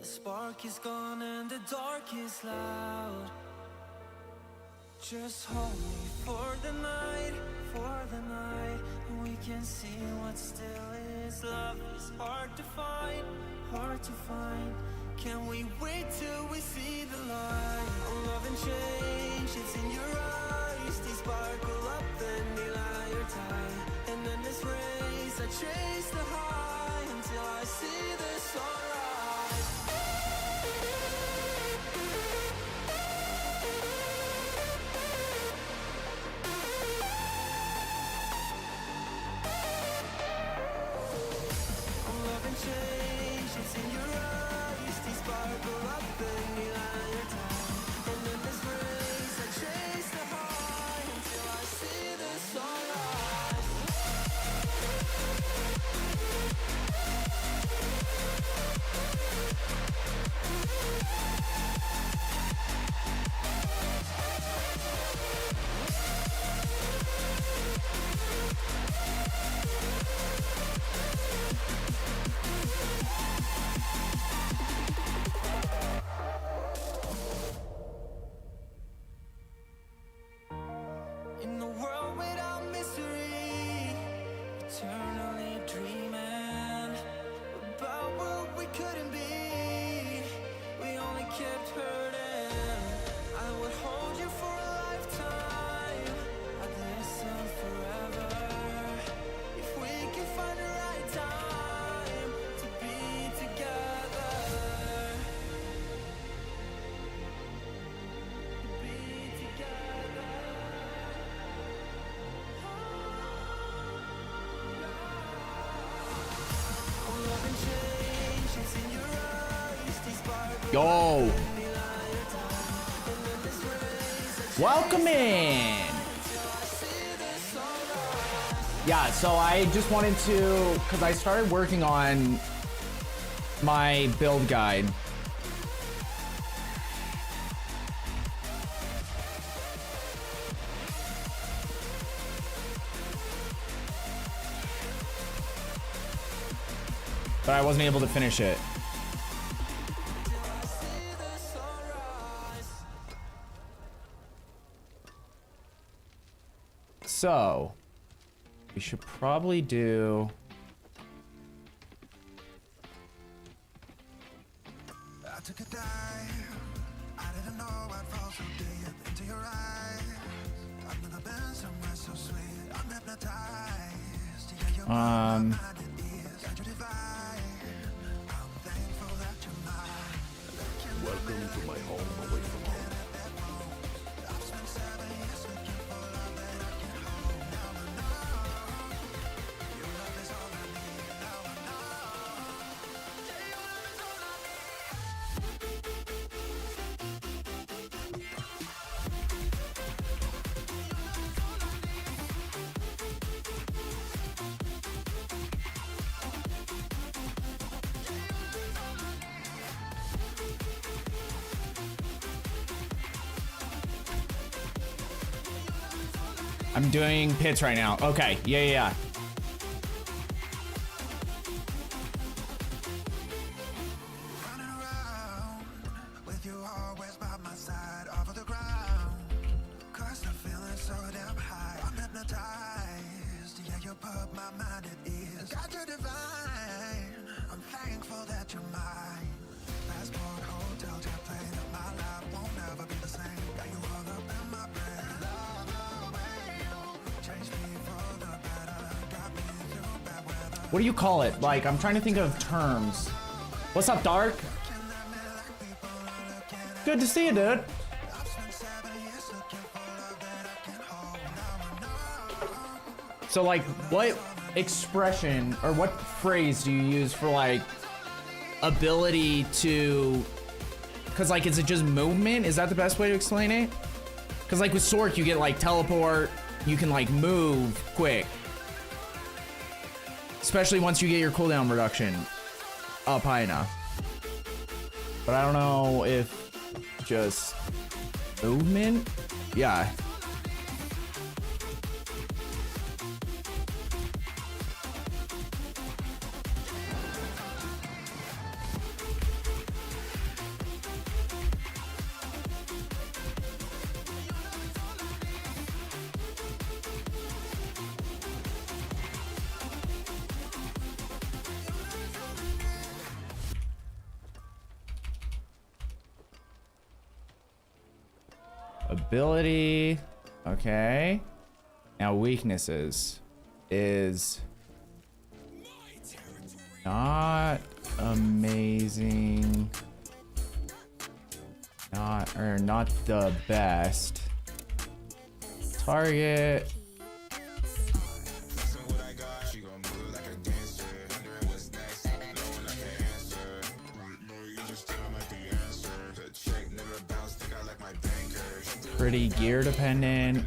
The spark is gone and the dark is loud. Just hold me for the night, and we can see what still is. Love is hard to find, hard to find. Can we wait till we see the light? Love and change, it's in your eyes. They sparkle up, then they lie your tie. And in this race, I chase the high until I see the sunrise. Love and change, it's in your eyes. They sparkle up, then they lie your tie. And in this race, I chase the high until I see the sunrise. In the world without mystery, eternally dreaming about what we couldn't be. We only kept hurting. I would hold you for a lifetime. I'd listen forever. If we can find the right time to be together. Be together. Love and change, it's in your eyes. They sparkle Yo, and they lie your time. And in this race, I welcome in. till I see the sunrise. Yeah, so I just wanted to, because I started working on my build guide. But I wasn't able to finish it. So, we should probably do... I took a dive. I didn't know I'd fall so deep into your eyes. I've never been somewhere so sweet. I'm hypnotized. Yeah, you're my mind and ears. Got you divine. I'm thankful that you're mine. Welcome to my home away from home. I've spent 7 years looking for love that I can hold. Now I know your love is all I need. Now I know. Yeah, your love is all I need. I'm doing pits right now. Okay, yeah. Running around with you always by my side, off of the ground. Cause I'm feeling so damn high. I'm hypnotized. Yeah, you put my mind at ease. Got you divine. I'm thankful that you're mine. Passport, hotel, jet plane. My life won't ever be the same. Got you all up in my brain. Love the way you change me for the better. Got me through bad weather. What do you call it? Like, I'm trying to think of terms. What's up, Dark? Good to see you, dude. So, like, what expression or what phrase do you use for, like, ability to... Because, like, is it just movement? Is that the best way to explain it? Because, like, with Sorc, you get, like, teleport. You can, like, move quick. Especially once you get your cooldown reduction up high enough. But I don't know if just movement? Yeah. Ability. Okay. Now weaknesses is not amazing. Not the best. Target. Pretty gear dependent.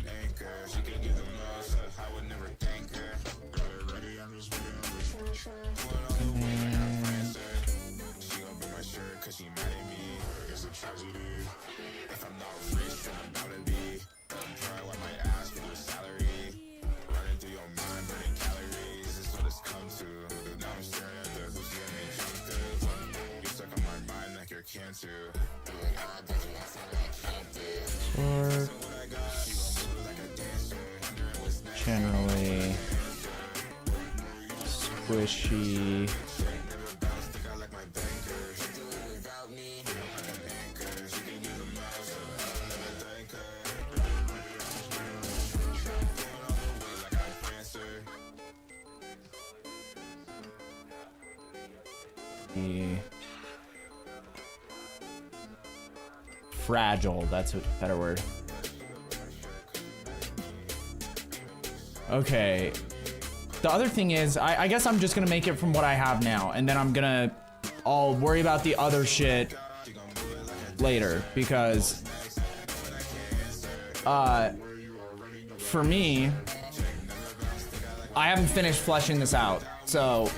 Sorc. Generally squishy. Fragile, that's a better word. Okay. The other thing is, I guess I'm just gonna make it from what I have now, and then I'll worry about the other shit later, because for me, I haven't finished fleshing this out, so,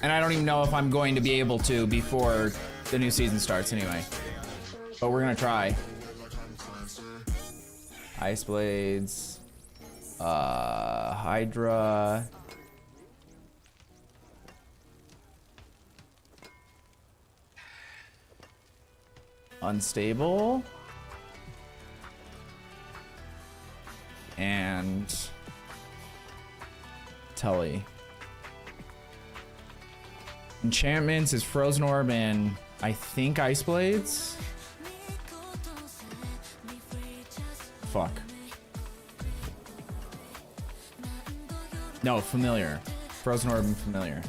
and I don't even know if I'm going to be able to before the new season starts anyway. But we're gonna try. Ice Blades. Hydra. Unstable. And Telly. Enchantments is Frozen Orb and I think Ice Blades. Fuck. No, Familiar. Frozen Orb and Familiar.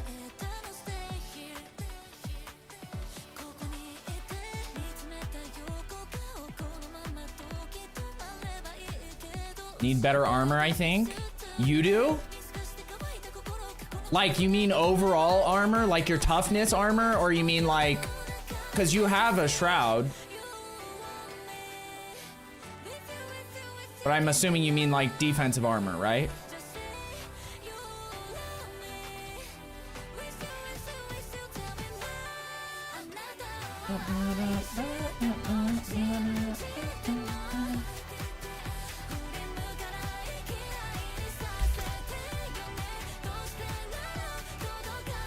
Need better armor, I think. You do? Like, you mean overall armor? Like your toughness armor? Or you mean like... Because you have a shroud. But I'm assuming you mean like defensive armor, right?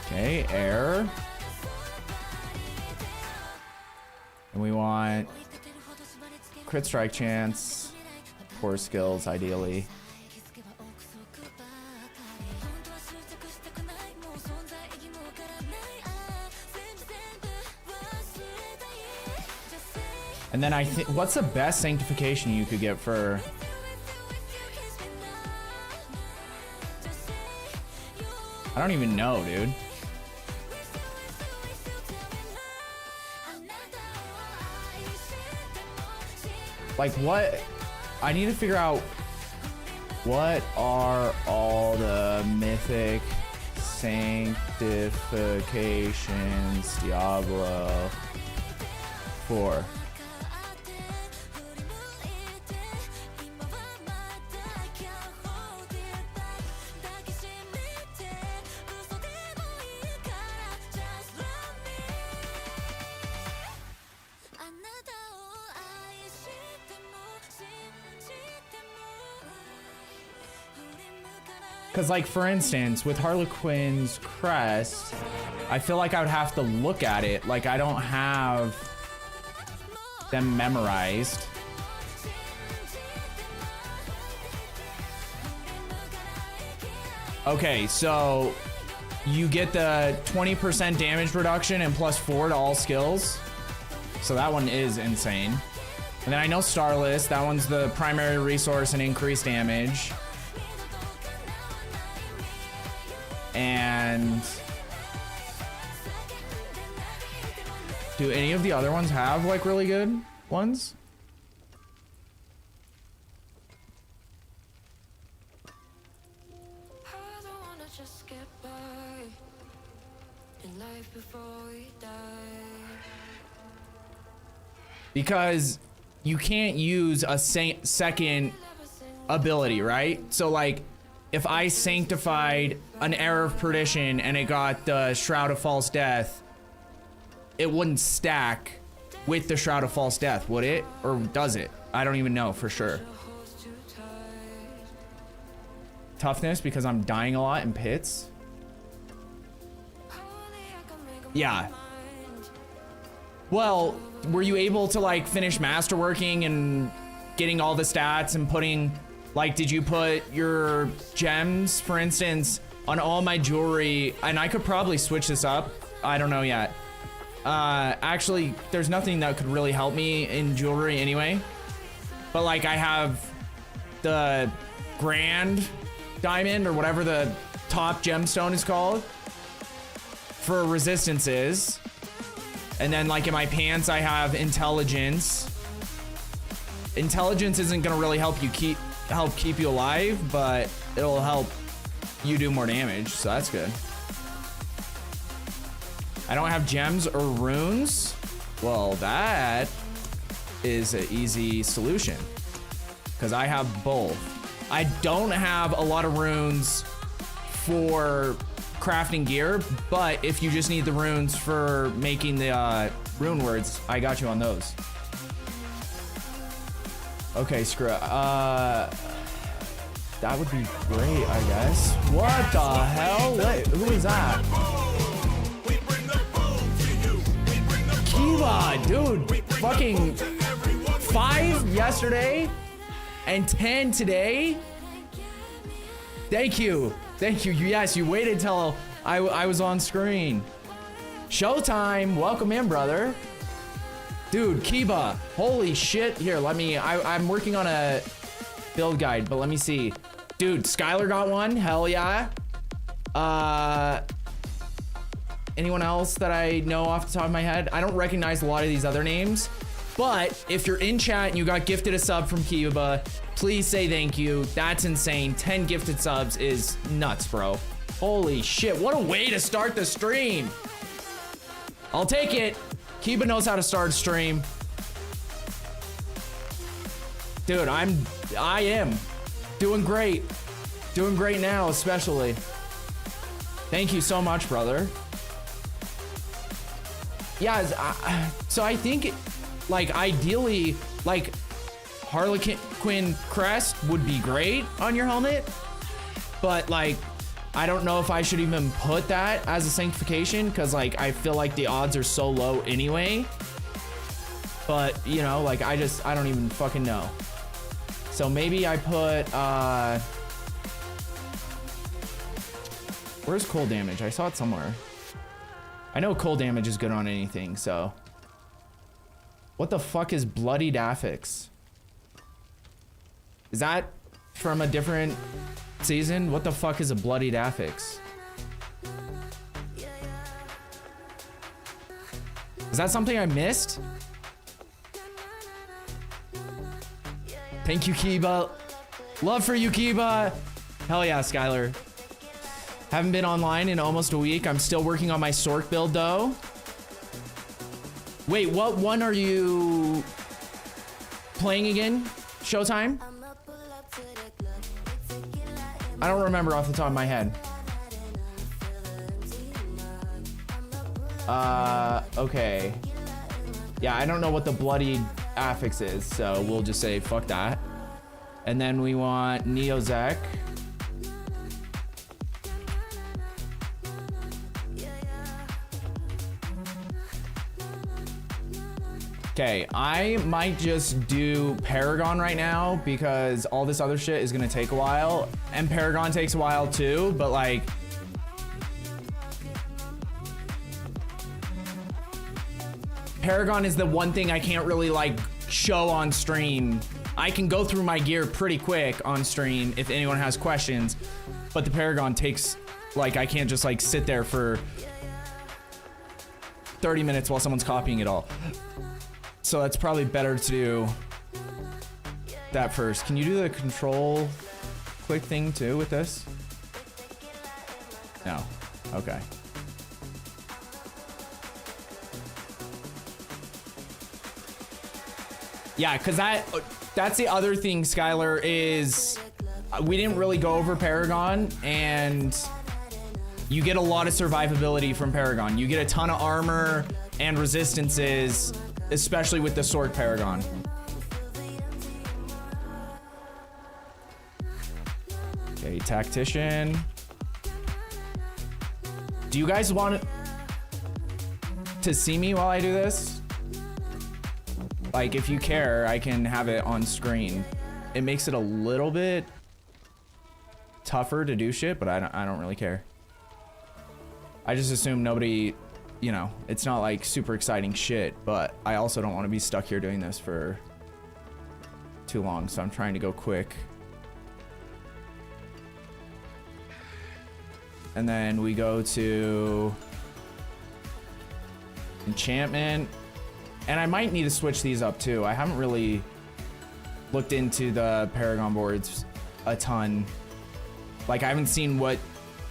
Okay, air. And we want crit strike chance, core skills ideally. And then I think, what's the best sanctification you could get for? I don't even know, dude. Like what? I need to figure out what are all the mythic sanctifications Diablo for. Because, like, for instance, with Harlequin's crest, I feel like I would have to look at it. Like, I don't have them memorized. Okay, so you get the 20% damage reduction and +4 to all skills. So that one is insane. And then I know Starless, that one's the primary resource and increased damage. And do any of the other ones have like really good ones? Because you can't use a second ability, right? So like if I sanctified an Era of Perdition and it got the Shroud of False Death, it wouldn't stack with the Shroud of False Death, would it? Or does it? I don't even know for sure. Toughness because I'm dying a lot in pits. Yeah. Well, were you able to like finish masterworking and getting all the stats and putting, like, did you put your gems, for instance, on all my jewelry? And I could probably switch this up. I don't know yet. Actually, there's nothing that could really help me in jewelry anyway. But like I have the Grand Diamond or whatever the top gemstone is called for resistances. And then like in my pants, I have Intelligence. Intelligence isn't gonna really help keep you alive, but it'll help you do more damage, so that's good. I don't have gems or runes. Well, that is an easy solution because I have both. I don't have a lot of runes for crafting gear, but if you just need the runes for making the rune words, I got you on those. Okay, screw it. That would be great, I guess. What the hell? Wait, who is that? Kiva, dude. Fucking 5 yesterday and 10 today. Thank you. Thank you. Yes, you waited till I was on screen. Showtime. Welcome in, brother. Dude, Kiba. Holy shit. Here, I'm working on a build guide, but let me see. Dude, Skylar got one. Hell yeah. Anyone else that I know off the top of my head? I don't recognize a lot of these other names, but if you're in chat and you got gifted a sub from Kiba, please say thank you. That's insane. 10 gifted subs is nuts, bro. Holy shit. What a way to start the stream. I'll take it. Kiba knows how to start a stream. Dude, I am doing great. Doing great now, especially. Thank you so much, brother. Yeah, so I think, like, ideally, like, Harlequin crest would be great on your helmet, but, like, I don't know if I should even put that as a sanctification, because, like, I feel like the odds are so low anyway. But, you know, like, I don't even fucking know. So maybe I put, where's cold damage? I saw it somewhere. I know cold damage is good on anything, so. What the fuck is Bloodied Affix? Is that from a different season? What the fuck is a Bloodied Affix? Is that something I missed? Thank you, Kiba. Love for you, Kiba. Hell yeah, Skylar. Haven't been online in almost a week. I'm still working on my Sorc build, though. Wait, what one are you playing again? Showtime? I don't remember off the top of my head. Okay. Yeah, I don't know what the Bloodied Affix is, so we'll just say fuck that. And then we want Neozek. Okay, I might just do Paragon right now because all this other shit is gonna take a while, and Paragon takes a while too, but like, Paragon is the one thing I can't really like show on stream. I can go through my gear pretty quick on stream if anyone has questions, but the Paragon takes, like, I can't just like sit there for 30 minutes while someone's copying it all. So that's probably better to do that first. Can you do the control quick thing too with this? No. Okay. Yeah, because that's the other thing, Skylar, is we didn't really go over Paragon, and you get a lot of survivability from Paragon. You get a ton of armor and resistances, especially with the Sorc Paragon. Okay, Tactician. Do you guys want to see me while I do this? Like, if you care, I can have it on screen. It makes it a little bit tougher to do shit, but I don't really care. I just assume nobody, you know, it's not like super exciting shit, but I also don't want to be stuck here doing this for too long, so I'm trying to go quick. And then we go to enchantment. And I might need to switch these up too. I haven't really looked into the Paragon boards a ton. Like, I haven't seen what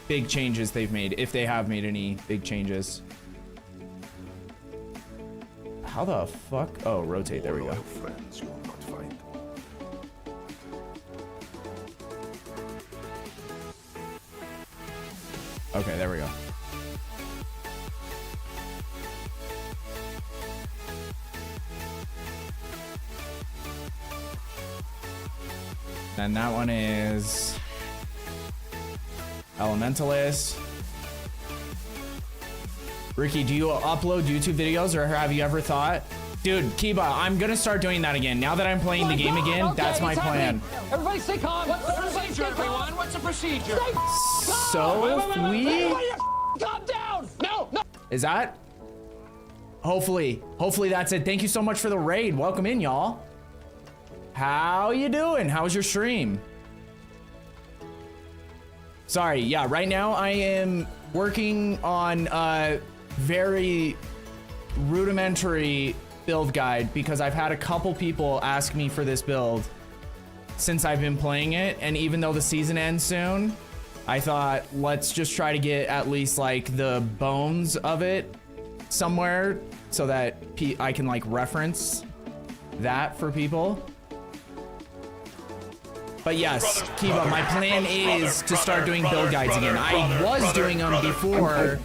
big changes they've made, if they have made any big changes. How the fuck? Oh, rotate, there we go. Friends you will not find. Okay, there we go. And that one is Elementalist. Ricky, do you upload YouTube videos, or have you ever thought? Dude, Kiba, I'm gonna start doing that again. Now that I'm playing the game again, okay, that's my plan. Everybody stay calm. What's the procedure, everyone? What's the procedure? So if we... Calm down! No! Is that? Hopefully that's it. Thank you so much for the raid. Welcome in, y'all. How you doing? How's your stream? Sorry, yeah, right now I am working on a very rudimentary build guide because I've had a couple people ask me for this build since I've been playing it, and even though the season ends soon, I thought let's just try to get at least like the bones of it somewhere so that I can like reference that for people. But yes, Kiba, my plan is to start doing build guides again. I was doing them before,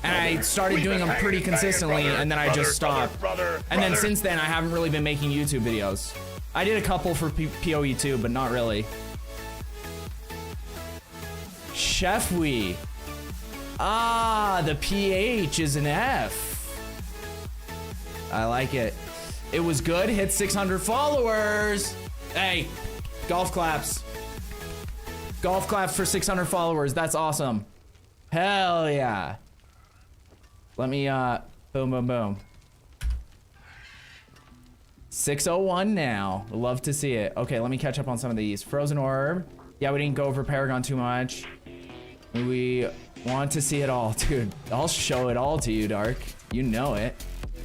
and I started doing them pretty consistently, and then I just stopped. And then since then, I haven't really been making YouTube videos. I did a couple for PoE too, but not really. Chef Wee. Ah, the PH is an F. I like it. It was good, hit 600 followers. Hey. Golf claps. Golf claps for 600 followers. That's awesome. Hell yeah. Let me, boom, boom, boom. 601 now. Love to see it. Okay, let me catch up on some of these. Frozen Orb. Yeah, we didn't go over Paragon too much. We want to see it all. Dude, I'll show it all to you, Dark. You know it.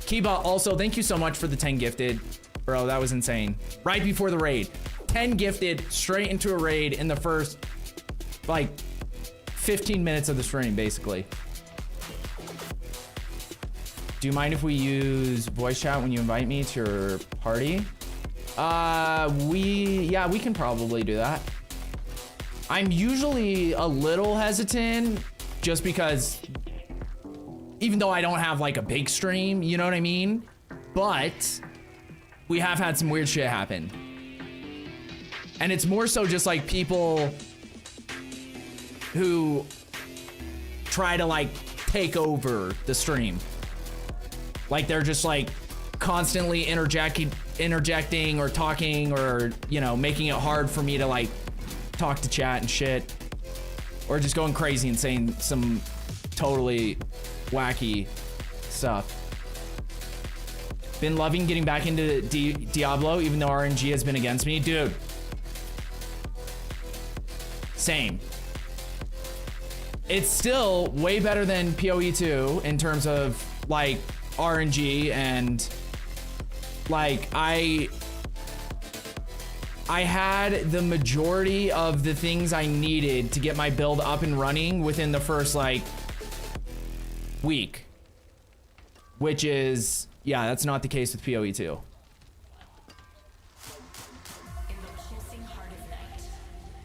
Kiba, also, thank you so much for the 10 gifted. Bro, that was insane. Right before the raid. 10 gifted straight into a raid in the first like 15 minutes of the stream, basically. Do you mind if we use voice chat when you invite me to your party? Yeah, we can probably do that. I'm usually a little hesitant just because even though I don't have like a big stream, you know what I mean? But we have had some weird shit happen. And it's more so just like people who try to like take over the stream. Like they're just like constantly interjecting or talking or, you know, making it hard for me to like talk to chat and shit. Or just going crazy and saying some totally wacky stuff. Been loving getting back into Diablo, even though RNG has been against me. Dude. Same. It's still way better than PoE 2 in terms of like RNG, and like I had the majority of the things I needed to get my build up and running within the first like week, which is, yeah, that's not the case with PoE 2.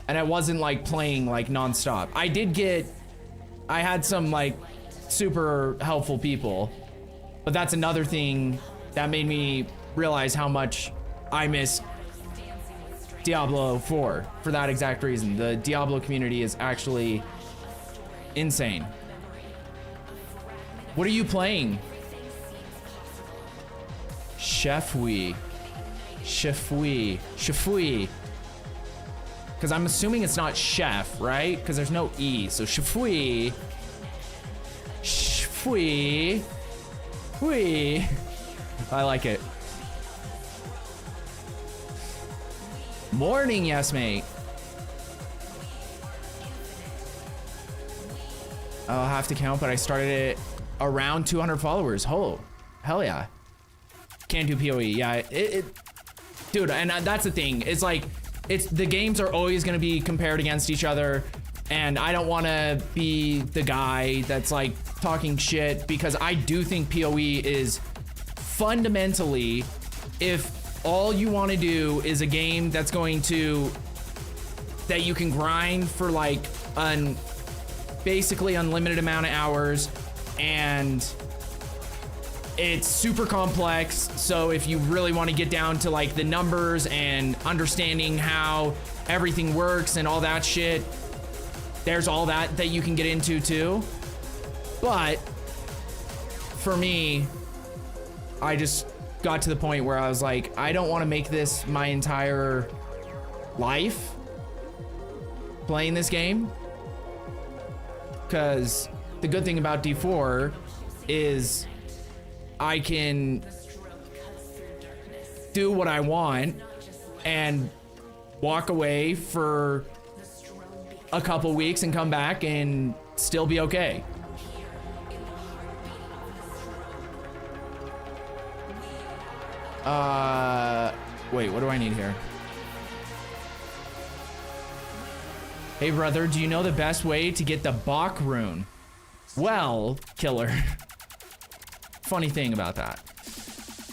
And I wasn't like playing like nonstop. I had some like super helpful people, but that's another thing that made me realize how much I miss Diablo 4 for that exact reason. The Diablo community is actually insane. What are you playing? Chefui. Because I'm assuming it's not chef, right? Because there's no E. So Chefui. I like it. Morning, yes, mate. I'll have to count, but I started it around 200 followers. Oh, hell yeah. Can't do PoE. Yeah, dude, and that's the thing. It's like, the games are always going to be compared against each other, and I don't want to be the guy that's like talking shit, because I do think PoE is fundamentally, if all you want to do is a game that's going to, that you can grind for like basically unlimited amount of hours, and it's super complex. So if you really want to get down to like the numbers and understanding how everything works and all that shit, there's all that you can get into too. But for me, I just got to the point where I was like, I don't want to make this my entire life playing this game, because the good thing about D4 is I can do what I want and walk away for a couple weeks and come back and still be okay. Wait, what do I need here? Hey brother, do you know the best way to get the Bach rune? Well, killer. Funny thing about that.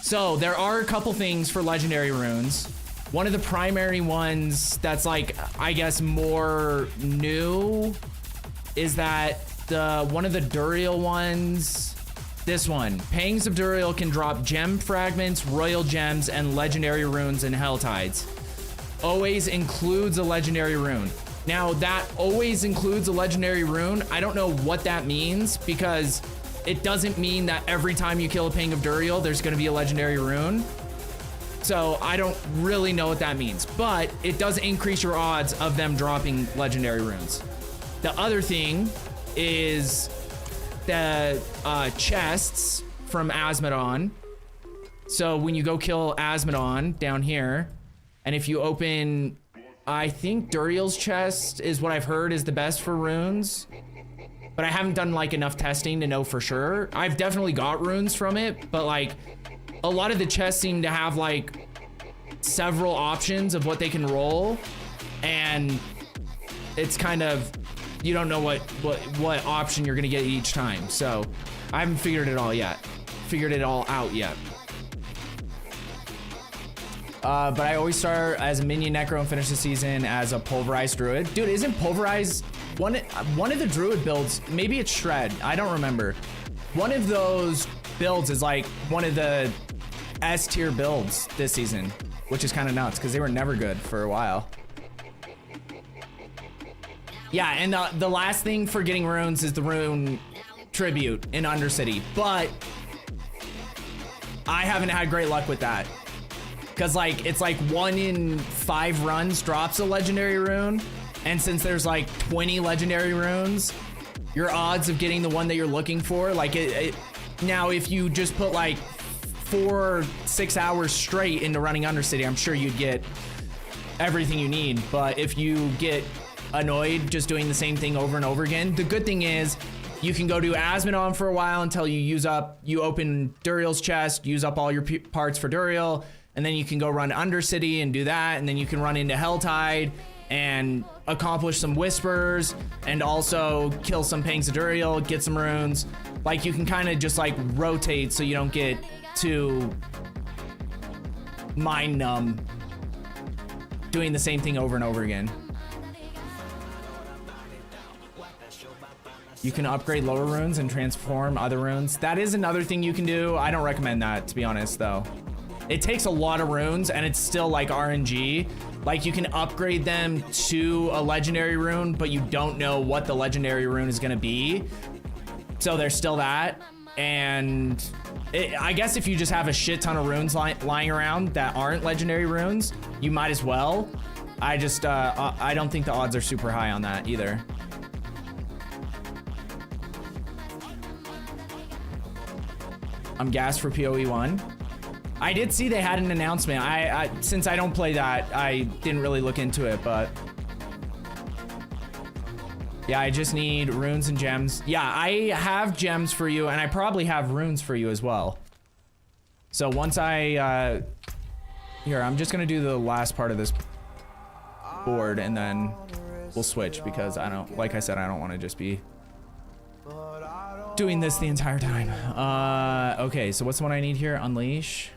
So there are a couple things for legendary runes. One of the primary ones that's like, I guess more new, is that one of the Duriel ones, this one, Pangs of Duriel can drop gem fragments, royal gems, and legendary runes in Hell Tides. Always includes a legendary rune. Now that always includes a legendary rune, I don't know what that means, because it doesn't mean that every time you kill a Pang of Duriel, there's gonna be a legendary rune. So I don't really know what that means, but it does increase your odds of them dropping legendary runes. The other thing is the chests from Asmodon. So when you go kill Asmodon down here, and if you open, I think Duriel's chest is what I've heard is the best for runes, but I haven't done like enough testing to know for sure. I've definitely got runes from it, but like a lot of the chests seem to have like several options of what they can roll, and it's kind of, you don't know what option you're gonna get each time. So I haven't figured it all out yet. But I always start as a minion necro and finish the season as a pulverized druid. Dude, isn't pulverized one of the druid builds? Maybe it's shred, I don't remember. One of those builds is like one of the S tier builds this season, which is kind of nuts because they were never good for a while. Yeah, and the last thing for getting runes is the rune tribute in Undercity, but I haven't had great luck with that. Cause like, it's like 1 in 5 runs drops a legendary rune. And since there's like 20 legendary runes, your odds of getting the one that you're looking for, like now if you just put like 4-6 hours straight into running Undercity, I'm sure you'd get everything you need. But if you get annoyed just doing the same thing over and over again, the good thing is you can go do Asmodon for a while until you open Duriel's chest, use up all your parts for Duriel, and then you can go run Undercity and do that, and then you can run into Helltide and accomplish some Whispers, and also kill some Pangs of Duriel, get some runes. Like, you can kind of just like rotate so you don't get too mind numb doing the same thing over and over again. You can upgrade lower runes and transform other runes. That is another thing you can do. I don't recommend that, to be honest, though. It takes a lot of runes, and it's still like RNG. Like, you can upgrade them to a legendary rune, but you don't know what the legendary rune is gonna be. So there's still that. And I guess if you just have a shit ton of runes lying around that aren't legendary runes, you might as well. I don't think the odds are super high on that either. I'm gassed for PoE 1. I did see they had an announcement. Since I don't play that, I didn't really look into it, but yeah, I just need runes and gems. Yeah, I have gems for you, and I probably have runes for you as well. So once here, I'm just gonna do the last part of this board, and then we'll switch, because like I said, I don't want to just be doing this the entire time. Okay, so what's the one I need here? Unleash.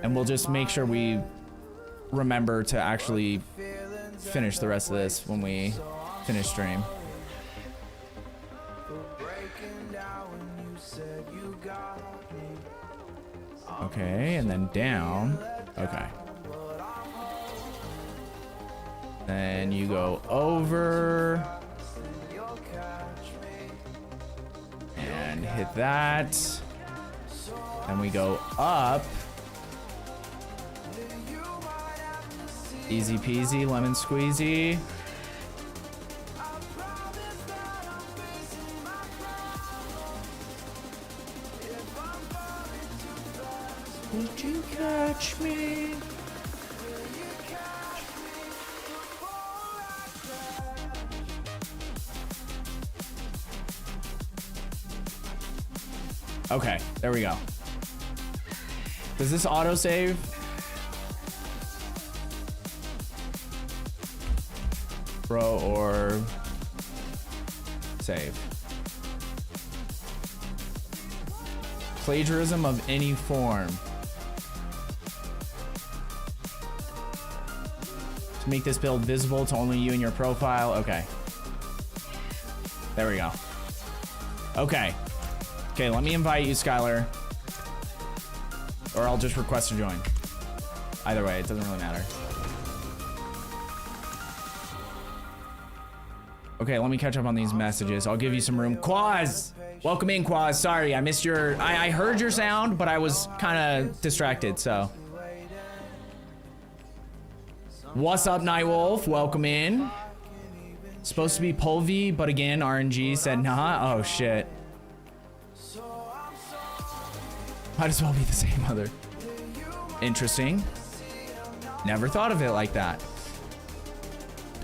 And we'll just make sure we remember to actually finish the rest of this when we finish stream. Okay, and then down. Okay. Then you go over and hit that. And we go up. Easy peasy, lemon squeezy. Would you catch me? Okay, there we go. Does this autosave? Pro or save? Plagiarism of any form. To make this build visible to only you and your profile. Okay. There we go. Okay. Okay, let me invite you, Skylar. Or I'll just request to join. Either way, it doesn't really matter. Okay, let me catch up on these messages. I'll give you some room. Quaz! Welcome in, Quaz. Sorry, I missed your... I heard your sound, but I was kind of distracted, so... What's up, Nightwolf? Welcome in. Supposed to be Pulvy, but again, RNG said nah. Oh, shit. Might as well be the same mother. Interesting. Never thought of it like that.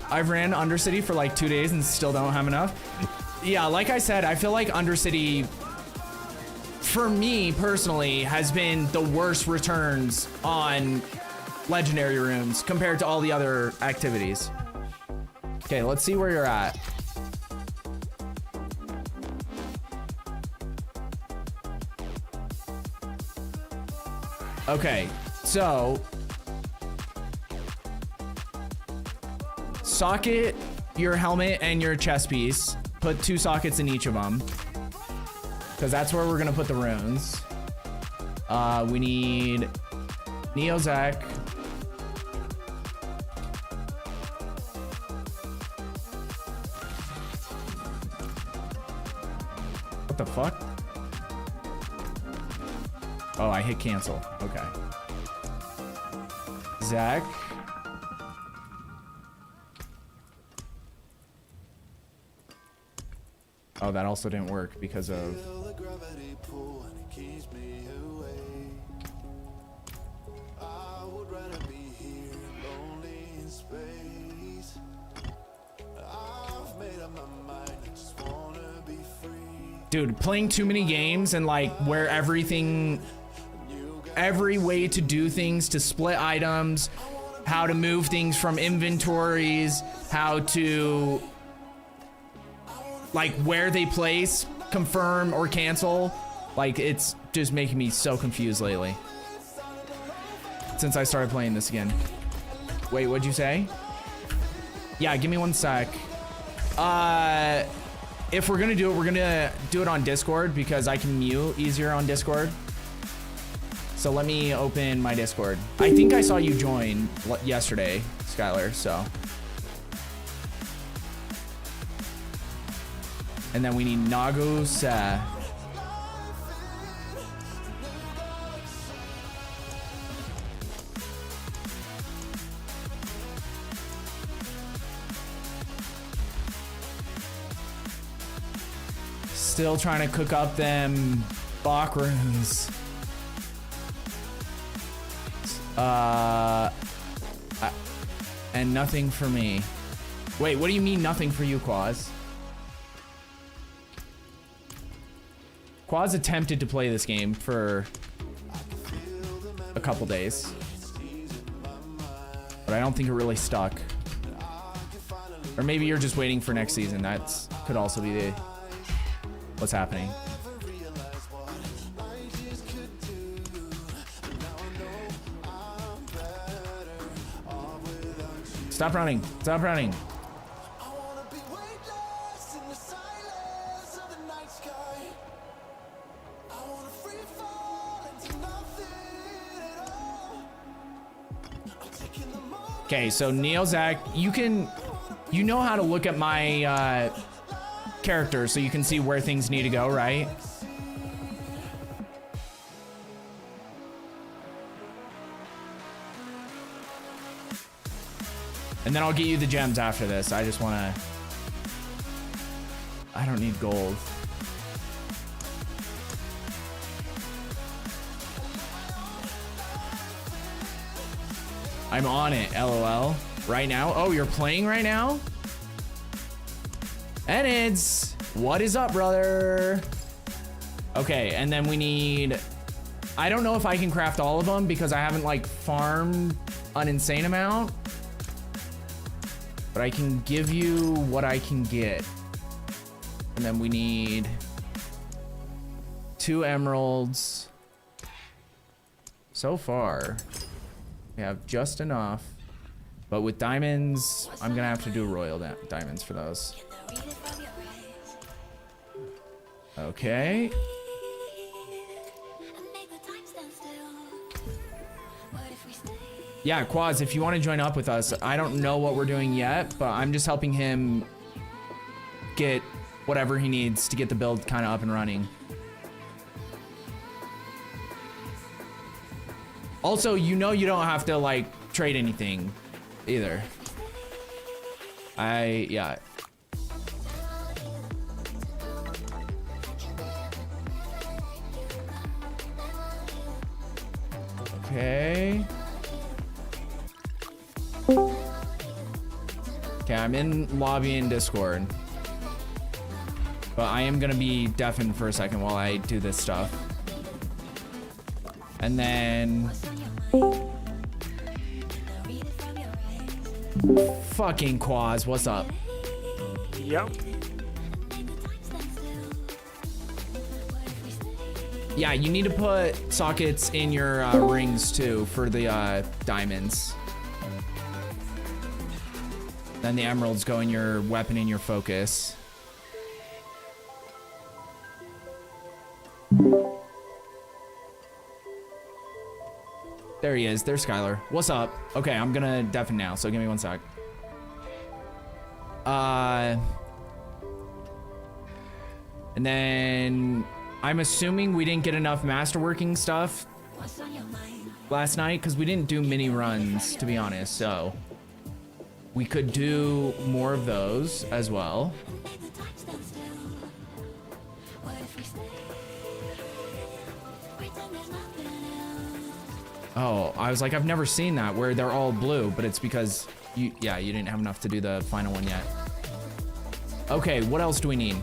I've ran Undercity for like 2 days and still don't have enough. Yeah, like I said, I feel like Undercity, for me personally, has been the worst returns on legendary runes compared to all the other activities. Okay, let's see where you're at. Okay, so socket your helmet and your chest piece. Put 2 sockets in each of them, because that's where we're gonna put the runes. We need Neozek. What the fuck? Oh, I hit cancel. Okay. Zach. Oh, that also didn't work because of... Dude, playing too many games and like where every way to do things, to split items, how to move things from inventories, how to like where they place, confirm or cancel. Like it's just making me so confused lately. Since I started playing this again. Wait, what'd you say? Yeah, give me one sec. If we're gonna do it, we're gonna do it on Discord because I can mute easier on Discord. So let me open my Discord. I think I saw you join yesterday, Skylar, so. And then we need Nagusa. Still trying to cook up them Bach runes. And nothing for me. Wait, what do you mean nothing for you, Quaz? Quaz attempted to play this game for a couple days, but I don't think it really stuck. Or maybe you're just waiting for next season. That's could also be the what's happening. Stop running. Stop running. Okay, so Neozak, you know how to look at my character so you can see where things need to go, right? And then I'll get you the gems after this. I just wanna, I don't need gold. I'm on it, LOL. Right now? Oh, you're playing right now? Enids, what is up, brother? Okay, and then we need, I don't know if I can craft all of them because I haven't like farmed an insane amount, but I can give you what I can get. And then we need 2 emeralds. So far, we have just enough, but with diamonds, I'm gonna have to do royal diamonds for those. Okay. Yeah, Quaz, if you want to join up with us, I don't know what we're doing yet, but I'm just helping him get whatever he needs to get the build kind of up and running. Also, you know you don't have to like trade anything either. Yeah. Okay. Okay, I'm in lobby and Discord. But I am gonna be deafened for a second while I do this stuff. And then... Fucking Quaz, what's up? Yep. Yeah, you need to put sockets in your rings too for the diamonds. Then the emeralds go in your weapon and your focus. There he is. There's Skylar. What's up? Okay, I'm gonna deafen now, so give me one sec. And then I'm assuming we didn't get enough masterworking stuff last night because we didn't do mini runs, to be honest, so we could do more of those as well. Oh, I was like, I've never seen that where they're all blue, but it's because you didn't have enough to do the final one yet. Okay, what else do we need?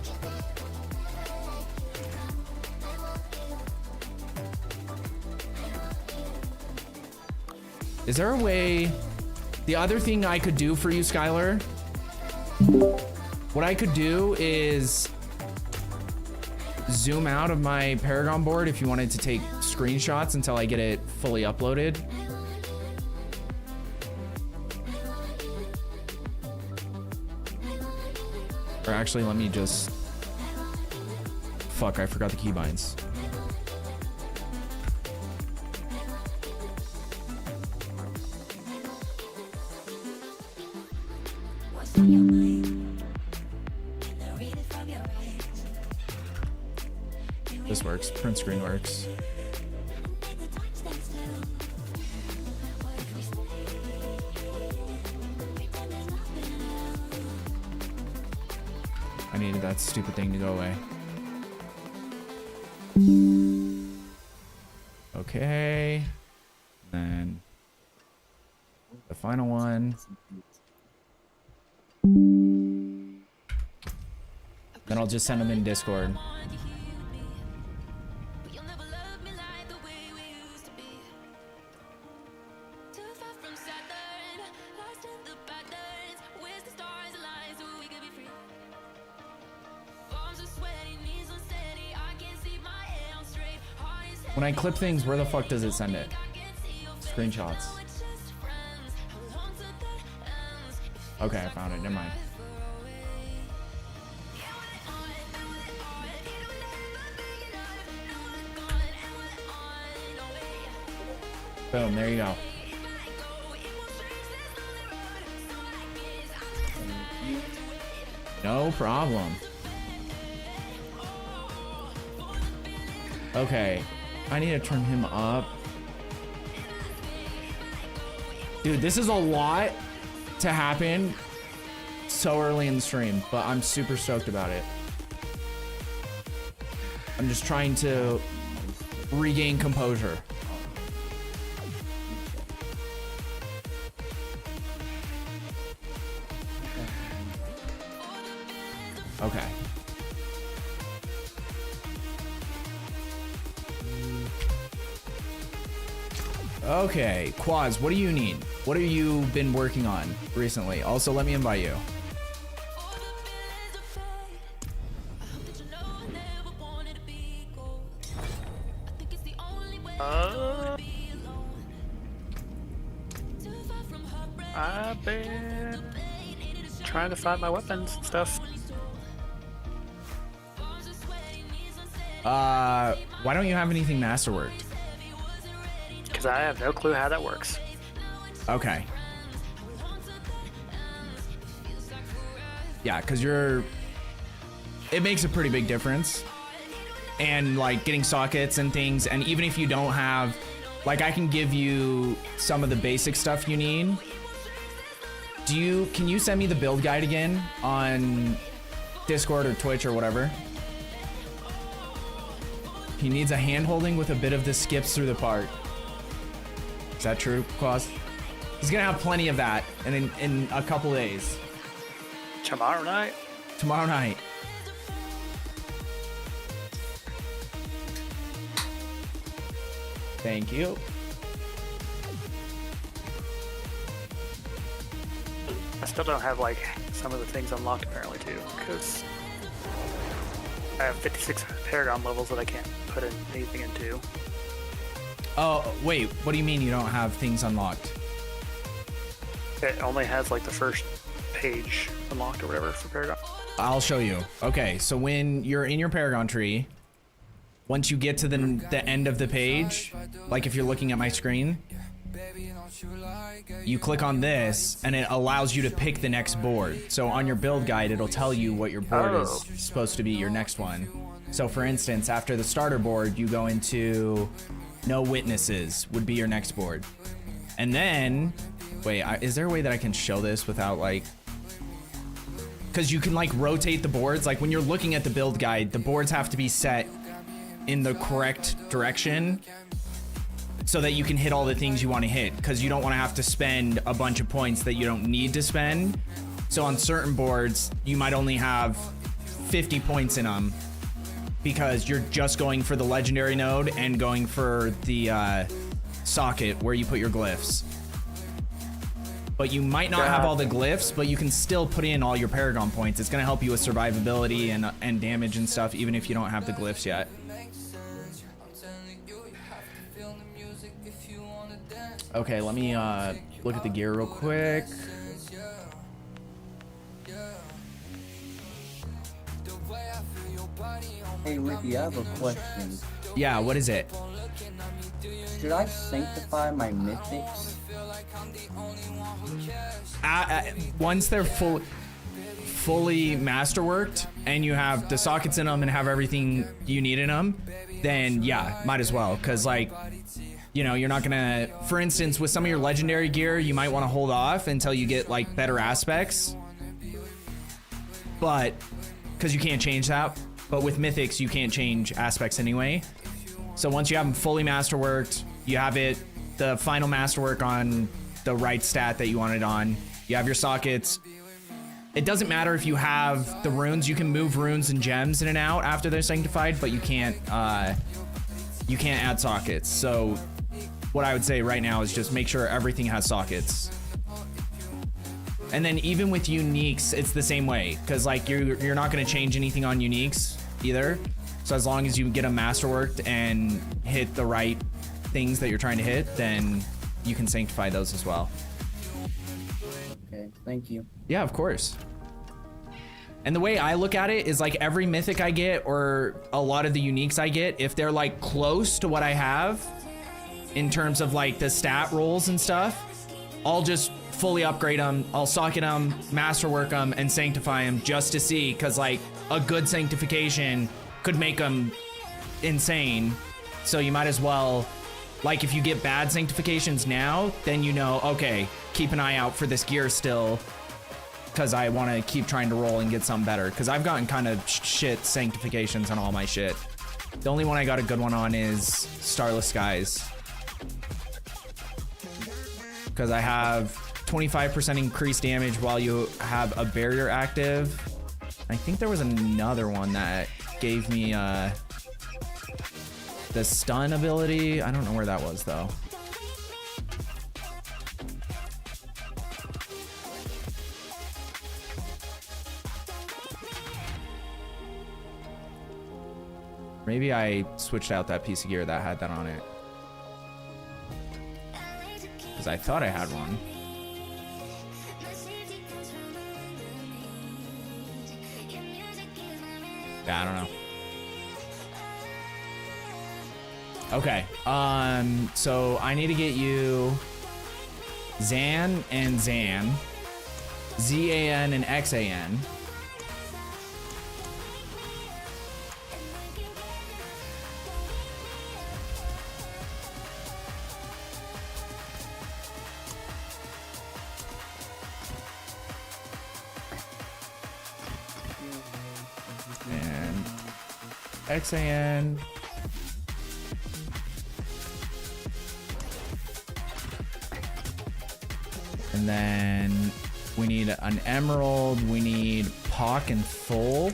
Is there a way? The other thing I could do for you, Skylar, what I could do is zoom out of my Paragon board if you wanted to take screenshots until I get it fully uploaded. Or actually, let me just... Fuck, I forgot the keybinds. This works. Print screen works. I needed that stupid thing to go away. Okay. And the final one. Then I'll just send them in Discord. When I clip things, where the fuck does it send it? Screenshots. Okay, I found it. Never mind. Boom, there you go. No problem. Okay, I need to turn him up. Dude, this is a lot to happen so early in the stream, but I'm super stoked about it. I'm just trying to regain composure. Okay. Okay, Quaz, what do you need? What have you been working on recently? Also, let me invite you. I've been trying to find my weapons and stuff. Why don't you have anything masterworked? Because I have no clue how that works. Okay. Yeah, because it makes a pretty big difference. And like getting sockets and things, and even if you don't have, like I can give you some of the basic stuff you need. Can you send me the build guide again on Discord or Twitch or whatever? He needs a hand holding with a bit of the skips through the part. Is that true, Claus? He's gonna have plenty of that in a couple days. Tomorrow night? Tomorrow night. Thank you. I still don't have like some of the things unlocked apparently too, because I have 56 Paragon levels that I can't put in anything into. Oh, wait, what do you mean you don't have things unlocked? It only has like the first page unlocked or whatever for Paragon. I'll show you. Okay, so when you're in your Paragon tree, once you get to the end of the page, like if you're looking at my screen, you click on this and it allows you to pick the next board. So on your build guide, it'll tell you what your board is supposed to be, your next one. So for instance, after the starter board, you go into no witnesses would be your next board. And then, wait, is there a way that I can show this without like, because you can like rotate the boards. Like when you're looking at the build guide, the boards have to be set in the correct direction so that you can hit all the things you want to hit, because you don't want to have to spend a bunch of points that you don't need to spend. So on certain boards, you might only have 50 points in them because you're just going for the legendary node and going for the socket where you put your glyphs. but you might not have all the glyphs, but you can still put in all your Paragon points. It's gonna help you with survivability and damage and stuff, even if you don't have the glyphs yet. Okay, let me look at the gear real quick. Hey Ricky, I have a question. Yeah, what is it? Should I sanctify my mythics? Once they're fully masterworked and you have the sockets in them and have everything you need in them, then yeah, might as well. Cause like, you know, you're not gonna, for instance, with some of your legendary gear, you might want to hold off until you get like better aspects, but cause you can't change that. But with mythics, you can't change aspects anyway. So once you have them fully masterworked, you have it, the final masterwork on the right stat that you want it on. You have your sockets. It doesn't matter if you have the runes. You can move runes and gems in and out after they're sanctified, but you can't add sockets. So what I would say right now is just make sure everything has sockets. And then even with uniques, it's the same way, because like you're not going to change anything on uniques either. So as long as you get them masterworked and hit the right things that you're trying to hit, then you can sanctify those as well. Okay, thank you. Yeah, of course. And the way I look at it is like every mythic I get or a lot of the uniques I get, if they're like close to what I have in terms of like the stat rolls and stuff, I'll just fully upgrade them. I'll socket them, masterwork them, and sanctify them just to see, because like a good sanctification could make them insane. So you might as well, like if you get bad sanctifications now, then you know, okay, keep an eye out for this gear still, because I want to keep trying to roll and get something better, because I've gotten kind of shit sanctifications on all my shit. The only one I got a good one on is Starless Skies, because I have 25% increased damage while you have a barrier active. I think there was another one that gave me the stun ability. I don't know where that was though. Maybe I switched out that piece of gear that had that on it, because I thought I had one. Yeah, I don't know. Okay, so I need to get you Zan and Zan, ZAN and XAN. And XAN. And then we need an emerald, we need Pock and Thole.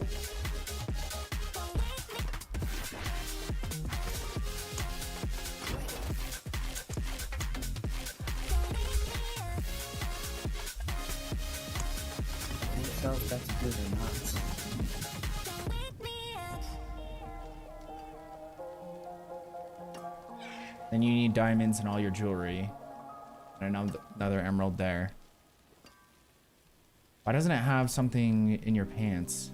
If that's good or not. Then you need diamonds in all your jewelry. And another emerald there. Why doesn't it have something in your pants?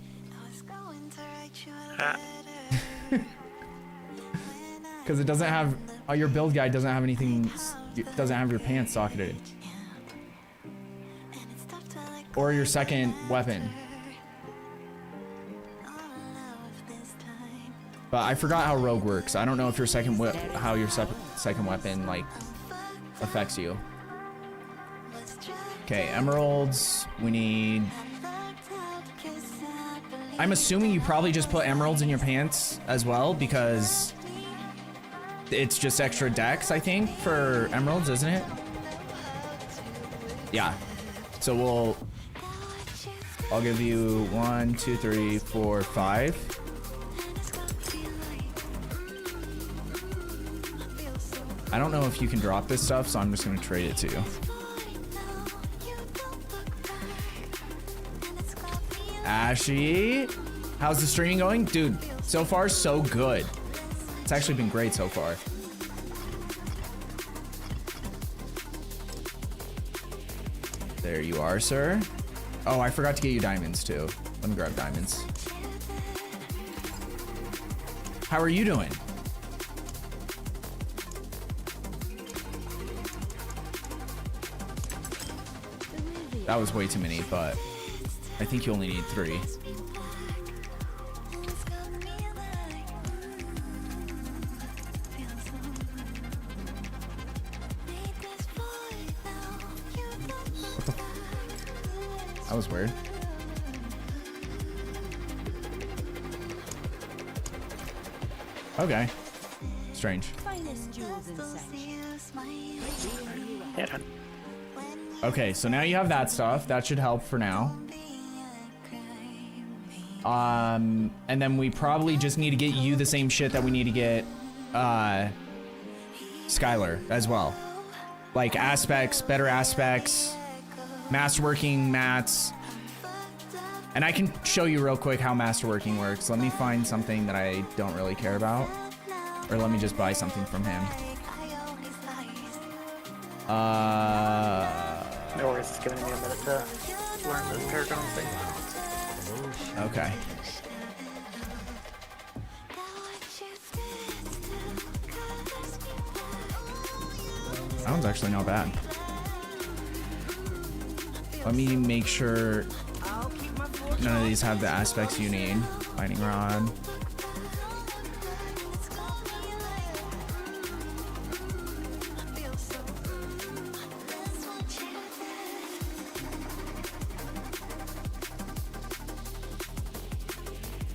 Because it doesn't have, your build guide doesn't have anything, doesn't have your pants socketed. Or your second weapon. But I forgot how rogue works. I don't know if your how your second weapon like affects you. Okay, emeralds. We need. I'm assuming you probably just put emeralds in your pants as well, because it's just extra dex, I think, for emeralds, isn't it? Yeah. So I'll give you 1, 2, 3, 4, 5. I don't know if you can drop this stuff, so I'm just gonna trade it to you. Flashy. How's the streaming going? Dude, so far so good. It's actually been great so far. There you are, sir. Oh, I forgot to get you diamonds too. Let me grab diamonds. How are you doing? That was way too many, but I think you only need 3. That was weird. Okay. Strange. Yeah, done. Okay, so now you have that stuff. That should help for now. And then we probably just need to get you the same shit that we need to get Skylar as well. Like aspects, better aspects, masterworking mats. And I can show you real quick how masterworking works. Let me find something that I don't really care about. Or let me just buy something from him. No worries, it's giving me a minute to learn the Paragon thing. Okay. That one's actually not bad. Let me make sure none of these have the aspects you need. Lightning rod.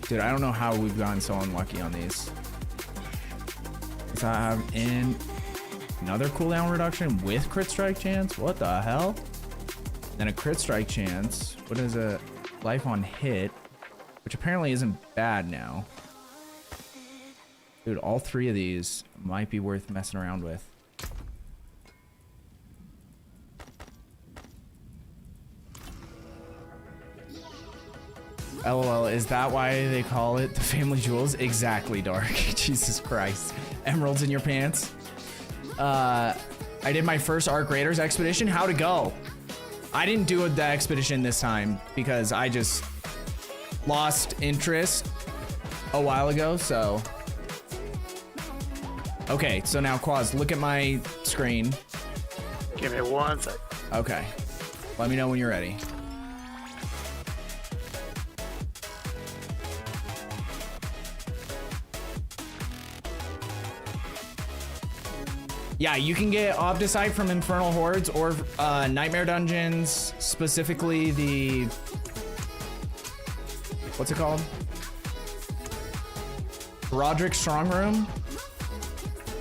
Dude, I don't know how we've gotten so unlucky on these. So I have in another cooldown reduction with crit strike chance. What the hell? Then a crit strike chance. What is a life on hit? Which apparently isn't bad now. Dude, all 3 of these might be worth messing around with. LOL, is that why they call it the family jewels? Exactly, Dark. Jesus Christ. Emeralds in your pants. I did my first Arc Raiders expedition. How'd it go? I didn't do the expedition this time because I just lost interest a while ago, so. Okay, so now Quaz, look at my screen. Give me 1 sec. Okay. Let me know when you're ready. Yeah, you can get Obdicite from Infernal Hordes or Nightmare Dungeons, specifically the... What's it called? Roderick Strong Room?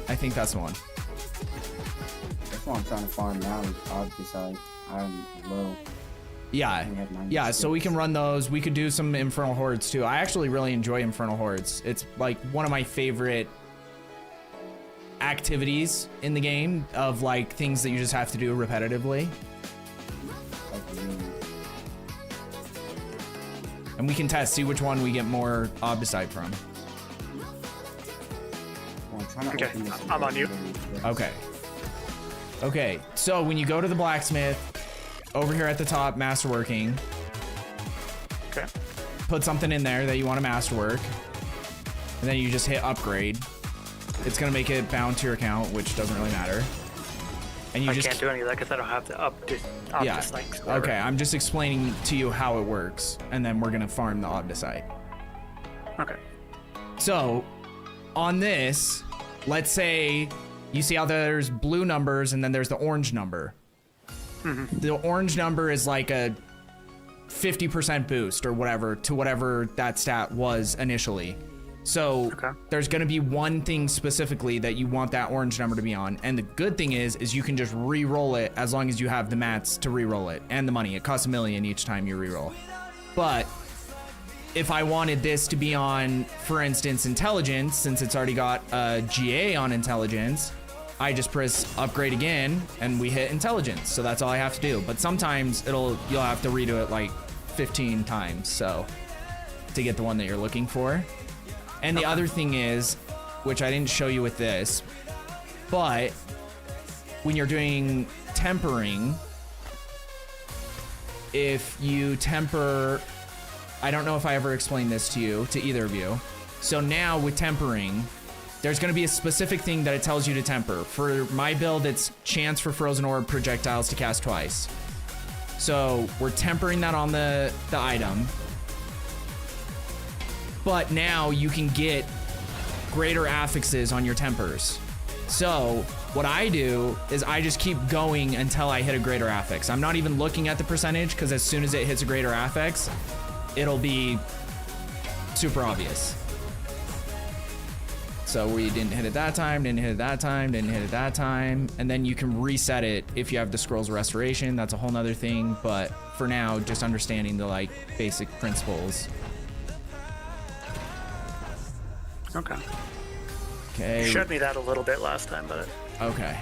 I think that's the one. That's what I'm trying to farm now is Obdicite. I'm low. Yeah, yeah, so we can run those. We could do some Infernal Hordes too. I actually really enjoy Infernal Hordes. It's like one of my favorite activities in the game of like things that you just have to do repetitively. And we can test, see which one we get more Obdicite from. Okay, I'm on you. Okay. Okay, so when you go to the blacksmith, over here at the top, masterworking. Okay. Put something in there that you want to masterwork. And then you just hit upgrade. It's gonna make it bound to your account, which doesn't really matter. And you I just can't do any of that because I don't have the yeah. Okay, I'm just explaining to you how it works, and then we're gonna farm the Obdicite. Okay. So, on this, let's say you see how there's blue numbers and then there's the orange number. Mm-hmm. The orange number is like a 50% boost or whatever to whatever that stat was initially. So there's going to be one thing specifically that you want that orange number to be on. And the good thing is you can just re-roll it as long as you have the mats to re-roll it and the money. It costs $1 million each time you re-roll. But if I wanted this to be on, for instance, intelligence, since it's already got a GA on intelligence, I just press upgrade again and we hit intelligence. So that's all I have to do. But sometimes you'll have to redo it like 15 times, so to get the one that you're looking for. And the other thing is, which I didn't show you with this, but when you're doing tempering, if you temper, I don't know if I ever explained this to you, to either of you. So now with tempering, there's going to be a specific thing that it tells you to temper. For my build, it's chance for frozen orb projectiles to cast twice. So we're tempering that on the item. But now you can get greater affixes on your tempers. So what I do is I just keep going until I hit a greater affix. I'm not even looking at the percentage, because as soon as it hits a greater affix, it'll be super obvious. So we didn't hit it that time, didn't hit it that time, didn't hit it that time. And then you can reset it if you have the Scrolls of Restoration. That's a whole nother thing. But for now, just understanding the like basic principles. Okay. Okay. You showed me that a little bit last time, but Okay.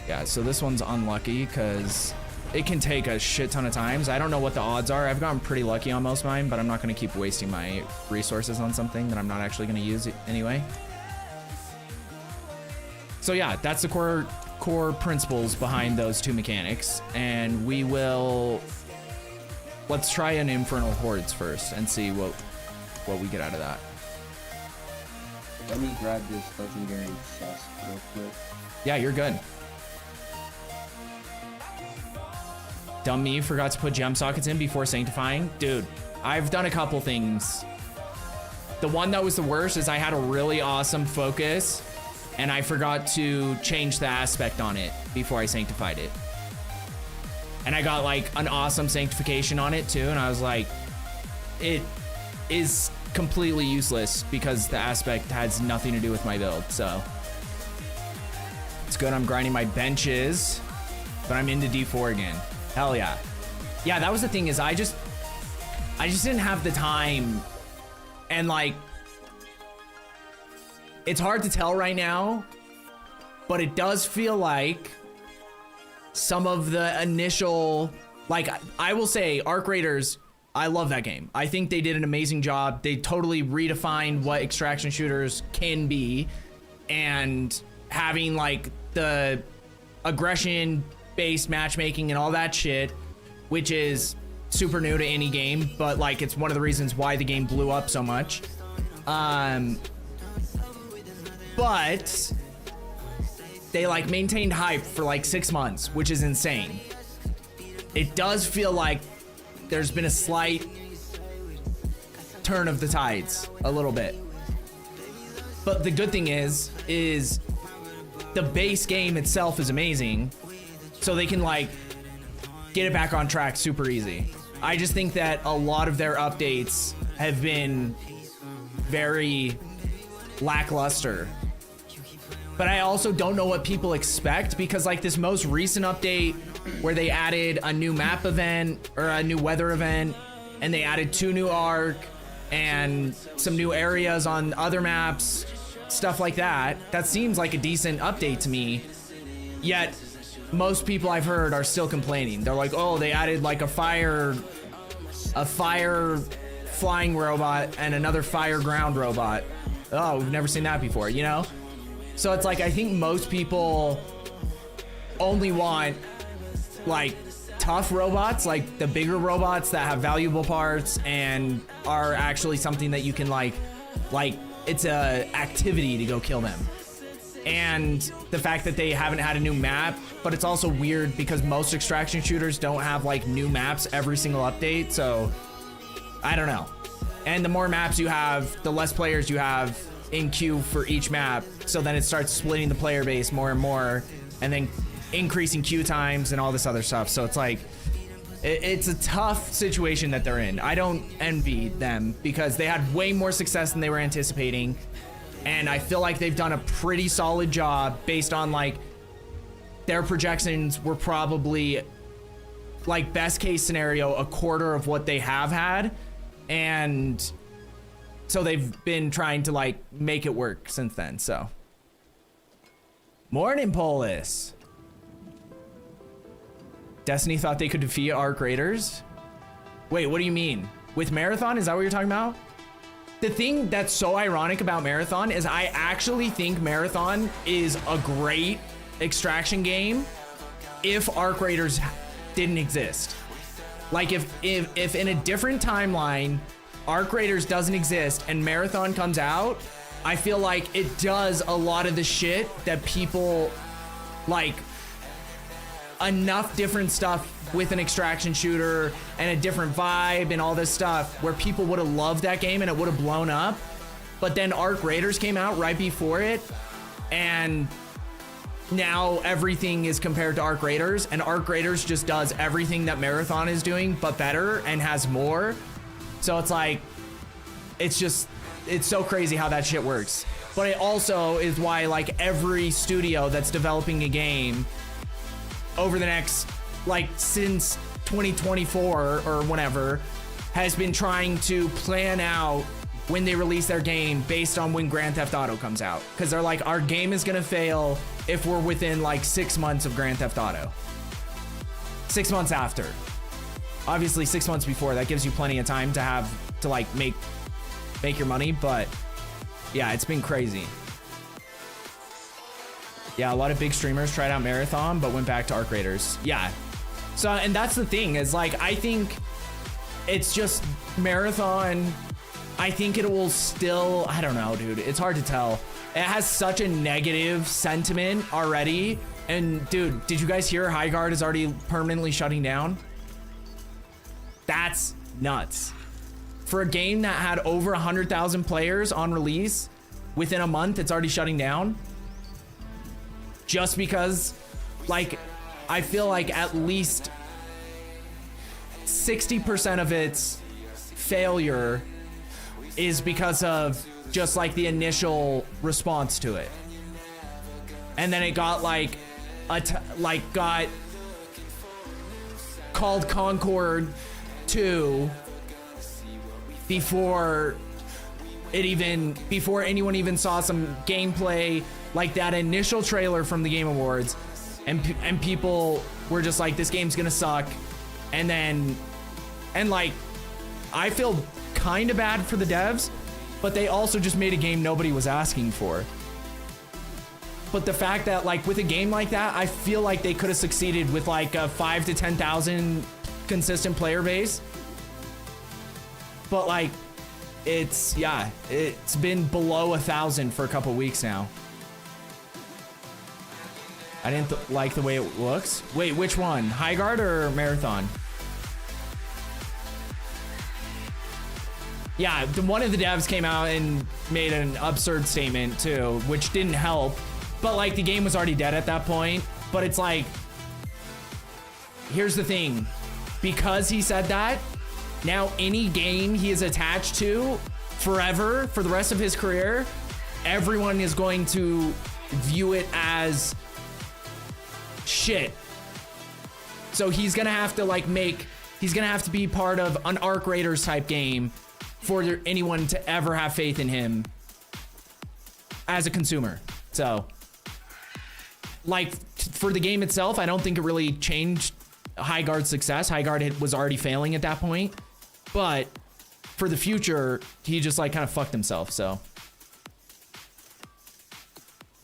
Yeah, so this one's unlucky because it can take a shit ton of times. I don't know what the odds are. I've gotten pretty lucky on most of mine, but I'm not going to keep wasting my resources on something that I'm not actually going to use it anyway. So yeah, that's the core principles behind those two mechanics. And we will... Let's try an Infernal Hordes first and see what we get out of that. Let me grab this legendary chest real quick. Yeah, you're good. Dumb me, forgot to put gem sockets in before sanctifying. Dude, I've done a couple things. The one that was the worst is I had a really awesome focus and I forgot to change the aspect on it before I sanctified it. And I got like an awesome sanctification on it too, and I was like, it is completely useless because the aspect has nothing to do with my build. So it's good. I'm grinding my benches, but I'm into D4 again. Hell yeah. Yeah, that was the thing, is I just didn't have the time, and like, it's hard to tell right now, but it does feel like some of the initial, like, I will say Arc Raiders, I love that game. I think they did an amazing job. They totally redefined what extraction shooters can be, and having like the aggression based matchmaking and all that shit, which is super new to any game, but like it's one of the reasons why the game blew up so much. But they like maintained hype for like 6 months, which is insane. It does feel like there's been a slight turn of the tides a little bit. But the good thing is the base game itself is amazing, so they can like get it back on track super easy. I just think that a lot of their updates have been very lackluster. But I also don't know what people expect, because like this most recent update where they added a new map event or a new weather event, and they added 2 new arc and some new areas on other maps, stuff like that. That seems like a decent update to me. Yet most people I've heard are still complaining. They're like, oh, they added like a fire flying robot and another fire ground robot. Oh, we've never seen that before, you know? So it's like, I think most people only want like tough robots, like the bigger robots that have valuable parts and are actually something that you can like it's a activity to go kill them. And the fact that they haven't had a new map, but it's also weird because most extraction shooters don't have like new maps every single update, so I don't know. And the more maps you have, the less players you have in queue for each map, so then it starts splitting the player base more and more, and then increasing queue times and all this other stuff. So it's like, it's a tough situation that they're in. I don't envy them because they had way more success than they were anticipating, and I feel like they've done a pretty solid job based on like their projections were probably like best case scenario a quarter of what they have had, and so they've been trying to like make it work since then. So morning, Polis. Destiny thought they could defeat Arc Raiders. Wait, what do you mean? With Marathon, is that what you're talking about? The thing that's so ironic about Marathon is I actually think Marathon is a great extraction game if Arc Raiders didn't exist. Like if in a different timeline, Arc Raiders doesn't exist and Marathon comes out, I feel like it does a lot of the shit that people like. Enough different stuff with an extraction shooter and a different vibe and all this stuff where people would have loved that game and it would have blown up. But then Arc Raiders came out right before it, and now everything is compared to Arc Raiders, and Arc Raiders just does everything that Marathon is doing but better and has more. So it's like, it's so crazy how that shit works. But it also is why like every studio that's developing a game over the next, like since 2024 or whenever, has been trying to plan out when they release their game based on when Grand Theft Auto comes out. Because they're like, our game is gonna fail if we're within like 6 months of Grand Theft Auto. 6 months after. Obviously 6 months before, that gives you plenty of time to like make your money, but yeah, it's been crazy. Yeah, a lot of big streamers tried out Marathon, but went back to Arc Raiders. Yeah. So, and that's the thing, is like, I think it's just Marathon. I think it will still, I don't know, dude. It's hard to tell. It has such a negative sentiment already. And dude, did you guys hear High Guard is already permanently shutting down? That's nuts. For a game that had over 100,000 players on release, within a month, it's already shutting down. Just because, like, I feel like at least 60% of its failure is because of just like the initial response to it. And then it got like, got called Concord 2 before anyone even saw some gameplay. Like that initial trailer from the Game Awards, and people were just like, this game's gonna suck. And like, I feel kind of bad for the devs, but they also just made a game nobody was asking for. But the fact that like with a game like that, I feel like they could have succeeded with like a 5,000 to 10,000 consistent player base. But like, it's been below 1,000 for a couple weeks now. I didn't like the way it looks. Wait, which one? High Guard or Marathon? Yeah, one of the devs came out and made an absurd statement too, which didn't help. But like the game was already dead at that point. But it's like, here's the thing. Because he said that, now any game he is attached to forever, for the rest of his career, everyone is going to view it as shit. So he's gonna have to like he's gonna have to be part of an Arc Raiders type game for anyone to ever have faith in him as a consumer. So like for the game itself, I don't think it really changed High Guard's success. High Guard was already failing at that point, but for the future, he just like kind of fucked himself. So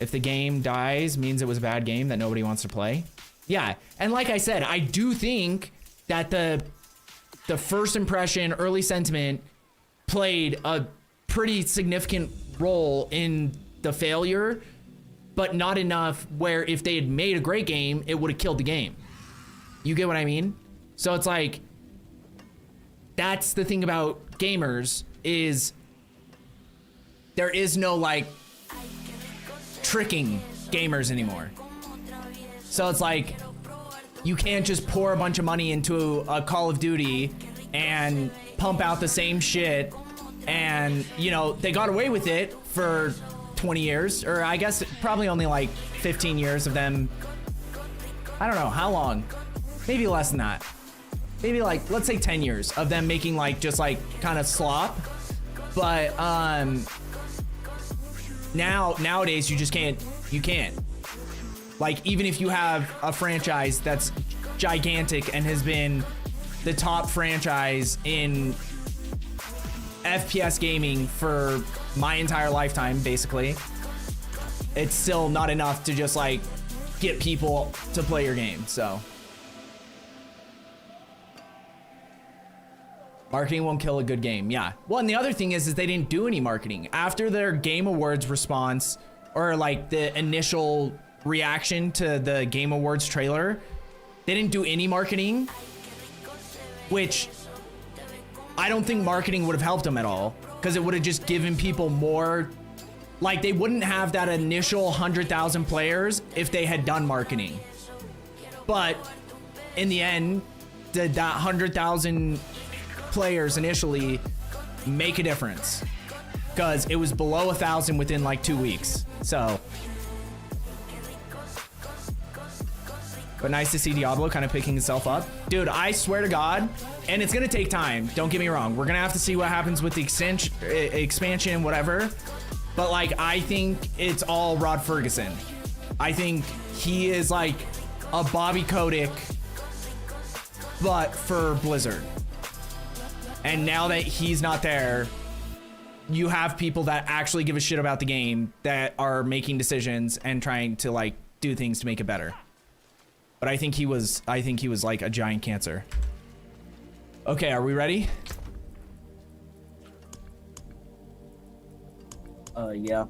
if the game dies, means it was a bad game that nobody wants to play. Yeah, and like I said, I do think that the first impression, early sentiment, played a pretty significant role in the failure, but not enough where if they had made a great game, it would have killed the game. You get what I mean? So it's like, that's the thing about gamers, is there is no like tricking gamers anymore. So it's like, you can't just pour a bunch of money into a Call of Duty and pump out the same shit. And, you know, they got away with it for 20 years, or I guess probably only like 15 years of them. I don't know how long, maybe less than that. Maybe like, let's say 10 years of them making like, just like kind of slop. But, nowadays you just can't. Like, even if you have a franchise that's gigantic and has been the top franchise in FPS gaming for my entire lifetime, basically, it's still not enough to just like get people to play your game. So marketing won't kill a good game. Yeah. Well, and the other thing is they didn't do any marketing after their Game Awards response, or like the initial reaction to the Game Awards trailer. They didn't do any marketing, which I don't think marketing would have helped them at all, because it would have just given people more, like they wouldn't have that initial 100,000 players if they had done marketing. But in the end, did that 100,000 players initially make a difference? Because it was below 1,000 within like 2 weeks. So, but nice to see Diablo kind of picking itself up. Dude, I swear to God, and it's gonna take time, don't get me wrong. We're gonna have to see what happens with the expansion, whatever. But like, I think it's all Rod Ferguson. I think he is like a Bobby Kotick, but for Blizzard. And now that he's not there, you have people that actually give a shit about the game that are making decisions and trying to like do things to make it better. But I think he was like a giant cancer. Okay, are we ready? Yeah.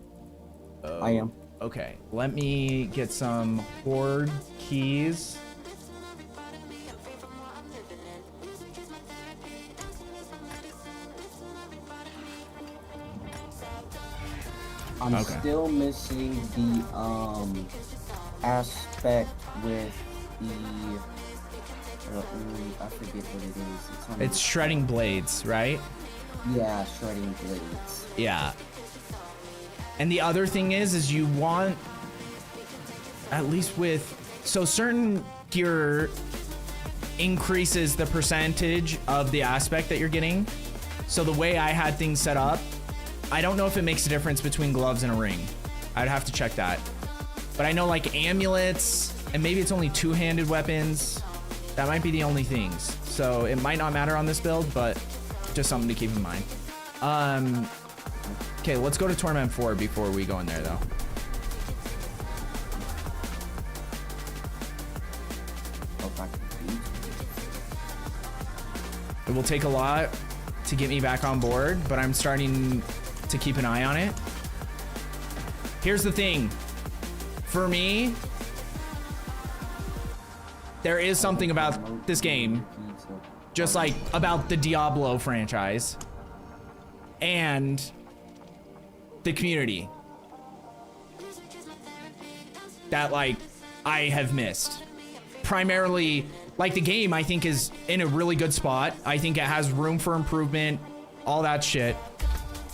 I am. Okay, let me get some horde keys. I'm still missing the aspect with the I forget what it is. It's shredding blades, right? Yeah, shredding blades. Yeah. And the other thing is you want, at least with, so certain gear increases the percentage of the aspect that you're getting. So the way I had things set up, I don't know if it makes a difference between gloves and a ring. I'd have to check that. But I know like amulets, and maybe it's only two-handed weapons. That might be the only things. So it might not matter on this build, but just something to keep in mind. Okay, let's go to Torment 4 before we go in there though. It will take a lot to get me back on board, but I'm starting to keep an eye on it. Here's the thing. For me, there is something about this game, just like about the Diablo franchise and the community, that like I have missed. Primarily, like the game I think is in a really good spot. I think it has room for improvement, all that shit.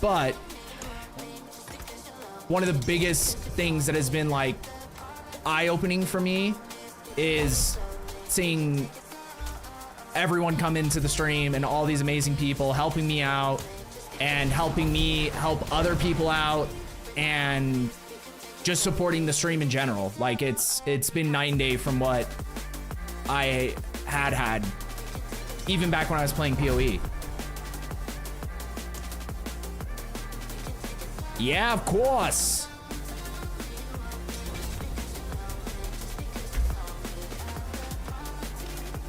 But one of the biggest things that has been like eye-opening for me is seeing everyone come into the stream and all these amazing people helping me out and helping me help other people out and just supporting the stream in general. Like it's been night and day from what I had even back when I was playing PoE. Yeah, of course.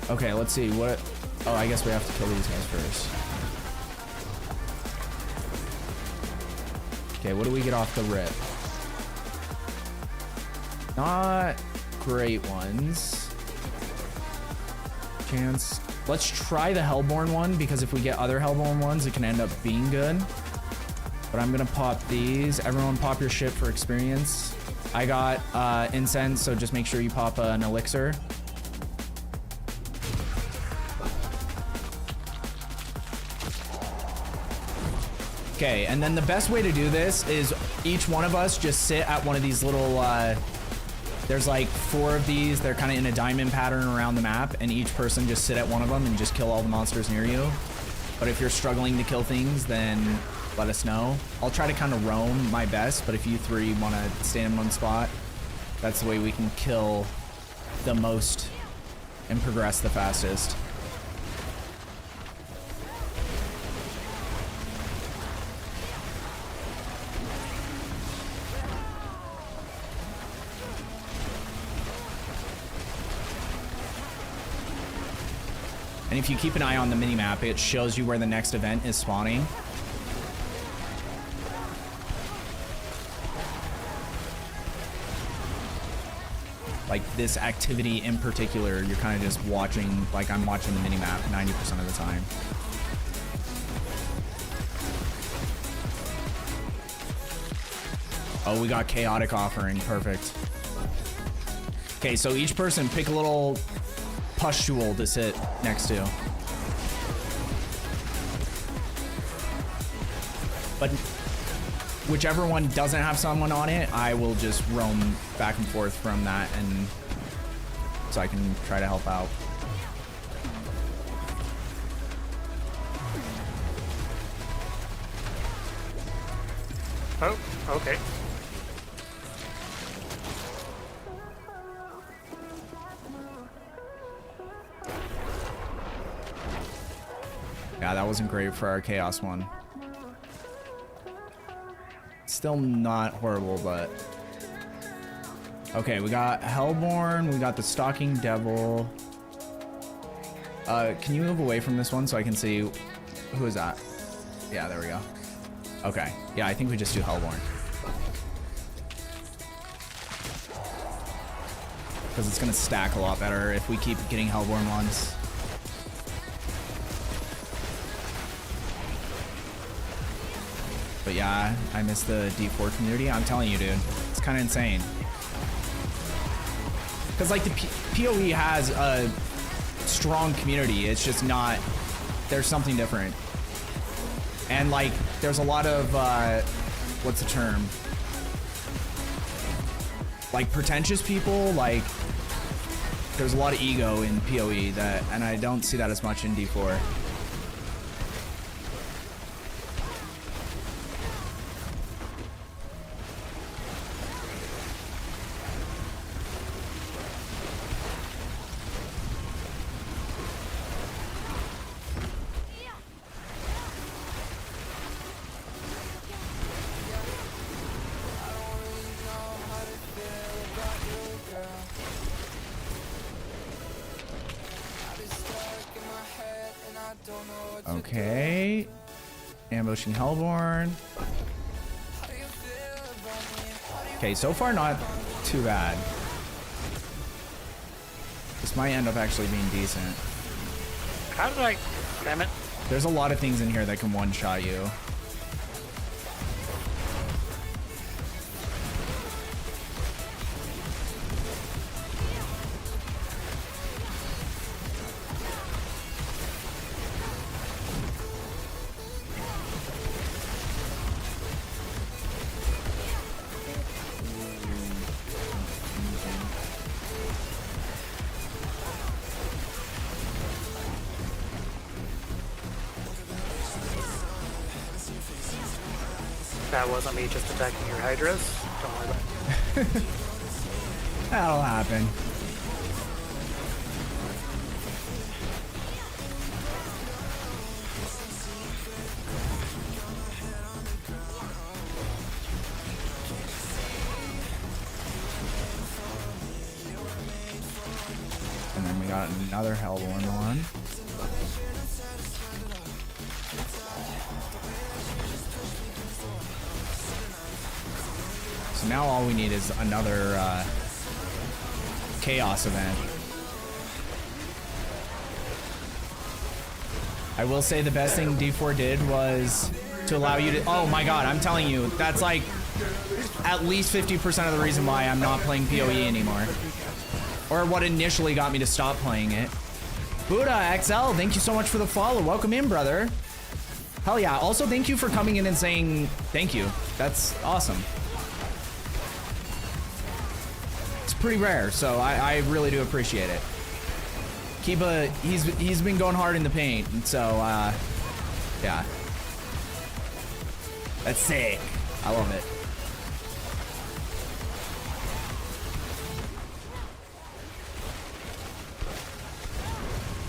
Okay, let's see what. Oh, I guess we have to kill these guys first. Okay, what do we get off the rip? Not great ones. Chance. Let's try the Hellborn one, because if we get other Hellborn ones, it can end up being good. But I'm gonna pop these. Everyone pop your shit for experience. I got incense, so just make sure you pop an elixir. Okay, and then the best way to do this is each one of us just sit at one of these little, there's like 4 of these. They're kind of in a diamond pattern around the map, and each person just sit at one of them and just kill all the monsters near you. But if you're struggling to kill things, then let us know. I'll try to kind of roam my best, but if you 3 want to stand in one spot, that's the way we can kill the most and progress the fastest. And if you keep an eye on the minimap, it shows you where the next event is spawning. Like this activity in particular, you're kind of just watching, like I'm watching the minimap 90% of the time. Oh, we got chaotic offering, perfect. Okay, so each person pick a little pustule to sit next to. But whichever one doesn't have someone on it, I will just roam back and forth from that, and so I can try to help out. Oh, okay. Yeah, that wasn't great for our chaos one. Still not horrible, but okay, we got Hellborn, we got the Stalking Devil. Can you move away from this one so I can see who is that? Yeah, there we go. Okay, yeah, I think we just do Hellborn because it's gonna stack a lot better if we keep getting Hellborn ones. But yeah, I miss the D4 community. I'm telling you, dude, it's kind of insane. Because like the PoE has a strong community. It's just not, there's something different. And like, there's a lot of, what's the term? Like pretentious people, like there's a lot of ego in PoE that, and I don't see that as much in D4. Okay. Ambushing Hellborn. Okay, so far not too bad. This might end up actually being decent. How did I... Damn it. There's a lot of things in here that can one-shot you. That wasn't me just attacking your Hydras. Don't worry about it. That'll happen. And then we got another Hellborn one. So now all we need is another chaos event. I will say the best thing D4 did was to allow you to, oh my god, I'm telling you, that's like at least 50% of the reason why I'm not playing PoE anymore. Or what initially got me to stop playing it. Buddha XL, thank you so much for the follow. Welcome in, brother. Hell yeah. Also, thank you for coming in and saying thank you. That's awesome. It's pretty rare, so I really do appreciate it. Kiba, he's been going hard in the paint, and so yeah. That's sick. I love it.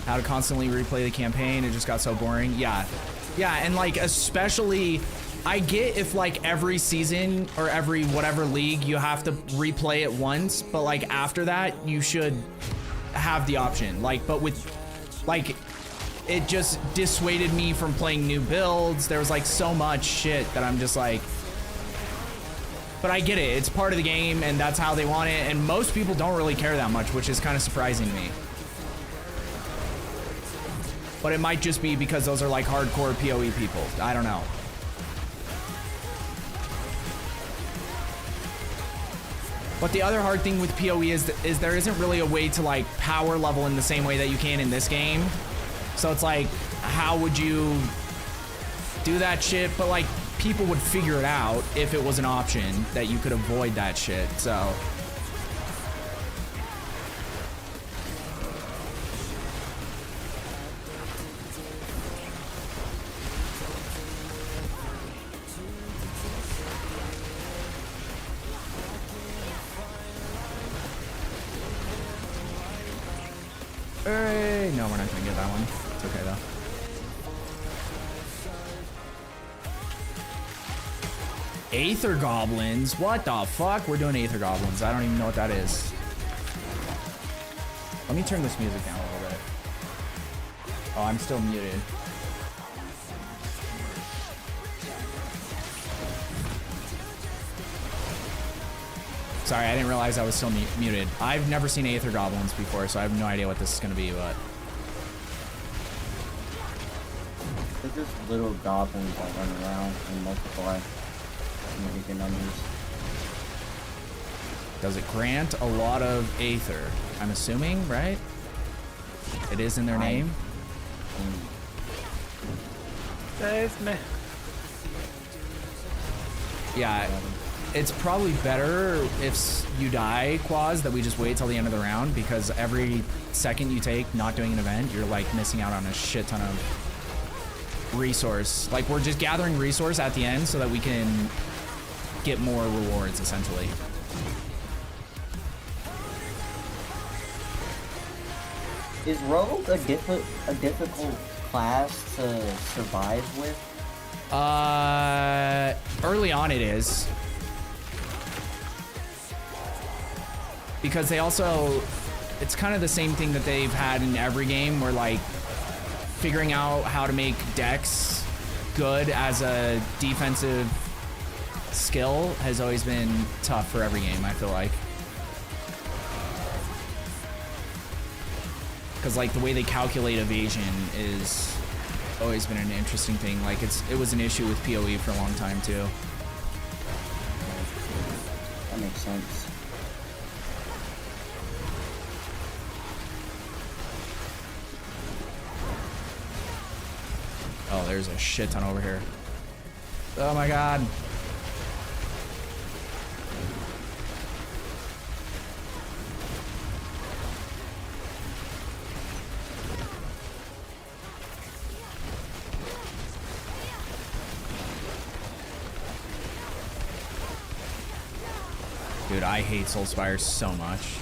How to constantly replay the campaign, it just got so boring. Yeah, and like especially I get if like every season or every whatever league you have to replay it once, but like after that you should have the option. Like, but with like it just dissuaded me from playing new builds. There was like so much shit that I'm just like, but I get it. It's part of the game and that's how they want it. And most people don't really care that much, which is kind of surprising to me. But it might just be because those are like hardcore PoE people. I don't know. But the other hard thing with PoE is there isn't really a way to like power level in the same way that you can in this game. So it's like, how would you do that shit? But like, people would figure it out if it was an option that you could avoid that shit, so. Hey, no, we're not gonna get that one. It's okay though. Aether Goblins? What the fuck? We're doing Aether Goblins. I don't even know what that is. Let me turn this music down a little bit. Oh, I'm still muted. Sorry, I didn't realize I was still muted. I've never seen Aether Goblins before, so I have no idea what this is gonna be, but... They're just little goblins that run around and multiply. Bigger numbers. Does it grant a lot of Aether? I'm assuming, right? It is in their name? Save me. Yeah, it's probably better if you die, Quaz, that we just wait till the end of the round, because every second you take not doing an event, you're like missing out on a shit ton of resource. Like, we're just gathering resource at the end so that we can get more rewards, essentially. Is Rogue a difficult class to survive with? Early on it is. Because they also, it's kind of the same thing that they've had in every game, where like figuring out how to make Dex good as a defensive skill has always been tough for every game, I feel like. Because like the way they calculate evasion is always been an interesting thing. Like it was an issue with PoE for a long time too. That makes sense. Oh, there's a shit ton over here. Oh my god. Dude, I hate Soul Spires so much.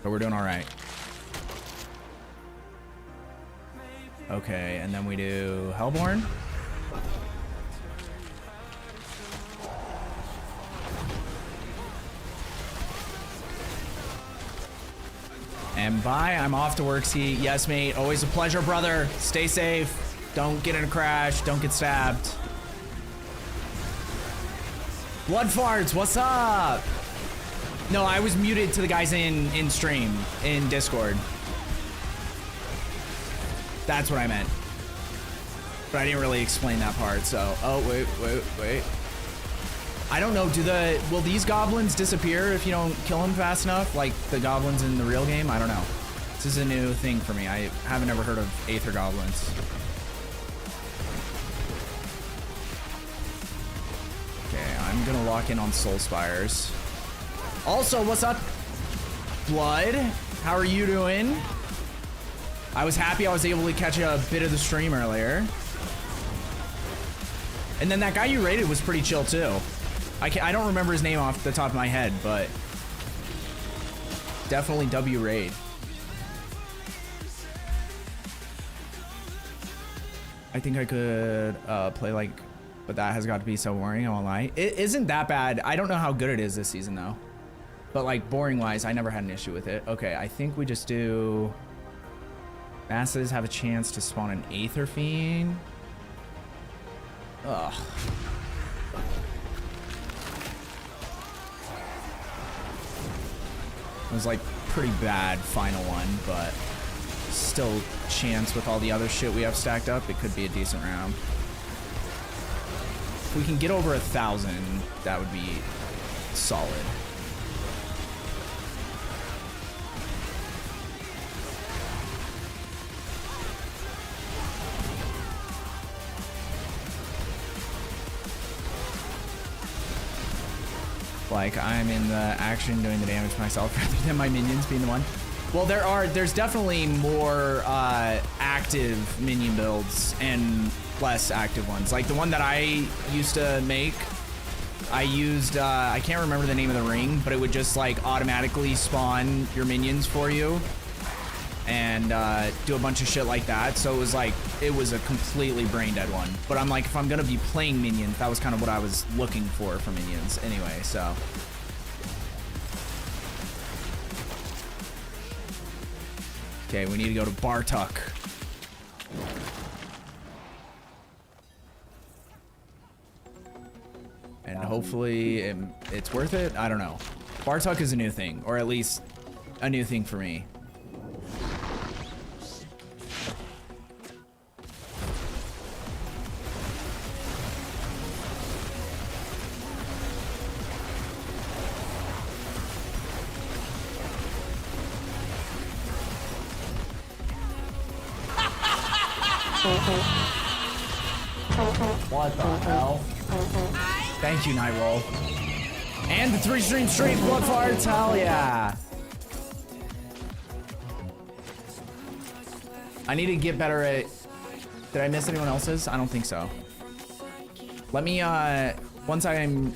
But we're doing all right. Okay, and then we do Hellborn. And bye, I'm off to work. See, yes, mate. Always a pleasure, brother. Stay safe. Don't get in a crash. Don't get stabbed. Blood farts, what's up? No, I was muted to the guys in stream, in Discord. That's what I meant. But I didn't really explain that part, so. Oh, wait. I don't know, will these goblins disappear if you don't kill them fast enough? Like the goblins in the real game? I don't know. This is a new thing for me. I haven't ever heard of Aether Goblins. Okay, I'm gonna lock in on Soul Spires. Also, what's up, Blood? How are you doing? I was happy I was able to catch a bit of the stream earlier. And then that guy you raided was pretty chill too. I don't remember his name off the top of my head, but definitely W raid. I think I could play like, but that has got to be so boring, I won't lie. It isn't that bad. I don't know how good it is this season though. But like boring wise, I never had an issue with it. Okay, I think we just do masses have a chance to spawn an Aether Fiend. Ugh. It was like pretty bad final one, but still chance with all the other shit we have stacked up, it could be a decent round. If we can get over 1,000, that would be solid. Like, I'm in the action doing the damage myself rather than my minions being the one. Well, there's definitely more active minion builds and less active ones. Like the one that I used to make, I used, I can't remember the name of the ring, but it would just like automatically spawn your minions for you and do a bunch of shit like that. So it was like, it was a completely brain dead one. But I'm like, if I'm gonna be playing minions, that was kind of what I was looking for minions anyway, so. Okay, we need to go to Bartuk. And hopefully it's worth it. I don't know. Bartuk is a new thing, or at least a new thing for me. What the hell? Thank you, Nightroll. And the 3-stream stream, Blood Farts, hell yeah. I need to get better at... Did I miss anyone else's? I don't think so. Let me, once I'm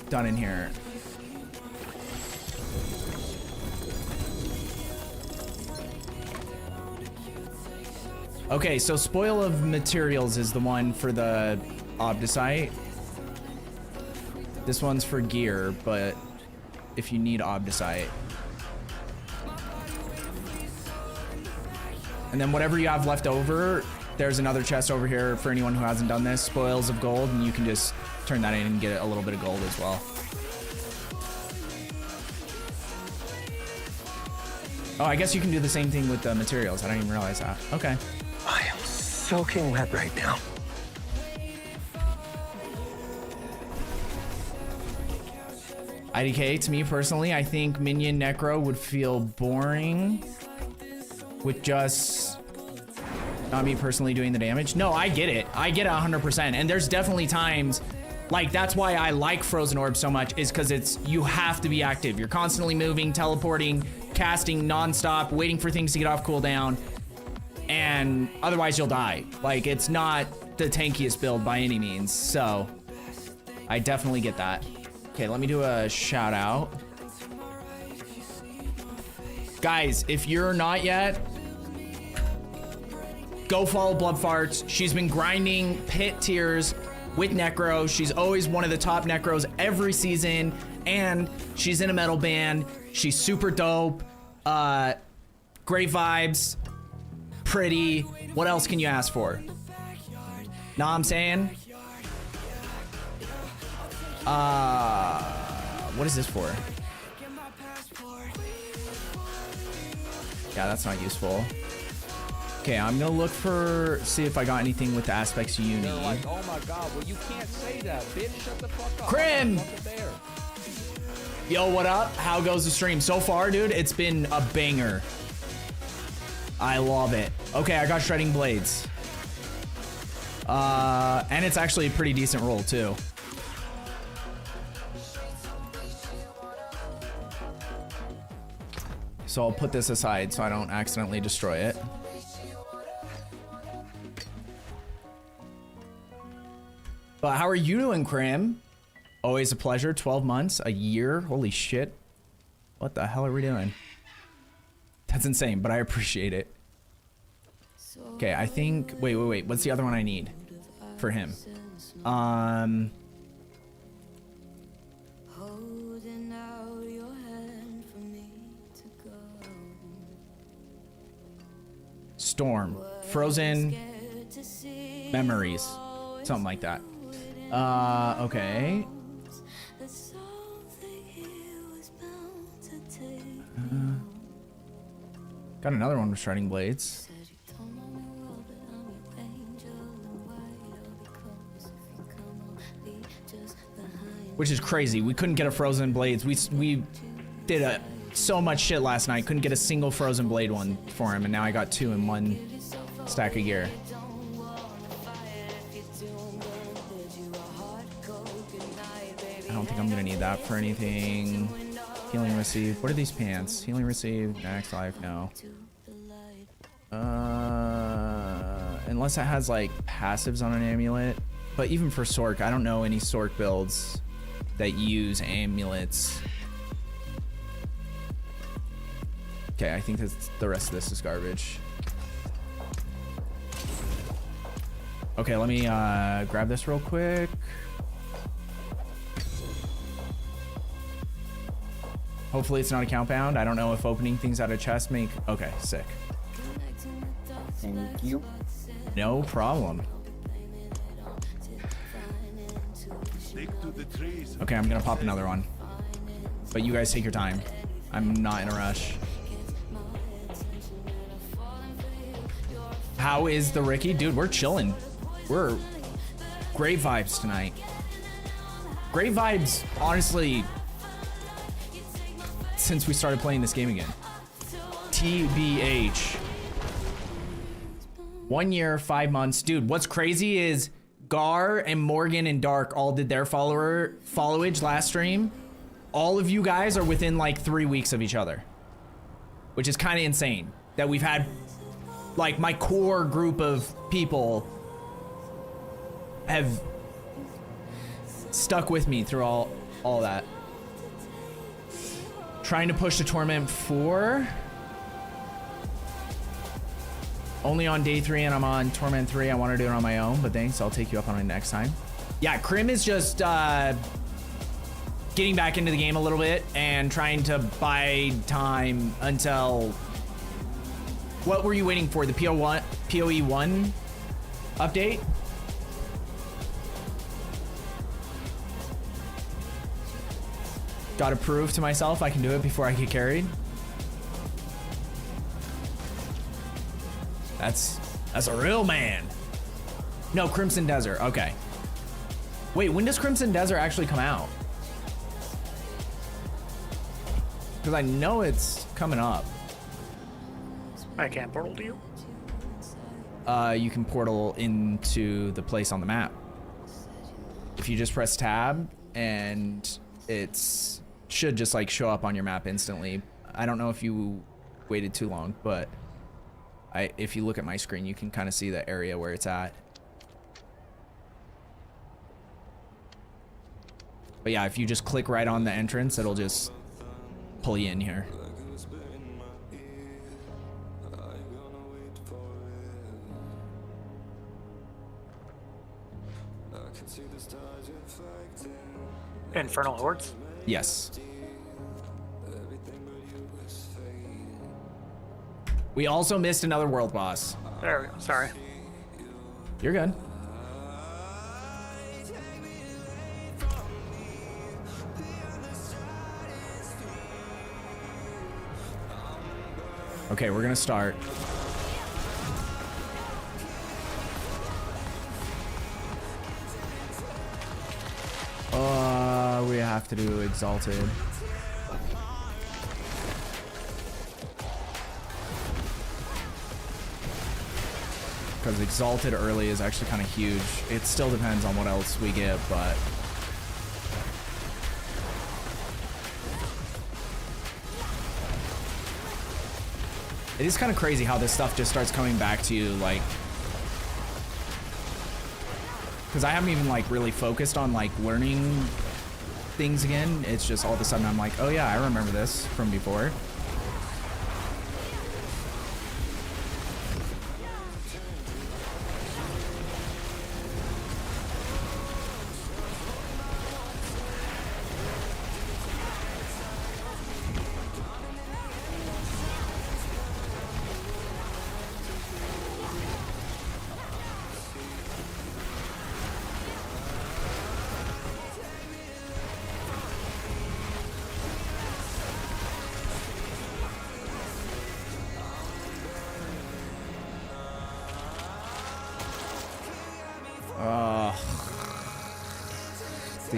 done in here. Okay, so Spoil of Materials is the one for the Obdicite. This one's for gear, but if you need Obdicite. And then whatever you have left over, there's another chest over here for anyone who hasn't done this. Spoils of Gold, and you can just turn that in and get a little bit of gold as well. Oh, I guess you can do the same thing with the materials. I didn't even realize that. Okay. I am soaking wet right now. IDK, to me personally, I think Minion Necro would feel boring with just not me personally doing the damage. No, I get it. I get it 100%. And there's definitely times, like that's why I like Frozen Orb so much, is because it's, you have to be active. You're constantly moving, teleporting, casting nonstop, waiting for things to get off cooldown, and otherwise you'll die. Like, it's not the tankiest build by any means, so I definitely get that. Okay, let me do a shout out. Guys, if you're not yet, go follow Blood Farts. She's been grinding pit tiers with Necro. She's always one of the top Necros every season, and she's in a metal band. She's super dope. Great vibes. Pretty. What else can you ask for? Know what I'm saying? What is this for? Yeah, that's not useful. Okay, I'm gonna look for, see if I got anything with the aspects you need. They're like, oh my god, well you can't say that, bitch, shut the fuck up. Crim! I'm a fucking bear. Yo, what up? How goes the stream? So far, dude, it's been a banger. I love it. Okay, I got Shredding Blades. And it's actually a pretty decent roll, too. So I'll put this aside so I don't accidentally destroy it. But how are you doing, Crim? Always a pleasure. 12 months, a year. Holy shit. What the hell are we doing? That's insane, but I appreciate it. Okay, I think, wait. What's the other one I need for him? Storm. Frozen Memories. Something like that. Okay. Got another one with Shredding Blades. Which is crazy. We couldn't get a Frozen Blades. We did so much shit last night. Couldn't get a single Frozen Blade one for him, and now I got 2 in 1 stack of gear. I don't think I'm gonna need that for anything. Healing received. What are these pants? Healing received. Max life. No. Unless it has like passives on an amulet. But even for Sorc, I don't know any Sorc builds that use amulets. Okay, I think that's the rest of this is garbage. Okay, let me grab this real quick. Hopefully it's not a count bound. I don't know if opening things out of chest make... Okay, sick. Thank you. No problem. Okay, I'm gonna pop another one. But you guys take your time. I'm not in a rush. How is the Ricky? Dude, we're chilling. We're great vibes tonight. Great vibes, honestly, since we started playing this game again. TBH. 1 year, 5 months. Dude, what's crazy is Gar and Morgan and Dark all did their followage last stream. All of you guys are within like 3 weeks of each other, which is kind of insane that we've had like my core group of people have stuck with me through all that. Trying to push to Torment 4. Only on day 3 and I'm on Torment 3. I want to do it on my own, but thanks. I'll take you up on it next time. Yeah, Krim is just getting back into the game a little bit and trying to buy time until... What were you waiting for? The PoE 1 update? Gotta prove to myself I can do it before I get carried. That's a real man. No, Crimson Desert. Okay. Wait, when does Crimson Desert actually come out? Because I know it's coming up. I can't portal to you? You can portal into the place on the map. If you just press tab, and it's should just like show up on your map instantly. I don't know if you waited too long, but if you look at my screen, you can kind of see the area where it's at. But yeah, if you just click right on the entrance, it'll just pull you in here. Infernal Hordes? Yes. We also missed another world boss. There we go. Sorry. You're good. Okay, we're gonna start. We have to do Exalted. Because Exalted early is actually kind of huge. It still depends on what else we get, but... It is kind of crazy how this stuff just starts coming back to you, like... Because I haven't even, like, really focused on, like, learning things again. It's just all of a sudden I'm like, oh yeah, I remember this from before.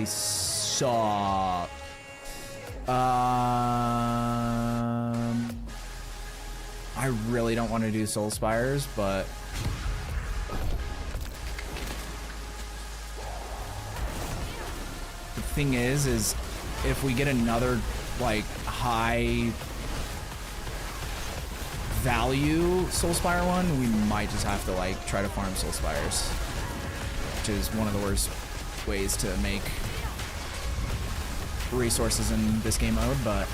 absolutely suck. I really don't want to do Soul Spires, but the thing is if we get another like high value Soul Spire one, we might just have to like try to farm Soul Spires, which is one of the worst ways to make resources in this game mode, but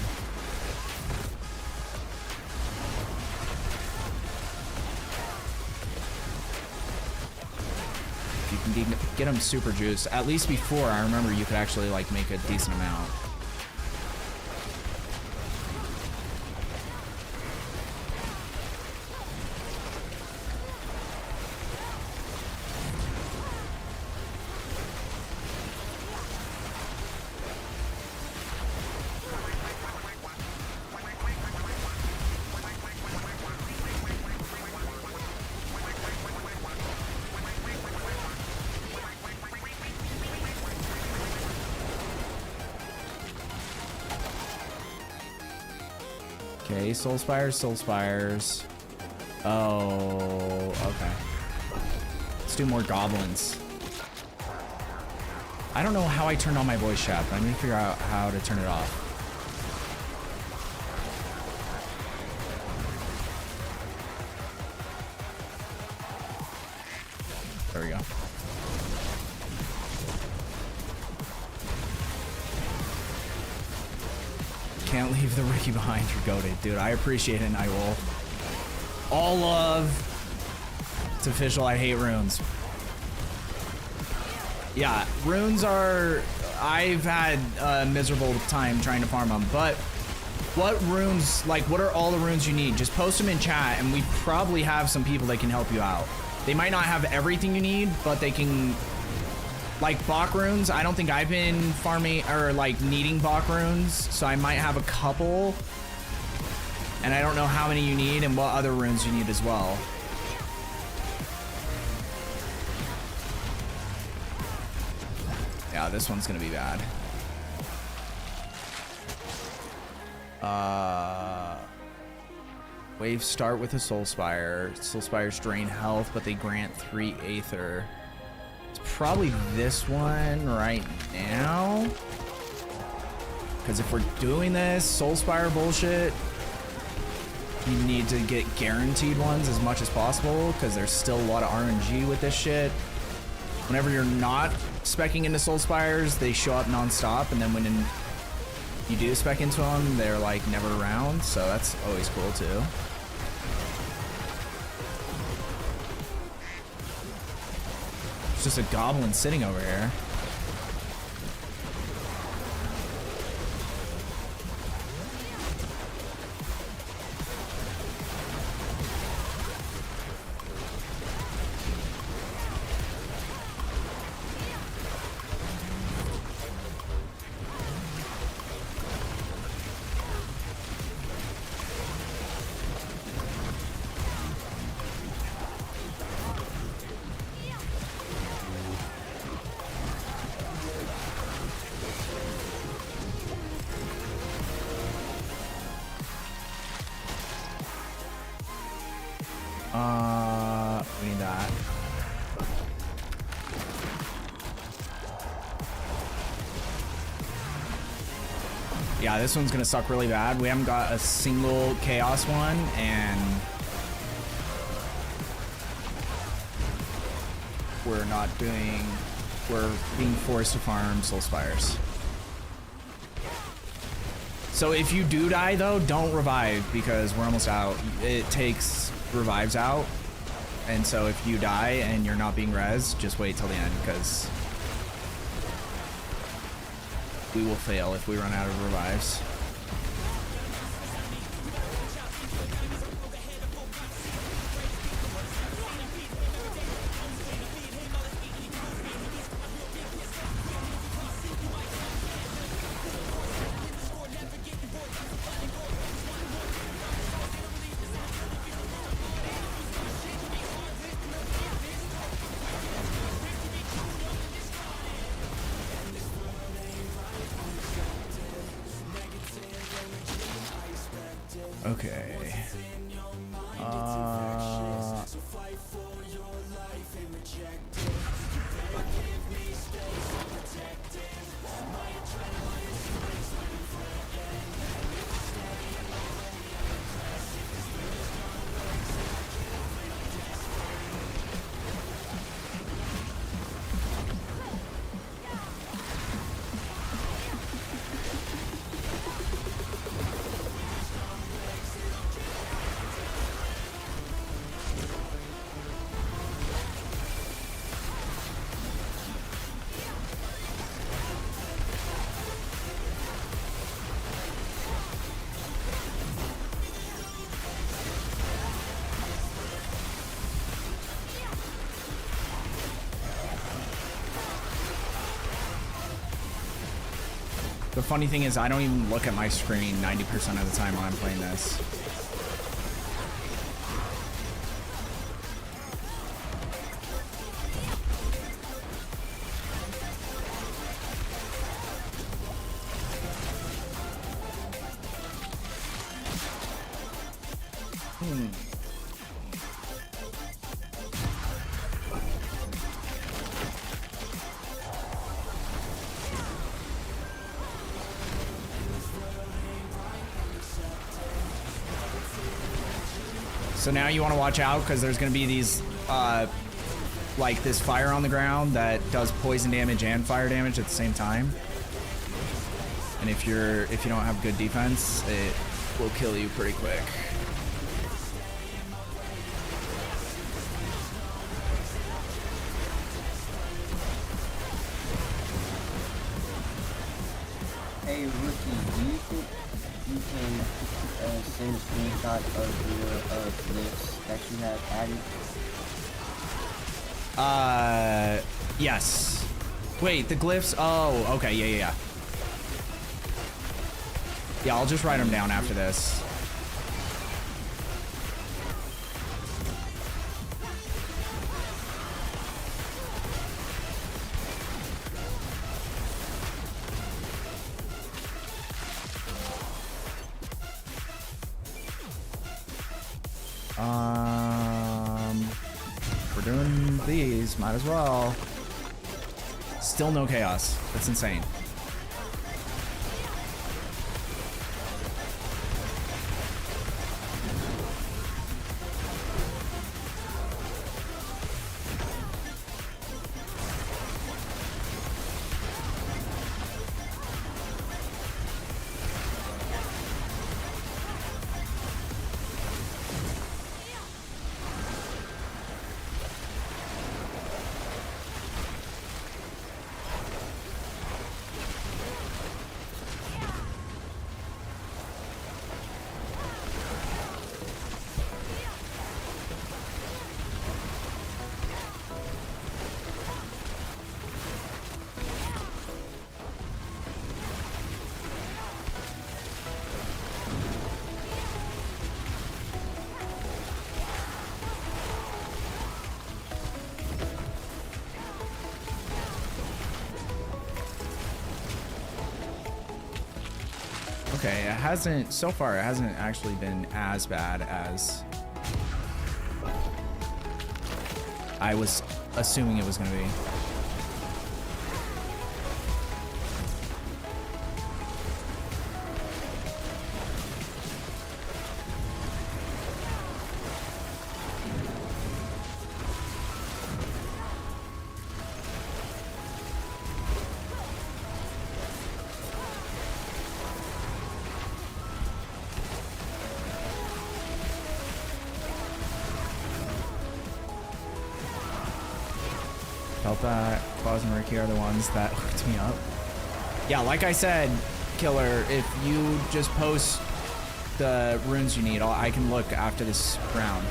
if you can get them super juiced, at least before, I remember you could actually like make a decent amount. Okay, Soul Spires, Soul Spires. Oh, okay. Let's do more goblins. I don't know how I turned on my voice chat, but I need to figure out how to turn it off. There we go. Can't leave the Ricky behind. You're goated, dude. I appreciate it, and I will. All love. It's official. I hate runes. Yeah, runes are... I've had a miserable time trying to farm them, but what runes, like, what are all the runes you need? Just post them in chat, and we probably have some people that can help you out. They might not have everything you need, but they can... Like Bach runes, I don't think I've been farming or like needing Bach runes, so I might have a couple. And I don't know how many you need and what other runes you need as well. Yeah, this one's gonna be bad. Waves start with a Soul Spire. Soul Spires drain health, but they grant 3 Aether. It's probably this one right now. Because if we're doing this Soul Spire bullshit, you need to get guaranteed ones as much as possible, because there's still a lot of RNG with this shit. Whenever you're not speccing into Soul Spires, they show up non-stop, and then when you do spec into them, they're like never around, so that's always cool too. There's just a goblin sitting over here. We need that. Yeah, this one's gonna suck really bad. We haven't got a single chaos one, and we're being forced to farm Soul Spires. So if you do die though, don't revive, because we're almost out. It takes revives out, and so if you die and you're not being res, just wait till the end, because we will fail if we run out of revives. Okay. The funny thing is, I don't even look at my screen 90% of the time when I'm playing this. So now you want to watch out because there's going to be these, like this fire on the ground that does poison damage and fire damage at the same time. And if you don't have good defense, it will kill you pretty quick. Hey, Rookie, do you think you can send a screenshot of your glyphs that you have added? Yes. Wait, the glyphs? Oh, okay, yeah. Yeah, I'll just write them down after this. We're doing these, might as well. Still no chaos. That's insane. Okay, it hasn't, so far, it hasn't actually been as bad as I was assuming it was going to be. Felt that Claus and Ricky are the ones that hooked me up. Yeah, like I said, Killer, if you just post the runes you need, I can look after this round.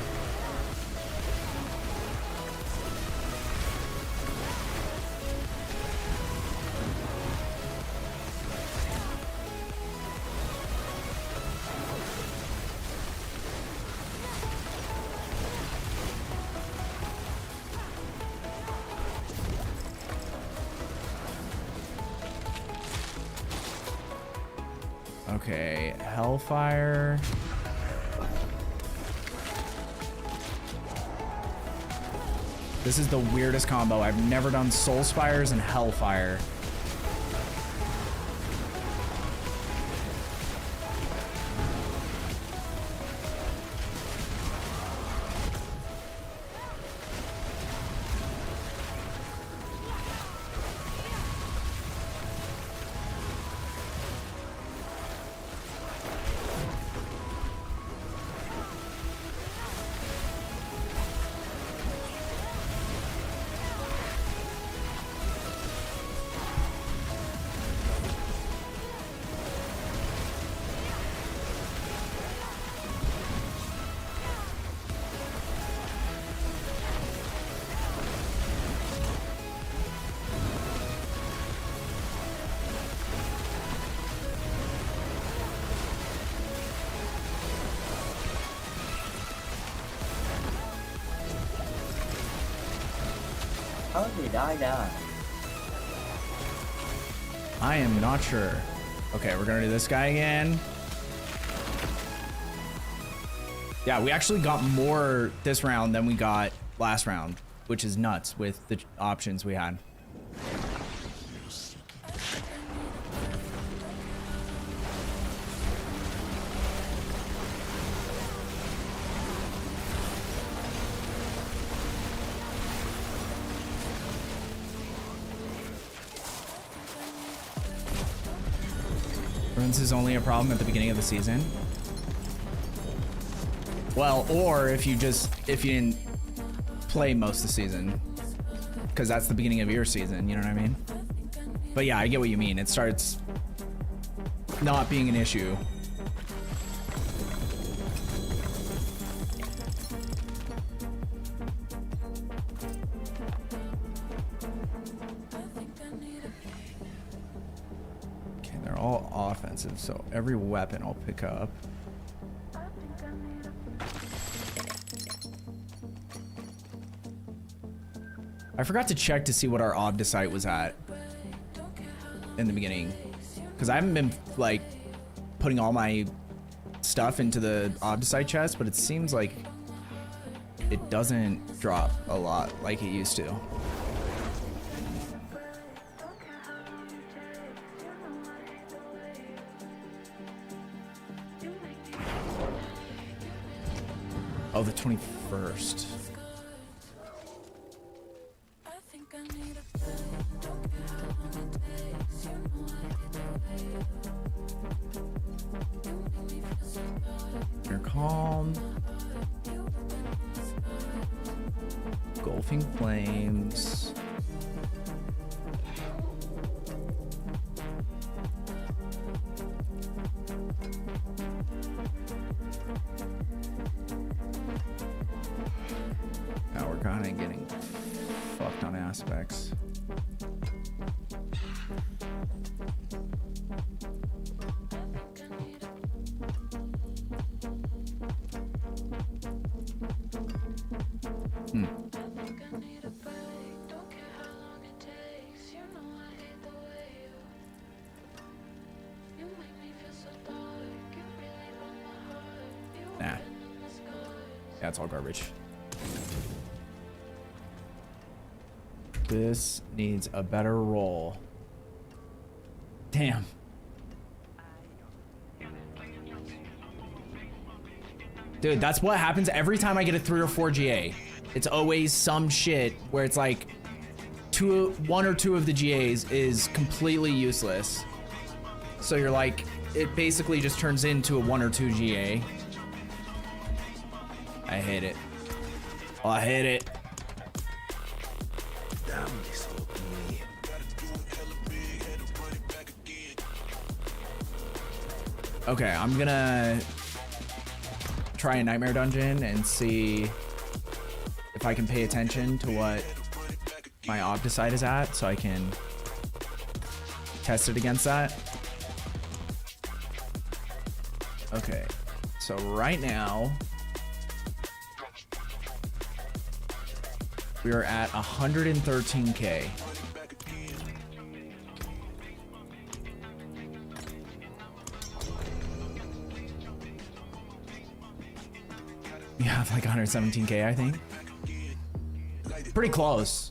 Okay, Hellfire. This is the weirdest combo. I've never done Soul Spires and Hellfire. How did I die? I am not sure. Okay, we're gonna do this guy again. Yeah, we actually got more this round than we got last round, which is nuts with the options we had. Runes is only a problem at the beginning of the season. Well, or if you didn't play most of the season, because that's the beginning of your season, you know what I mean? But yeah, I get what you mean. It starts not being an issue. Okay, they're all offensive, so every weapon I'll pick up. I forgot to check to see what our Obdicite was at in the beginning, because I haven't been like putting all my stuff into the Obdicite chest, but it seems like it doesn't drop a lot like it used to. Oh, the 21st. You're calm. Golfing flames. Now we're kind of getting fucked on aspects. Nah. Yeah, it's all garbage. This needs a better roll. Damn. Dude, that's what happens every time I get a 3 or 4 GA. It's always some shit where it's like 1 or 2 of the GAs is completely useless. So you're like, it basically just turns into a 1 or 2 GA. I hate it. Oh, I hate it. Okay, I'm gonna try a nightmare dungeon and see if I can pay attention to what my Obdicite is at so I can test it against that. Okay, so right now we are at 113k. You have like 117k, I think. Pretty close.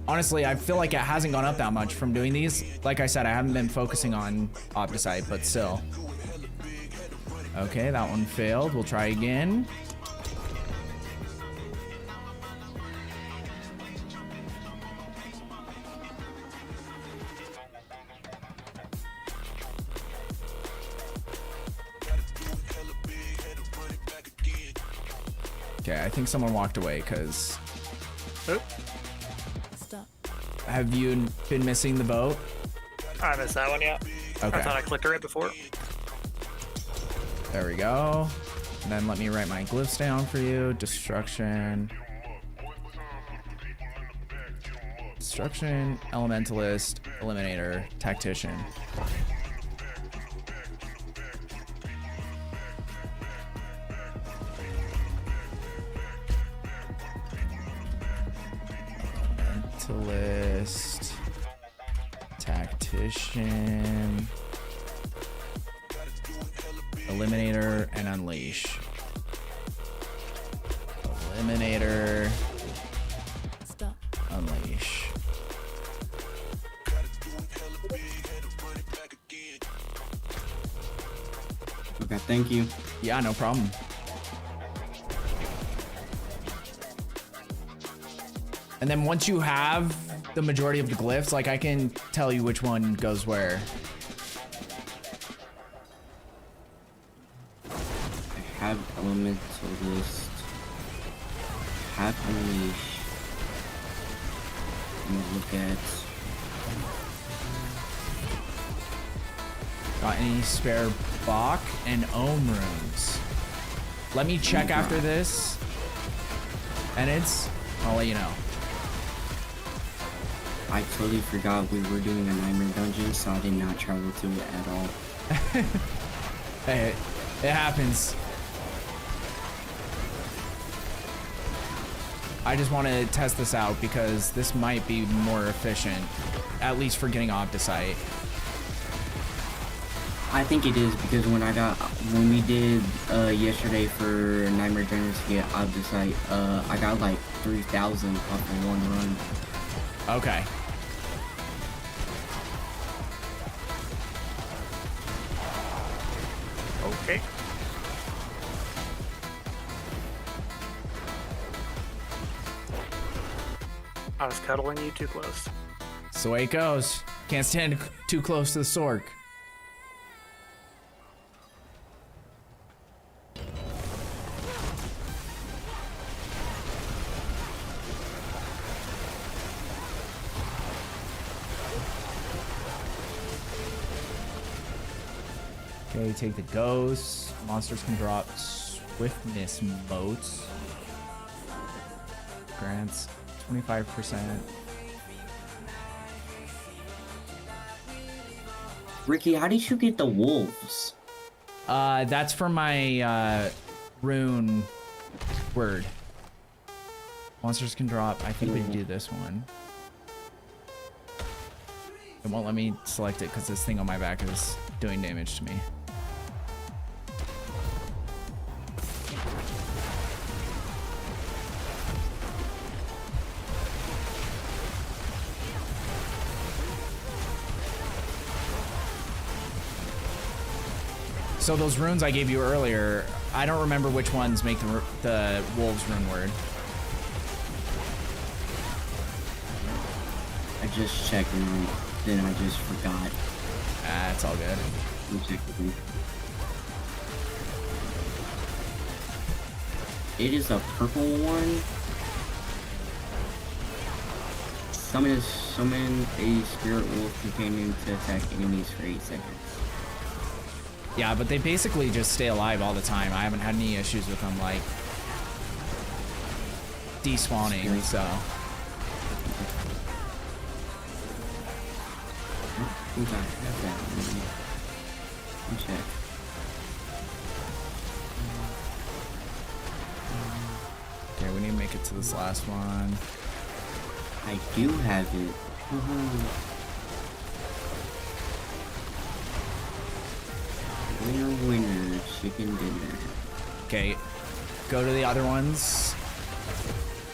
Honestly, I feel like it hasn't gone up that much from doing these. Like I said, I haven't been focusing on Opticite, but still. Okay, that one failed. We'll try again. Okay, I think someone walked away because... Stop. Have you been missing the boat? I missed that one, yeah. Okay. I thought I clicked it right before. There we go. And then let me write my glyphs down for you. Destruction. Destruction, Elementalist, Eliminator, Tactician. Elementalist, Tactician, Eliminator, and Unleash. Eliminator, Stop. Unleash. Okay, thank you. Yeah, no problem. And then once you have the majority of the glyphs, like I can tell you which one goes where. I have Elementalist. Have Unleash. Let me look at... Got any spare Bach and Ohm runes? Let me check after this. And I'll let you know. I totally forgot we were doing a nightmare dungeon, so I did not travel to it at all. Hey, it happens. I just want to test this out because this might be more efficient, at least for getting Opticite. I think it is because when we did yesterday for Nightmare Dungeons to get Opticite, I got like 3,000 off in one run. Okay. Okay. I was cuddling you too close. So the way it goes. Can't stand too close to the Sorc. Okay, take the ghosts. Monsters can drop swiftness motes. Grants 25%. Ricky, how did you get the wolves? That's for my rune word. Monsters can drop. I think we do this one. It won't let me select it because this thing on my back is doing damage to me. So those runes I gave you earlier, I don't remember which ones make the wolves rune word. I just checked and then I just forgot. Ah, it's all good. Exactly. It is a purple one. Summon a spirit wolf companion to attack enemies for 8 seconds. Yeah, but they basically just stay alive all the time. I haven't had any issues with them, like, despawning, so. Okay, let me check. Okay, we need to make it to this last one. I do have it. Winner, winner, chicken dinner. Okay, go to the other ones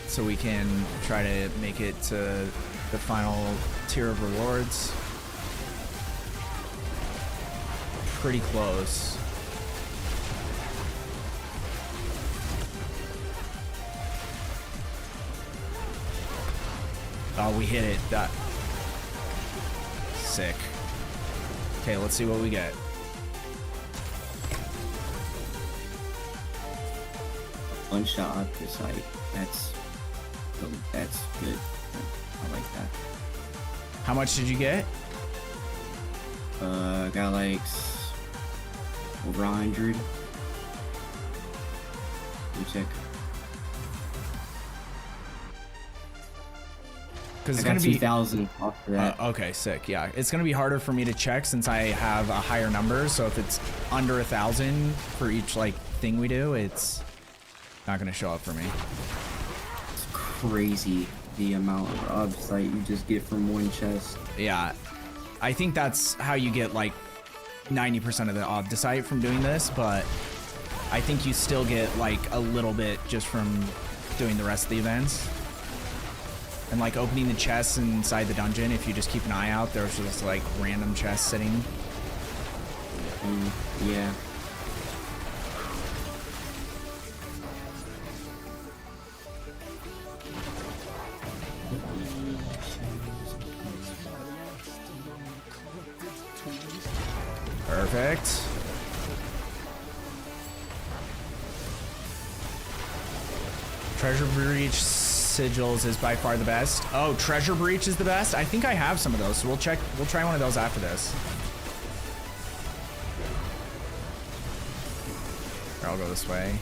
so we can try to make it to the final tier of rewards. Pretty close. Oh, we hit it. That sick. Okay, let's see what we get. One shot up the site. That's good. I like that. How much did you get? Got like over 100. Let me check. Because it's I got gonna be 2,000 after that. okay, sick. Yeah, it's gonna be harder for me to check since I have a higher number. So if it's under 1,000 for each like thing we do, it's not gonna show up for me. It's crazy the amount of obsite you just get from one chest. Yeah, I think that's how you get like 90% of the obdicite from doing this, but I think you still get like a little bit just from doing the rest of the events. And like opening the chests inside the dungeon, if you just keep an eye out, there's just like random chests sitting. Yeah. Perfect. Treasure Breach sigils is by far the best. Oh, Treasure Breach is the best? I think I have some of those, so we'll try one of those after this. Or I'll go this way.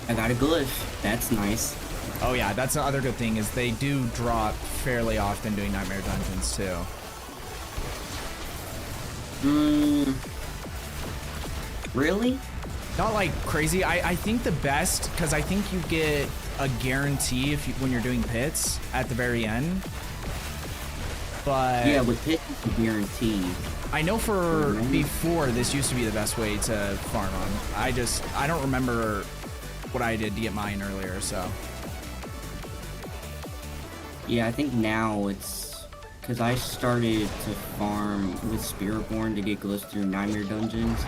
I got a glyph. That's nice. Oh yeah, that's the other good thing is they do drop fairly often doing Nightmare Dungeons too. Really? Not like crazy. I think the best, because I think you get a guarantee if you, when you're doing pits at the very end. But Yeah, with pits it's a guarantee. I know for before this used to be the best way to farm on. I don't remember what I did to get mine earlier, so. Yeah, I think now it's because I started to farm with Spiritborn to get glyphs through Nightmare Dungeons.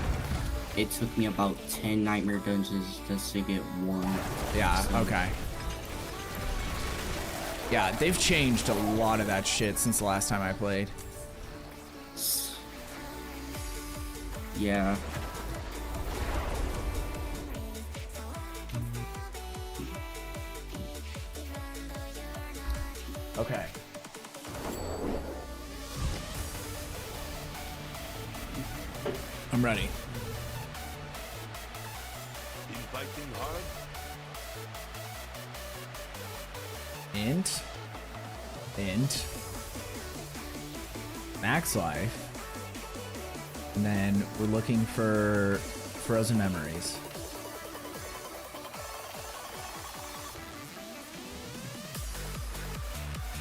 It took me about 10 Nightmare Dungeons just to get one. Yeah, So- okay. Yeah, they've changed a lot of that shit since the last time I played. Yeah. Okay. I'm ready. Int. Max life. And then we're looking for frozen memories.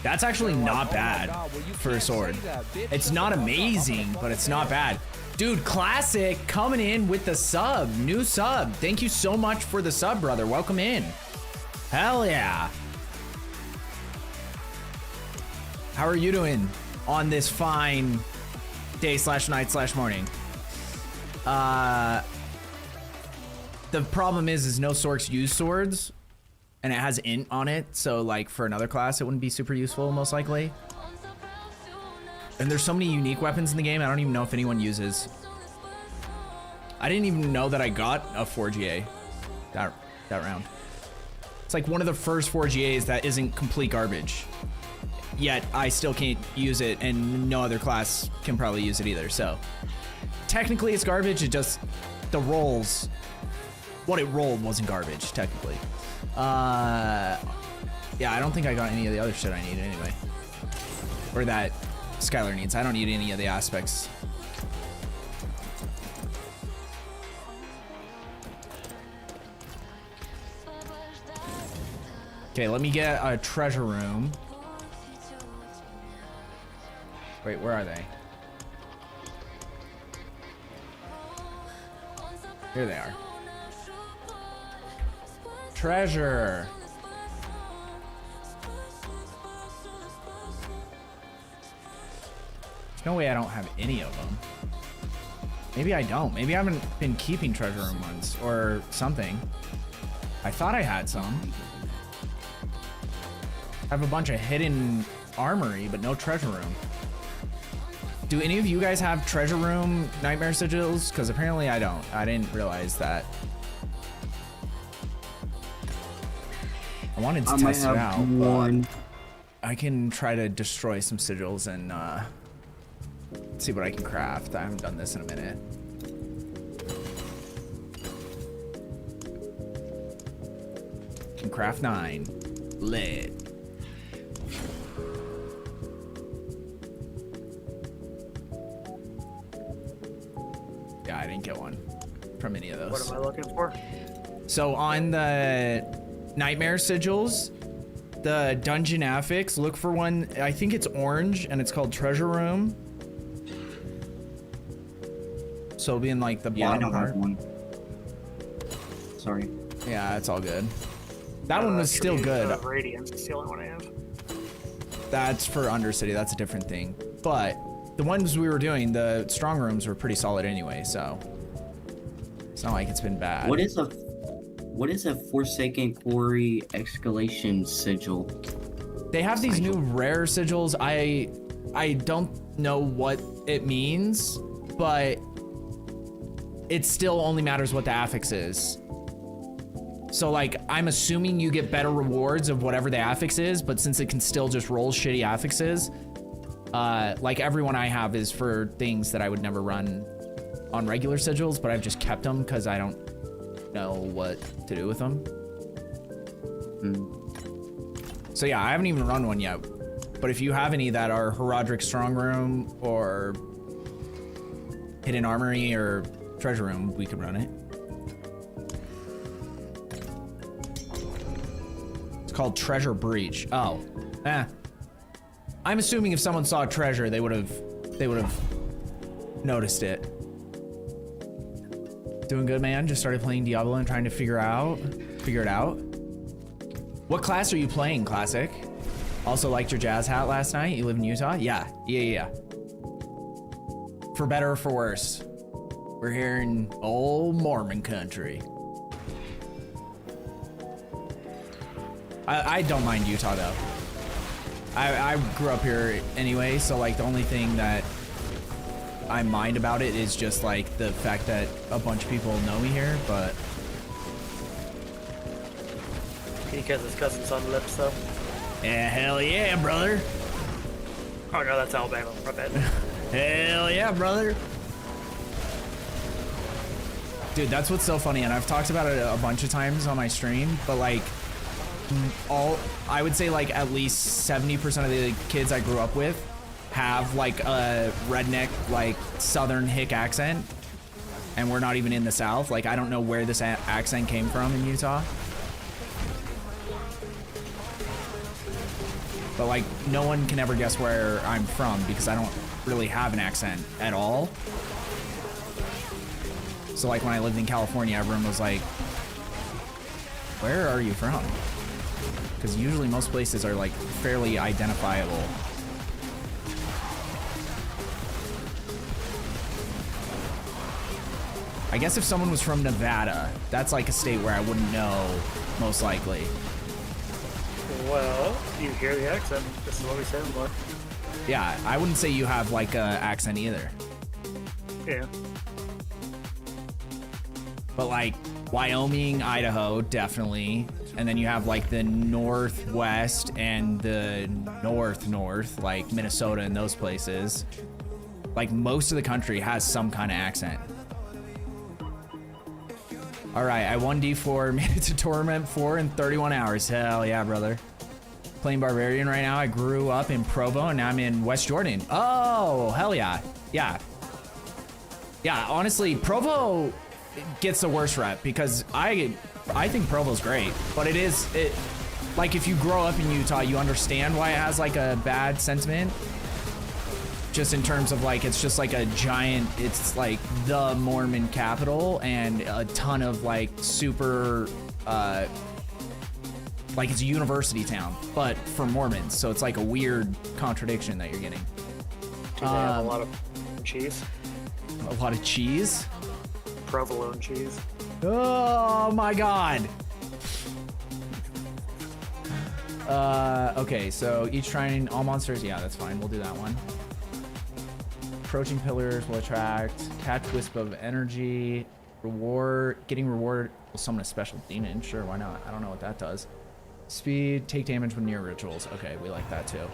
That's actually not bad for a sword. It's not amazing, but it's not bad. Dude, Classic coming in with the sub. New sub. Thank you so much for the sub, brother. Welcome in. Hell yeah. How are you doing on this fine day / night / morning? The problem is no Sorcs use swords, and it has int on it, so like for another class it wouldn't be super useful most likely. And there's so many unique weapons in the game I don't even know if anyone uses. I didn't even know that I got a 4GA that round. It's like one of the first 4GAs that isn't complete garbage. Yet I still can't use it, and no other class can probably use it either, so. Technically it's garbage, it just, the rolls, what it rolled wasn't garbage, technically. Yeah, I don't think I got any of the other shit I needed anyway. Or that Skylar needs. I don't need any of the aspects. Okay, let me get a treasure room. Wait, where are they? Here they are. Treasure. There's no way I don't have any of them. Maybe I don't. Maybe I haven't been keeping treasure room ones or something. I thought I had some. I have a bunch of hidden armory, but no treasure room. Do any of you guys have treasure room nightmare sigils? Because apparently I don't. I didn't realize that. I wanted to test it out. One. I can try to destroy some sigils and see what I can craft. I haven't done this in a minute. Can craft 9. Lit. Yeah, I didn't get one from any of those. What am I looking for? So on the nightmare sigils, the dungeon affix, look for one. I think it's orange and it's called treasure room. So it'll be in like the bottom Yeah, I don't part. have one. Sorry. Yeah, it's all good. That one was still good. Radiance is the only one I have. That's for Undercity. That's a different thing. But the ones we were doing, the strong rooms were pretty solid anyway. So it's not like it's been bad. What is a Forsaken Quarry exclamation sigil? They have these new rare sigils. I don't know what it means, but it still only matters what the affix is. So like, I'm assuming you get better rewards of whatever the affix is, but since it can still just roll shitty affixes, like everyone I have is for things that I would never run on regular sigils, but I've just kept them because I don't know what to do with them. So yeah, I haven't even run one yet, but if you have any that are Herodric Strong Room or Hidden Armory or Treasure Room, we could run it. It's called Treasure Breach. Oh, I'm assuming if someone saw treasure, they would have noticed it. Doing good, man. Just started playing Diablo and trying to figure it out. What class are you playing, Classic? Also liked your jazz hat last night. You live in Utah? Yeah. For better or for worse. We're here in old Mormon country. I don't mind Utah though. I grew up here anyway, so like the only thing that I mind about it is just like the fact that a bunch of people know me here, but Because his cousin's on the lips, though. yeah, hell yeah, brother. Oh no, that's Alabama. My bad. Hell yeah, brother. Dude, that's what's so funny, and I've talked about it a bunch of times on my stream, but like I would say like at least 70% of the kids I grew up with have like a redneck, like southern hick accent, and we're not even in the South. Like I don't know where this accent came from in Utah. But like no one can ever guess where I'm from because I don't really have an accent at all. So like when I lived in California, everyone was like, where are you from? Because usually most places are like fairly identifiable. I guess if someone was from Nevada, that's like a state where I wouldn't know, most likely. Well, you hear the accent. This is what we said, boy. Yeah, I wouldn't say you have like a accent either. Yeah. But like Wyoming, Idaho, definitely. And then you have like the Northwest and the North, like Minnesota and those places. Like most of the country has some kind of accent. All right, I 1d4, made it to Torment 4 in 31 hours. Hell yeah, brother. Playing Barbarian right now. I grew up in Provo and now I'm in West Jordan. Oh, hell yeah. Yeah. Yeah, honestly, Provo gets the worst rep because I think Provo's great, but it like if you grow up in Utah, you understand why it has like a bad sentiment. Just in terms of like, it's just like a giant, it's like the Mormon capital and a ton of like super Like it's a university town, but for Mormons. So it's like a weird contradiction that you're getting. Do they have a lot of cheese? A lot of cheese? Provolone cheese. Oh my god. Okay, so each shrine, all monsters, yeah, that's fine. We'll do that one. Approaching pillars will attract, catch wisp of energy, getting reward will summon a special demon. Sure, why not? I don't know what that does. Speed, take damage when near rituals. Okay, we like that too.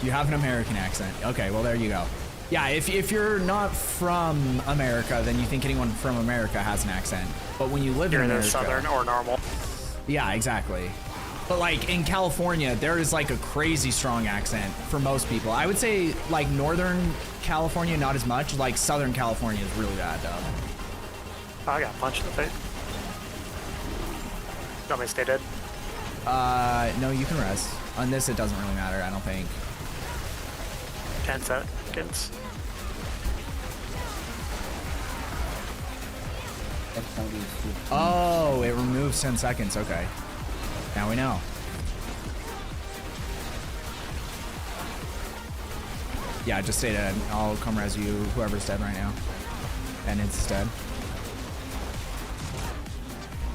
You have an American accent. Okay, well there you go. Yeah, if you're not from America, then you think anyone from America has an accent. But when you live in America, Southern or normal. yeah, exactly. But like in California, there is like a crazy strong accent for most people. I would say like Northern California, not as much. Like Southern California is really bad though. Oh, I got punched in the face. Want me to stay dead? No, you can rest. On this, it doesn't really matter, I don't think. 10 seconds. That's probably a Oh, it removes 10 seconds. Okay. Now we know. Yeah, just stay dead. I'll come res you, whoever's dead right now. And it's dead.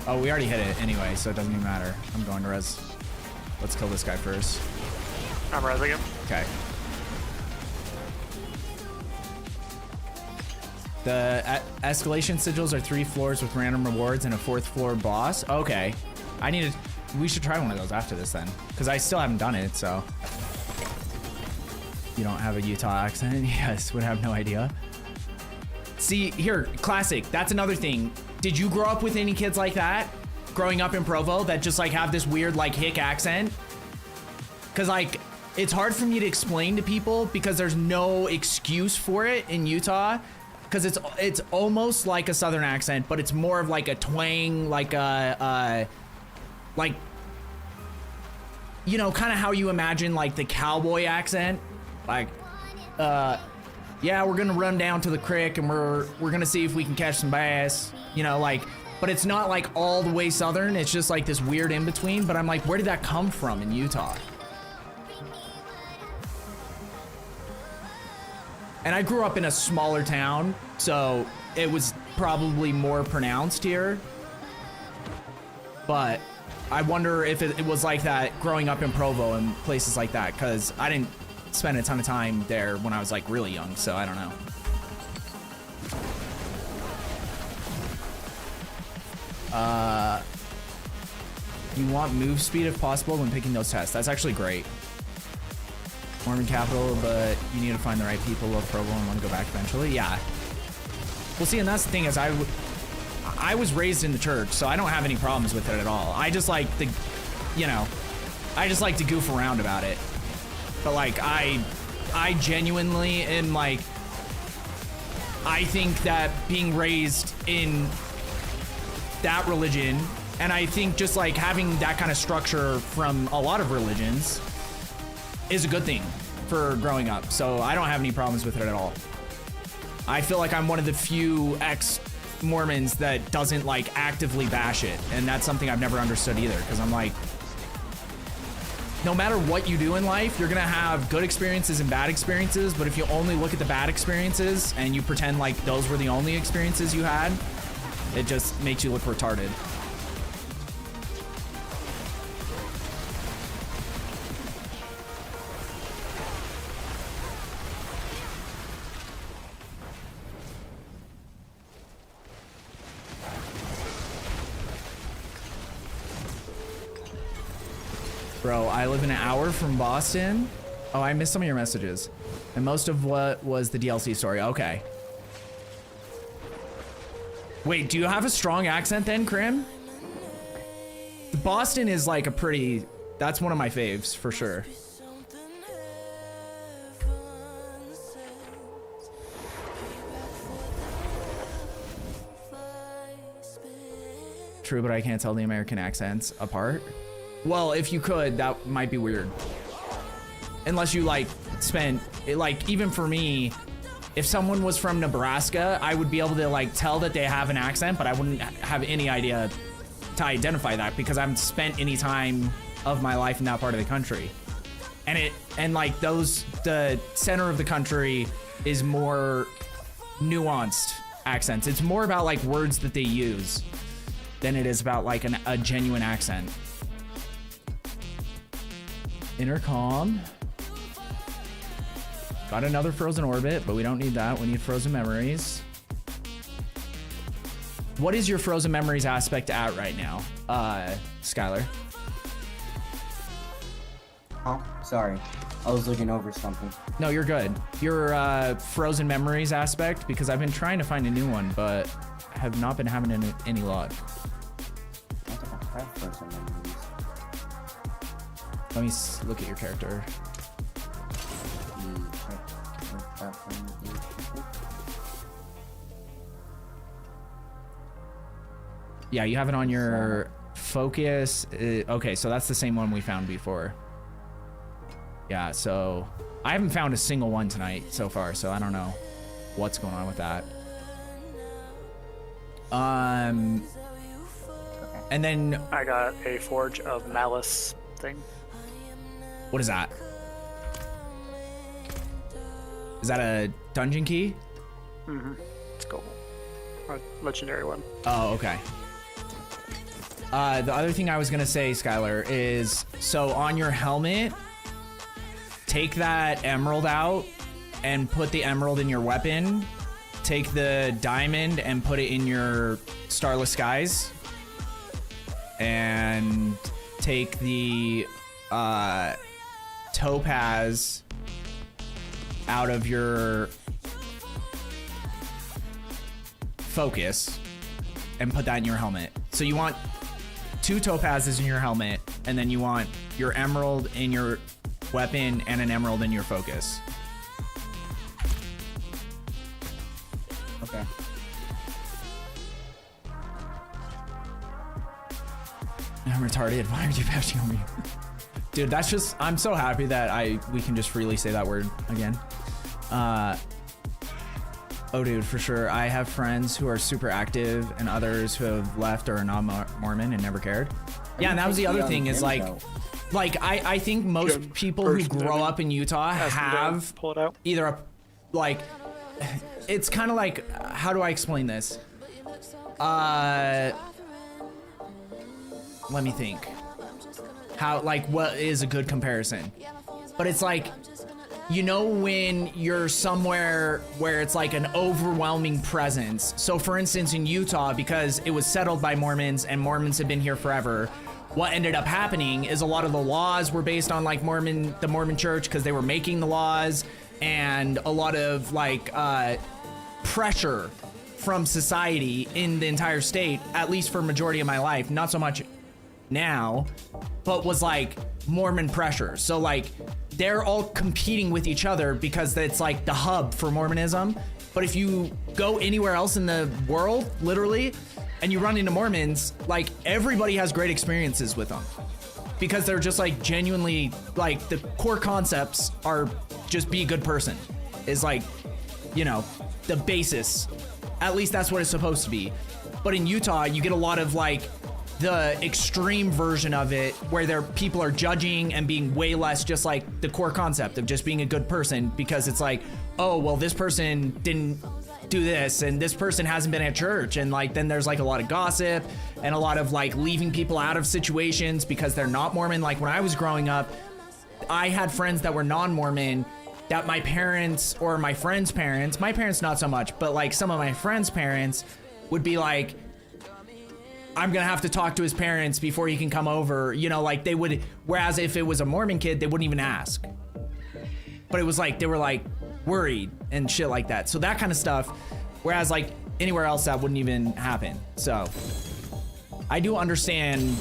Oh, we already hit it anyway, so it doesn't even matter. I'm going to res. Let's kill this guy first. I'm resing him. Okay. The escalation sigils are 3 floors with random rewards and a 4th floor boss. Okay. We should try one of those after this then, because I still haven't done it, so. You don't have a Utah accent? Yes, would have no idea. See, here, classic. That's another thing. Did you grow up with any kids like that? Growing up in Provo that just like have this weird like hick accent? Because like, it's hard for me to explain to people because there's no excuse for it in Utah. Because it's almost like a Southern accent, but it's more of like a twang, like a, like, you know, kind of how you imagine like the cowboy accent. Like, yeah, we're gonna run down to the creek and we're gonna see if we can catch some bass. You know, like, but it's not like all the way Southern. It's just like this weird in between. But I'm like, where did that come from in Utah? And I grew up in a smaller town, so it was probably more pronounced here. But I wonder if it was like that growing up in Provo and places like that, because I didn't spend a ton of time there when I was like really young, so I don't know. You want move speed if possible when picking those tests. That's actually great. Mormon capital, but you need to find the right people of Provo and want to go back eventually. Yeah. Well, see, and that's the thing is I was raised in the church, so I don't have any problems with it at all. I just like the, you know, I just like to goof around about it. But like, I genuinely am like, I think that being raised in that religion, and I think just like having that kind of structure from a lot of religions is a good thing for growing up. So I don't have any problems with it at all. I feel like I'm one of the few ex-Mormons that doesn't like actively bash it. And that's something I've never understood either. Because I'm like, no matter what you do in life, you're gonna have good experiences and bad experiences. But if you only look at the bad experiences and you pretend like those were the only experiences you had, it just makes you look retarded. Bro, I live an hour from Boston. Oh, I missed some of your messages. And most of what was the DLC story. Okay. Wait, do you have a strong accent then, Krim? Boston is like a pretty... That's one of my faves, for sure. True, but I can't tell the American accents apart. Well, if you could, that might be weird. Unless you like spent, like even for me, if someone was from Nebraska, I would be able to like tell that they have an accent, but I wouldn't have any idea to identify that because I haven't spent any time of my life in that part of the country. And like the center of the country is more nuanced accents. It's more about like words that they use than it is about like a genuine accent. Intercom. Got another frozen orbit, but we don't need that. We need frozen memories. What is your frozen memories aspect at right now, Skylar? Oh, sorry. I was looking over something. No, you're good. Your frozen memories aspect, because I've been trying to find a new one, but have not been having any luck. I don't think I have frozen memories. Let me look at your character. Check that one. Yeah, you have it on your focus. Okay, so that's the same one we found before. Yeah, so I haven't found a single one tonight so far, so I don't know what's going on with that. And then I got a Forge of Malice thing. what is that? Is that a dungeon key? Mm-hmm. It's cool. A legendary one. Oh, okay. The other thing I was gonna say, Skylar, is so on your helmet, take that emerald out and put the emerald in your weapon. Take the diamond and put it in your starless skies. And take the topaz out of your focus and put that in your helmet. So you want 2 topazes in your helmet, and then you want your emerald in your weapon and an emerald in your focus. Okay. I'm retarded. Why are you bashing on me? Dude, that's just, I'm so happy that we can just freely say that word again. Oh, dude, for sure. I have friends who are super active and others who have left or are not Mormon and never cared. Yeah, and that was the other thing is like I think most people who grow up in Utah have pull it out. either a, like, it's kind of like, how do I explain this? Let me think. How, like, what is a good comparison? But it's like, you know, when you're somewhere where it's like an overwhelming presence. So for instance, in Utah, because it was settled by Mormons and Mormons have been here forever, what ended up happening is a lot of the laws were based on like the Mormon church because they were making the laws, and a lot of like pressure from society in the entire state, at least for a majority of my life, not so much now, but was like Mormon pressure. So like they're all competing with each other because it's like the hub for Mormonism. But if you go anywhere else in the world, literally, and you run into Mormons, like everybody has great experiences with them because they're just like genuinely, like the core concepts are just be a good person is like, you know, the basis. At least that's what it's supposed to be. But in Utah, you get a lot of like the extreme version of it where people are judging and being way less just like the core concept of just being a good person, because it's like, oh, well, this person didn't do this and this person hasn't been at church, and like then there's like a lot of gossip and a lot of like leaving people out of situations because they're not Mormon. Like when I was growing up, I had friends that were non-Mormon that my parents or my friends' parents, my parents not so much, but like some of my friends' parents would be like, I'm gonna have to talk to his parents before he can come over, you know, like they would, whereas if it was a Mormon kid, they wouldn't even ask. But it was like, they were like worried and shit like that. So that kind of stuff, whereas like anywhere else that wouldn't even happen. So I do understand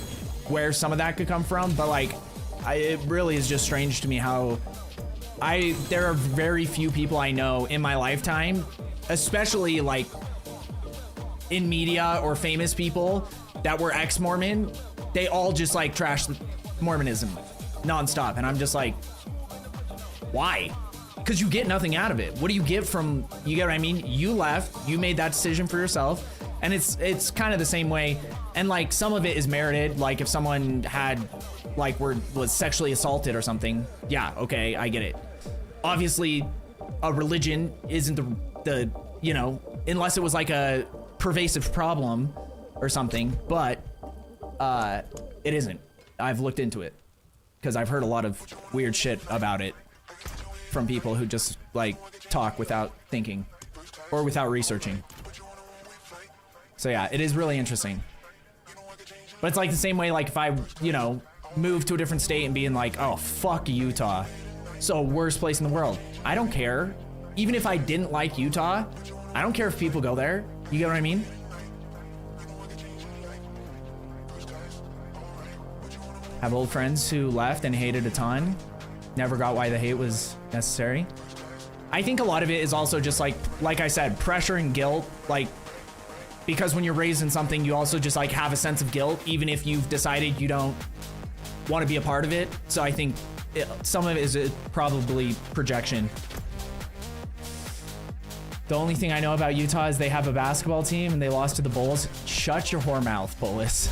where some of that could come from, but like, it really is just strange to me how there are very few people I know in my lifetime, especially like in media or famous people that were ex-Mormon, they all just like trash Mormonism nonstop. And I'm just like, why? because you get nothing out of it. What do you get from, you get what I mean? You left, you made that decision for yourself, and it's kind of the same way. And like some of it is merited, like if someone had like was sexually assaulted or something, yeah, okay, I get it. Obviously a religion isn't the you know, unless it was like a pervasive problem or something, but it isn't. I've looked into it because I've heard a lot of weird shit about it from people who just like talk without thinking or without researching. So yeah, it is really interesting. But it's like the same way, like if I, you know, move to a different state and being like, oh, fuck Utah. So worst place in the world. I don't care. Even if I didn't like Utah, I don't care if people go there. You get what I mean? Have old friends who left and hated a ton. Never got why the hate was necessary. I think a lot of it is also just like I said, pressure and guilt. Like, because when you're raised in something, you also just like have a sense of guilt, even if you've decided you don't want to be a part of it. So I think some of it is probably projection. The only thing I know about Utah is they have a basketball team and they lost to the Bulls. Shut your whore mouth, Bullis.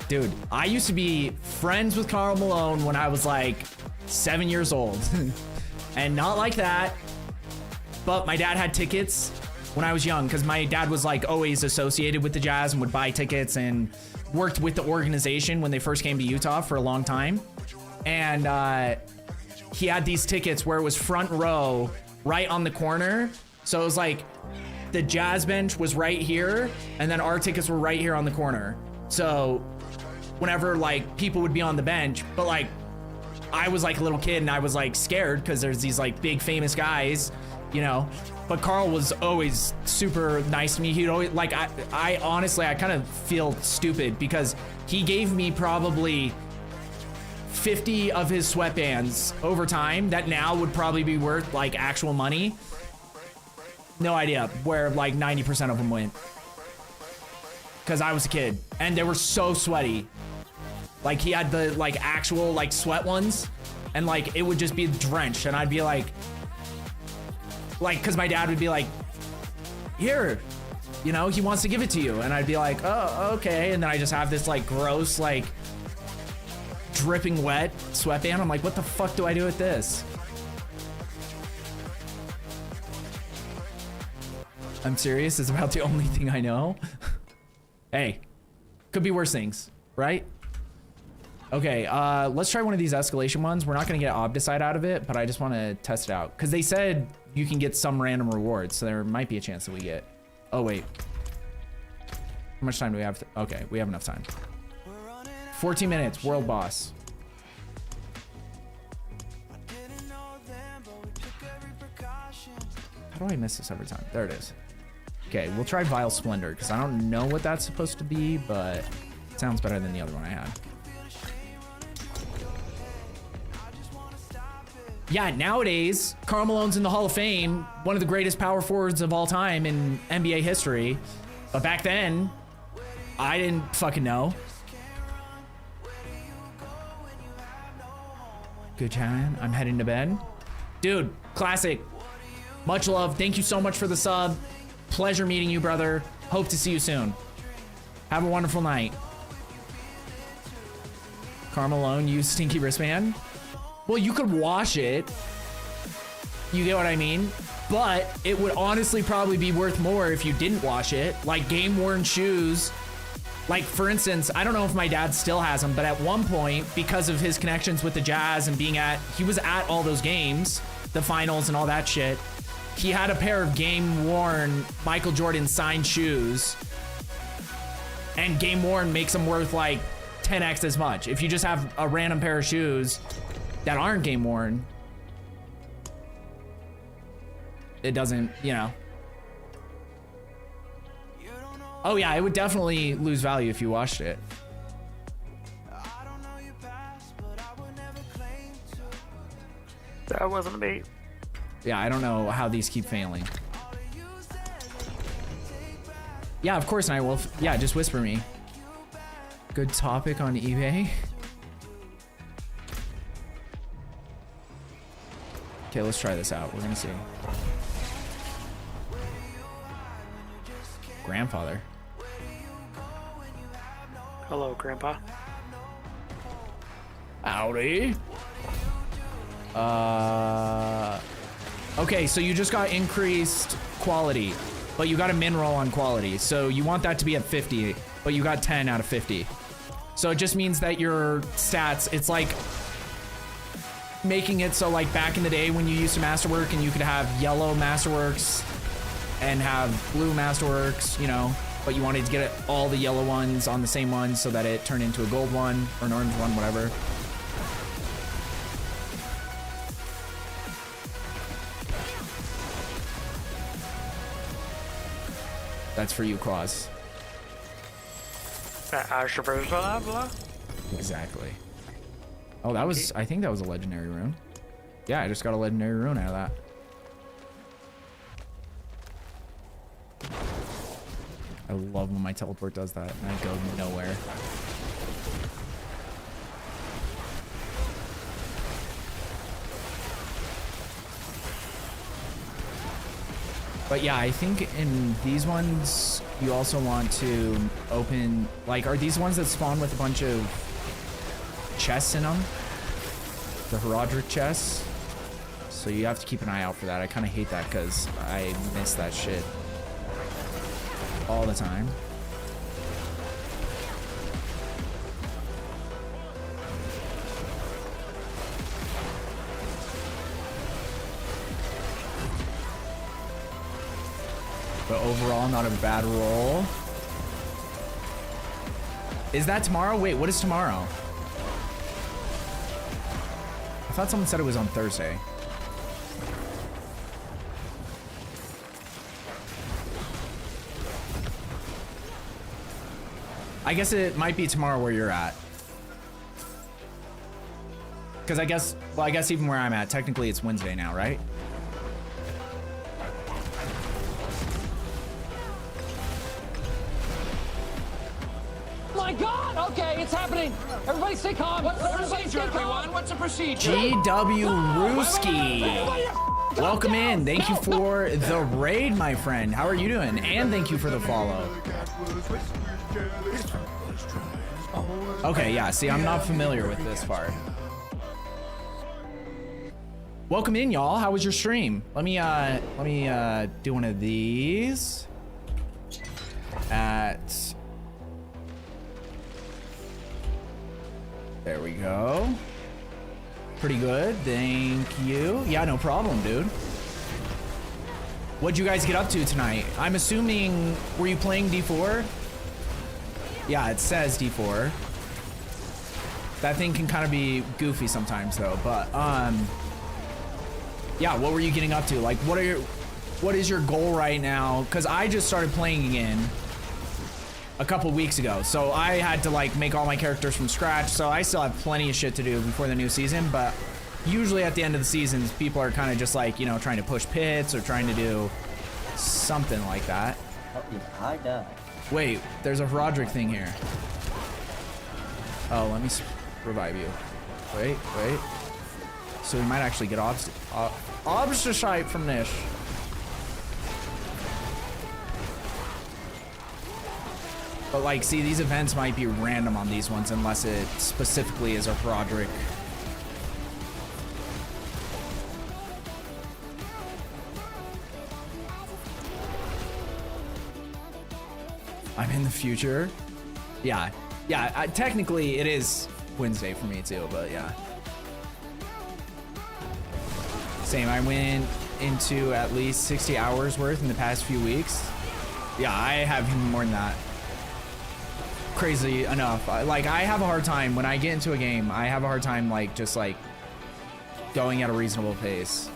Dude, I used to be friends with Karl Malone when I was like 7 years old. And not like that, but my dad had tickets when I was young because my dad was like always associated with the Jazz and would buy tickets and worked with the organization when they first came to Utah for a long time. And he had these tickets where it was front row right on the corner. So it was like the Jazz bench was right here and then our tickets were right here on the corner. So whenever like people would be on the bench, but like I was like a little kid and I was like scared because there's these like big famous guys, you know, but Karl was always super nice to me. He'd always like, I honestly, I kind of feel stupid because he gave me probably 50 of his sweatbands over time that now would probably be worth like actual money. No idea where like 90% of them went. Cause I was a kid and they were so sweaty. Like he had the like actual like sweat ones and like it would just be drenched and I'd be like cause my dad would be like, here, you know, he wants to give it to you. And I'd be like, oh, okay. And then I just have this like gross, like dripping wet sweatband. I'm like, what the fuck do I do with this? I'm serious. It's about the only thing I know. Hey, could be worse things, right? Okay, let's try one of these escalation ones. We're not gonna get Obdicite out of it, but I just wanna test it out. Cause they said you can get some random rewards, so there might be a chance that we get. Oh wait. How much time do we have? Okay, we have enough time. 14 minutes, world boss. How do I miss this every time? There it is. Okay, we'll try Vile Splendor, because I don't know what that's supposed to be, but it sounds better than the other one I had. Yeah, nowadays, Karl Malone's in the Hall of Fame, one of the greatest power forwards of all time in NBA history. But back then, I didn't fucking know. Good chatting. I'm heading to bed. Dude, classic. Much love. Thank you so much for the sub. Pleasure meeting you, brother. Hope to see you soon. Have a wonderful night. Karl Malone used stinky wristband. Well, you could wash it. You get what I mean? But it would honestly probably be worth more if you didn't wash it. Like game-worn shoes. Like, for instance, I don't know if my dad still has them, but at one point, because of his connections with the Jazz and he was at all those games, the finals and all that shit, he had a pair of game-worn Michael Jordan signed shoes. And game-worn makes them worth like 10x as much. If you just have a random pair of shoes that aren't game worn, it doesn't, you know. Oh yeah, it would definitely lose value if you washed it. That wasn't a bait. Yeah, I don't know how these keep failing. Yeah, of course, Nightwolf. Yeah, just whisper me. Good topic on eBay. Okay, let's try this out. We're gonna see. Grandfather. Hello, Grandpa. Howdy. Okay, so you just got increased quality, but you got a min roll on quality. So you want that to be at 50, but you got 10 out of 50. So it just means that your stats, it's like making it so like back in the day when you used to masterwork and you could have yellow masterworks and have blue masterworks, you know, but you wanted to get all the yellow ones on the same one so that it turned into a gold one or an orange one, whatever. That's for you, Claus. Exactly. Oh, that was, I think that was a legendary rune. Yeah, I just got a legendary rune out of that. I love when my teleport does that and I go nowhere. But yeah, I think in these ones, you also want to open, like, are these ones that spawn with a bunch of chests in them? The Heraldric chests? So you have to keep an eye out for that. I kind of hate that because I miss that shit all the time. But overall, not a bad roll. Is that tomorrow? Wait, what is tomorrow? I thought someone said it was on Thursday. I guess it might be tomorrow where you're at. Because I guess, well, I guess even where I'm at, technically it's Wednesday now, right? My God! Okay, it's happening. Everybody stay calm. What's the procedure, everyone? What's the procedure? GW Rooski. Welcome in. Thank you for the raid, my friend. How are you doing? And thank you for the follow. Okay, yeah, see, I'm not familiar with this part. Welcome in, y'all. How was your stream? Let me do one of these. There we go. Pretty good, thank you. Yeah, no problem, dude. What'd you guys get up to tonight? I'm assuming, were you playing D4? Yeah, it says D4. That thing can kind of be goofy sometimes though, but yeah, what were you getting up to? Like, what is your goal right now? Because I just started playing again a couple weeks ago, so I had to like make all my characters from scratch, so I still have plenty of shit to do before the new season. But usually at the end of the seasons, people are kind of just like, you know, trying to push pits or trying to do something like that. I die. Wait, there's a Heraldric thing here. Oh, let me revive you. Wait. So we might actually get obstacle from this. But like, see, these events might be random on these ones unless it specifically is a Heraldric. I'm in the future. Yeah, technically it is Wednesday for me too, but yeah. Same, I went into at least 60 hours worth in the past few weeks. Yeah, I have even more than that. Crazy enough. Like, I have a hard time when I get into a game. I have a hard time like just like going at a reasonable pace.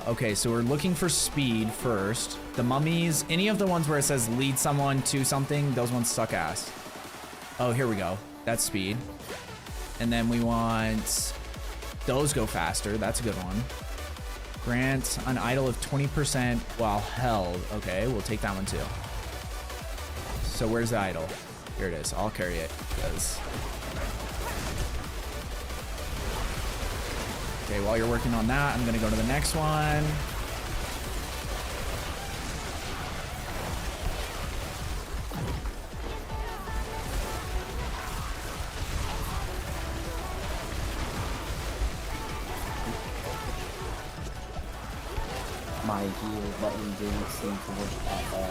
Okay, so we're looking for speed first. The mummies, any of the ones where it says lead someone to something, those ones suck ass. Oh, here we go. That's speed. And then we want those go faster. That's a good one. Grant an idol of 20% while held. Okay, we'll take that one too. So where's the idol? Here it is. I'll carry it because Okay, while you're working on that, I'm gonna go to the next one. My heal button didn't seem to work at all.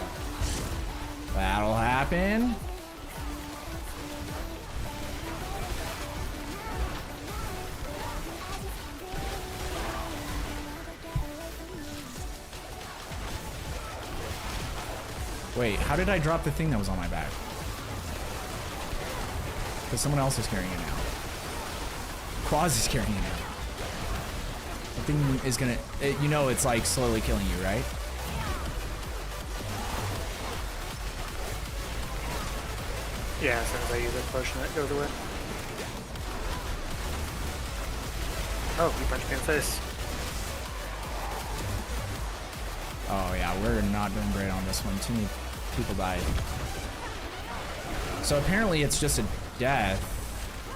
That'll happen. Wait, how did I drop the thing that was on my back? Because someone else is carrying it now. Quaz is carrying it now. The thing is gonna, you know, it's like slowly killing you, right? Yeah, as soon as I use a potion, it goes away. Oh, he punched me in the face. Oh yeah, we're not doing great on this one. Too many people died. So apparently it's just a death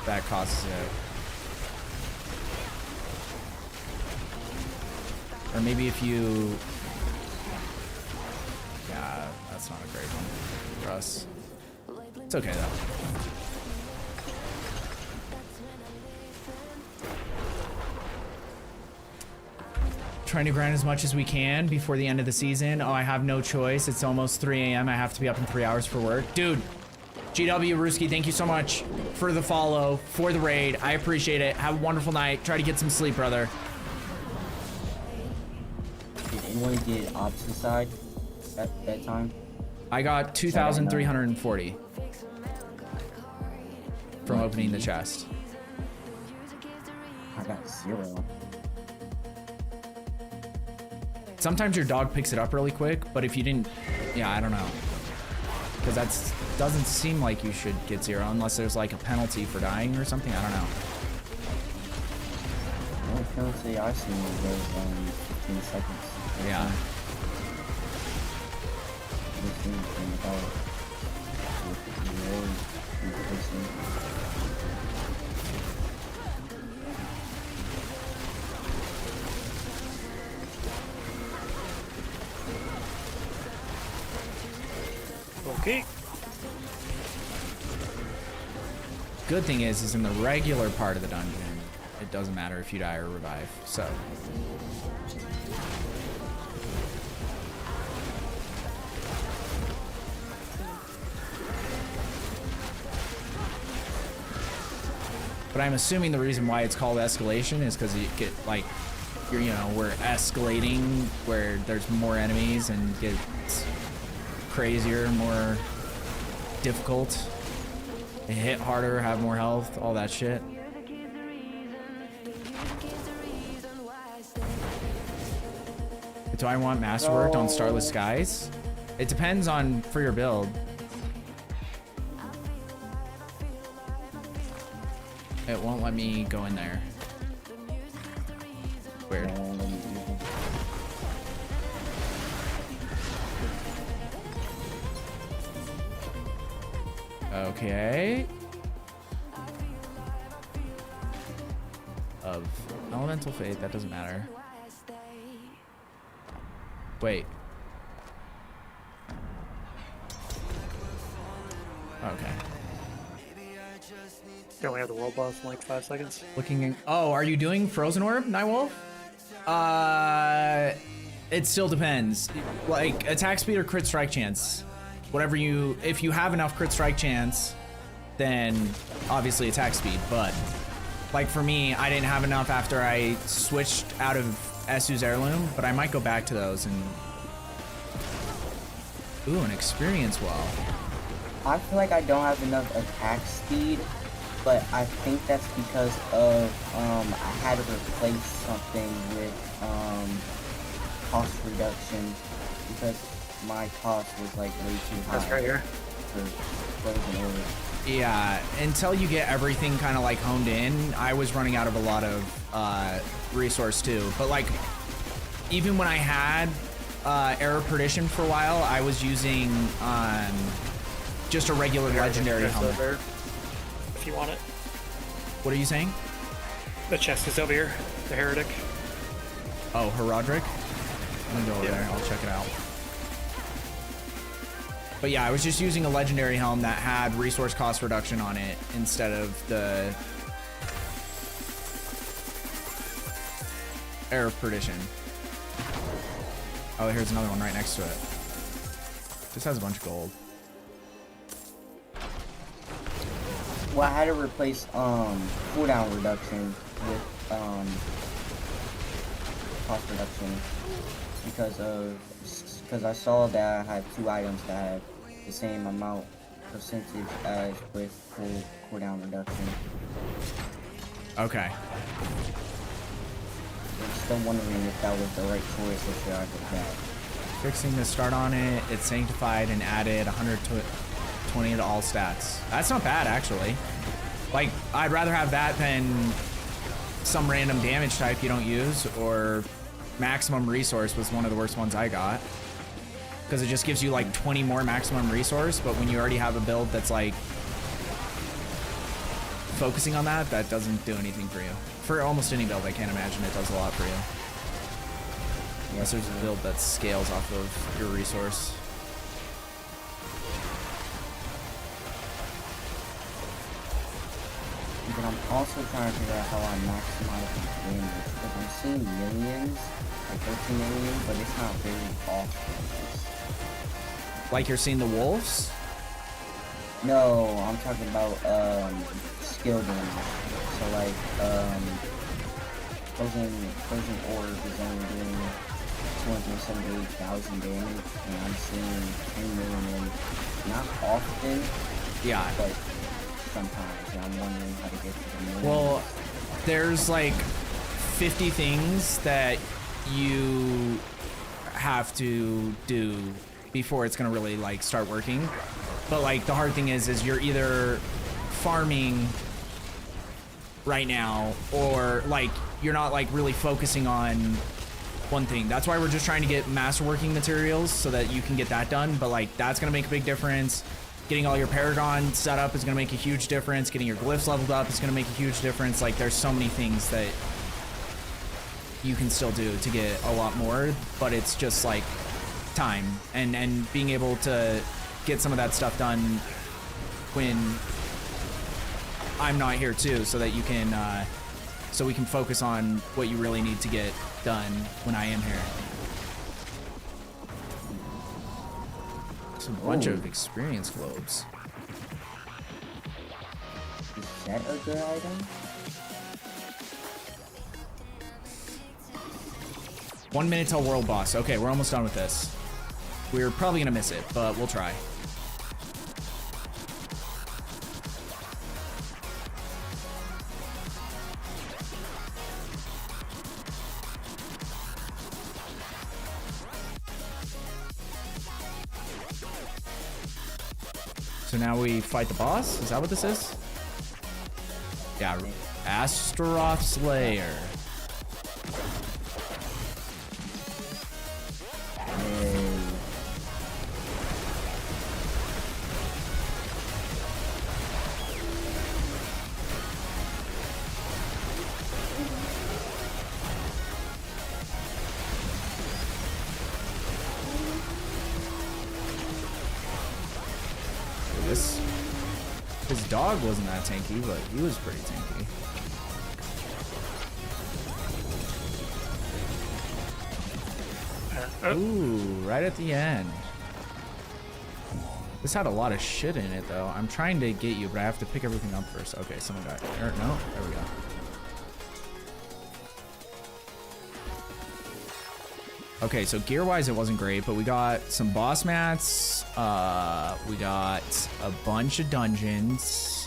that causes it. Or maybe if you... Yeah, that's not a great one for us. It's okay though. Trying to grind as much as we can before the end of the season. Oh, I have no choice. It's almost 3 a.m. I have to be up in 3 hours for work. Dude, GW Ruski, thank you so much for the follow, for the raid. I appreciate it. Have a wonderful night. Try to get some sleep, brother. Did anyone get opposite side at that time? I got 2,340 from opening the chest. I got 0. Sometimes your dog picks it up really quick, but if you didn't, yeah, I don't know. Because that doesn't seem like you should get 0 unless there's like a penalty for dying or something. I don't know. The only penalty I've seen was 15 seconds. Yeah. Okay. Good thing is in the regular part of the dungeon, it doesn't matter if you die or revive. So. But I'm assuming the reason why it's called escalation is because you get like, you're, you know, we're escalating where there's more enemies and gets crazier, more difficult. They hit harder, have more health, all that shit. Do I want Masterworked on Starless Skies? It depends on for your build. It won't let me go in there. Weird. Okay. Of Elemental Fate, that doesn't matter. Wait. Okay. You only have the world boss in like 5 seconds. Looking in, oh, are you doing Frozen Orb, Nightwolf? It still depends. Like, attack speed or crit strike chance. Whatever you, if you have enough crit strike chance, then obviously attack speed. But like for me, I didn't have enough after I switched out of Esu's Heirloom, but I might go back to those and... Ooh, an experience wall. I feel like I don't have enough attack speed, but I think that's because of I had to replace something with cost reduction because my cost was like way too high. That's right here. For Frozen Orb. Yeah, until you get everything kind of like honed in, I was running out of a lot of resource too. But like, even when I had Era Perdition for a while, I was using just a regular legendary helmet. There, if you want it. What are you saying? The chest is over here. The heretic. Oh, Herodric? I'm gonna go over Yeah. there. I'll check it out. But yeah, I was just using a legendary helm that had resource cost reduction on it instead of the Air of Perdition. Oh, here's another one right next to it. This has a bunch of gold. Well, I had to replace cooldown reduction with cost reduction because I saw that I had 2 items that had the same amount percentage as with cooldown reduction. Okay. I'm still wondering if that was the right choice or should I go back. Fixing the start on it, it's sanctified and added 120 to all stats. That's not bad, actually. Like, I'd rather have that than some random damage type you don't use, or maximum resource was one of the worst ones I got. Because it just gives you like 20 more maximum resource, but when you already have a build that's like focusing on that, that doesn't do anything for you. For almost any build, I can't imagine it does a lot for you. Unless there's a build that scales off of your resource. But I'm also trying to figure out how I maximize my damage because I'm seeing millions, like 13 million, but it's not very often. Like you're seeing the wolves? No, I'm talking about skill damage. So like Frozen Orb is only doing 278,000 damage, and I'm seeing 10 million, not often, Yeah. but sometimes, and I'm wondering how to get to the millions. Well, there's like 50 things that you have to do before it's gonna really like start working. But like the hard thing is you're either farming right now or like you're not like really focusing on one thing. That's why we're just trying to get masterworking materials so that you can get that done. But like that's gonna make a big difference. Getting all your Paragon set up is gonna make a huge difference. Getting your glyphs leveled up is gonna make a huge difference. Like there's so many things that you can still do to get a lot more, but it's just like time and being able to get some of that stuff done when I'm not here too, so that you can so we can focus on what you really need to get done when I am here. It's a bunch of experience globes. Is that a good item? 1 minute till world boss. Okay, we're almost done with this. We're probably gonna miss it, but we'll try. So now we fight the boss? Is that what this is? Yeah, Astaroth's Lair. His dog wasn't that tanky, but he was pretty tanky. Ooh, right at the end. This had a lot of shit in it, though. I'm trying to get you, but I have to pick everything up first. Okay, someone got it. No, there we go. Okay, so gear-wise, it wasn't great, but we got some boss mats. We got a bunch of dungeons,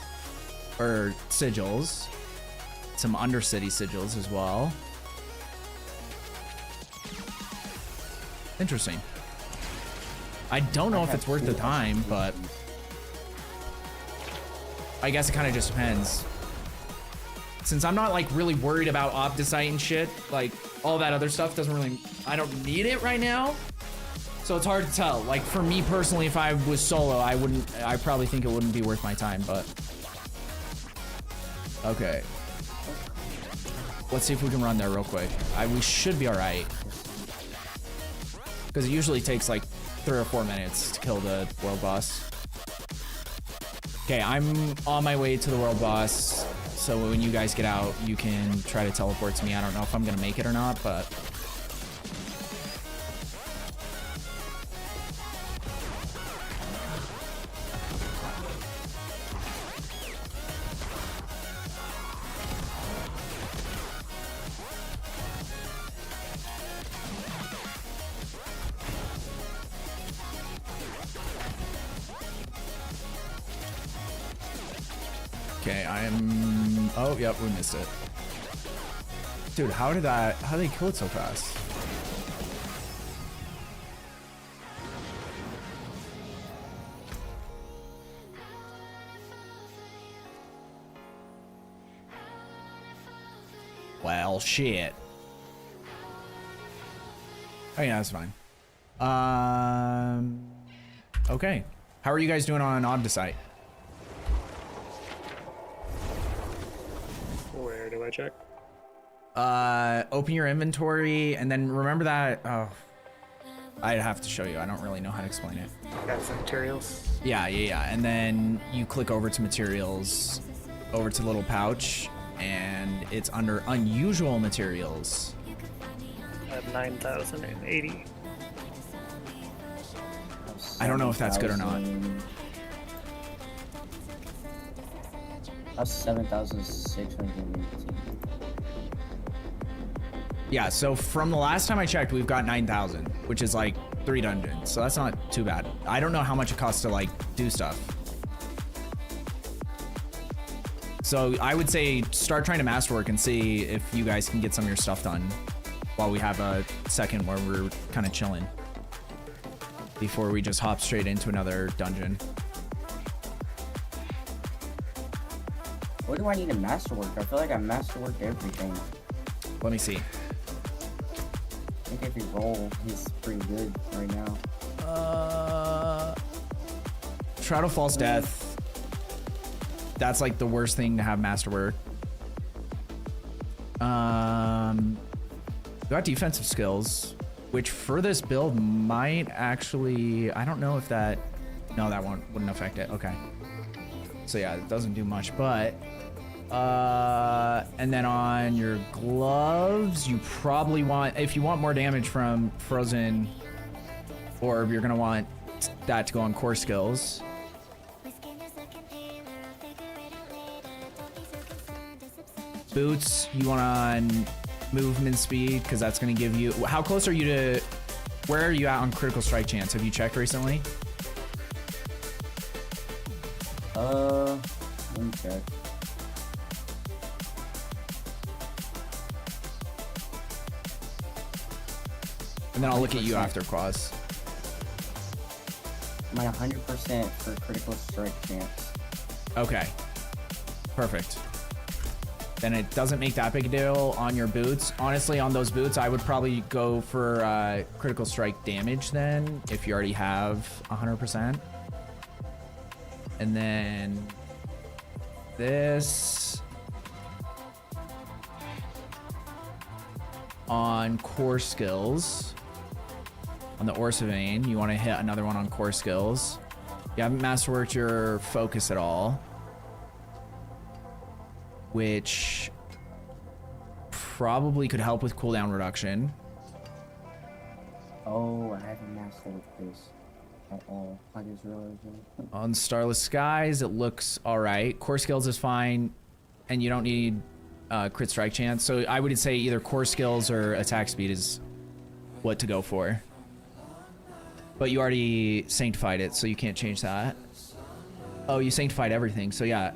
or sigils. Some Undercity sigils as well. Interesting. I don't know if it's worth the time, but I guess it kind of just depends. Since I'm not like really worried about Opticite and shit, like all that other stuff doesn't really, I don't need it right now. So it's hard to tell. Like for me personally, if I was solo, I probably think it wouldn't be worth my time, but. Okay. Let's see if we can run there real quick. We should be all right. Because it usually takes like 3 or 4 minutes to kill the world boss. Okay, I'm on my way to the world boss. So when you guys get out, you can try to teleport to me. I don't know if I'm gonna make it or not, but... Okay, oh, yep, we missed it. Dude, how did they kill it so fast? Well, shit. Oh yeah, that's fine. Okay. How are you guys doing on Obdicite? Where do I check? Open your inventory and then remember that. Oh, I'd have to show you. I don't really know how to explain it. Got some materials. Yeah. And then you click over to materials, over to the little pouch, and it's under unusual materials. I have 9,080. I don't know if that's good or not. That's 7,618. Yeah, so from the last time I checked, we've got 9,000, which is like 3 dungeons. So that's not too bad. I don't know how much it costs to like do stuff. So I would say start trying to masterwork and see if you guys can get some of your stuff done while we have a second where we're kind of chilling before we just hop straight into another dungeon. What do I need to masterwork? I feel like I masterworked everything. Let me see. I think every roll is pretty good right now. Shroud of False Death. That's like the worst thing to have masterwork. Got defensive skills, which for this build might actually, I don't know if that, no, that wouldn't affect it. Okay. So yeah, it doesn't do much, but and then on your gloves, you probably want, if you want more damage from Frozen Orb, you're gonna want that to go on core skills. Boots, you want on movement speed, because that's gonna give you, how close are you to, where are you at on critical strike chance? Have you checked recently? Let me check. And then I'll look at you after, Quaz. I'm at 100% for critical strike chance. Okay. Perfect. Then it doesn't make that big a deal on your boots. Honestly, on those boots, I would probably go for critical strike damage then, if you already have 100%. And then this on core skills. On the Orsavane, you want to hit another one on core skills. You haven't masterworked your focus at all, which probably could help with cooldown reduction. Oh, I haven't mastered this at all. I just realized that. On Starless Skies, it looks all right. Core skills is fine, and you don't need crit strike chance. So I would say either core skills or attack speed is what to go for. But you already sanctified it, so you can't change that. Oh, you sanctified everything, so yeah.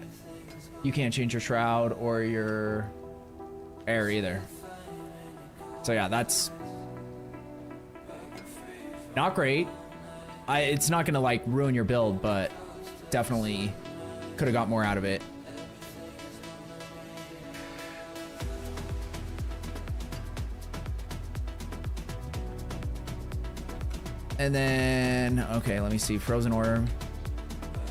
You can't change your shroud or your air either. So yeah, that's not great. It's not gonna like ruin your build, but definitely could have got more out of it. And then, okay, let me see. Frozen Orb.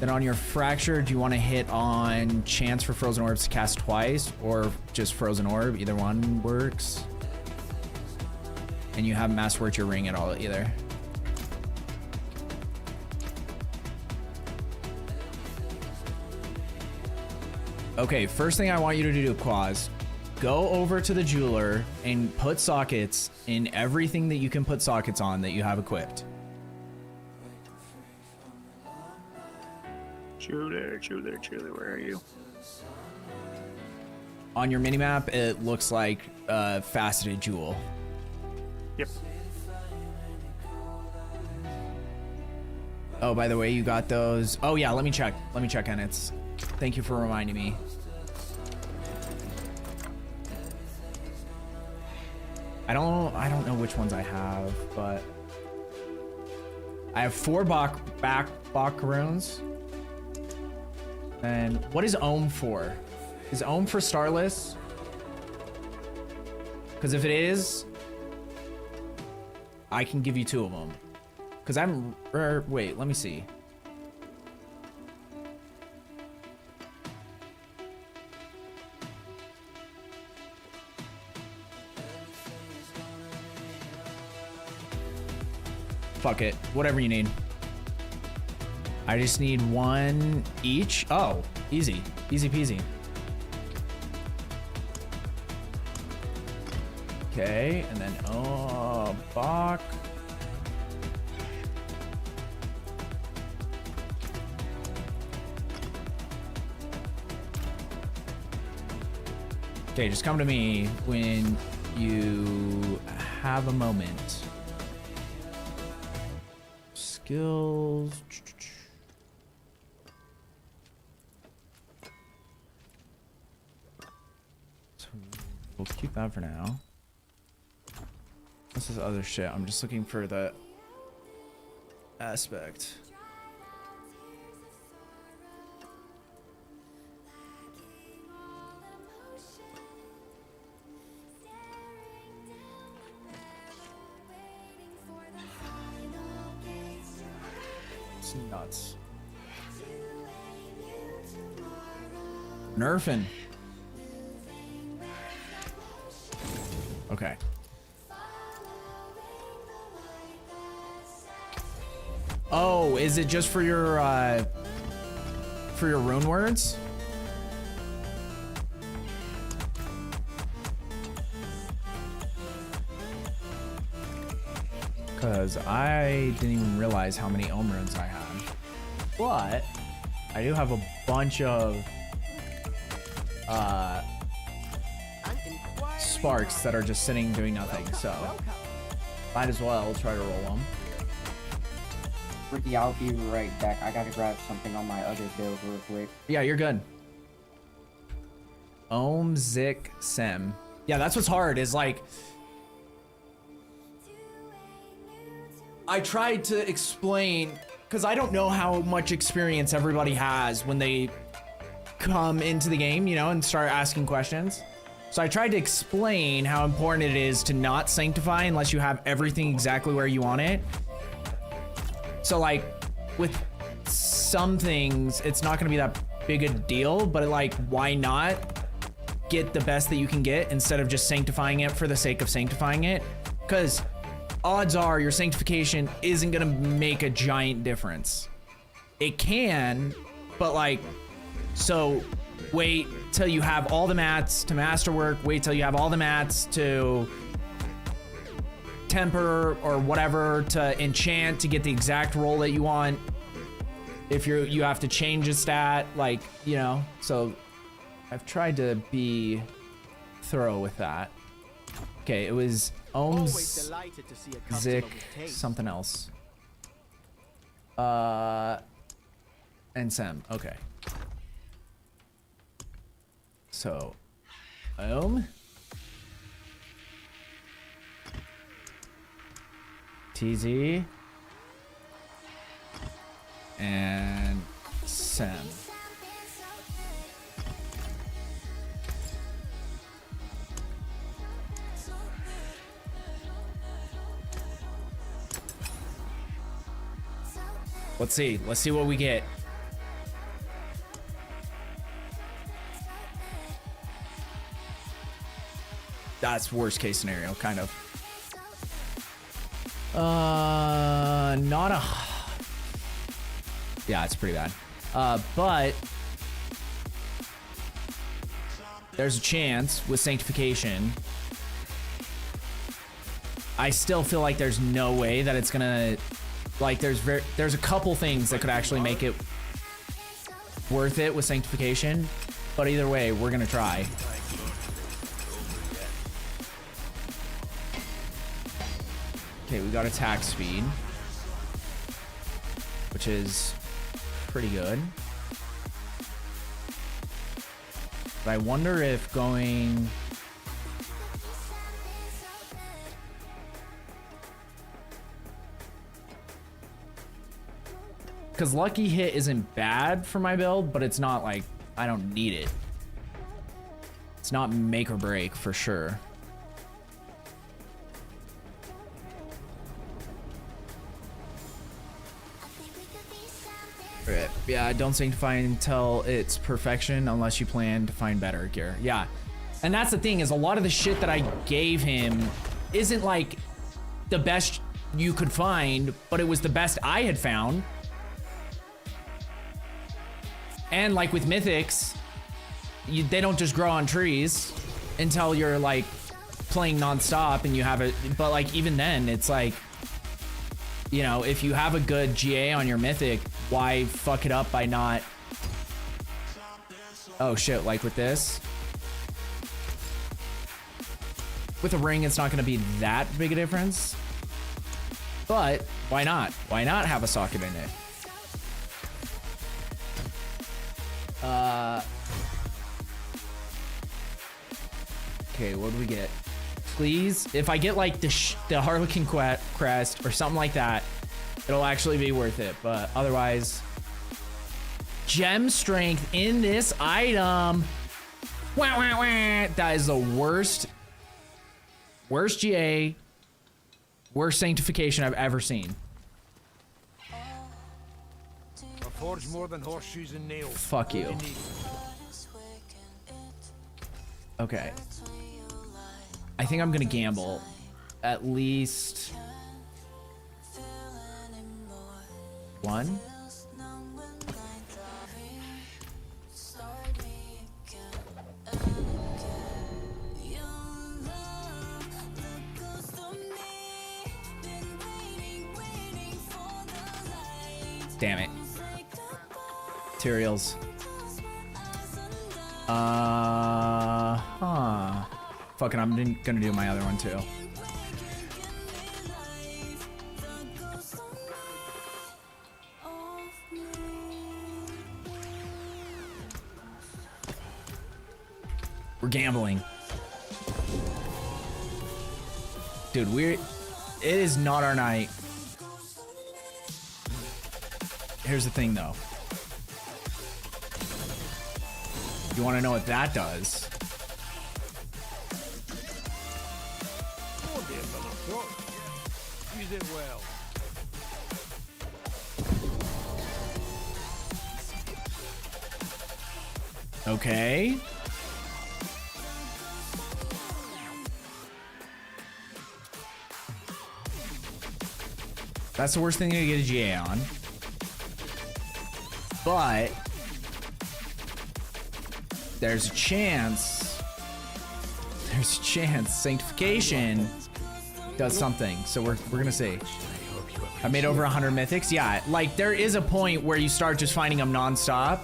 Then on your fracture, do you want to hit on chance for frozen orbs to cast twice or just frozen orb? Either one works. And you haven't masterworked your ring at all either. Okay, first thing I want you to do, Quaz, go over to the jeweler and put sockets in everything that you can put sockets on that you have equipped. Jeweler, where are you? On your minimap, it looks like a faceted jewel. Yep. Oh, by the way, you got those. Oh yeah, let me check on it. Thank you for reminding me. I don't know which ones I have, but I have 4 Bach runes. And what is Ohm for? Is Ohm for Starless? Because if it is, I can give you 2 of them. Because I'm... wait, let me see. Fuck it. Whatever you need. I just need 1 each. Oh, easy. Easy peasy. Okay, and then, oh, Bach. Okay, just come to me when you have a moment. Skills. So we'll keep that for now. What's this other shit? I'm just looking for the aspect. It's nuts. Nerfing. Okay. Oh, is it just for your rune words? Because I didn't even realize how many Ohm runes I have. But I do have a bunch of sparks that are just sitting doing nothing, so might as well try to roll them. Ricky, I'll be right back. I gotta grab something on my other build real quick. Yeah, you're good. Ohm, Zik, Sem. Yeah, that's what's hard, is like... I tried to explain, because I don't know how much experience everybody has when they come into the game, you know, and start asking questions. So I tried to explain how important it is to not sanctify unless you have everything exactly where you want it. So like with some things, it's not gonna be that big a deal, but like, why not get the best that you can get instead of just sanctifying it for the sake of sanctifying it? Because odds are your sanctification isn't gonna make a giant difference. It can, but like, so wait till you have all the mats to masterwork, wait till you have all the mats to temper or whatever to enchant to get the exact roll that you want. If you have to change a stat, like, you know, so I've tried to be thorough with that. Okay, it was Ohm's, Zik, something else. And Sem, okay. So, Ohm. TZ. And Sem. Let's see what we get. That's worst case scenario, kind of. Not a... Yeah, it's pretty bad. But there's a chance with Sanctification. I still feel like there's no way that it's gonna... Like, there's a couple things that could actually make it worth it with Sanctification. But either way, we're gonna try. Okay, we got attack speed, which is pretty good. But I wonder if going... Because Lucky Hit isn't bad for my build, but it's not like, I don't need it. It's not make or break for sure. Yeah, don't sanctify until it's perfection unless you plan to find better gear. Yeah, and that's the thing, is a lot of the shit that I gave him isn't like the best you could find, but it was the best I had found. And like with mythics, they don't just grow on trees until you're like playing nonstop and you have it. But like even then, it's like, you know, if you have a good GA on your mythic, why fuck it up by not... Oh shit, like with this. With a ring, it's not gonna be that big a difference. But why not? Why not have a socket in it? Okay, what do we get? Please, if I get like the Harlequin crest or something like that, it'll actually be worth it. But otherwise, gem strength in this item. Wah, wah, wah. That is the worst GA, worst sanctification I've ever seen. A forge more than horseshoes and nails. Fuck you. Okay. I think I'm gonna gamble at least one. Damn it. Materials. Fucking, I'm gonna do my other one too. We're gambling. Dude, it is not our night. Here's the thing though. You want to know what that does? Oh, dear fellow, use it well. Okay. That's the worst thing to get a GA on. But there's a chance Sanctification does something. So we're gonna see. I made over 100 mythics. Yeah, like there is a point where you start just finding them nonstop,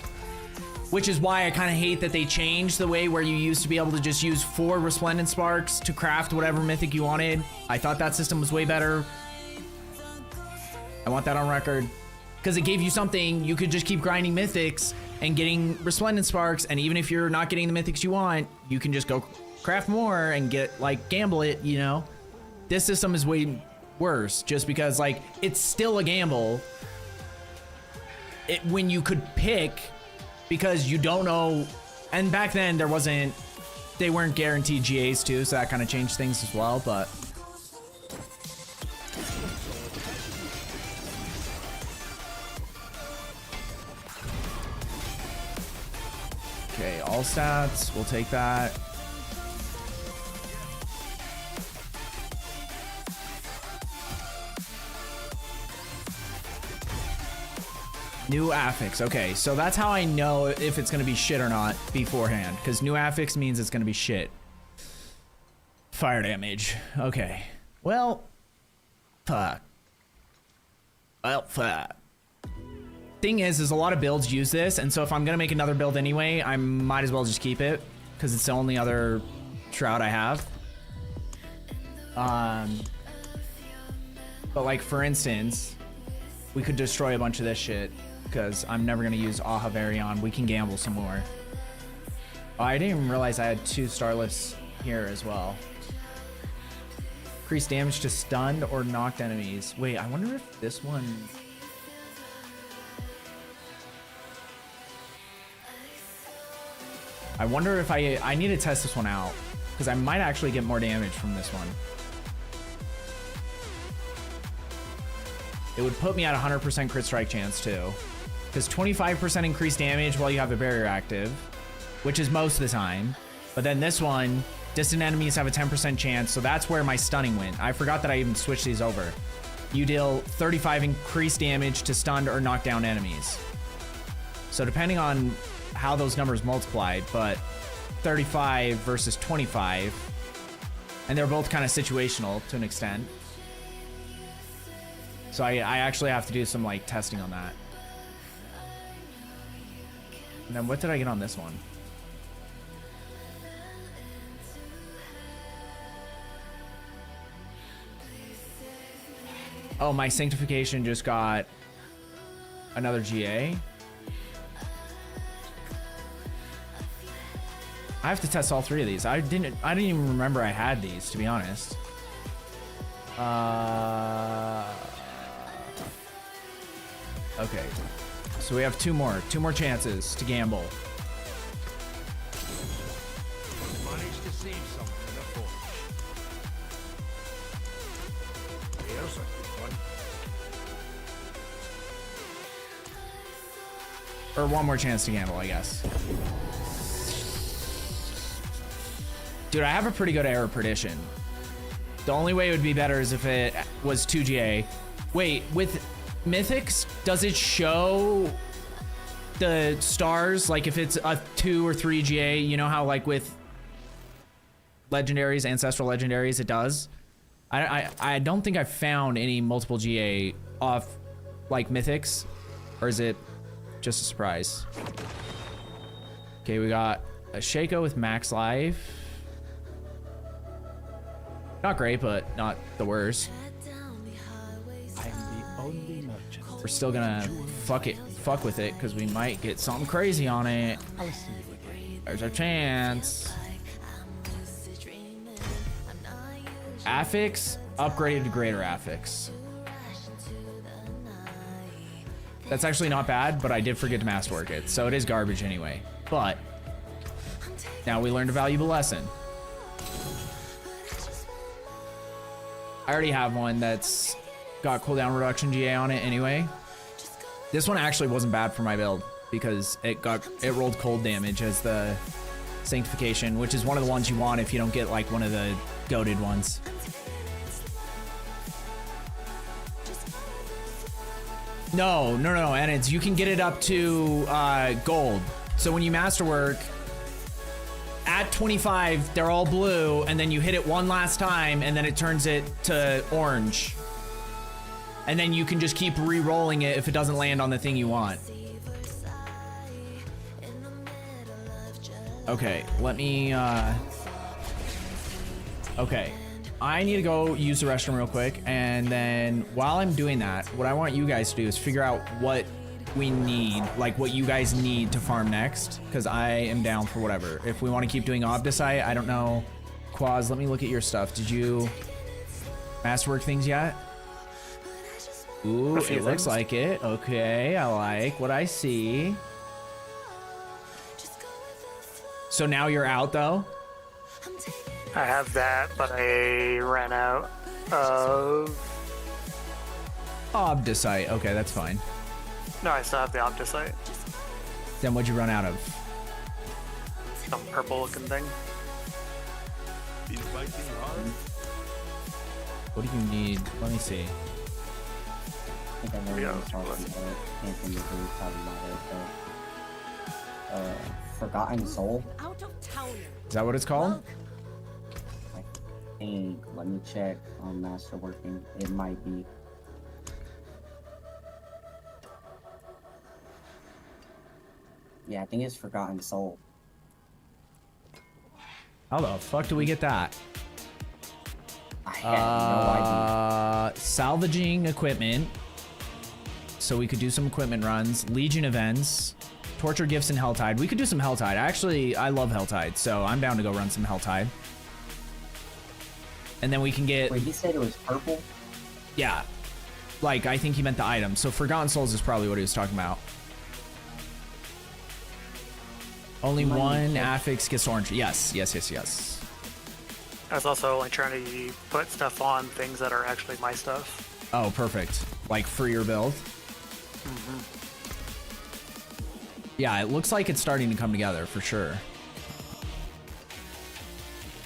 which is why I kind of hate that they changed the way where you used to be able to just use 4 resplendent sparks to craft whatever mythic you wanted. I thought that system was way better. I want that on record. Because it gave you something, you could just keep grinding mythics and getting resplendent sparks, and even if you're not getting the mythics you want, you can just go craft more and get, like, gamble it, you know? This system is way worse, just because, like, it's still a gamble when you could pick, because you don't know, and back then they weren't guaranteed GAs too, so that kind of changed things as well, but... Okay, all stats, we'll take that. New affix. Okay, so that's how I know if it's gonna be shit or not beforehand, because new affix means it's gonna be shit. Fire damage. Okay. Well, fuck. Well, fuck. Thing is a lot of builds use this, and so if I'm gonna make another build anyway, I might as well just keep it, because it's the only other shroud I have. But like for instance, we could destroy a bunch of this shit, because I'm never gonna use Ahavarion. We can gamble some more. Oh, I didn't even realize I had 2 starless here as well. Increase damage to stunned or knocked enemies. Wait, I wonder if this one... I wonder if I need to test this one out, because I might actually get more damage from this one. It would put me at 100% crit strike chance too, because 25% increased damage while you have a barrier active, which is most of the time. But then this one, distant enemies have a 10% chance, so that's where my stunning went. I forgot that I even switched these over. You deal 35 increased damage to stunned or knocked down enemies. So depending on how those numbers multiplied, but 35 versus 25, and they're both kind of situational to an extent. So I actually have to do some like testing on that. And then what did I get on this one? Oh, my sanctification just got another GA. I have to test all 3 of these. I didn't even remember I had these, to be honest. Okay. So we have 2 more chances to gamble. Managed to save some for the forge. Here's a good one. Or 1 more chance to gamble, I guess. Dude, I have a pretty good error prediction. The only way it would be better is if it was 2 GA. Wait, with Mythics, does it show the stars? Like if it's a 2 or 3 GA, you know how like with legendaries, ancestral legendaries, it does? I don't think I've found any multiple GA off like Mythics, or is it just a surprise? Okay, we got a Shaco with max life. Not great, but not the worst. We're still gonna fuck with it, because we might get something crazy on it. There's our chance. Affix upgraded to greater affix. That's actually not bad, but I did forget to masterwork it, so it is garbage anyway. But now we learned a valuable lesson. I already have one that's got cooldown reduction GA on it anyway. This one actually wasn't bad for my build, because it rolled cold damage as the sanctification, which is one of the ones you want if you don't get like one of the goated ones. No, and it's, you can get it up to gold. So when you masterwork at 25, they're all blue, and then you hit it one last time, and then it turns it to orange. And then you can just keep re-rolling it if it doesn't land on the thing you want. Okay, let me, okay. I need to go use the restroom real quick, and then while I'm doing that, what I want you guys to do is figure out what we need, like what you guys need to farm next, because I am down for whatever. If we want to keep doing Obdicite, I don't know. Quaz, let me look at your stuff. Did you masterwork things yet? Ooh, it looks like it. Okay, I like what I see. So now you're out though? I have that, but I ran out of... Obdicite. Okay, that's fine. No, I still have the Opticite. Then what'd you run out of? Some purple looking thing. What do you need? Let me see. think I know what you're talking about. Can't think of who you're talking about right though. Forgotten Soul? Out of town. Is that what it's called? I think. Let me check on Masterworking. It might be. Yeah, I think it's Forgotten Soul. How the fuck do we get that? I have no idea. Salvaging equipment. So we could do some equipment runs. Legion events. Torture gifts and Helltide. We could do some Helltide. Actually, I love Helltide, so I'm down to go run some Helltide. And then we can get... Wait, he said it was purple? Yeah. Like, I think he meant the item. So Forgotten Souls is probably what he was talking about. Only one affix gets orange. Yes. I was also only trying to put stuff on things that are actually my stuff. Oh, perfect. Like for your build. Yeah, it looks like it's starting to come together for sure.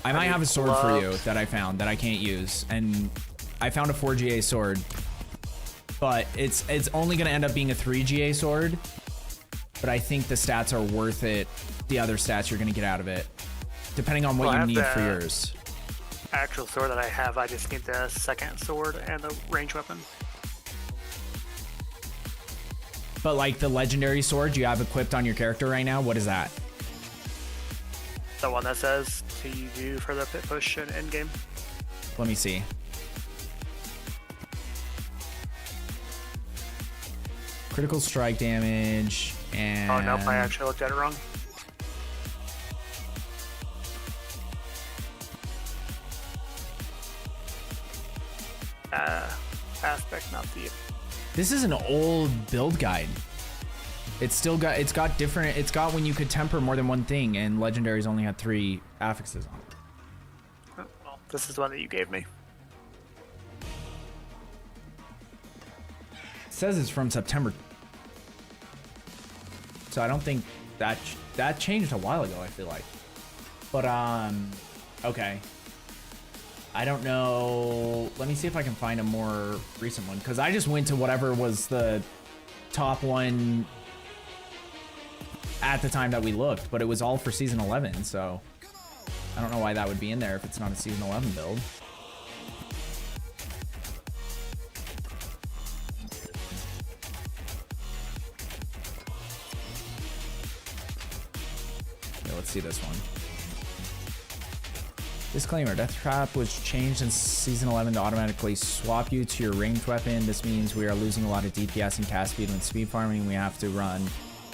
I might have a sword for you that I found that I can't use, and I found a 4GA sword, but it's only gonna end up being a 3GA sword. But I think the stats are worth it. The other stats you're gonna get out of it, depending on what you need for yours. Actual sword that I have, I just need the second sword and the range weapon. But like the legendary sword you have equipped on your character right now, what is that? The one that says to do for the pit push and end game. Let me see. Critical strike damage and... Oh nope, I actually looked at it wrong. Aspect, not the... This is an old build guide. It's got different, it's got when you could temper more than one thing, and legendaries only had 3 affixes on it. Well, this is the one that you gave me. It says it's from September. So I don't think that changed a while ago, I feel like. But, okay. I don't know. Let me see if I can find a more recent one, because I just went to whatever was the top one at the time that we looked, but it was all for season 11, so I don't know why that would be in there if it's not a season 11 build. Yeah, let's see this one. Disclaimer, Death Trap was changed in Season 11 to automatically swap you to your ranged weapon. This means we are losing a lot of DPS and cast speed when speed farming. We have to run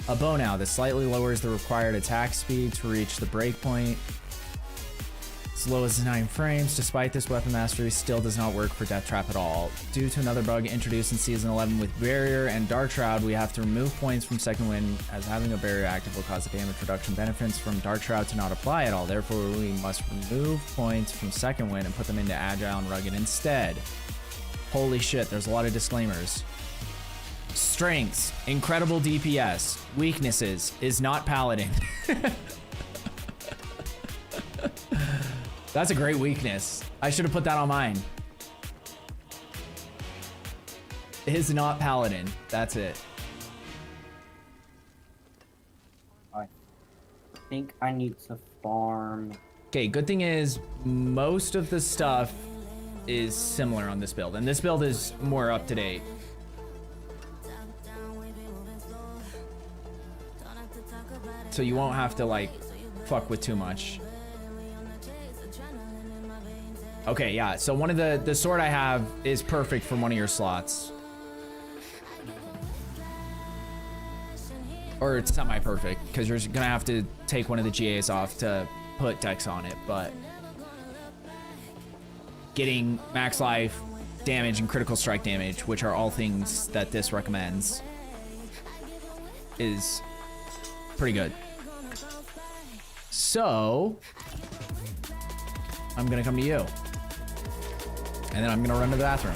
a bow now. This slightly lowers the required attack speed to reach the breakpoint. As low as 9 frames. Despite this, weapon mastery still does not work for Death Trap at all. Due to another bug introduced in Season 11 with Barrier and Dark Shroud, we have to remove points from Second Wind, as having a barrier active will cause the damage reduction benefits from Dark Shroud to not apply at all. Therefore, we must remove points from Second Wind and put them into Agile and Rugged instead. Holy shit, there's a lot of disclaimers. Strengths, incredible DPS. Weaknesses, is not Paladin. That's a great weakness. I should have put that on mine. Is not Paladin. That's it. I think I need to farm. Okay, good thing is most of the stuff is similar on this build, and this build is more up to date. So you won't have to like fuck with too much. Okay, yeah, so one of the sword I have is perfect for one of your slots. Or it's semi-perfect, because you're gonna have to take one of the GAs off to put Dex on it, but getting max life, damage, and critical strike damage, which are all things that this recommends, is pretty good. So, I'm gonna come to you. And then I'm gonna run to the bathroom.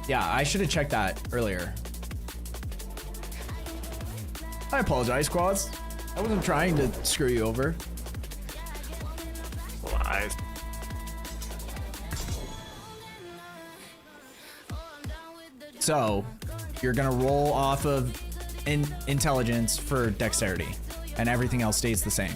Yeah, I should have checked that earlier. I apologize, Quads. I wasn't trying to screw you over. Lies. So you're gonna roll off of intelligence for dexterity, and everything else stays the same.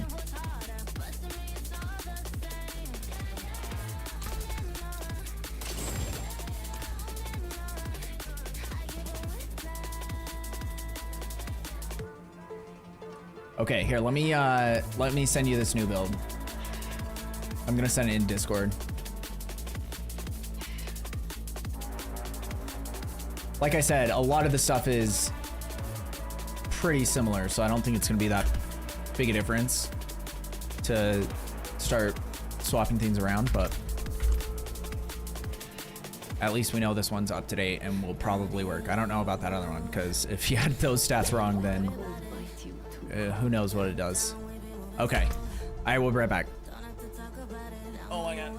Okay, here, let me send you this new build. I'm gonna send it in Discord. Like I said, a lot of the stuff is pretty similar, so I don't think it's gonna be that big a difference to start swapping things around, but at least we know this one's up to date and will probably work. I don't know about that other one, because if you had those stats wrong, then who knows what it does. Okay, I will be right back. Oh my god.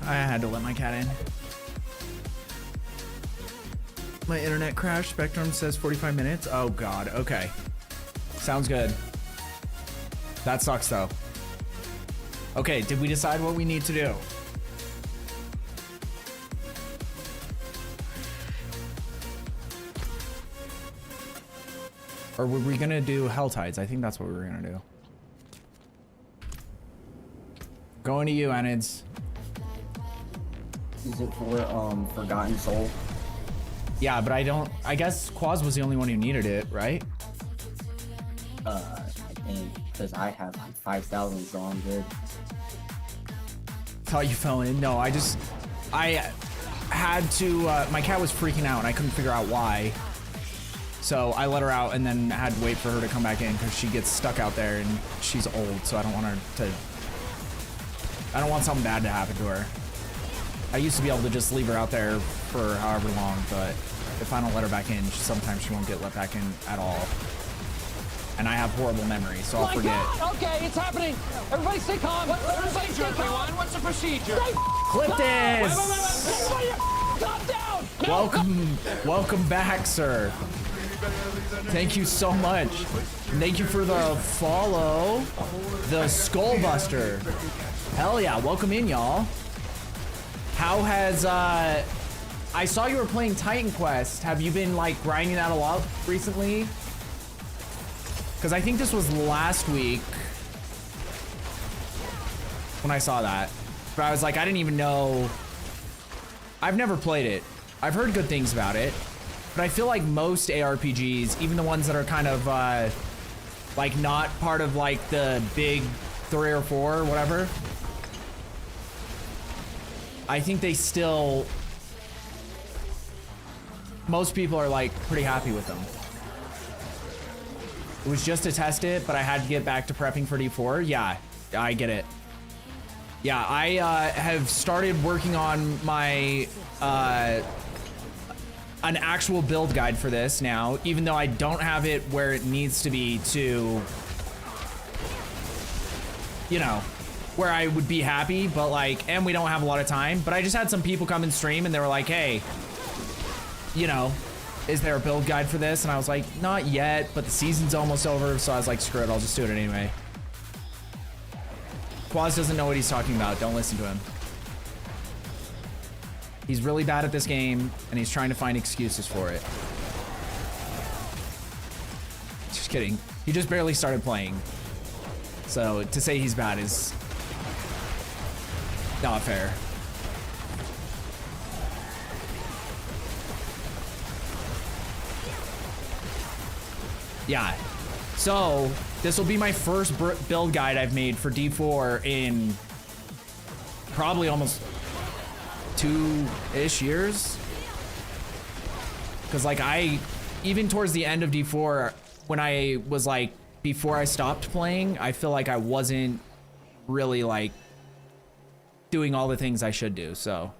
I had to let my cat in. My internet crashed. Spectrum says 45 minutes. Oh god, okay. Sounds good. That sucks though. Okay, did we decide what we need to do? Or were we gonna do Hell Tides? I think that's what we were gonna do. Going to you, Enids. Is it for Forgotten Soul? Yeah, but I guess Quaz was the only one who needed it, right? I think because I have like 5,000, so I'm good. Thought you fell in. No, I had to, my cat was freaking out and I couldn't figure out why. So I let her out and then had to wait for her to come back in because she gets stuck out there and she's old, so I don't want something bad to happen to her. I used to be able to just leave her out there for however long, but if I don't let her back in, sometimes she won't get let back in at all. And I have horrible memory, so I'll forget. God, okay, it's happening. Everybody stay calm. Everybody stay calm. What's the procedure? Clip this! Everybody calm down. No, Welcome back, sir. Thank you so much. Thank you for the follow. The Skullbuster. Hell yeah, welcome in, y'all. How has, I saw you were playing Titan Quest. Have you been, like, grinding that a lot recently? Because I think this was last week when I saw that. But I was like, I didn't even know. I've never played it. I've heard good things about it. But I feel like most ARPGs, even the ones that are kind of, like, not part of, like, the big 3 or 4 or whatever, I think they still, most people are like pretty happy with them. It was just to test it, but I had to get back to prepping for D4. Yeah, I get it. Yeah, I have started working on my, an actual build guide for this now, even though I don't have it where it needs to be to, you know, where I would be happy, but like, and we don't have a lot of time, but I just had some people come and stream and they were like, hey, you know, is there a build guide for this? And I was like, not yet, but the season's almost over. So I was like, screw it, I'll just do it anyway. Quaz doesn't know what he's talking about. Don't listen to him. He's really bad at this game and he's trying to find excuses for it. Just kidding. He just barely started playing. So to say he's bad is not fair. Yeah. So this will be my first build guide I've made for D4 in probably almost 2-ish years. Because like even towards the end of D4, when I was like, before I stopped playing, I feel like I wasn't really like doing all the things I should do, so.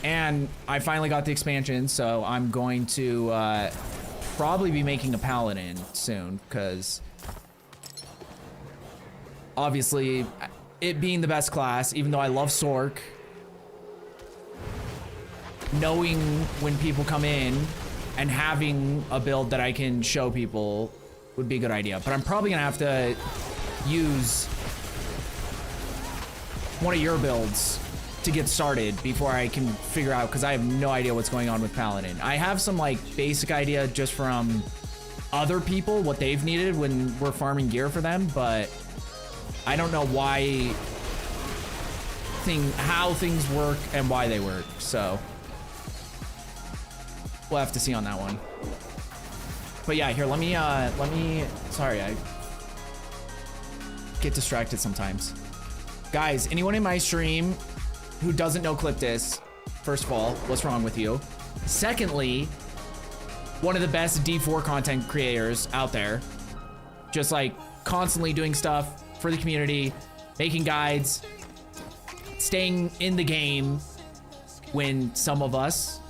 And I finally got the expansion, so I'm going to probably be making a paladin soon, because obviously it being the best class, even though I love Sorc, knowing when people come in and having a build that I can show people would be a good idea. But I'm probably gonna have to use one of your builds to get started before I can figure out, because I have no idea what's going on with Paladin. I have some like basic idea just from other people, what they've needed when we're farming gear for them, but I don't know how things work and why they work, so we'll have to see on that one. But yeah, here, let me, sorry, I get distracted sometimes. Guys, anyone in my stream who doesn't know Clip This, first of all, what's wrong with you? Secondly, one of the best D4 content creators out there, just like constantly doing stuff for the community, making guides, staying in the game when some of us,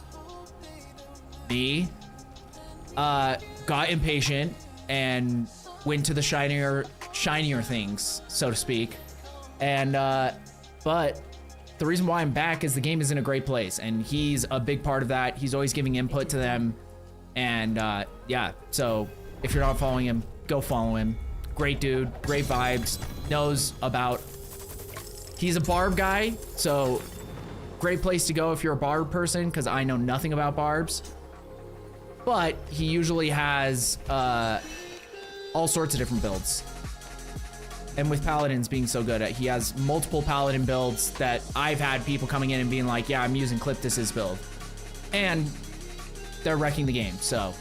me, got impatient and went to the shinier things, so to speak. And but the reason why I'm back is the game is in a great place, and he's a big part of that. He's always giving input to them, and yeah, so if you're not following him, go follow him. Great dude, great vibes, knows about, he's a barb guy, so great place to go if you're a barb person, because I know nothing about barbs. But he usually has all sorts of different builds. And with paladins being so good, he has multiple paladin builds that I've had people coming in and being like, yeah, I'm using Cliptus's build. And they're wrecking the game, so.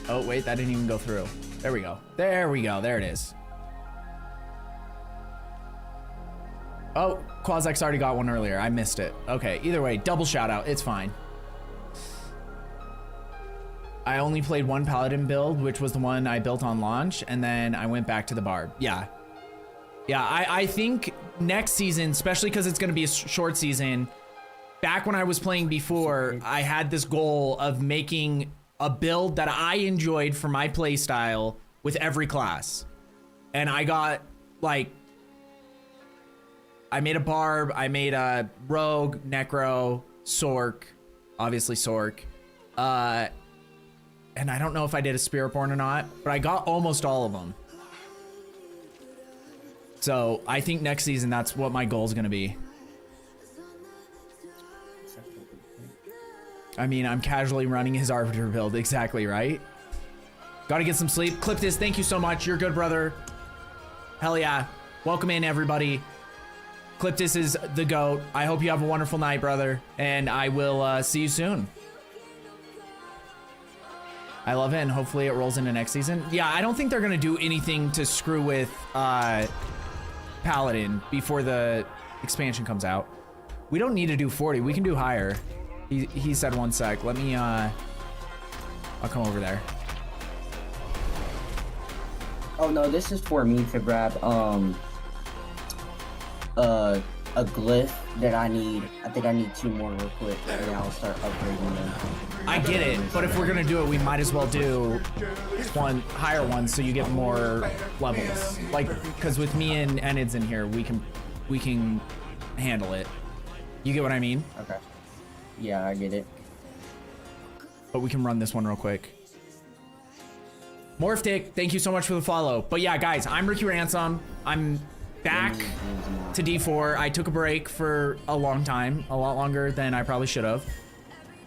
Oh, wait, that didn't even go through. There we go. There we go. There it is. Oh, Quasex already got one earlier. I missed it. Okay, either way, double shout out. It's fine. I only played one paladin build, which was the one I built on launch, and then I went back to the barb. Yeah. Yeah, I think next season, especially because it's going to be a short season, back when I was playing before, I had this goal of making a build that I enjoyed for my play style with every class. And I got, like, I made a barb, I made a rogue, necro, Sorc, obviously Sorc, and I don't know if I did a Spiritborn or not, but I got almost all of them. So I think next season, that's what my goal is going to be. I mean, I'm casually running his Arbiter build. Exactly, right? Got to get some sleep. Cliptus, thank you so much. You're good, brother. Hell yeah. Welcome in, everybody. Cliptus is the GOAT. I hope you have a wonderful night, brother. And I will see you soon. I love it, and hopefully it rolls into next season. Yeah, I don't think they're gonna do anything to screw with Paladin before the expansion comes out. We don't need to do 40, we can do higher. He said 1 sec, let me, I'll come over there. Oh no, this is for me to grab, a glyph that I need. I think I need 2 more real quick, and then I'll start upgrading them. I get it, but if we're gonna do it, we might as well do one higher one so you get more levels. Like, because with me and Enids in here, we can handle it. You get what I mean? Okay. Yeah, I get it. But we can run this one real quick. Morphtic, thank you so much for the follow. But yeah, guys, I'm Ricky Ransom. I'm back to D4. I took a break for a long time, a lot longer than I probably should have.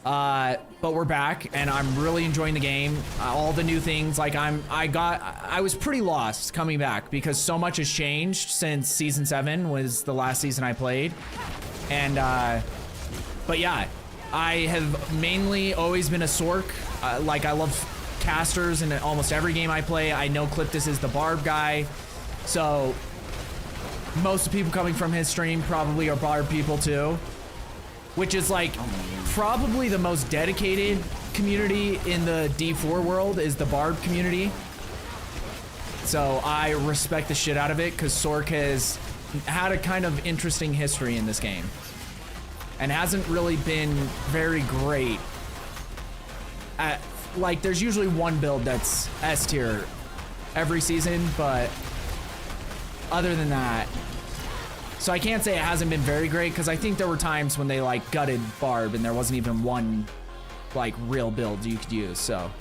But we're back, and I'm really enjoying the game. All the new things, like I was pretty lost coming back because so much has changed since season 7 was the last season I played. And but yeah, I have mainly always been a Sorc. Like, I love casters in almost every game I play. I know Cliptus is the barb guy, so most of the people coming from his stream probably are barb people too, which is like probably the most dedicated community in the D4 world is the barb community. So I respect the shit out of it because Sorc has had a kind of interesting history in this game and hasn't really been very great at, like, there's usually one build that's S tier every season, but other than that, so I can't say it hasn't been very great because I think there were times when they like gutted barb and there wasn't even one like real build you could use. So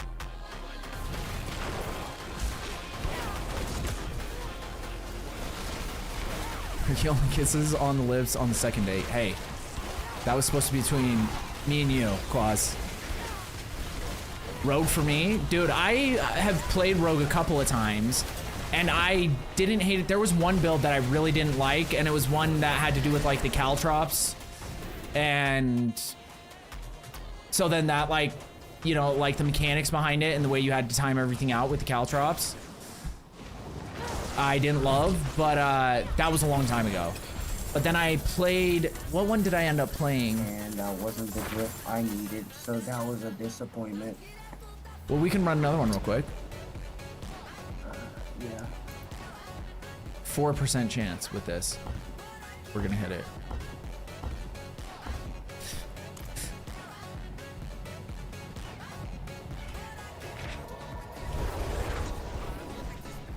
he only kisses on the lips on the second date. Hey, that was supposed to be between me and you, Quaz. Rogue for me? Dude, I have played Rogue a couple of times and I didn't hate it. There was one build that I really didn't like, and it was one that had to do with like the caltrops. And so then that, like, you know, like the mechanics behind it and the way you had to time everything out with the caltrops, I didn't love, but that was a long time ago. But then I played, what one did I end up playing? And that wasn't the grip I needed, so that was a disappointment. Well, we can run another one real quick. Yeah. 4% chance with this. We're gonna hit it.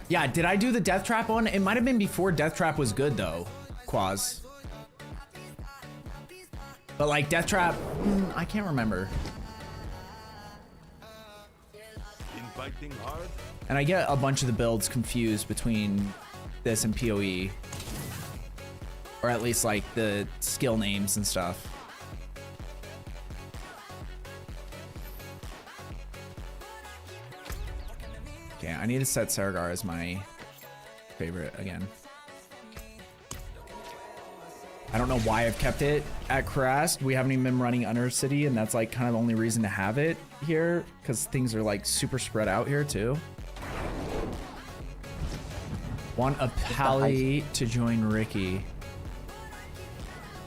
Yeah, did I do the Death Trap one? It might have been before Death Trap was good though, Quaz. But like Death Trap, I can't remember. fighting hard? And I get a bunch of the builds confused between this and PoE. Or at least like the skill names and stuff. Okay, I need to set Saragar as my favorite again. I don't know why I've kept it at Krast. We haven't even been running Undercity, and that's like kind of the only reason to have it here, because things are like super spread out here too. Want a Pally to join Ricky.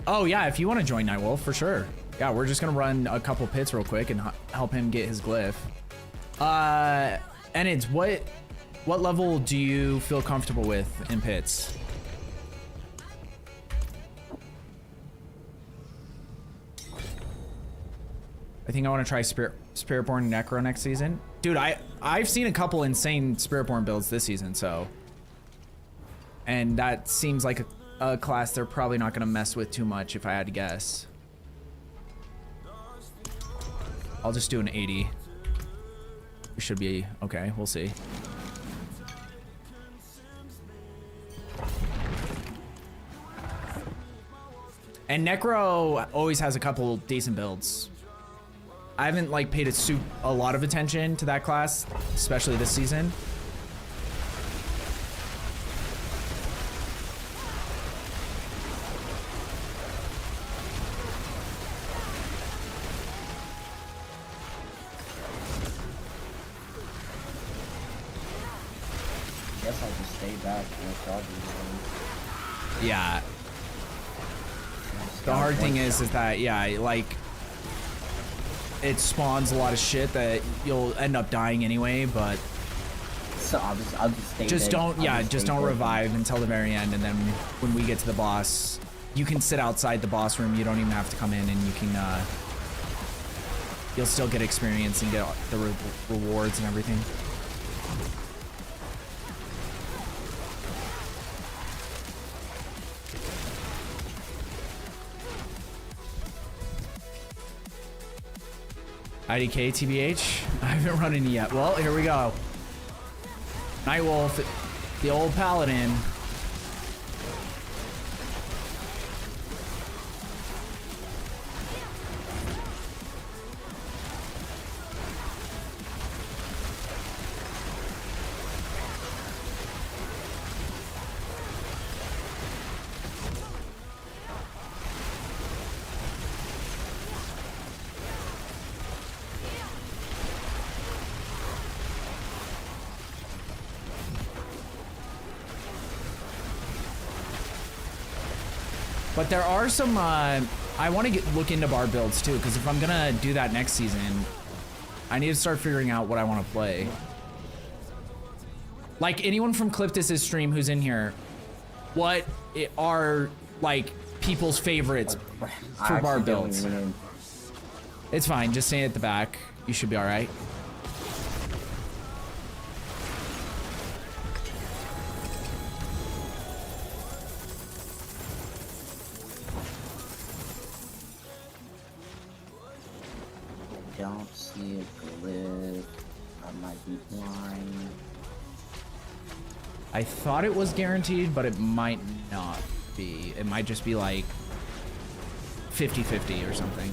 Oh yeah, if you want to join Nightwolf, for sure. Yeah, we're just gonna run a couple pits real quick and help him get his glyph. And it's what level do you feel comfortable with in pits? I think I want to try Spiritborn Necro next season. Dude, I've seen a couple insane Spiritborn builds this season, so. And that seems like a class they're probably not going to mess with too much if I had to guess. I'll just do an 80. We should be okay, we'll see. And Necro always has a couple decent builds. I haven't like paid a lot of attention to that class, especially this season. I guess I'll just stay back and probably. Yeah. The hard thing is that, yeah, like, it spawns a lot of shit that you'll end up dying anyway, but So I'll just stay just dead. don't, yeah, I'll just stay don't dead. revive until the very end, and then when we get to the boss, you can sit outside the boss room. You don't even have to come in, and you can, you'll still get experience and get the rewards and everything. IDK TBH. I haven't run any yet. Well, here we go. Nightwolf, the old paladin. But there are some, I want to look into bar builds too, because if I'm gonna do that next season, I need to start figuring out what I want to play. Like anyone from Cliptus's stream who's in here, what are like people's favorites for bar builds? It's fine, just stay at the back. You should be all right. Don't see a glyph. I might be blind. I thought it was guaranteed, but it might not be. It might just be like 50-50 or something.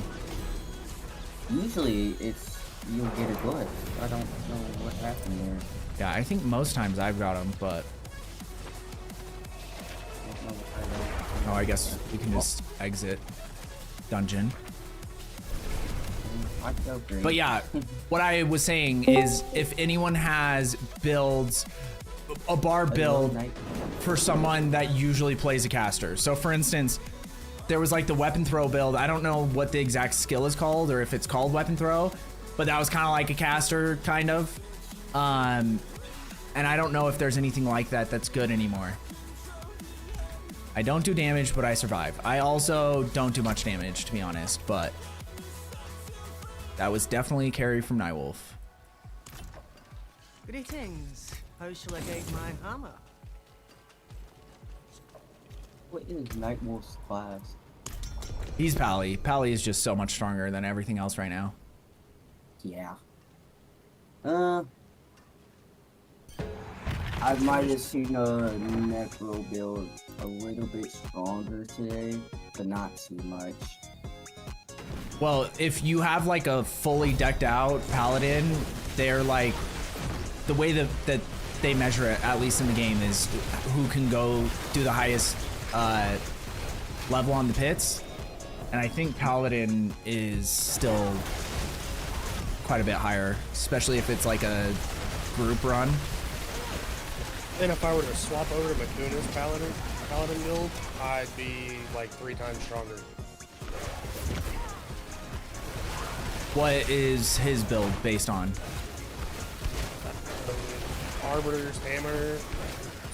Usually it's you'll get a glyph. I don't know what happened there. Yeah, I think most times I've got them, but I don't know what happened. oh, I guess we can just exit dungeon. I feel great. But yeah, what I was saying is if anyone has builds, a bar build for someone that usually plays a caster. So for instance, there was like the weapon throw build. I don't know what the exact skill is called or if it's called weapon throw, but that was kind of like a caster kind of. And I don't know if there's anything like that that's good anymore. I don't do damage, but I survive. I also don't do much damage, to be honest, but that was definitely a carry from Nightwolf. Greetings. How shall I guide my hammer? What is Nightwolf's class? He's Pally. Pally is just so much stronger than everything else right now. Yeah. I might have seen a necro build a little bit stronger today, but not too much. Well, if you have like a fully decked out paladin, they're like, the way that they measure it, at least in the game, is who can go do the highest level on the pits. And I think paladin is still quite a bit higher, especially if it's like a group run. Then if I were to swap over to Makuna's paladin build, I'd be like 3 times stronger. What is his build based on? Arbiter's hammer. It's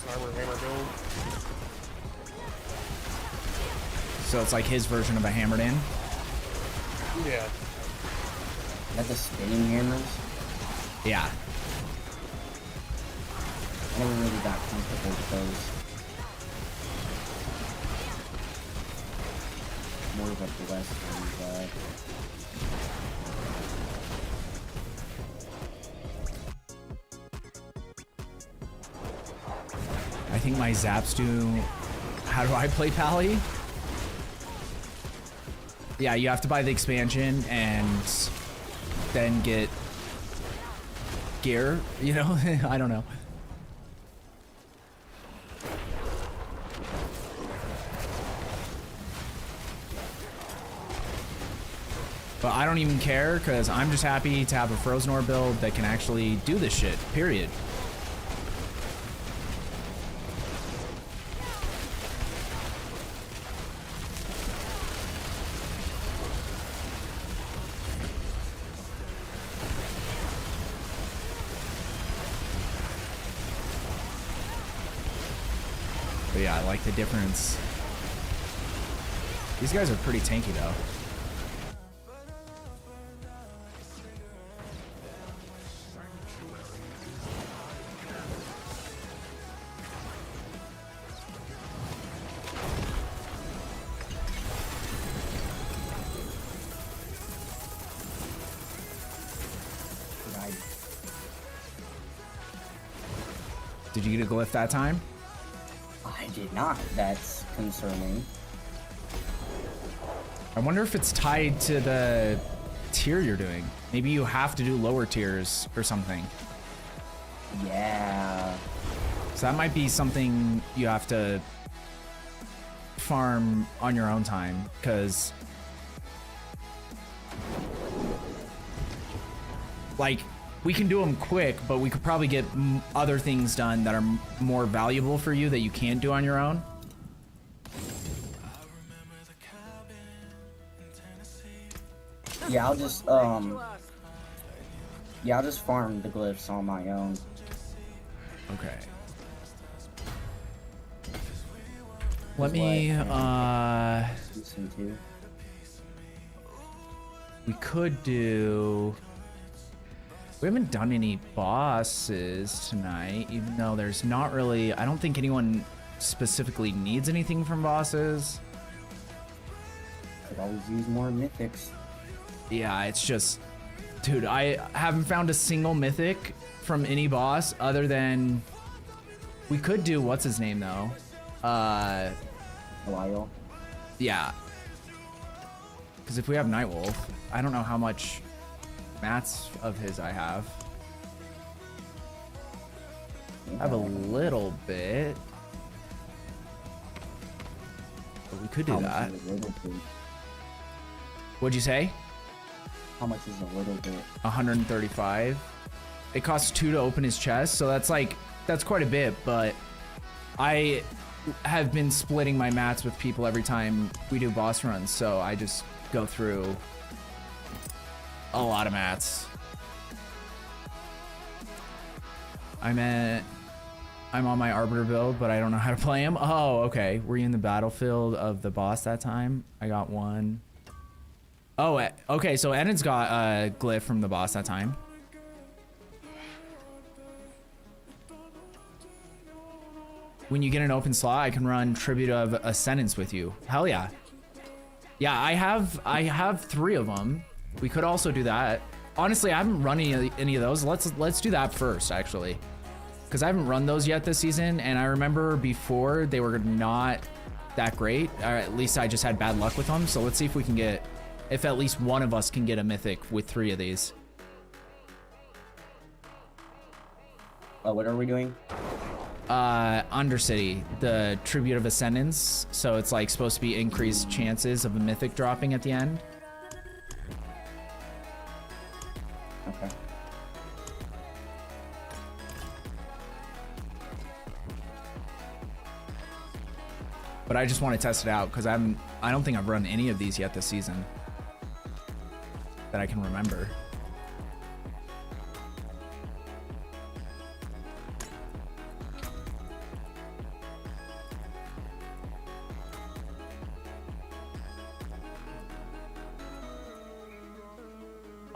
an arbiter hammer build. So it's like his version of a hammered in? Yeah. Is that the spinning hammers? Yeah. I never really got comfortable with those. More of a blessed one, I think my zaps do... How do I play Pally? Yeah, you have to buy the expansion and then get gear, you know? I don't know. But I don't even care, because I'm just happy to have a Frozen Ore build that can actually do this shit, period. But yeah, I like the difference. These guys are pretty tanky though. Did you get a glyph that time? I did not. That's concerning. I wonder if it's tied to the tier you're doing. Maybe you have to do lower tiers or something. Yeah. So that might be something you have to farm on your own time, because like we can do them quick, but we could probably get other things done that are more valuable for you that you can't do on your own. Yeah, I'll just farm the glyphs on my own. Okay. Let me Listen to. we could do... We haven't done any bosses tonight, even though there's not really... I don't think anyone specifically needs anything from bosses. Could always use more mythics. Yeah, it's just... Dude, I haven't found a single mythic from any boss other than... We could do... What's his name, though? Lyle. Yeah. Because if we have Nightwolf, I don't know how much mats of his I have. I have a little bit. But we could do that. What'd you say? How much is a little bit? 135. It costs 2 to open his chest, so that's like, that's quite a bit, but I have been splitting my mats with people every time we do boss runs, so I just go through a lot of mats. I'm on my Arbiter build, but I don't know how to play him. Oh, okay. Were you in the battlefield of the boss that time? I got one. Oh, okay. So Enid's got a glyph from the boss that time. When you get an open slot, I can run Tribute of Ascendance with you. Hell yeah. Yeah, I have 3 of them. We could also do that. Honestly, I haven't run any of those. Let's do that first, actually. because I haven't run those yet this season, and I remember before they were not that great, or at least I just had bad luck with them. So let's see if we can get, if at least one of us can get a mythic with 3 of these. What are we doing? Undercity, the Tribute of Ascendance. So it's like supposed to be increased chances of a mythic dropping at the end. Okay. But I just want to test it out because I don't think I've run any of these yet this season that I can remember.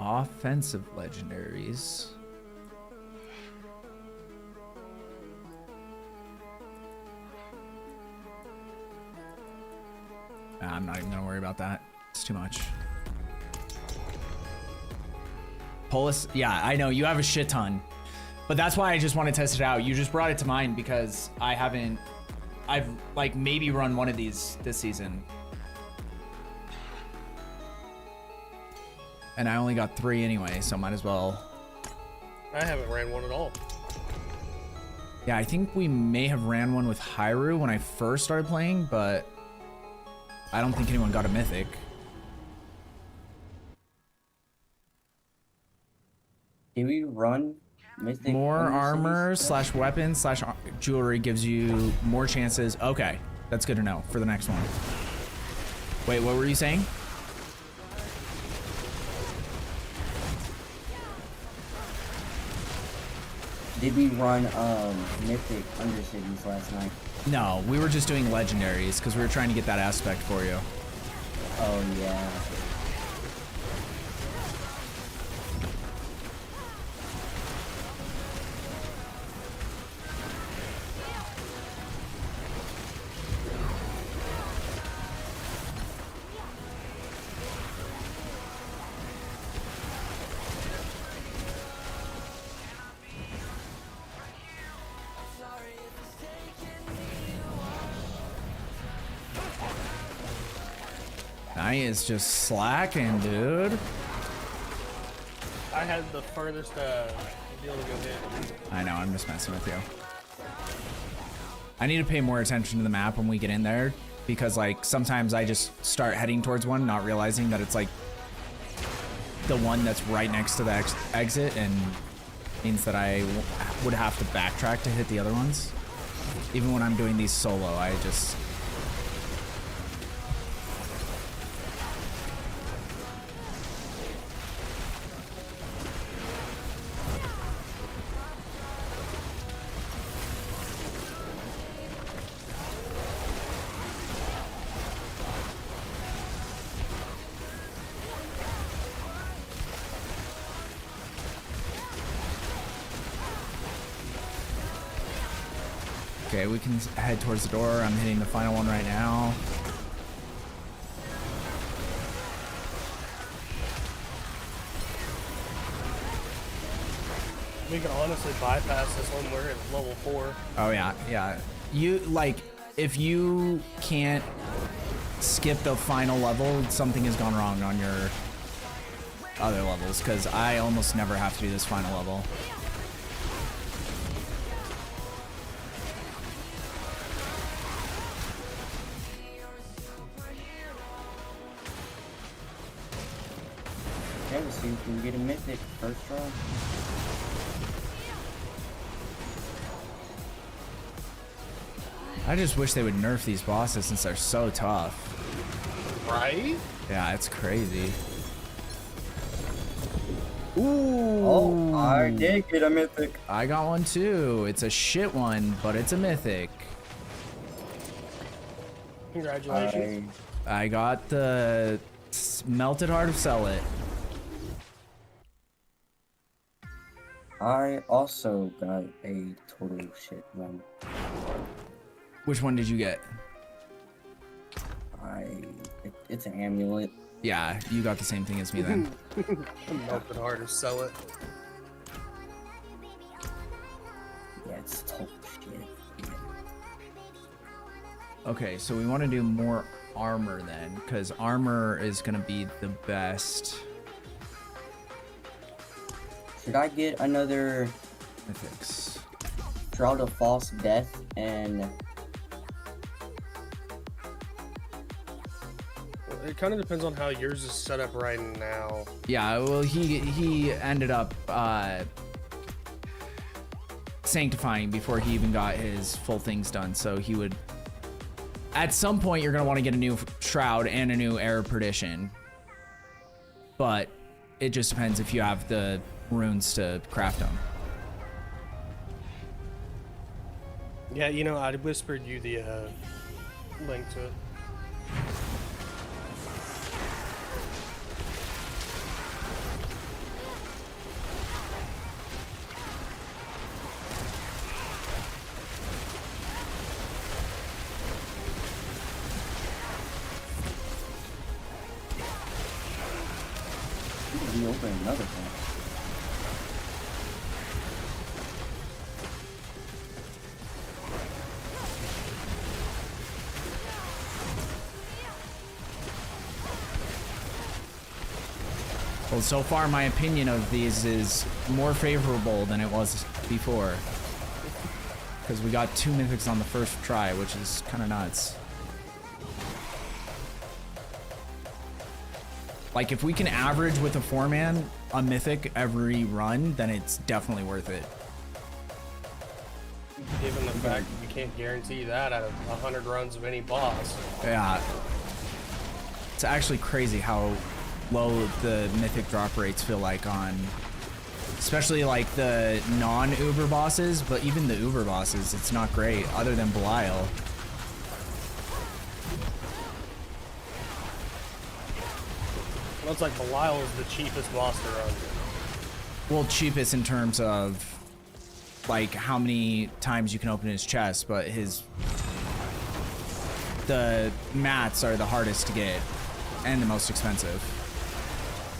Offensive legendaries. I'm not even gonna worry about that. It's too much. Polis, yeah, I know you have a shit ton, but that's why I just want to test it out. You just brought it to mind because I've like maybe run one of these this season. And I only got 3 anyway, so might as well. I haven't ran one at all. Yeah, I think we may have ran one with Hyrule when I first started playing, but I don't think anyone got a mythic. Did we run mythic? More armor Undercities? / weapons / jewelry gives you more chances. Okay, that's good to know for the next one. Wait, what were you saying? Did we run mythic Undercities last night? No, we were just doing legendaries because we were trying to get that aspect for you. Oh yeah. I is just slacking, dude. I had the furthest deal to go hit. I know, I'm just messing with you. I need to pay more attention to the map when we get in there because like sometimes I just start heading towards one not realizing that it's like the one that's right next to the exit and means that I would have to backtrack to hit the other ones. Even when I'm doing these solo, I just... Okay, we can head towards the door. I'm hitting the final one right now. We can honestly bypass this one. We're at level 4. Oh yeah, yeah. You like if you can't skip the final level, something has gone wrong on your other levels because I almost never have to do this final level. Yeah, we'll see if we can get a mythic first try. I just wish they would nerf these bosses since they're so tough. Right? Yeah, it's crazy. Ooh. Oh, I did get a mythic. I got one too. It's a shit one, but it's a mythic. Congratulations. I got the Melted Heart of Celet. I also got a total shit one. Which one did you get? It's an amulet. Yeah, you got the same thing as me then. Melted heart or sell it. Yeah, Okay, so we want to do more armor then, because armor is going to be the best. Should I get another Mythics. Shroud of False Death and... It kind of depends on how yours is set up right now. Yeah, well, he ended up sanctifying before he even got his full things done, so he would... At some point, you're going to want to get a new Shroud and a new Air of Perdition. But it just depends if you have the runes to craft them. Yeah, you know, I whispered you the link to it. Reopen another thing. Well, so far, my opinion of these is more favorable than it was before. Because we got 2 mythics on the first try, which is kind of nuts. Like, if we can average with a 4-man a mythic every run, then it's definitely worth it. Given the fact that you can't guarantee that out of 100 runs of any boss. Yeah. It's actually crazy how low the mythic drop rates feel like on, especially like the non-Uber bosses, but even the Uber bosses, it's not great, other than Belial. Looks like Belial is the cheapest boss to run. Well, cheapest in terms of like how many times you can open his chest, but the mats are the hardest to get and the most expensive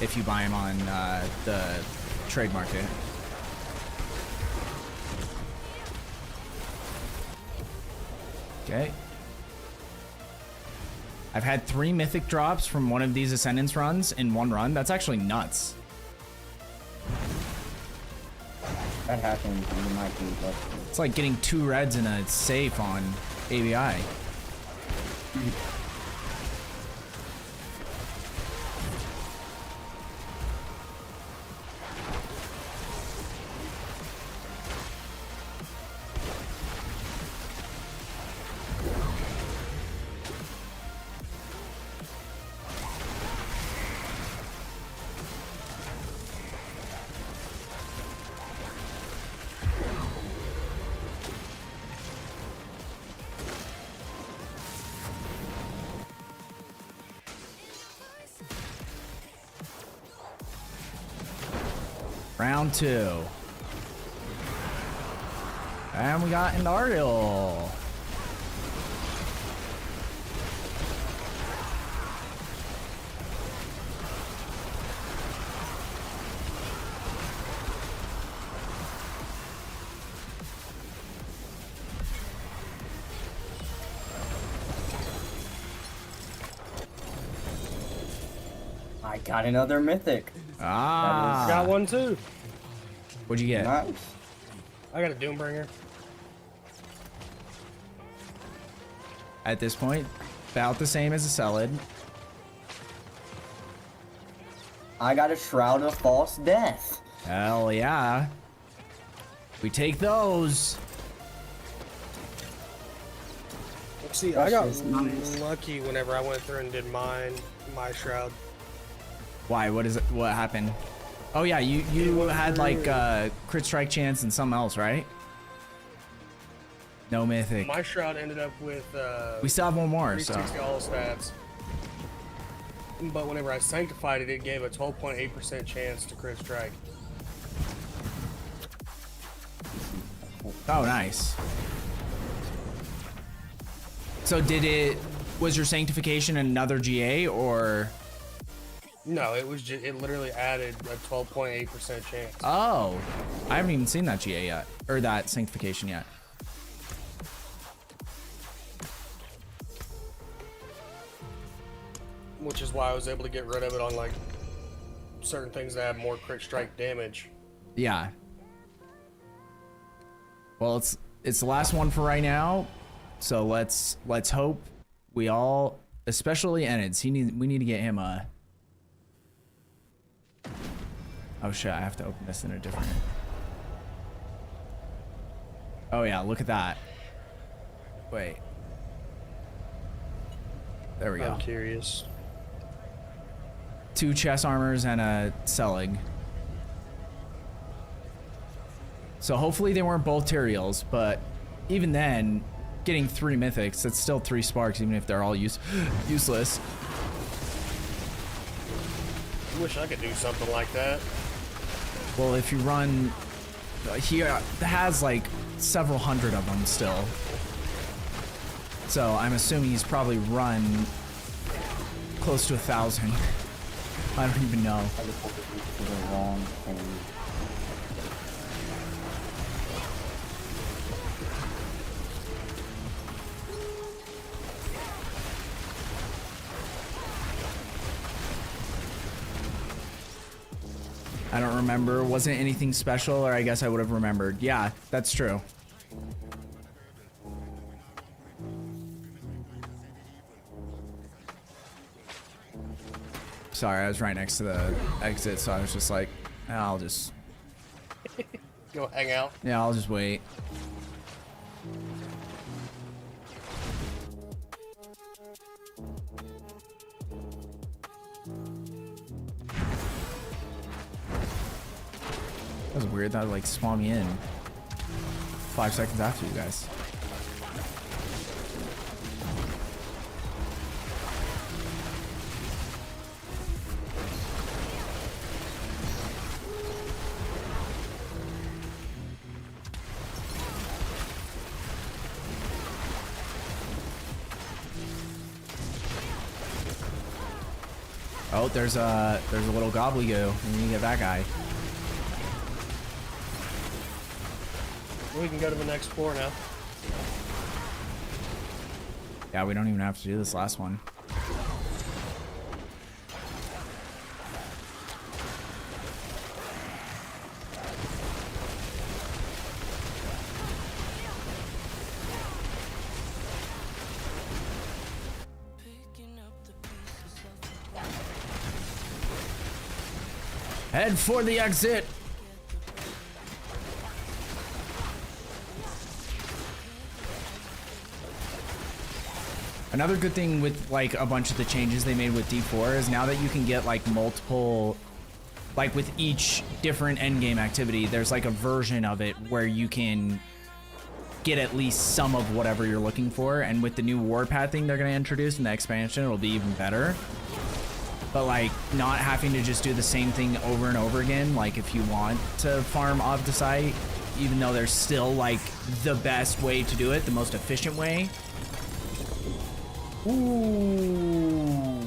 if you buy them on the trade market. Okay. I've had 3 mythic drops from one of these Ascendance runs in one run. That's actually nuts. That happens, you might be lucky. It's like getting 2 reds in a safe on ABI. Round 2. And we got Indariel. I got another mythic. Ah. Got one too. What'd you get? Nice. I got a Doombringer. At this point, about the same as a Celid. I got a Shroud of False Death. Hell yeah. We take those. See, I got nice. lucky whenever I went through and did my Shroud. Why? What is it? What happened? Oh yeah, you had like crit strike chance and something else, right? No mythic. My Shroud ended up with We still have one more, so 360 all stats. But whenever I sanctified it, it gave a 12.8% chance to crit strike. oh nice. So was your sanctification another GA or? No, it was just, it literally added a 12.8% chance. Oh, I haven't even seen that GA yet, or that sanctification yet. which is why I was able to get rid of it on like certain things that have more crit strike damage. Yeah. Well, it's the last one for right now, so let's hope we all, especially Enids, we need to get him a. Oh shit! I have to open this in a different. Oh yeah, look at that. Wait. There we go. I'm curious. 2 chest armors and a Selig. So hopefully they weren't both Tyraels, but even then, getting 3 mythics, that's still 3 sparks, even if they're all useless. I wish I could do something like that. Well, if you run, he has like several hundred of them still. So I'm assuming he's probably run close to 1,000. I don't even know. I just hope it reaches the wrong thing. I don't remember. Wasn't anything special, or I guess I would have remembered. Yeah, that's true. Sorry, I was right next to the exit, so I was just like, I'll just... Go hang out. Yeah, I'll just wait. That was weird. That like spawned me in 5 seconds after you guys. Oh, there's a little gobblegoo. We need to get that guy. We can go to the next floor now. Yeah, we don't even have to do this last one. Head for the exit. Another good thing with like a bunch of the changes they made with D4 is now that you can get like multiple, like with each different endgame activity, there's like a version of it where you can get at least some of whatever you're looking for. And with the new warpath thing they're going to introduce in the expansion, it'll be even better. But like not having to just do the same thing over and over again, like if you want to farm off the site, even though there's still like the best way to do it, the most efficient way. Ooh.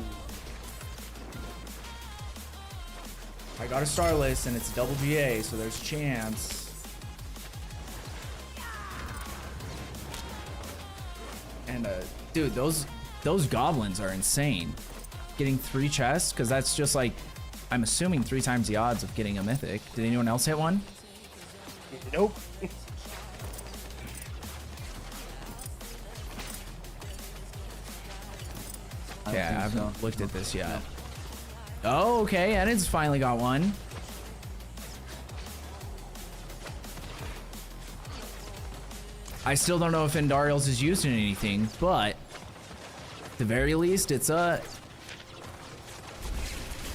I got a Starless and it's double GA, so there's a chance. And dude, those goblins are insane. Getting 3 chests, because that's just like, I'm assuming 3 times the odds of getting a mythic. Did anyone else hit one? Nope. Okay, I haven't looked at this yet. Oh, okay, and it's finally got one. I still don't know if Endariel's is used in anything, but at the very least, it's a...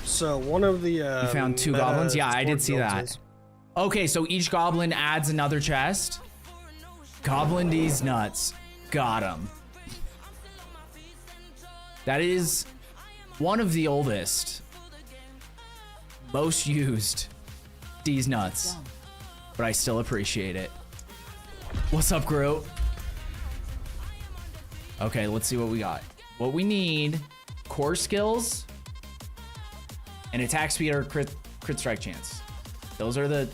So one of the You found 2 goblins? Yeah, I did see that. Okay, so each goblin adds another chest. Goblin D's nuts. Got him. That is one of the oldest, most used D's nuts, but I still appreciate it. What's up, Groot? Okay, let's see what we got. What we need, core skills, and attack speed or crit strike chance. Those are the...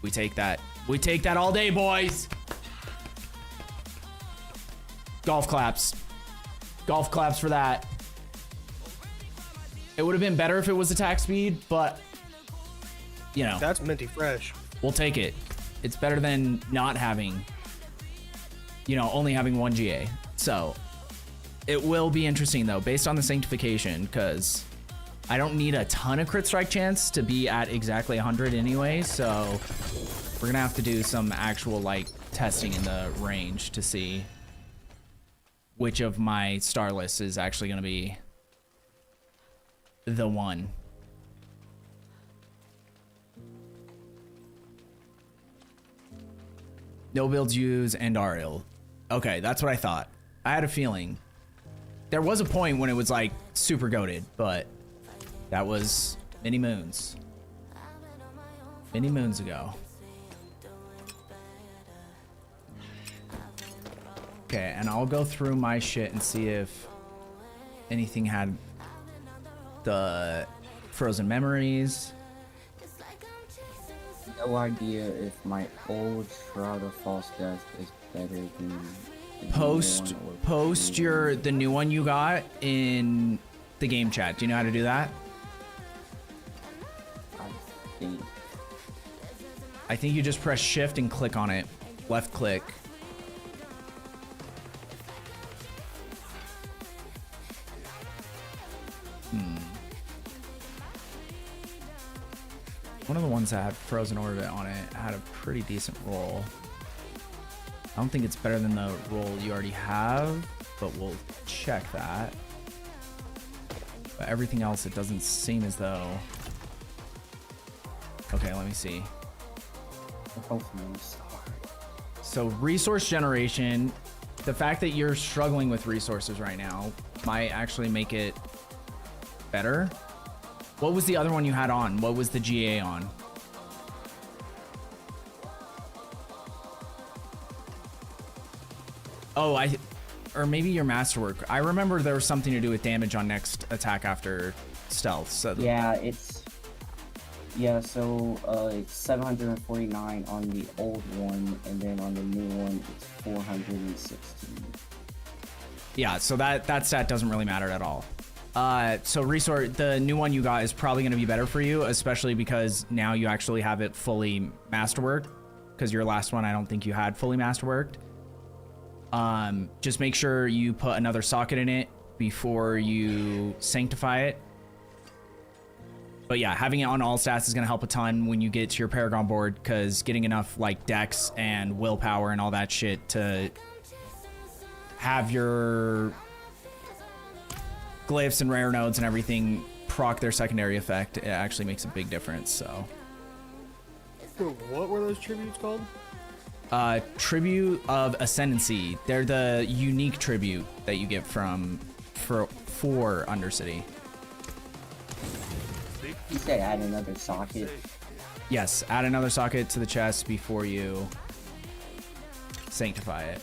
We take that. We take that all day, boys. Golf claps. Golf claps for that. It would have been better if it was attack speed, but you know. That's minty fresh. We'll take it. It's better than not having, you know, only having 1 GA. So it will be interesting though, based on the sanctification, because I don't need a ton of crit strike chance to be at exactly 100 anyway. So we're gonna have to do some actual like testing in the range to see which of my starless is actually gonna be the one. No builds use Andariel. Okay, that's what I thought. I had a feeling. There was a point when it was like super goated, but that was many moons. Many moons ago. Okay, and I'll go through my shit and see if anything had the frozen memories. No idea if my old Shroud of False Death is better than the Post new one or the new one you got in the game chat. Do you know how to do that? I think you just press shift and click on it. Left click. One of the ones that had Frozen Orbit on it had a pretty decent roll. I don't think it's better than the roll you already have, but we'll check that. But everything else, it doesn't seem as though... Okay, let me see. So resource generation, the fact that you're struggling with resources right now might actually make it better. What was the other one you had on? What was the GA on? Oh, or maybe your masterwork. I remember there was something to do with damage on next attack after stealth. So yeah, it's it's 749 on the old one, and then on the new one it's 416. Yeah, so that stat doesn't really matter at all. So resource, the new one you got is probably going to be better for you, especially because now you actually have it fully masterworked, because your last one I don't think you had fully masterworked. Just make sure you put another socket in it before you sanctify it. But yeah, having it on all stats is going to help a ton when you get to your Paragon board, because getting enough like dex and willpower and all that shit to have your glyphs and rare nodes and everything proc their secondary effect, it actually makes a big difference. So what were those tributes called? Tribute of Ascendancy. They're the unique tribute that you get for Undercity. You said add another socket? Yes, add another socket to the chest before you sanctify it.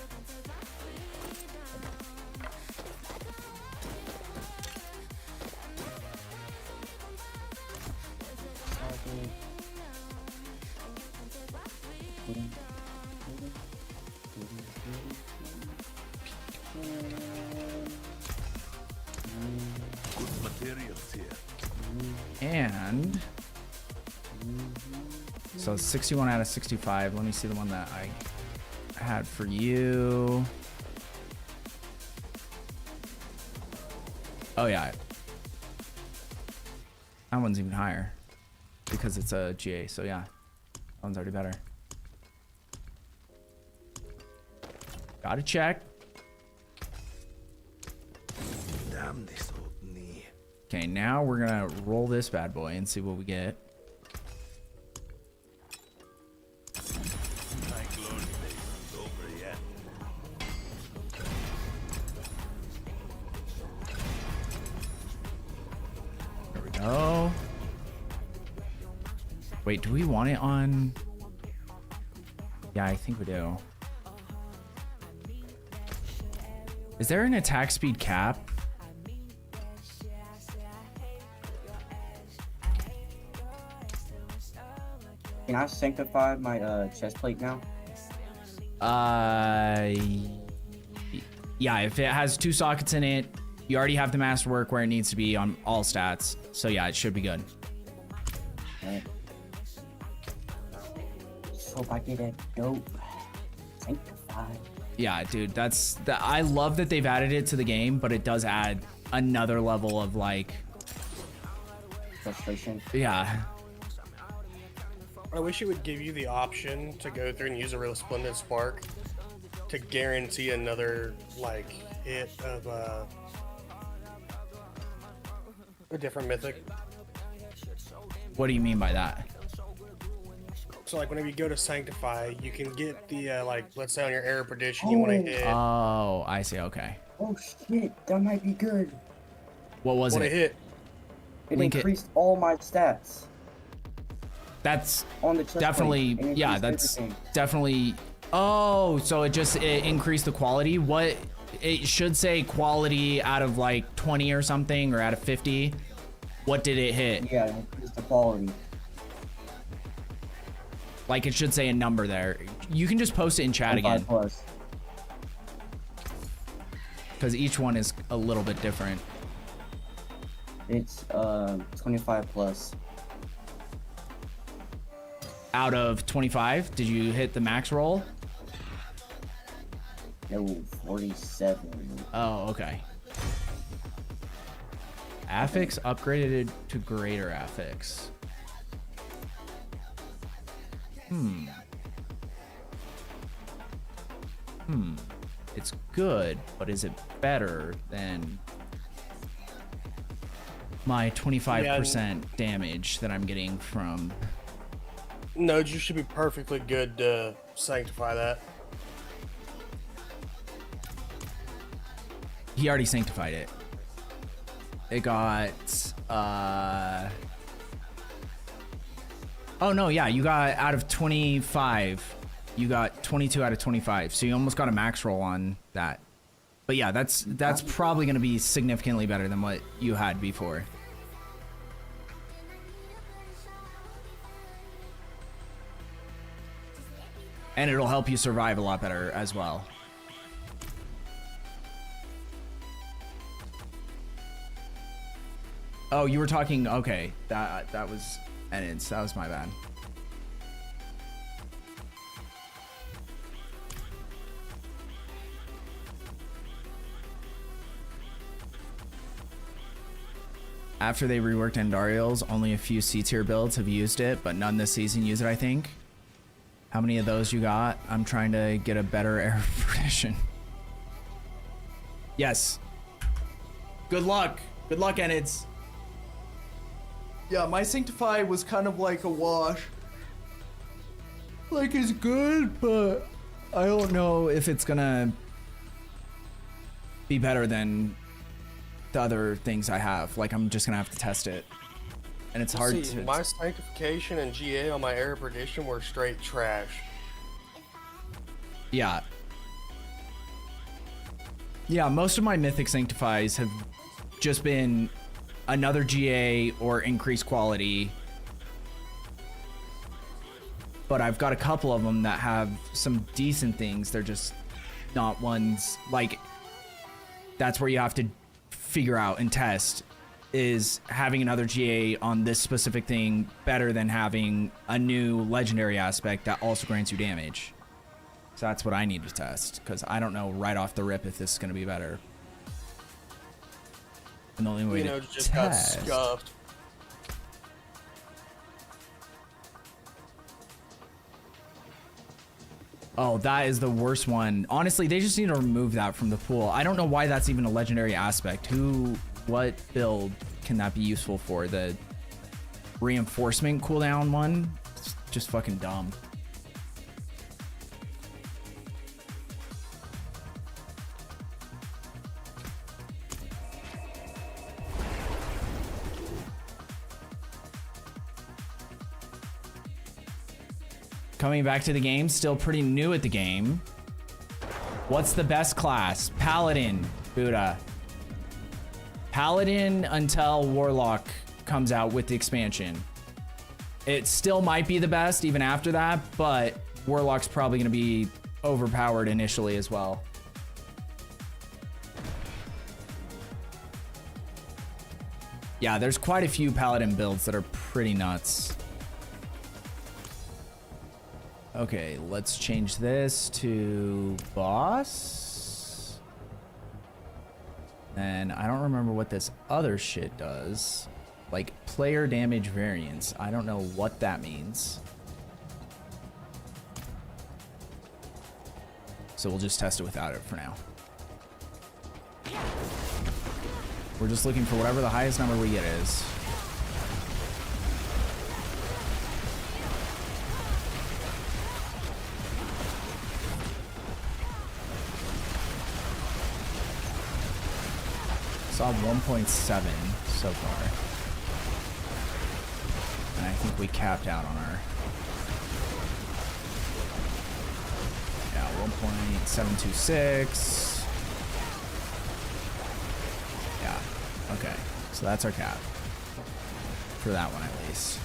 And so 61 out of 65. Let me see the one that I had for you. Oh yeah, that one's even higher because it's a GA. So yeah, that one's already better. Gotta check. Damn this old knee. Okay, now we're gonna roll this bad boy and see what we get. My glory days is over yet. There we go. Wait, do we want it on? Yeah, I think we do. Is there an attack speed cap? Can I sanctify my chest plate now? yeah, if it has 2 sockets in it, you already have the masterwork where it needs to be on all stats. So yeah, it should be good. Right. Hope I get a dope sanctified. Yeah, dude, I love that they've added it to the game, but it does add another level of like Frustration. yeah. I wish it would give you the option to go through and use a resplendent spark to guarantee another like hit of a different mythic. What do you mean by that? So like whenever you go to sanctify, you can get the like, let's say on your error prediction you want to hit. Oh, I see. Okay. Oh shit, that might be good. What was Want it? to hit? It Link increased all my stats That's on the chest definitely plate. It yeah. increased That's everything. definitely. Oh, so it increased the quality. What it should say quality out of like 20 or something, or out of 50. What did it hit? Yeah, it increased the quality. Like it should say a number there. You can just post it in chat again, Plus. because each one is a little bit different. It's 25 plus. Out of 25, did you hit the max roll? No, 47. Oh, okay. Affix upgraded to greater affix. It's good, but is it better than my 25% damage that I'm getting from... No, you should be perfectly good to sanctify that. He already sanctified it. It got, oh no, yeah, you got out of 25, you got 22 out of 25, so you almost got a max roll on that. But yeah, that's probably going to be significantly better than what you had before. And it'll help you survive a lot better as well. Oh, you were talking, okay, that was Enid's, that was my bad. After they reworked Andariel's, only a few C-tier builds have used it, but none this season use it, I think. How many of those you got? I'm trying to get a better error prediction. Yes. Good luck. Good luck, Enids. Yeah, my Sanctify was kind of like a wash. Like, it's good, but I don't know if it's gonna be better than the other things I have. Like, I'm just gonna have to test it. And it's hard to... My sanctification and GA on my error prediction were straight trash. Yeah. Yeah, most of my Mythic Sanctifies have just been another GA or increased quality. But I've got a couple of them that have some decent things. They're just not ones... Like, that's where you have to figure out and test, is having another GA on this specific thing better than having a new legendary aspect that also grants you damage. So that's what I need to test, because I don't know right off the rip if this is going to be better. And the only way to just test... got scuffed. Oh, that is the worst one. Honestly, they just need to remove that from the pool. I don't know why that's even a legendary aspect. What build can that be useful for? The reinforcement cooldown one? It's just fucking dumb. Coming back to the game, still pretty new at the game. What's the best class? Paladin, Buddha. Paladin until Warlock comes out with the expansion. It still might be the best even after that, but Warlock's probably going to be overpowered initially as well. Yeah, there's quite a few paladin builds that are pretty nuts. Okay, let's change this to boss. And I don't remember what this other shit does. Like player damage variance. I don't know what that means. So we'll just test it without it for now. We're just looking for whatever the highest number we get is. Saw 1.7 so far. And I think we capped out on our... Yeah, 1.726. Yeah, okay. So that's our cap. For that one at least.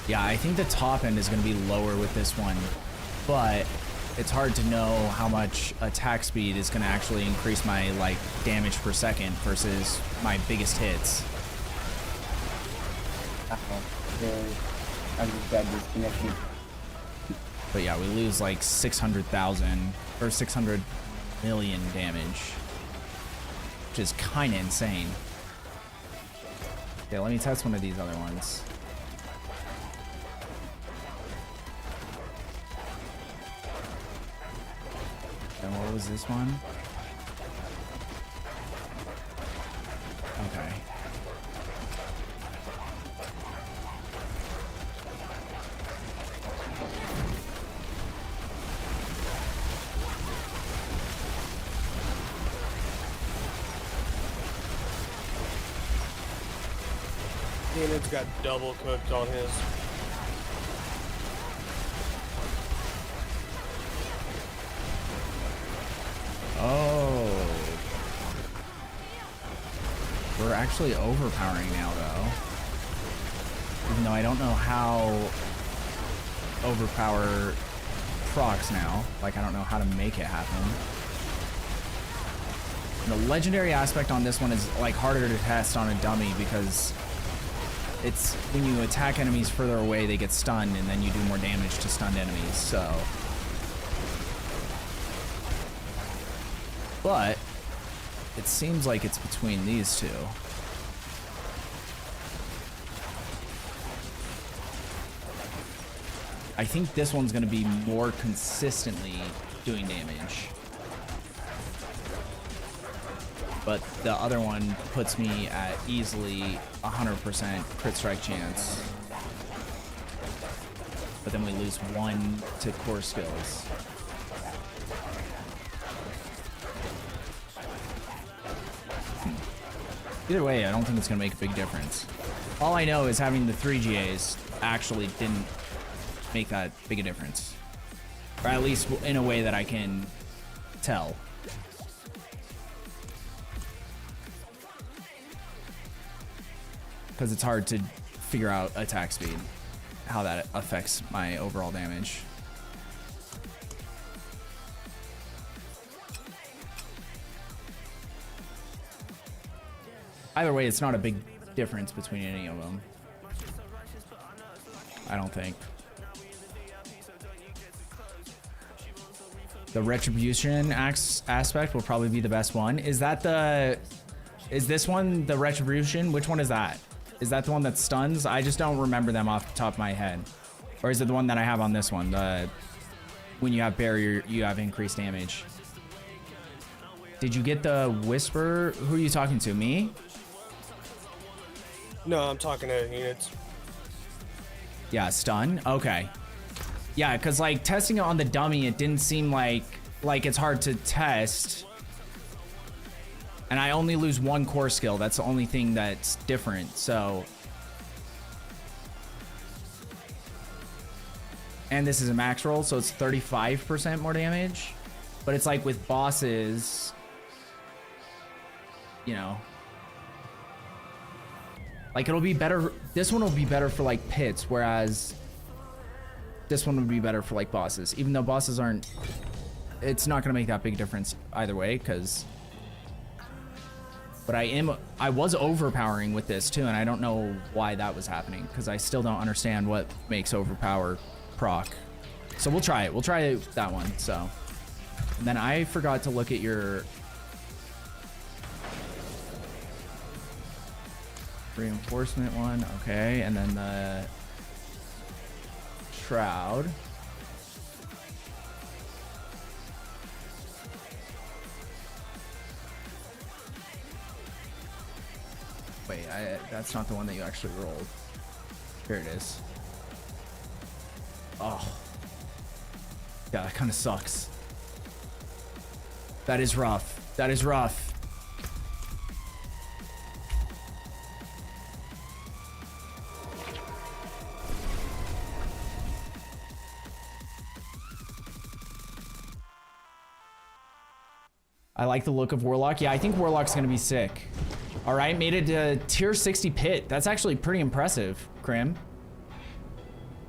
Yeah, I think the top end is going to be lower with this one, but it's hard to know how much attack speed is going to actually increase my like damage per second versus my biggest hits. I just got disconnected. But yeah, we lose like 600,000 or 600 million damage, which is kind of insane. Okay, let me test one of these other ones. And what was this one? Okay. It's got double cooked on his. Oh. We're actually overpowering now, though. Even though I don't know how overpower procs now. Like, I don't know how to make it happen. The legendary aspect on this one is, like, harder to test on a dummy because it's when you attack enemies further away, they get stunned, and then you do more damage to stunned enemies, so... But it seems like it's between these two. I think this one's going to be more consistently doing damage. But the other one puts me at easily 100% crit strike chance. But then we lose 1 to core skills. Either way, I don't think it's going to make a big difference. All I know is having the 3 GAs actually didn't make that big a difference. Or at least in a way that I can tell. Because it's hard to figure out attack speed, how that affects my overall damage. Either way, it's not a big difference between any of them. I don't think. The retribution aspect will probably be the best one. Is this one the retribution? Which one is that? Is that the one that stuns? I just don't remember them off the top of my head. Or is it the one that I have on this one? When you have barrier, you have increased damage. Did you get the whisper? Who are you talking to? Me? No, I'm talking to units. Yeah, stun. Okay. Yeah, because like testing it on the dummy, it didn't seem like it's hard to test. And I only lose 1 core skill. That's the only thing that's different. So, and this is a max roll, so it's 35% more damage. But it's like with bosses, you know, like it'll be better. This one will be better for like pits, whereas this one would be better for like bosses. Even though bosses aren't, it's not gonna make that big difference either way, because. But I was overpowering with this too, and I don't know why that was happening, because I still don't understand what makes overpower proc. So we'll try it. We'll try that one. So, and then I forgot to look at your reinforcement one. Okay, and then the shroud. Wait, that's not the one that you actually rolled. Here it is. Oh. Yeah, that kind of sucks. That is rough. That is rough. I like the look of Warlock. Yeah, I think Warlock's gonna be sick. All right, made it to tier 60 pit. That's actually pretty impressive, Krim.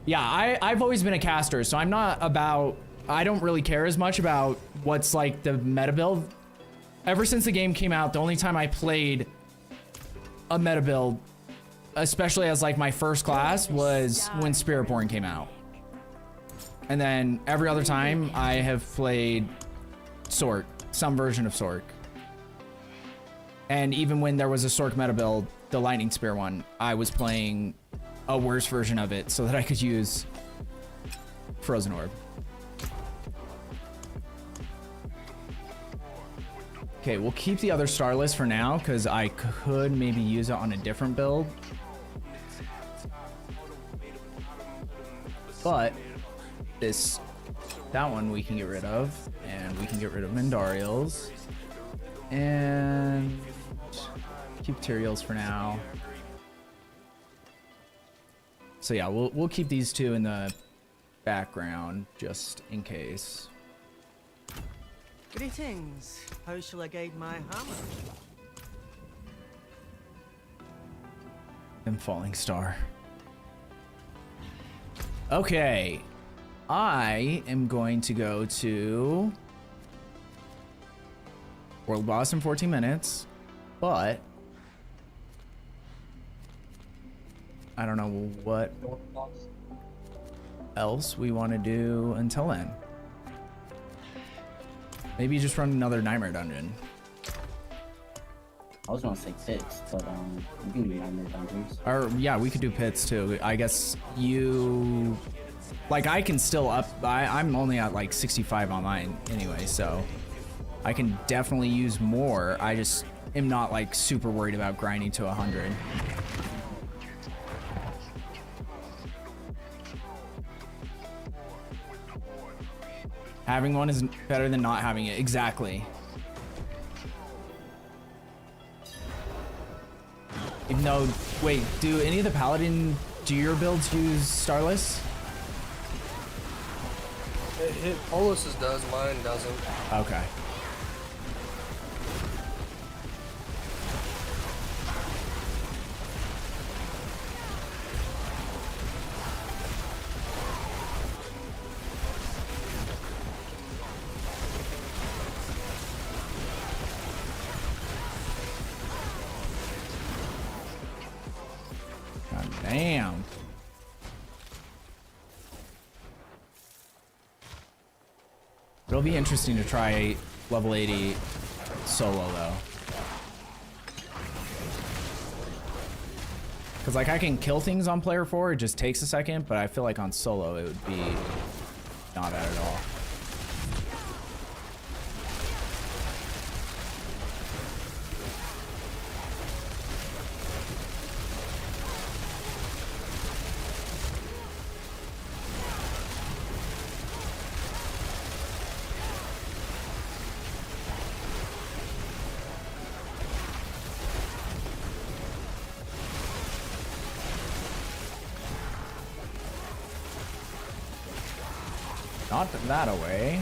Yeah, I've always been a caster, so I'm not about, I don't really care as much about what's like the meta build. Ever since the game came out, the only time I played a meta build, especially as like my first class, was when Spiritborn came out. And then every other time I have played Sorc, some version of Sorc. And even when there was a Sorc meta build, the Lightning Spear one, I was playing a worse version of it so that I could use Frozen Orb. Okay, we'll keep the other Starless for now because I could maybe use it on a different build. But that one we can get rid of, and we can get rid of Mindariel's. And keep Tyrael's for now. So yeah, we'll keep these two in the background just in case. Greetings. How shall I guide my hammer? And Falling Star. Okay. I am going to go to World Boss in 14 minutes, but I don't know what else we want to do until then. Maybe just run another Nightmare Dungeon. I was gonna say pits, but we can do Nightmare Dungeons. Or yeah, we could do pits too. I guess you, like, I can still I'm only at like 65 online anyway, so I can definitely use more. I just am not like super worried about grinding to 100. Having one is better than not having it. Exactly. Even though, wait, do any of the Paladin, do your builds use Starless? Polus's does, mine doesn't. Okay. God damn. It'll be interesting to try level 80 solo though. Cause like I can kill things on player 4, it just takes a second, but I feel like on solo it would be not bad at all. Not that away.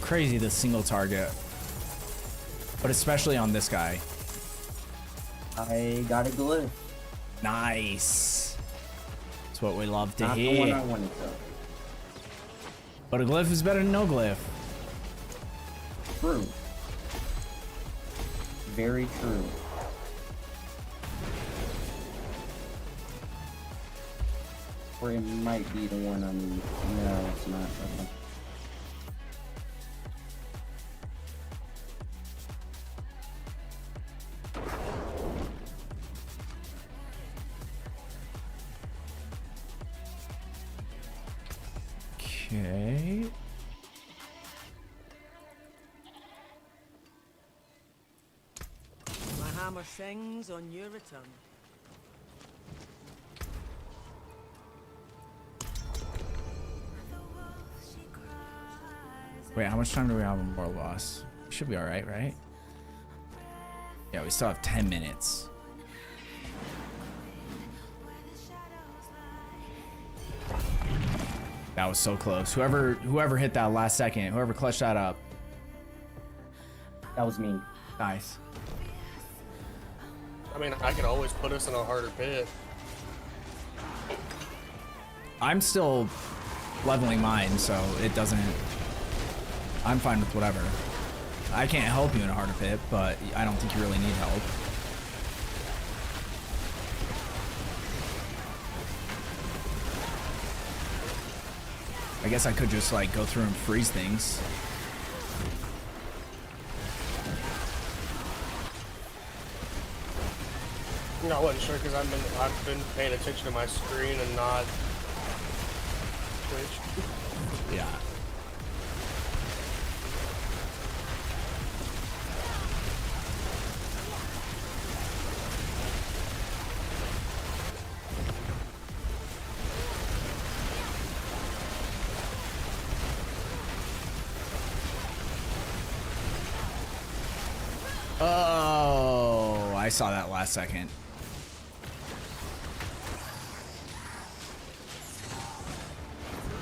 Crazy the single target, but especially on this guy. I got a glyph. Nice. That's what we love to Not hear. the one I wanted though. But a glyph is better than no glyph. True. Very true. Or it might be the one I need. No, it's not. Okay. My hammer sings on your return. Wait, how much time do we have on World Boss? Should be alright, right? Yeah, we still have 10 minutes. That was so close. Whoever hit that last second, whoever clutched that up. That was me. Nice. I mean, I could always put us in a harder pit. I'm still leveling mine, so it doesn't... I'm fine with whatever. I can't help you in a harder pit, but I don't think you really need help. I guess I could just like go through and freeze things. No, I wasn't sure because I've been paying attention to my screen and not Twitch. Yeah. Oh, I saw that last second.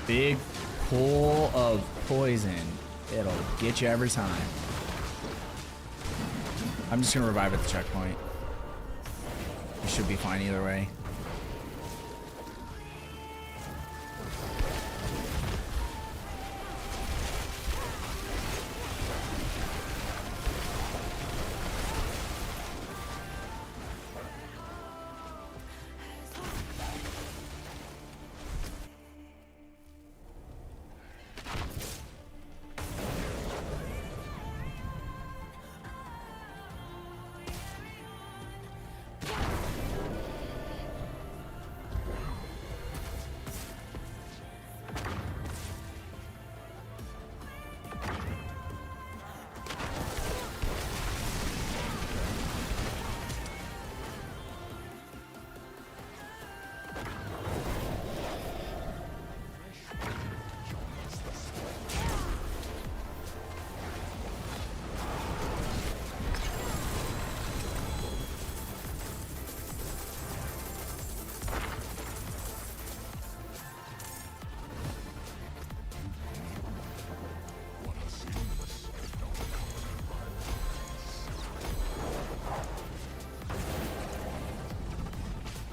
Big pool of poison. It'll get you every time. I'm just gonna revive at the checkpoint. You should be fine either way.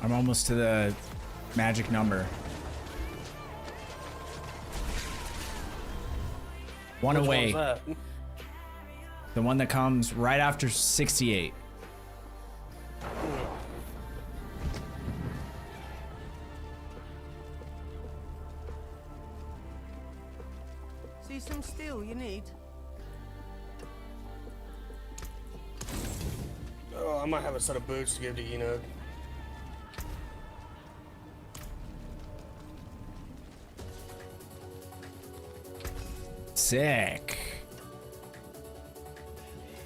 I'm almost to the magic number. One Which away. one's that? The one that comes right after 68. See some steel you need? Oh, I might have a set of boots to give to Enod. Sick.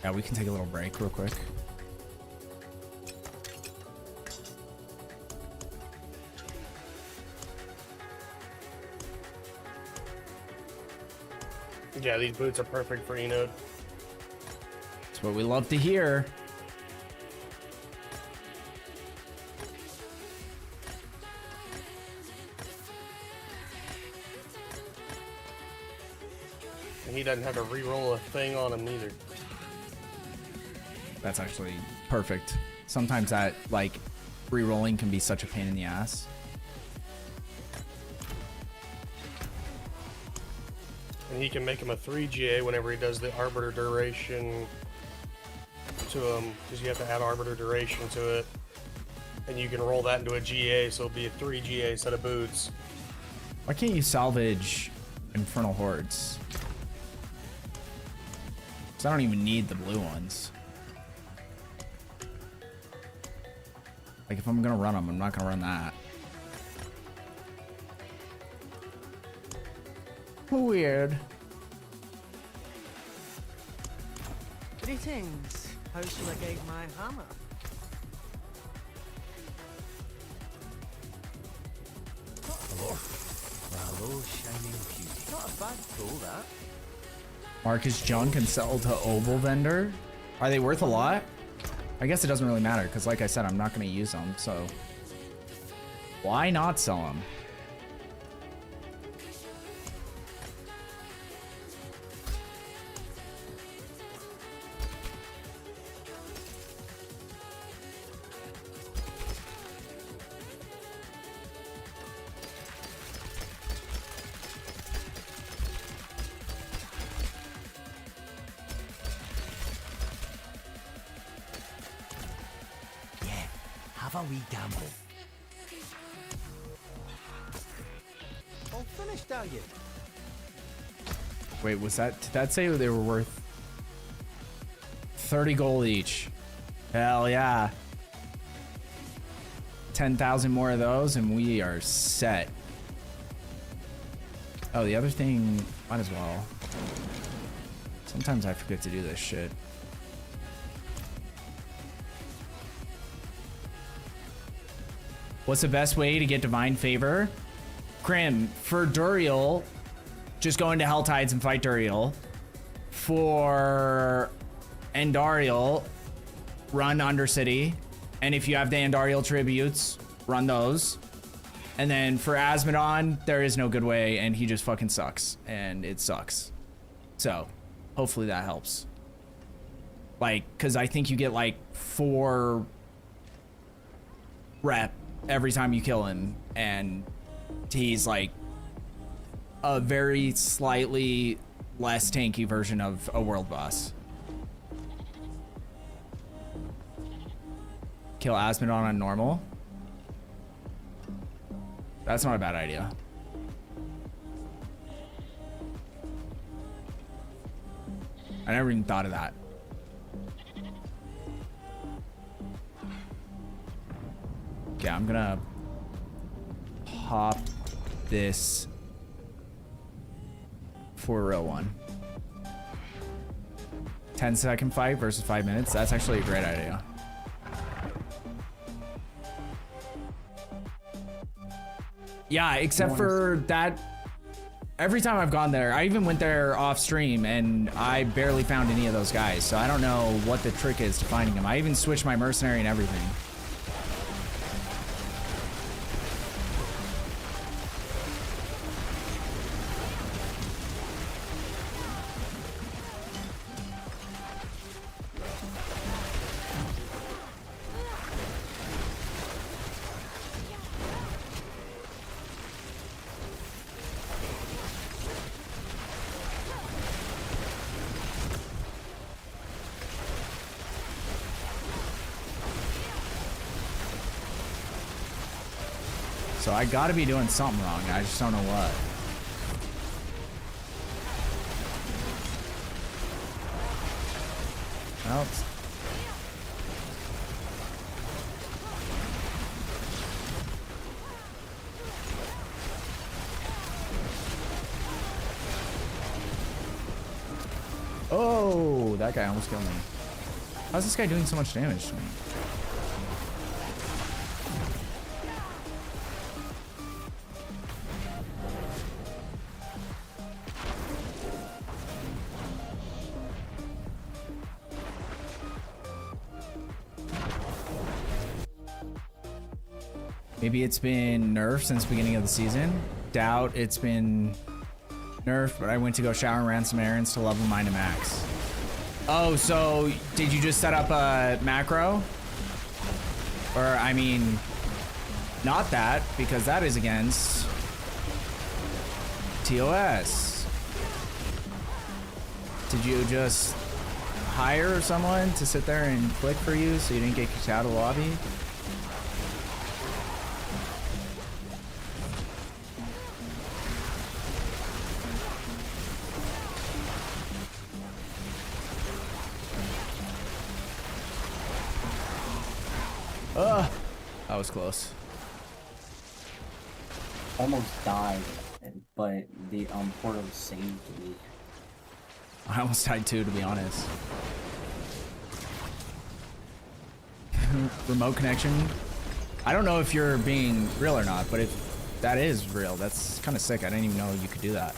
Yeah, we can take a little break real quick. Yeah, these boots are perfect for Enod. That's what we love to hear. And he doesn't have to re-roll a thing on him either. That's actually perfect. Sometimes that, like, re-rolling can be such a pain in the ass. And he can make him a 3 GA whenever he does the Arbiter Duration to him, because you have to add Arbiter Duration to it. And you can roll that into a GA, so it'll be a 3 GA set of boots. Why can't you salvage Infernal Hordes? Because I don't even need the blue ones. Like, if I'm gonna run them, I'm not gonna run that. Weird. Greetings. How shall I guide my hammer? Bravo, shining beauty. Not a bad pull, that. Marcus junk and sell to Oval Vendor. Are they worth a lot? I guess it doesn't really matter, because like I said, I'm not gonna use them, so why not sell them? Have a wee gamble. All finished, are you? Wait, was that, did that say they were worth 30 gold each? Hell yeah. 10,000 more of those and we are set. Oh, the other thing, might as well. Sometimes I forget to do this shit. What's the best way to get Divine Favor? Grim, for Duriel, just go into Helltides and fight Duriel. For Andariel, run Undercity. And if you have the Andariel tributes, run those. And then for Asmodon, there is no good way, and he just fucking sucks. And it sucks. So, hopefully that helps. Like, because I think you get like 4 rep every time you kill him, and he's like a very slightly less tanky version of a world boss. Kill Asmodon on normal. That's not a bad idea. I never even thought of that. Okay, I'm gonna pop this for a real one. 10-second fight versus 5 minutes. That's actually a great idea. Yeah, except for that, every time I've gone there, I even went there off stream and I barely found any of those guys. So I don't know what the trick is to finding them. I even switched my mercenary and everything. So I gotta be doing something wrong. I just don't know what. Well, that guy almost killed me. How's this guy doing so much damage to me? Maybe it's been nerfed since the beginning of the season. Doubt it's been nerfed, but I went to go shower and ran some errands to level mine to max. Oh, so did you just set up a macro? Or, I mean, not that, because that is against TOS. Did you just hire someone to sit there and click for you so you didn't get kicked out of the lobby? That was close. Almost died, but the portal saved me. I almost died too, to be honest. Remote connection. I don't know if you're being real or not, but if that is real, that's kind of sick. I didn't even know you could do that.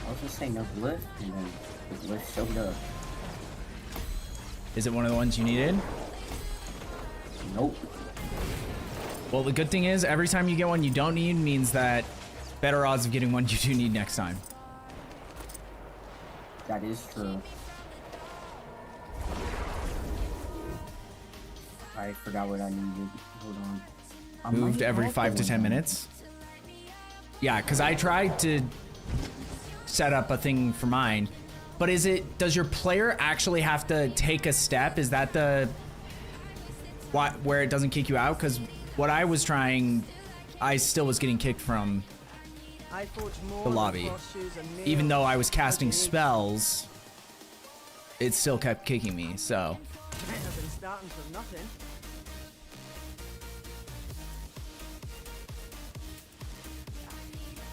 I was just saying no glyph, and then the glyph showed up. Is it one of the ones you needed? Nope. Well, the good thing is every time you get one you don't need means that better odds of getting one you do need next time. That is true. I forgot what I needed. Hold on. Moved every 5 to 10 minutes. Yeah, because I tried to set up a thing for mine. But does your player actually have to take a step? Is that where it doesn't kick you out? Because what I was trying, I still was getting kicked from the lobby. Even though I was casting spells, it still kept kicking me, so.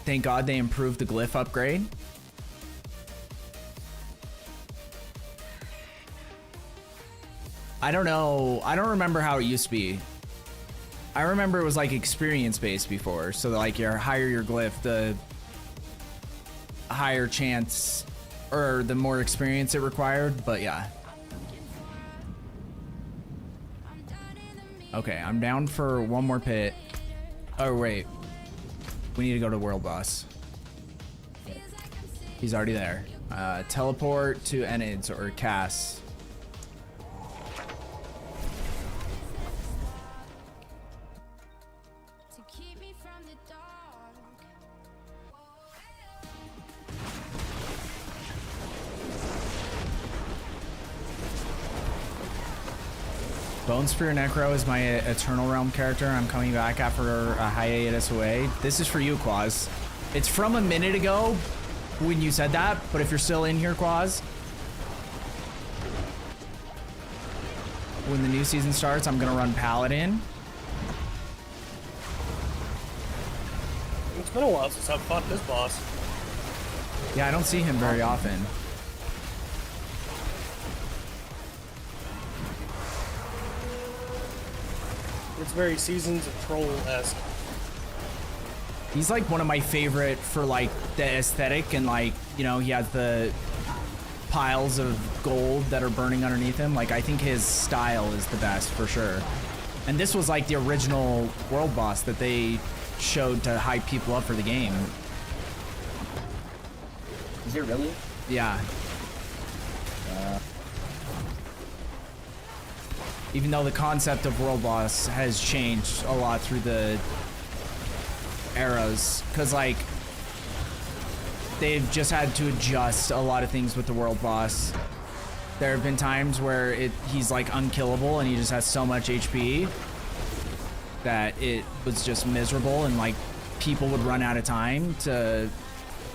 Thank God they improved the glyph upgrade. I don't know. I don't remember how it used to be. I remember it was like experience based before. So like the higher your glyph, the higher chance or the more experience it required. But yeah. Okay, I'm down for one more pit. Oh wait. We need to go to World Boss. He's already there. Teleport to Enids or Cass. Bone Spear Necro is my Eternal Realm character. I'm coming back after a hiatus away. This is for you, Quaz. It's from a minute ago when you said that, but if you're still in here, Quaz, when the new season starts, I'm gonna run Paladin. It's been a while since I've fought this boss. Yeah, I don't see him very often. It's very Seasons of Troll-esque. He's like one of my favorite for like the aesthetic and like, you know, he has the piles of gold that are burning underneath him. Like I think his style is the best for sure. And this was like the original world boss that they showed to hype people up for the game. Is it really? Yeah. Even though the concept of world boss has changed a lot through the eras, because like they've just had to adjust a lot of things with the world boss. There have been times where he's like unkillable and he just has so much HP that it was just miserable and like people would run out of time to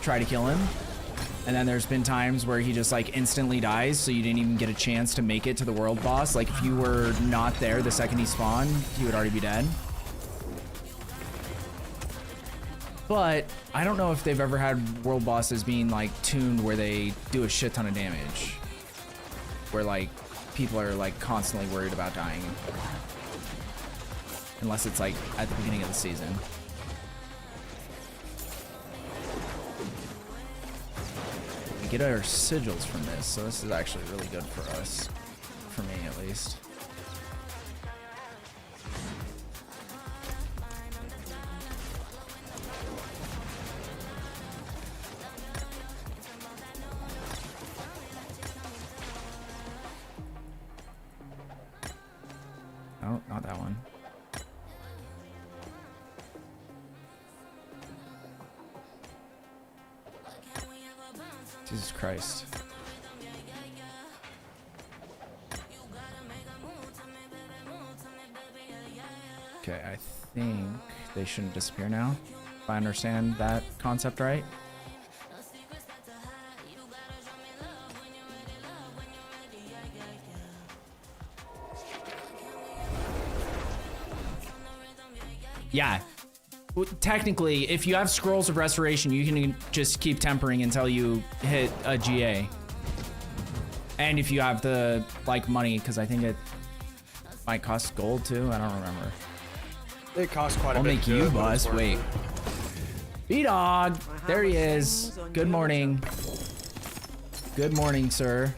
try to kill him. And then there's been times where he just like instantly dies, so you didn't even get a chance to make it to the world boss. Like if you were not there the second he spawned, he would already be dead. But I don't know if they've ever had world bosses being like tuned where they do a shit ton of damage. Where like people are like constantly worried about dying. Unless it's like at the beginning of the season. We get our sigils from this, so this is actually really good for us. For me at least. Oh, not that one. Jesus Christ. Okay, I think they shouldn't disappear now. If I understand that concept right. Yeah. Well, technically, if you have scrolls of restoration, you can just keep tempering until you hit a GA. And if you have the like money, because I think it might cost gold too. I don't remember. It costs quite a I'll bit. make you bust. Wait. B-Dog. There he is. Good morning. Good morning, sir.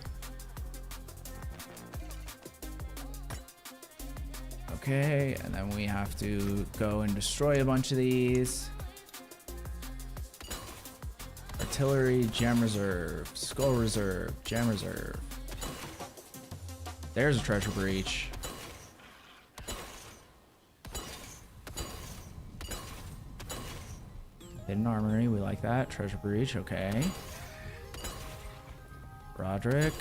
Okay, and then we have to go and destroy a bunch of these. Artillery, gem reserve, skull reserve, gem reserve. There's a treasure breach. Hidden armory, we like that. Treasure breach, okay. Roderick.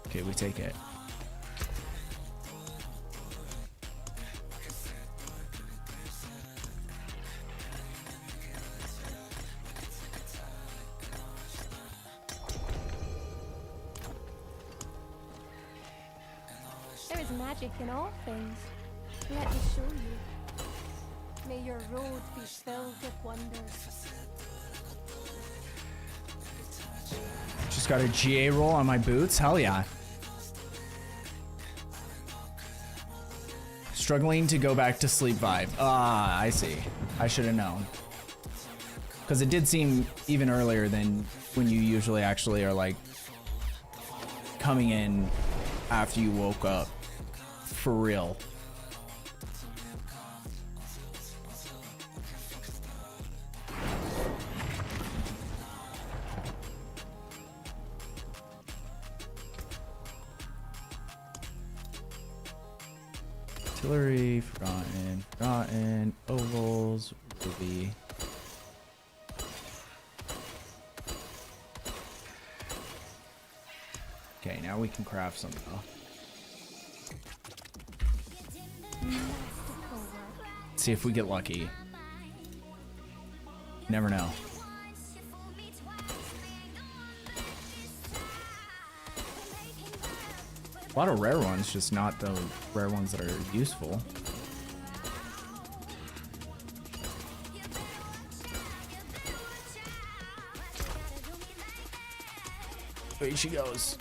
Okay, we take it. There is magic in all things. Let me show you. May your road be filled with wonders. Just got a GA roll on my boots. Hell yeah. Struggling to go back to sleep vibe. Ah, I see. I should have known. Because it did seem even earlier than when you usually actually are like coming in after you woke up. For real. Artillery, forgotten, ovals, ruby. Okay, now we can craft some though. See if we get lucky. Never know. A lot of rare ones, just not the rare ones that are useful. Here she goes.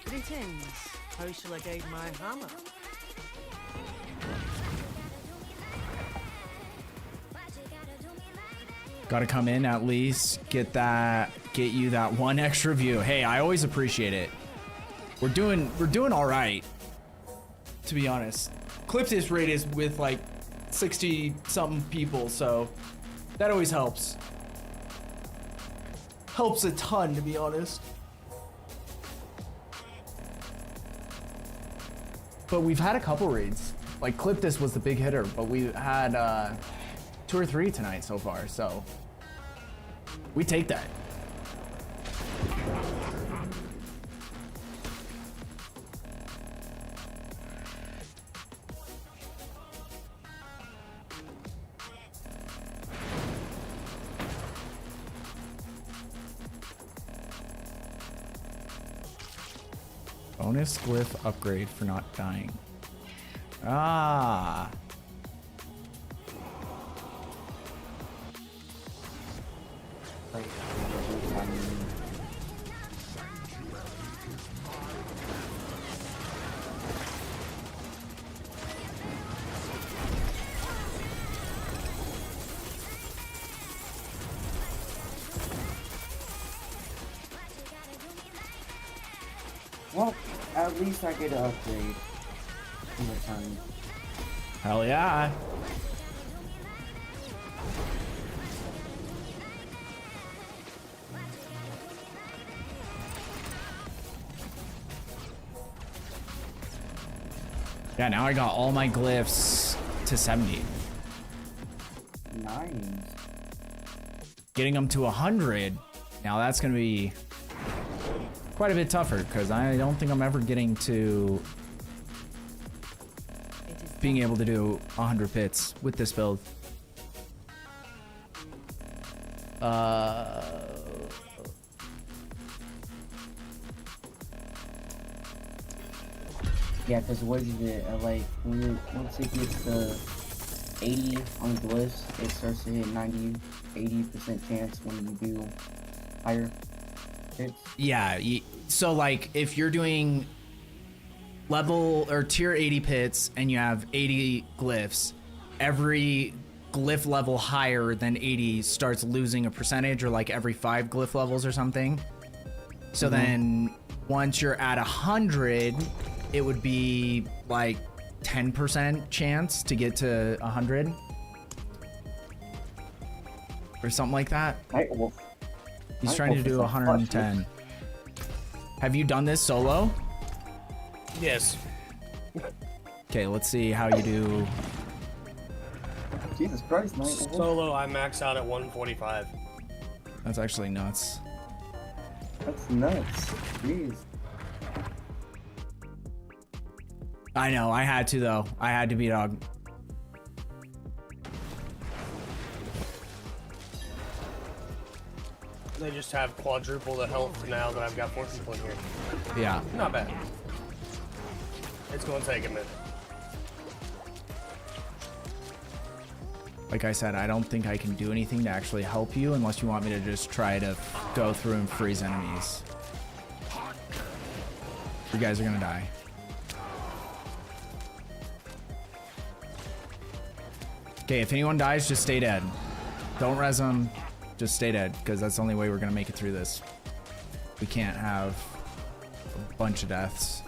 Greetings. How shall I guide my hammer? Gotta come in at least, get you that one extra view. Hey, I always appreciate it. We're doing all right, to be honest. Cliptis rate is with like 60 something people, so that always helps. Helps a ton, to be honest. But we've had a couple raids. Like Cliptis was the big hitter, but we had 2 or 3 tonight so far, so we take that. Bonus glyph upgrade for not dying. Ah. Well, at least I get an upgrade in return. Hell yeah. Yeah, now I got all my glyphs to 70. Nice. Getting them to 100. Now that's going to be quite a bit tougher because I don't think I'm ever getting to being able to do 100 pits with this build. Yeah, because what is it? Like, once it gets to 80 on glyphs, it starts to hit 80% chance when you do higher hits. Yeah, so like if you're doing level or tier 80 pits and you have 80 glyphs, every glyph level higher than 80 starts losing a percentage, or like every 5 glyph levels or something. So then once you're at 100, it would be like 10% chance to get to 100 or something like that. He's trying to do 110. Have you done this solo? Yes. Okay, let's see how you do. Jesus Christ, man. Solo, I max out at 145. That's actually nuts. That's nuts. Jeez. I know, I had to though. I had to be dog. They just have quadruple the health now that I've got 4 people in here. Yeah. Not bad. It's going to take a minute. Like I said, I don't think I can do anything to actually help you unless you want me to just try to go through and freeze enemies. You guys are gonna die. Okay, if anyone dies, just stay dead. Don't res them, just stay dead, because that's the only way we're gonna make it through this. We can't have a bunch of deaths.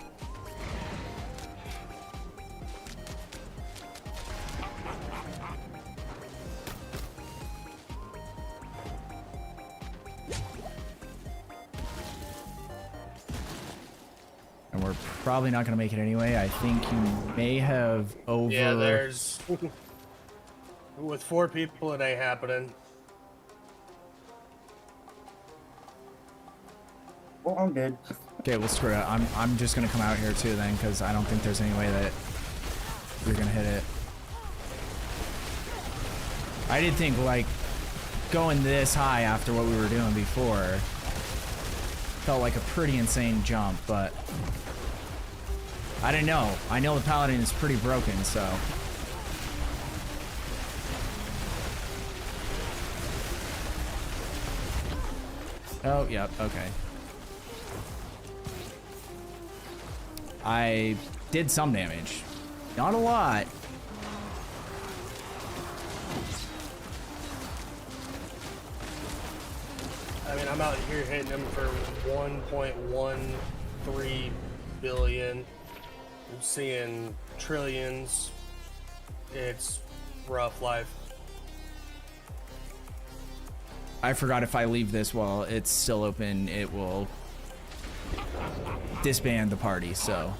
And we're probably not gonna make it anyway. I think you may have over... Yeah, there's... With 4 people, it ain't happening. Well, I'm dead. Okay, well screw it. I'm just gonna come out here too then, because I don't think there's any way that you're gonna hit it. I did think like going this high after what we were doing before felt like a pretty insane jump, but I didn't know. I know the paladin is pretty broken, so. Oh, yep, okay. I did some damage. Not a lot. I mean, I'm out here hitting them for 1.13 billion. I'm seeing trillions. It's rough life. I forgot if I leave this while it's still open, it will disband the party, so.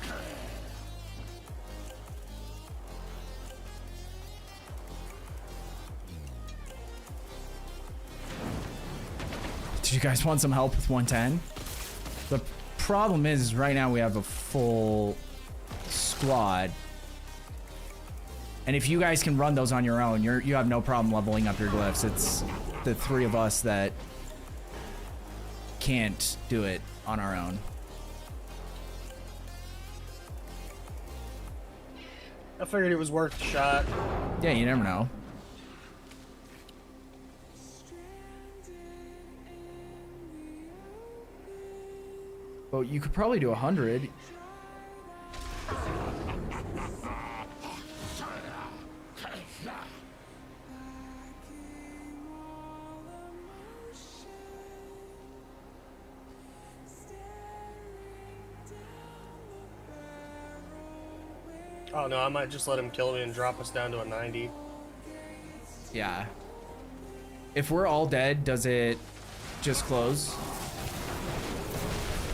Do you guys want some help with 110? The problem is right now we have a full squad. And if you guys can run those on your own, you have no problem leveling up your glyphs. It's the 3 of us that can't do it on our own. I figured it was worth a shot. Yeah, you never know. Well, you could probably do 100. Oh no, I might just let him kill me and drop us down to a 90. Yeah. If we're all dead, does it just close?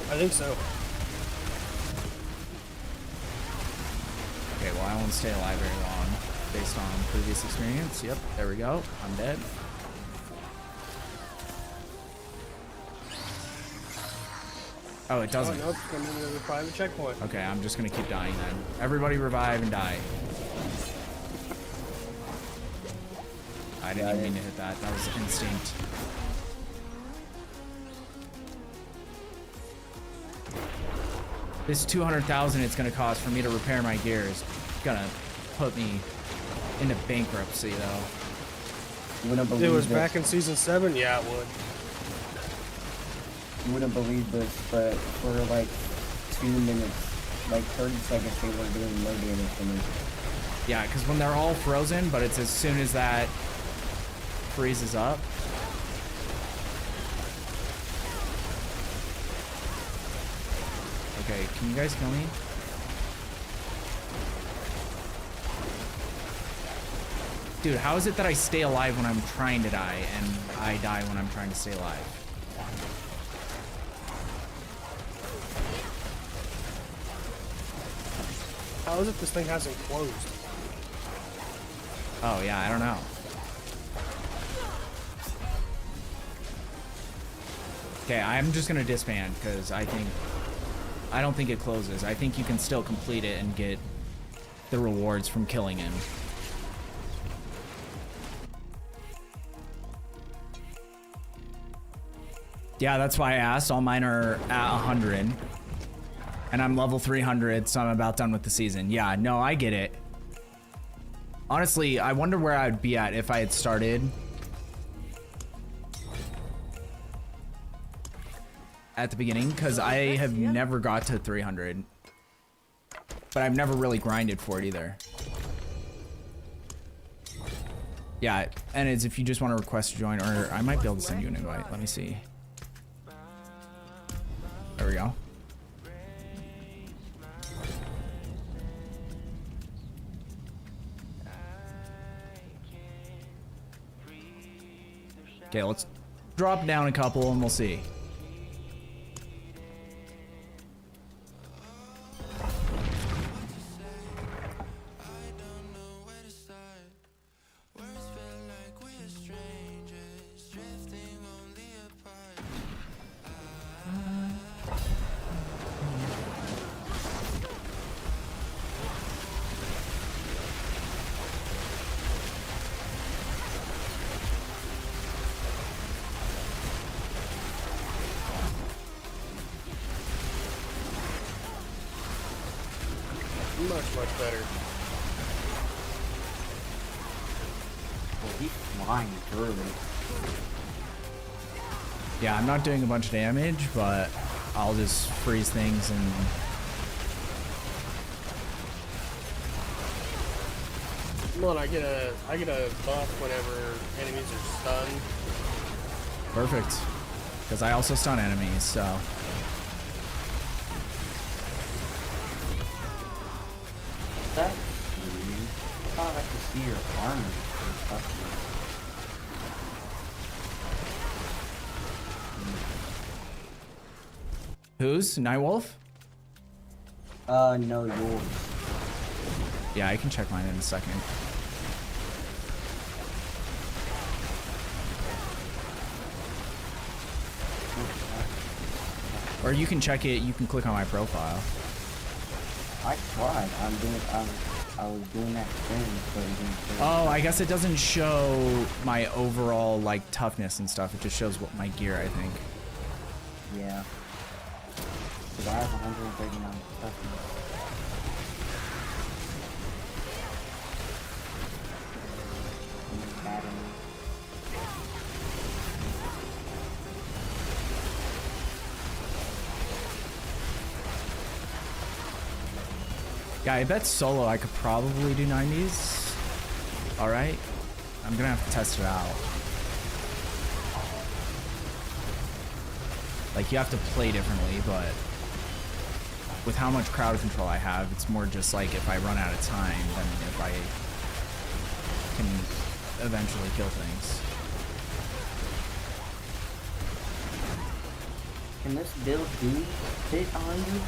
I think so. Okay, well, I won't stay alive very long based on previous experience. Yep, there we go. I'm dead. Oh, it doesn't. Oh, nope, it's gonna be another private checkpoint. Okay, I'm just gonna keep dying then. Everybody revive and die. I didn't even mean to hit that. That was instinct. This 200,000 it's gonna cost for me to repair my gear is gonna put me into bankruptcy, though. You wouldn't If believe it was this. back in season 7, yeah, it would. You wouldn't believe this, but for like 2 minutes, like 30 seconds, they were doing no damage to me. Yeah, because when they're all frozen, but it's as soon as that freezes up. Okay, can you guys kill me? Dude, how is it that I stay alive when I'm trying to die, and I die when I'm trying to stay alive? How is it this thing hasn't closed? Oh, yeah, I don't know. Okay, I'm just gonna disband, because I don't think it closes. I think you can still complete it and get the rewards from killing him. Yeah, that's why I asked. All mine are at 100. And I'm level 300, so I'm about done with the season. Yeah, no, I get it. Honestly, I wonder where I'd be at if I had started at the beginning, because I have never got to 300. But I've never really grinded for it either. Yeah, and it's if you just want to request to join, or I might be able to send you an invite. Let me see. There we go. Okay, let's drop down a couple and we'll see. Much better. Well, he's flying through it. Yeah, I'm not doing a bunch of damage, but I'll just freeze things and... Come on, I get a buff whenever enemies are stunned. Perfect. Because I also stun enemies, so... That's weird. I thought I could see your armor. Who's? Nightwolf? No, yours. Yeah, I can check mine in a second. Or you can check it, you can click on my profile. I tried. I was doing that thing, but it didn't show. Oh, I guess it doesn't show my overall, like, toughness and stuff. It just shows what my gear, I think. Yeah. Because I have 139 toughness. Yeah, I bet solo I could probably do 90s. All right, I'm gonna have to test it out. Like, you have to play differently, but with how much crowd control I have, it's more just like if I run out of time than if I can eventually kill things. Can this build do hit 100?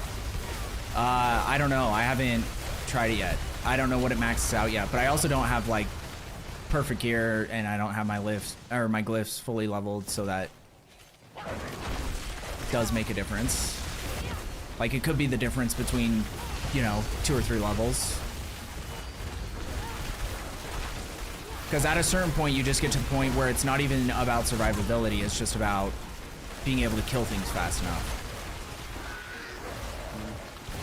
I don't know. I haven't tried it yet. I don't know what it maxes out yet, but I also don't have like perfect gear, and I don't have my lifts or my glyphs fully leveled, so that does make a difference. Like, it could be the difference between, you know, 2 or 3 levels. Because at a certain point, you just get to the point where it's not even about survivability, it's just about being able to kill things fast enough.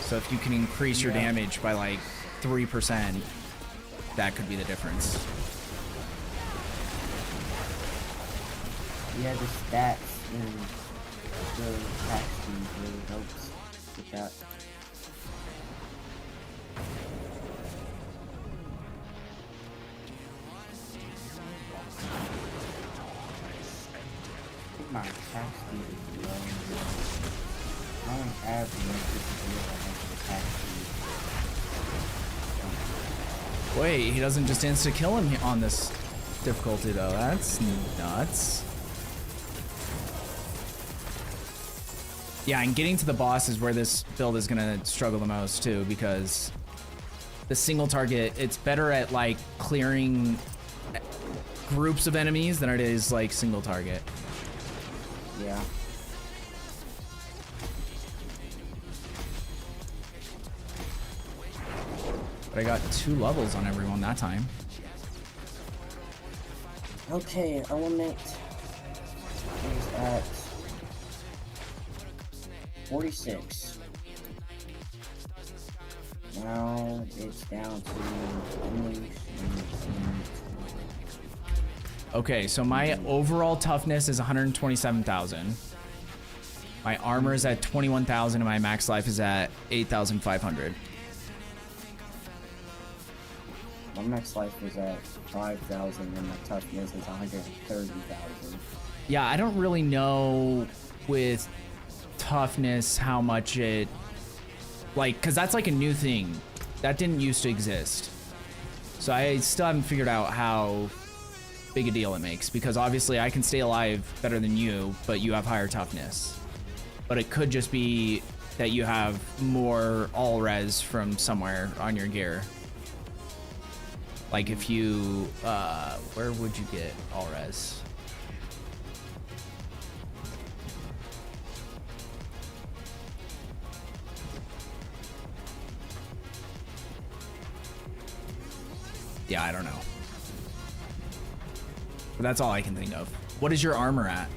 So if you can increase your damage by like 3%, that could be the difference. Yeah, the stats and the attack speed really helps with that. I think my attack speed is low. I don't have the attack speed. Wait, he doesn't just insta-kill him on this difficulty though. That's nuts. Yeah, and getting to the boss is where this build is gonna struggle the most too, because the single target, it's better at like clearing groups of enemies than it is like single target. Yeah. But I got 2 levels on everyone that time. Okay, element is at 46. Now it's down to only. Okay, so my overall toughness is 127,000. My armor is at 21,000 and my max life is at 8,500. My max life is at 5,000 and my toughness is 130,000. Yeah, I don't really know with toughness how much it, like, because that's like a new thing that didn't used to exist, so I still haven't figured out how big a deal it makes, because obviously I can stay alive better than you, but you have higher toughness. But it could just be that you have more all res from somewhere on your gear. Like if you where would you get all res? Yeah, I don't know. But that's all I can think of. What is your armor at?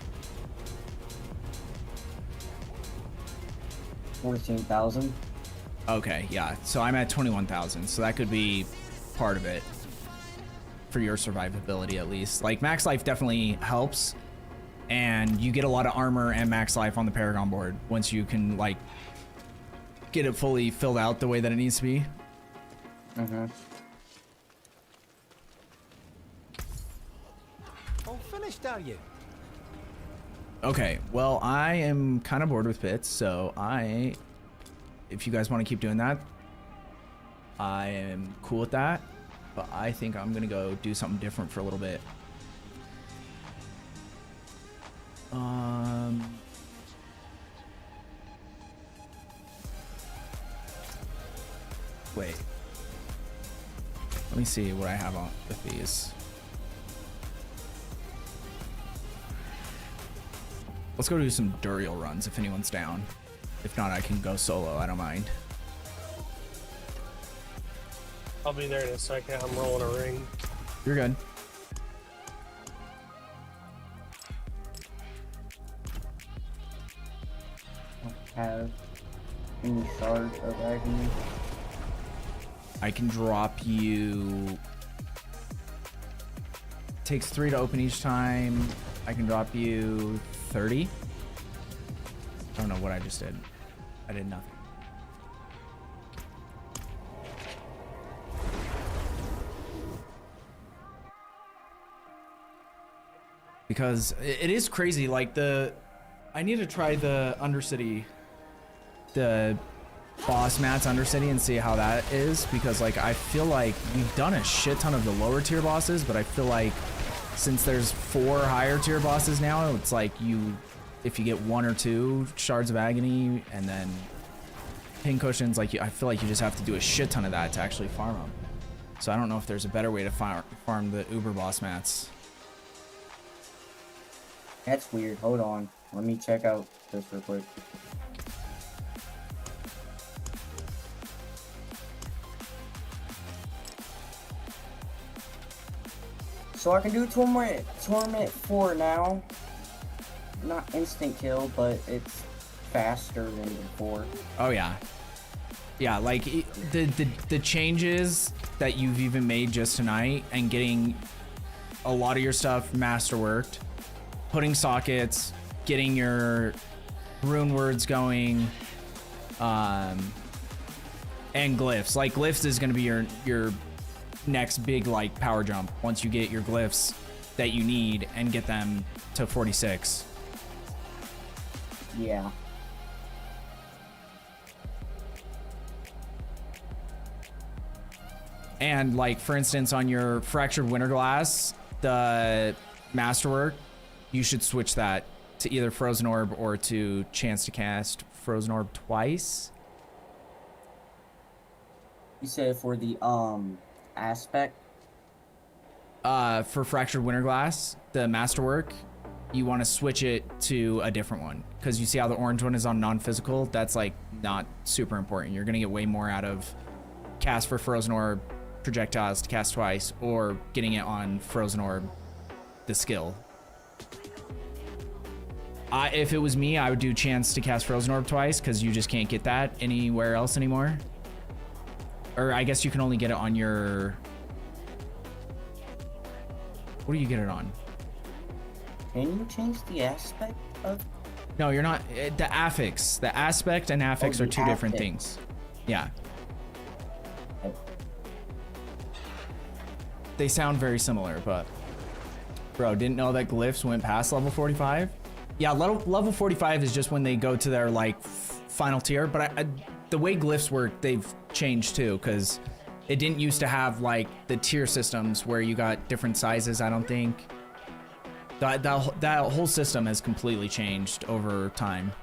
14,000. Okay, yeah. So I'm at 21,000. So that could be part of it for your survivability, at least. Like, max life definitely helps, and you get a lot of armor and max life on the Paragon board once you can, like, get it fully filled out the way that it needs to be. All finished, are you? Okay, well, I am kind of bored with bits, so if you guys want to keep doing that, I am cool with that, but I think I'm gonna go do something different for a little bit. Wait. Let me see what I have on with these. Let's go do some Duriel runs if anyone's down. If not, I can go solo. I don't mind. I'll be there in a second. I'm rolling a ring. You're good. Have any shards of agony? I can drop you. Takes 3 to open each time. I can drop you 30. I don't know what I just did. I did nothing. because it is crazy. Like I need to try the Undercity, the boss mats Undercity, and see how that is, because like I feel like we've done a shit ton of the lower tier bosses, but I feel like since there's 4 higher tier bosses now, it's like if you get 1 or 2 shards of agony and then pincushions, like I feel like you just have to do a shit ton of that to actually farm them. So I don't know if there's a better way to farm the Uber boss mats. That's weird. Hold on. Let me check out this real quick. So I can do Torment 4 now. Not instant kill, but it's faster than before. Oh yeah. Yeah, like the changes that you've even made just tonight, and getting a lot of your stuff masterworked, putting sockets, getting your rune words going, and glyphs. Like glyphs is gonna be your next big like power jump once you get your glyphs that you need and get them to 46. Yeah. And like for instance on your Fractured Winterglass, the masterwork, you should switch that to either Frozen Orb or to chance to cast Frozen Orb twice. You said for the aspect? For Fractured Winterglass, the masterwork, you want to switch it to a different one, because you see how the orange one is on non-physical. That's like not super important. You're gonna get way more out of cast for Frozen Orb projectiles to cast twice, or getting it on Frozen Orb, the skill. If it was me, I would do chance to cast Frozen Orb twice, because you just can't get that anywhere else anymore. Or I guess you can only get it on your... What do you get it on? Can you change the aspect of... No, you're not. The affix. The aspect and affix are two different things. Yeah. They sound very similar, but... Bro, didn't know that glyphs went past level 45? Yeah, level 45 is just when they go to their, like, final tier. But the way glyphs work, they've changed, too, because it didn't used to have, like, the tier systems where you got different sizes, I don't think. That whole system has completely changed over time.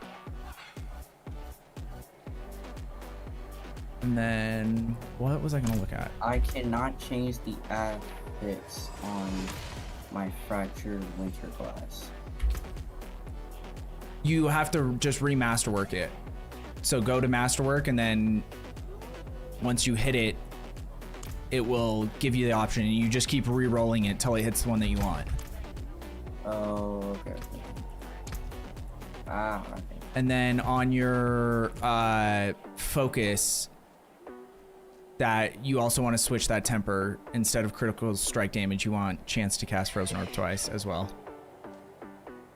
And then, what was I gonna look at? I cannot change the affix on my Fractured Winterglass. You have to just remasterwork it. So go to masterwork, and then once you hit it, it will give you the option, and you just keep re-rolling it till it hits the one that you want. Oh, okay. Okay. And then on your focus, that you also want to switch that temper. Instead of critical strike damage, you want chance to cast Frozen Orb twice as well.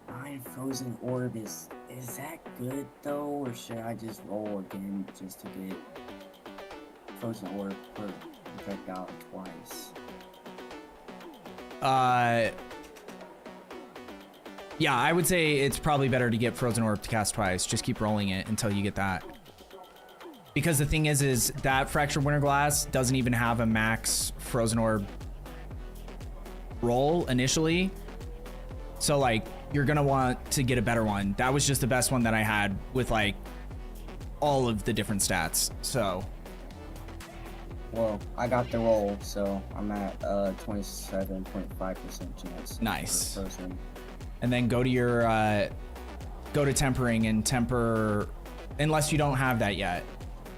My Frozen Orb is that good though, or should I just roll again just to get Frozen Orb per projectile twice? Yeah, I would say it's probably better to get Frozen Orb to cast twice. Just keep rolling it until you get that. Because the thing is that Fractured Winterglass doesn't even have a max Frozen Orb roll initially. So like, you're gonna want to get a better one. That was just the best one that I had with like all of the different stats, so. Well, I got the roll, so I'm at 27.5% chance. Nice. And then go to your, go to tempering and temper, unless you don't have that yet,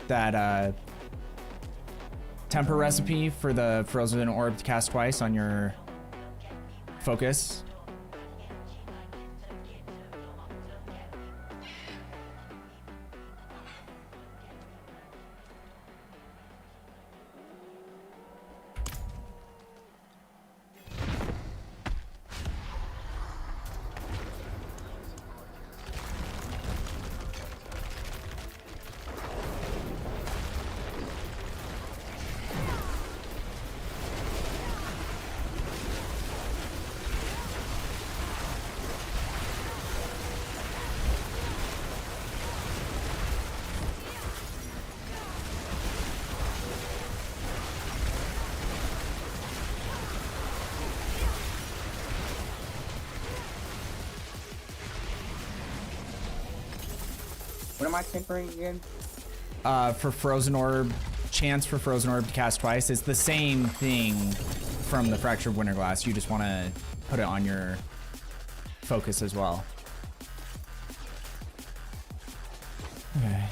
that temper recipe for the Frozen Orb to cast twice on your focus. What am I tempering again? For Frozen Orb, chance for Frozen Orb to cast twice. It's the same thing from the Fractured Winterglass. You just want to put it on your focus as well. Okay.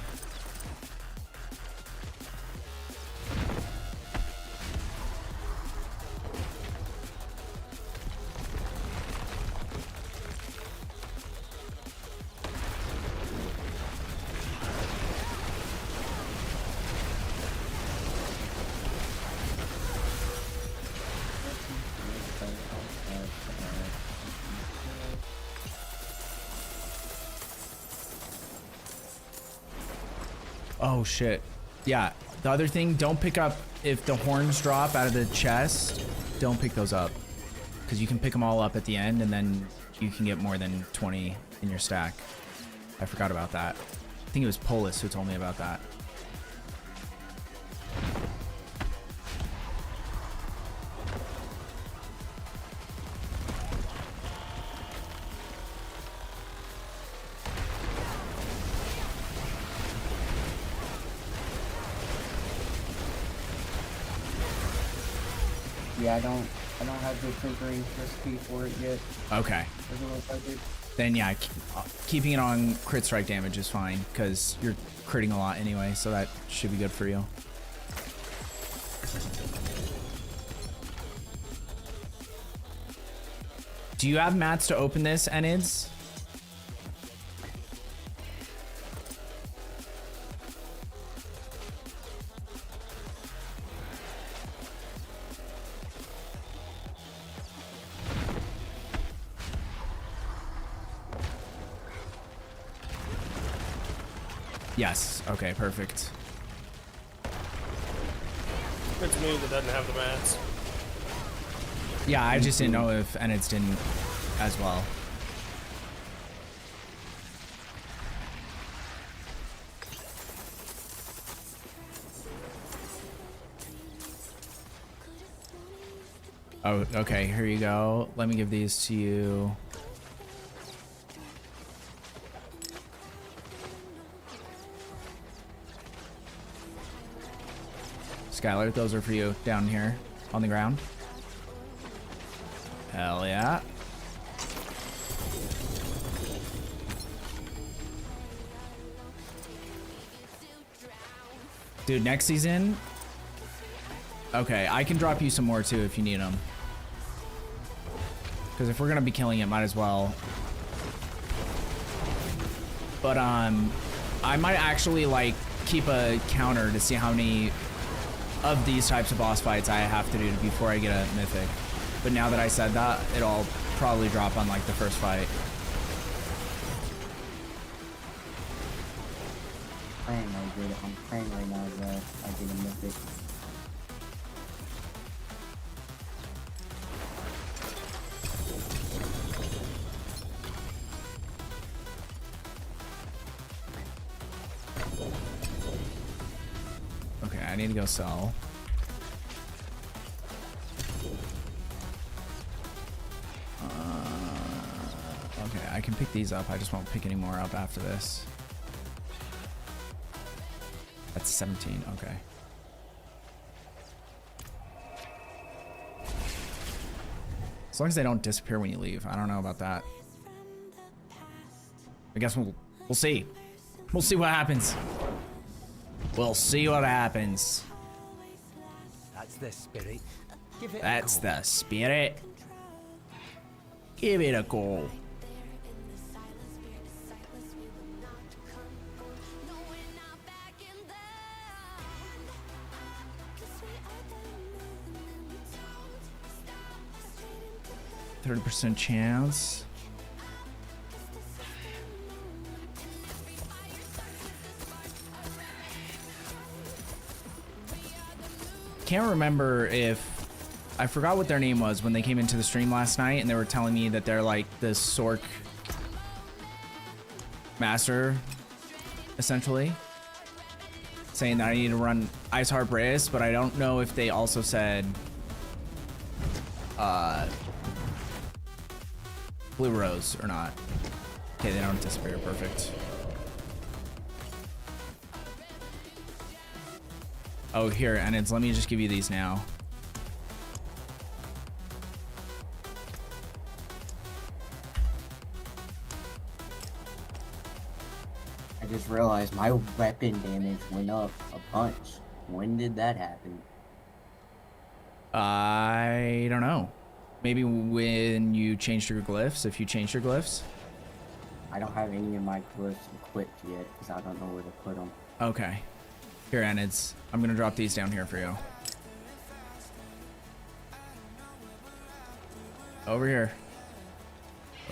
Oh shit. Yeah, the other thing, don't pick up, if the horns drop out of the chest, don't pick those up. Because you can pick them all up at the end and then you can get more than 20 in your stack. I forgot about that. I think it was Polis who told me about that. Yeah, I don't have the tinkering recipe for it yet. Okay. Doesn't look like it. Then yeah, keeping it on crit strike damage is fine because you're critting a lot anyway, so that should be good for you. Do you have mats to open this, Enids? Yes. Okay, perfect. It's me that doesn't have the mats. Yeah, I just didn't know if Enids didn't as well. Oh, okay, here you go. Let me give these to you. Skylar, those are for you down here on the ground. Hell yeah. Dude, next season. Okay, I can drop you some more too if you need them. Because if we're gonna be killing it, might as well. But I might actually like keep a counter to see how many of these types of boss fights I have to do before I get a mythic. But now that I said that, it'll probably drop on like the first fight. I'm praying right now that I get a mythic. Okay, I need to go sell. Okay, I can pick these up. I just won't pick any more up after this. That's 17. Okay. As long as they don't disappear when you leave. I don't know about that. I guess we'll see. We'll see what happens. We'll see what happens. That's the spirit. Give it That's a go. the spirit. Give it a go. %30 chance. Can't remember if I forgot what their name was when they came into the stream last night and they were telling me that they're like the Sorc master, essentially. Saying that I need to run Ice Harp Reyes, but I don't know if they also said Blue Rose or not. Okay, they don't disappear. Perfect. Oh, here, and it's, let me just give you these now. I just realized my weapon damage went up a bunch. When did that happen? I don't know. Maybe when you changed your glyphs, if you changed your glyphs. I don't have any of my glyphs equipped yet because I don't know where to put them. Okay. Here, Enids. I'm gonna drop these down here for you. Over here.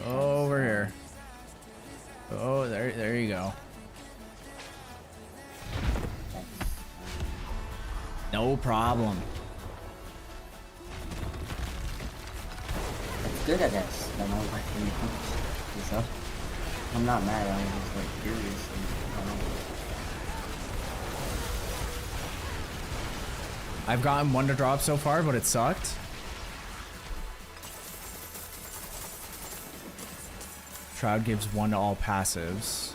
Over here. Oh, there you go. No problem. It's good at this. I don't know if I can. I'm not mad. I'm just like curious. I've gotten one to drop so far, but it sucked. Shroud gives one to all passives.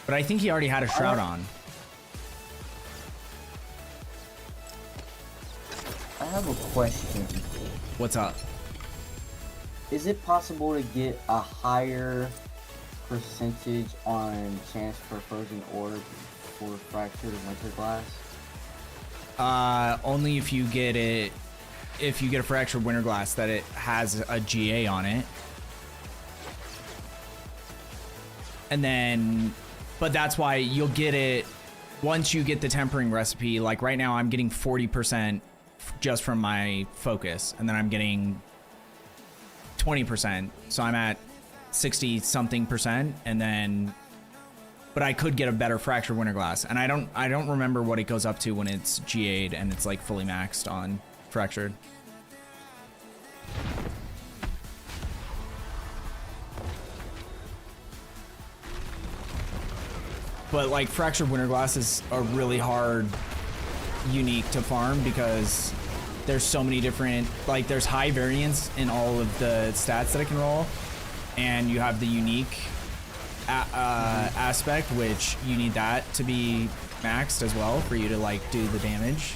But I think he already had a Shroud on. I have a question. What's up? Is it possible to get a higher percentage on chance for frozen orb for fractured winter glass? Only if you get it, if you get a fractured winter glass that it has a GA on it. And then, but that's why you'll get it once you get the tempering recipe. Like right now I'm getting 40% just from my focus, and then I'm getting 20%. So I'm at 60 something percent, and then, but I could get a better fractured winter glass, and I don't remember what it goes up to when it's GA'd and it's like fully maxed on fractured. But like fractured winter glass is a really hard unique to farm because there's so many different, like there's high variance in all of the stats that it can roll, and you have the unique aspect, which you need that to be maxed as well for you to like do the damage.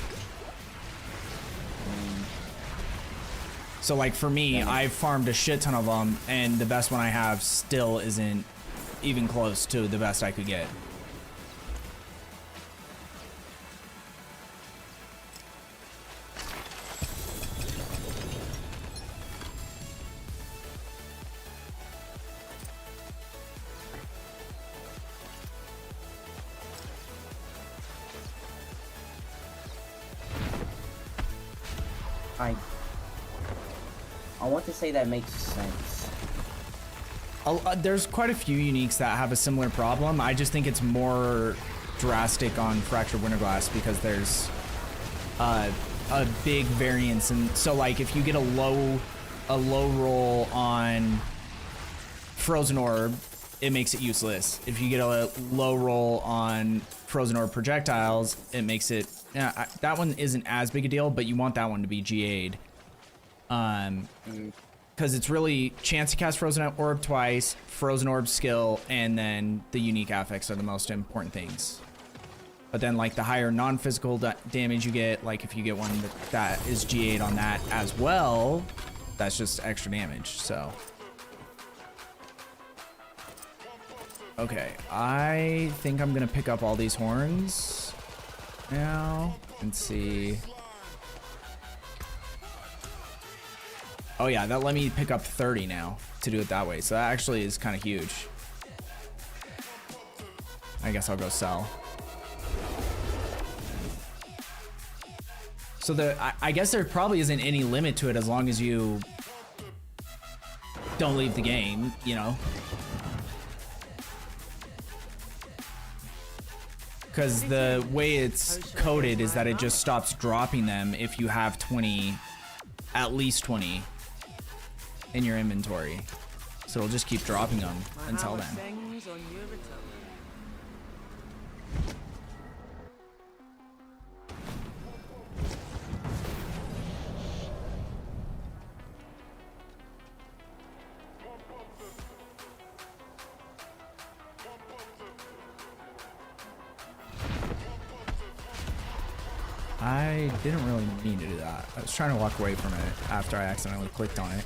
So like for me, I've farmed a shit ton of them, and the best one I have still isn't even close to the best I could get. I want to say that makes sense. There's quite a few uniques that have a similar problem. I just think it's more drastic on Fractured Winterglass because there's a big variance, and so like if you get a low roll on Frozen Orb, it makes it useless. If you get a low roll on Frozen Orb projectiles, it makes it that one isn't as big a deal, but you want that one to be GA'd. Because it's really chance to cast Frozen Orb twice, Frozen Orb skill, and then the unique affects are the most important things. But then like the higher non-physical damage you get, like if you get one that is GA'd on that as well, that's just extra damage, so. Okay, I think I'm gonna pick up all these horns now and see. Oh yeah, that let me pick up 30 now to do it that way. So that actually is kind of huge. I guess I'll go sell. So I guess there probably isn't any limit to it as long as you don't leave the game, you know? Because the way it's coded is that it just stops dropping them if you have 20, at least 20 in your inventory. So it'll just keep dropping them until then. I didn't really mean to do that. I was trying to walk away from it after I accidentally clicked on it.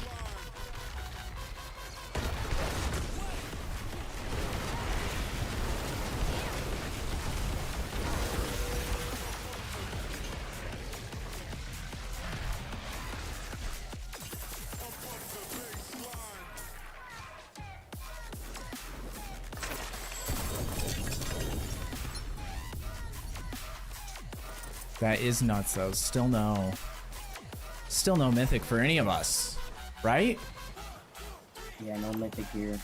That is nuts though. Still no mythic for any of us, right? Yeah, no mythic here.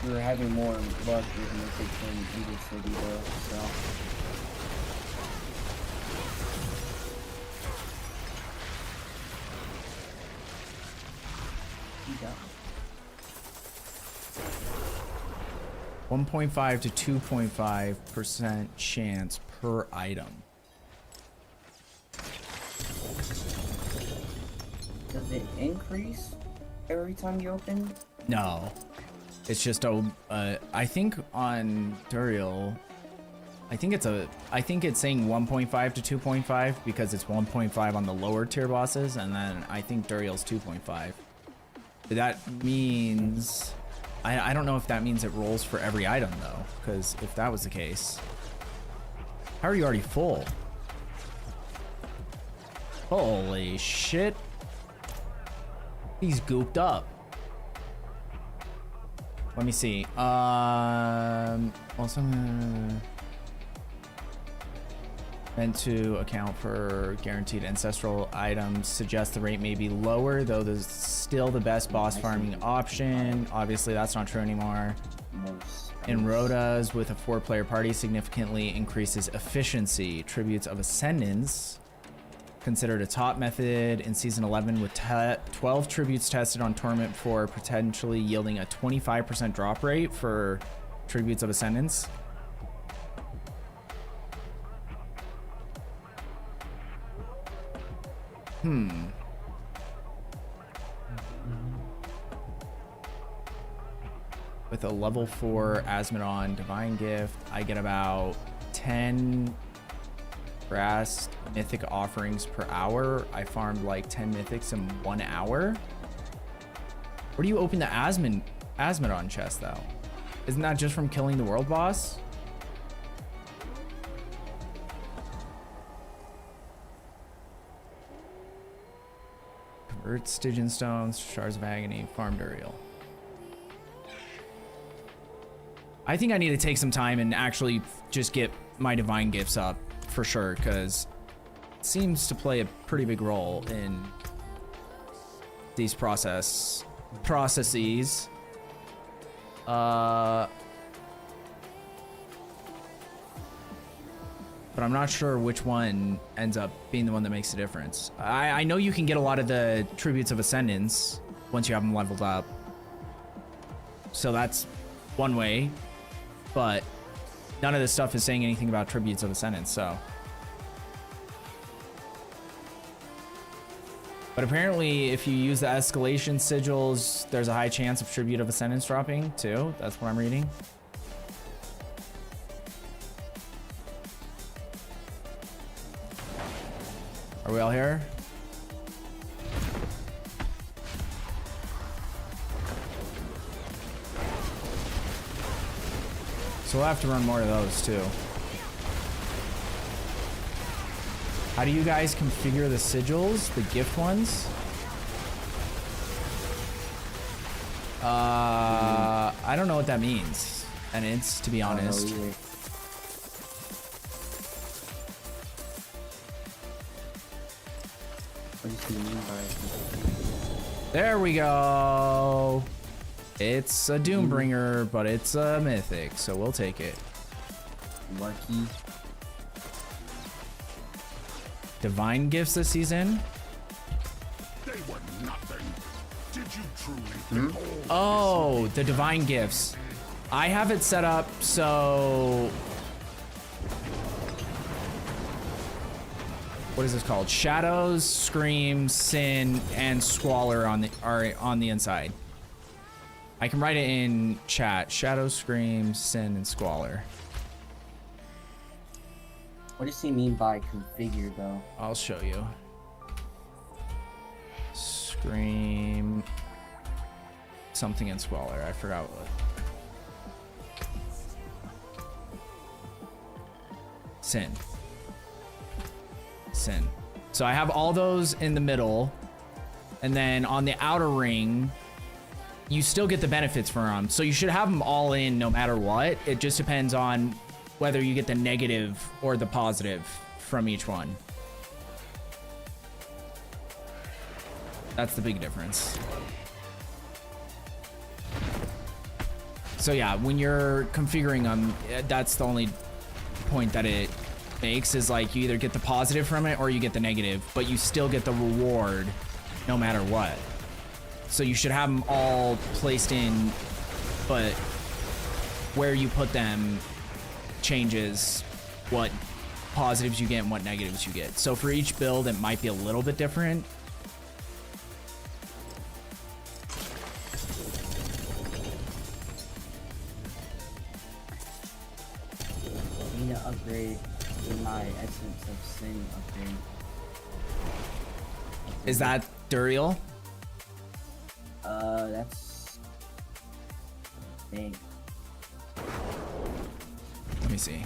We were having more luck with mythic than Eagle City though, so. Yeah. 1.5 to 2.5% chance per item. Does it increase every time you open? No, it's just I think on Duriel, I think it's saying 1.5 to 2.5 because it's 1.5 on the lower tier bosses, and then I think Duriel's 2.5. That means I don't know if that means it rolls for every item though, because if that was the case, how are you already full? Holy shit. He's gooped up. Let me see. Also meant to account for guaranteed ancestral items, suggest the rate may be lower, though there's still the best boss farming option. Obviously that's not true anymore. In Rhodas, with a 4-player party, significantly increases efficiency. Tributes of Ascendance, considered a top method in Season 11 with 12 tributes tested on Torment 4, potentially yielding a 25% drop rate for Tributes of Ascendance. With a level 4 Asmodon Divine Gift, I get about 10 brass mythic offerings per hour. I farmed like 10 mythics in 1 hour. Where do you open the Asmodon chest though? Isn't that just from killing the world boss? Convert Stygian Stones, Shards of Agony, farm Duriel. I think I need to take some time and actually just get my divine gifts up for sure, because it seems to play a pretty big role in these processes. But I'm not sure which one ends up being the one that makes the difference. I know you can get a lot of the Tributes of Ascendance once you have them leveled up, so that's one way, but none of this stuff is saying anything about Tributes of Ascendance, so. But apparently if you use the escalation sigils, there's a high chance of Tribute of Ascendance dropping too. That's what I'm reading. Are we all here? So we'll have to run more of those too. How do you guys configure the sigils, the gift ones? I don't know what that means, and it's, to be honest. There we go. It's a Doombringer, but it's a mythic, so we'll take it. Lucky. Divine gifts this season. They were nothing. Did you truly think Oh, the divine gifts. I have it set up so what is this called? Shadows, Scream, Sin, and Squalor are on the inside. I can write it in chat. Shadows, Scream, Sin, and Squalor. What does he mean by configure, though? I'll show you. Scream, something in Squalor. I forgot what. Sin. So I have all those in the middle, and then on the outer ring, you still get the benefits from them. So you should have them all in no matter what. It just depends on whether you get the negative or the positive from each one. That's the big difference. So yeah, when you're configuring them, that's the only point that it makes, is like you either get the positive from it or you get the negative, but you still get the reward no matter what. So you should have them all placed in, but where you put them changes what positives you get and what negatives you get. So for each build, it might be a little bit different. I need to upgrade in my Essence of Sin upgrade. Is that Duriel? That's big. Let me see.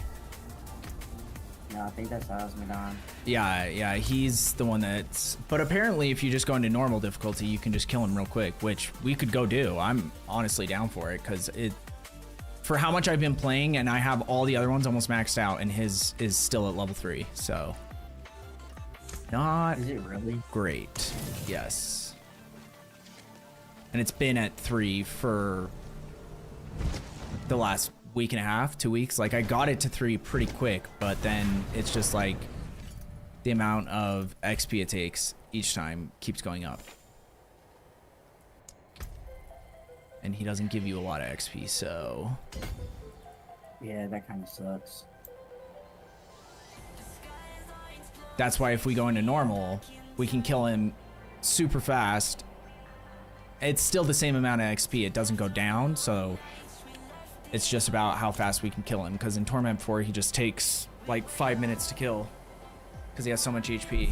No, I think that's Osmodon. Yeah, he's the one that's... But apparently if you just go into normal difficulty, you can just kill him real quick, which we could go do. I'm honestly down for it, because it... For how much I've been playing, and I have all the other ones almost maxed out, and his is still at level 3, so... Not... Is it really? Great. Yes. And it's been at 3 for the last week and a half, 2 weeks. Like, I got it to 3 pretty quick, but then it's just like the amount of XP it takes each time keeps going up. And he doesn't give you a lot of XP, so... Yeah, that kind of sucks. That's why if we go into normal, we can kill him super fast. It's still the same amount of XP. It doesn't go down, so it's just about how fast we can kill him. Because in Torment 4, he just takes like 5 minutes to kill because he has so much HP.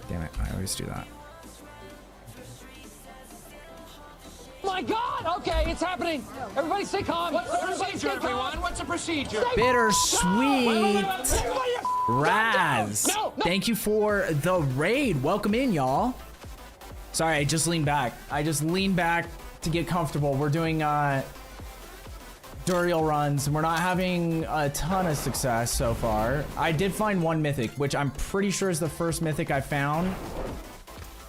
Damn it, I always do that. My God! Okay, it's happening. Everybody stay calm. What's the procedure, everyone? What's the procedure? Bittersweet Raz. Thank you for the raid. Welcome in, y'all. Sorry, I just leaned back. To get comfortable. We're doing Duriel runs, and we're not having a ton of success so far. I did find one mythic, which I'm pretty sure is the first mythic I found.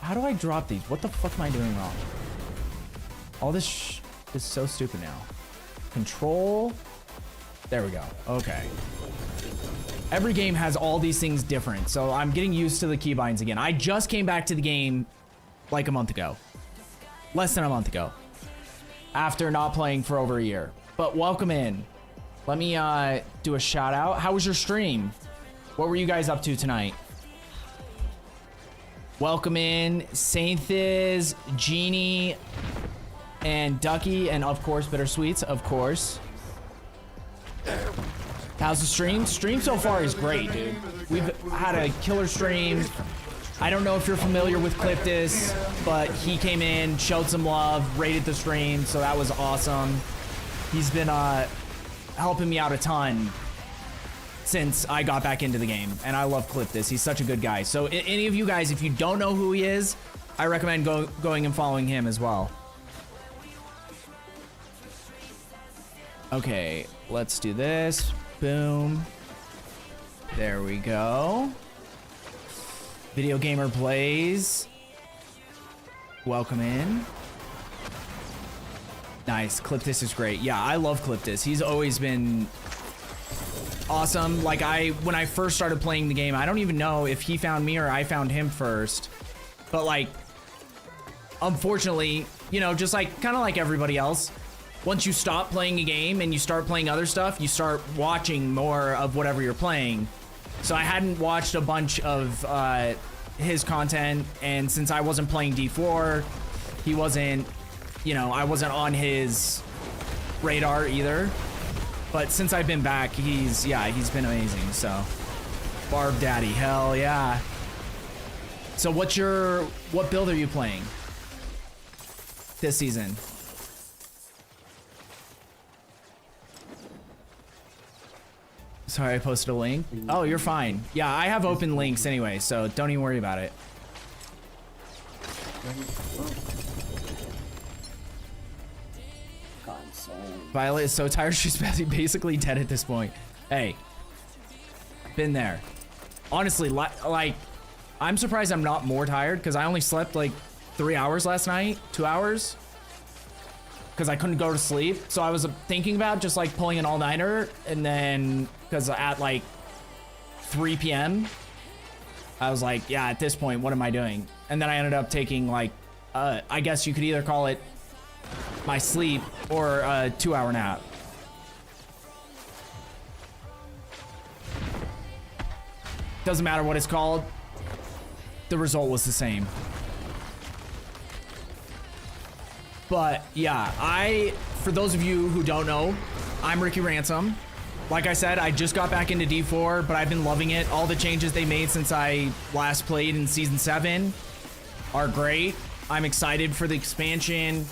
How do I drop these? What the fuck am I doing wrong? All this is so stupid now. Control. There we go. Okay. Every game has all these things different, so I'm getting used to the keybinds again. I just came back to the game like a month ago. Less than a month ago. After not playing for over a year. But welcome in. Let me do a shout out. How was your stream? What were you guys up to tonight? Welcome in Sainthiz, Genie, and Ducky, and of course Bittersweets, of course. How's the stream? Stream so far is great, dude. We've had a killer stream. I don't know if you're familiar with Cliptus, but he came in, showed some love, rated the stream, so that was awesome. He's been helping me out a ton since I got back into the game, and I love Cliptus. He's such a good guy. So any of you guys, if you don't know who he is, I recommend going and following him as well. Okay, let's do this. Boom. There we go. Video Gamer Blaze. Welcome in. Nice. Cliptus is great. Yeah, I love Cliptus. He's always been awesome. Like when I first started playing the game, I don't even know if he found me or I found him first. But like, unfortunately, you know, just like kind of like everybody else, once you stop playing a game and you start playing other stuff, you start watching more of whatever you're playing. So I hadn't watched a bunch of his content, and since I wasn't playing D4, he wasn't, you know, I wasn't on his radar either. But since I've been back, he's been amazing. So Barb Daddy, hell yeah. So what build are you playing this season? Sorry, I posted a link. Oh, you're fine. Yeah, I have open links anyway, so don't even worry about it. Violet is so tired, she's basically dead at this point. Hey, been there. Honestly, like, I'm surprised I'm not more tired, because I only slept like 3 hours last night, 2 hours, because I couldn't go to sleep. So I was thinking about just like pulling an all-nighter, and then because at like 3 p.m. I was like, yeah, at this point, what am I doing? And then I ended up taking like, I guess you could either call it my sleep or a 2-hour nap. Doesn't matter what it's called. The result was the same. But yeah, for those of you who don't know, I'm Ricky Ransom. Like I said, I just got back into D4, but I've been loving it. All the changes they made since I last played in Season 7 are great. I'm excited for the expansion,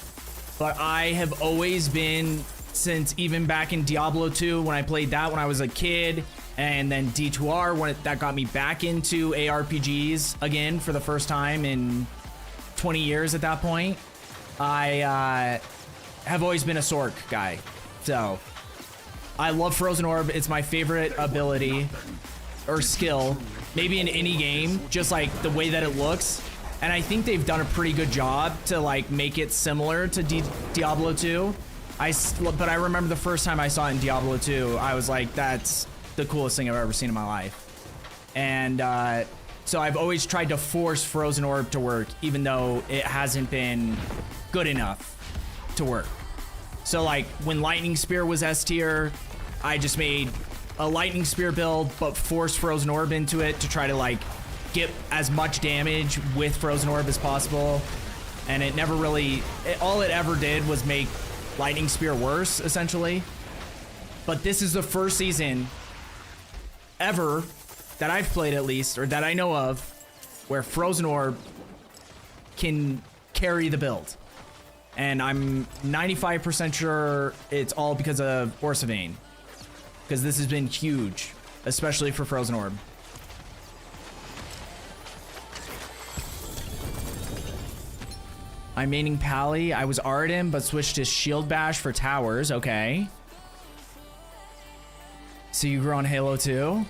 but I have always been, since even back in Diablo 2, when I played that when I was a kid, and then D2R, that got me back into ARPGs again for the first time in 20 years at that point. I have always been a Sorc guy, so I love Frozen Orb. It's my favorite ability or skill, maybe in any game, just like the way that it looks. And I think they've done a pretty good job to like make it similar to Diablo 2. But I remember the first time I saw it in Diablo 2, I was like, that's the coolest thing I've ever seen in my life. And so I've always tried to force Frozen Orb to work, even though it hasn't been good enough to work. So like when Lightning Spear was S tier, I just made a Lightning Spear build, but forced Frozen Orb into it to try to like get as much damage with Frozen Orb as possible. And it never really, all it ever did was make Lightning Spear worse, essentially. But this is the first season ever that I've played, at least, or that I know of, where Frozen Orb can carry the build. And I'm 95% sure it's all because of Orsavane, because this has been huge, especially for Frozen Orb. I'm maining Pally. I was Arden, but switched to Shield Bash for towers. Okay. So you grew on Halo 2?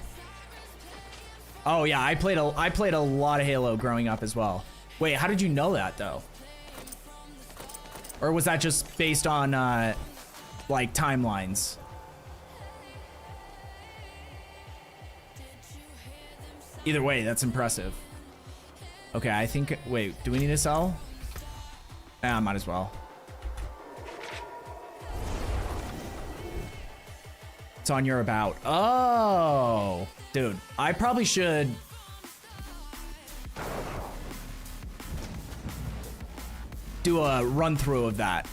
Oh yeah, I played a lot of Halo growing up as well. Wait, how did you know that though? Or was that just based on like timelines? Either way, that's impressive. Okay, I think, wait, do we need to sell? Yeah, might as well. It's on your about. Oh, dude, I probably should. Do a run through of that.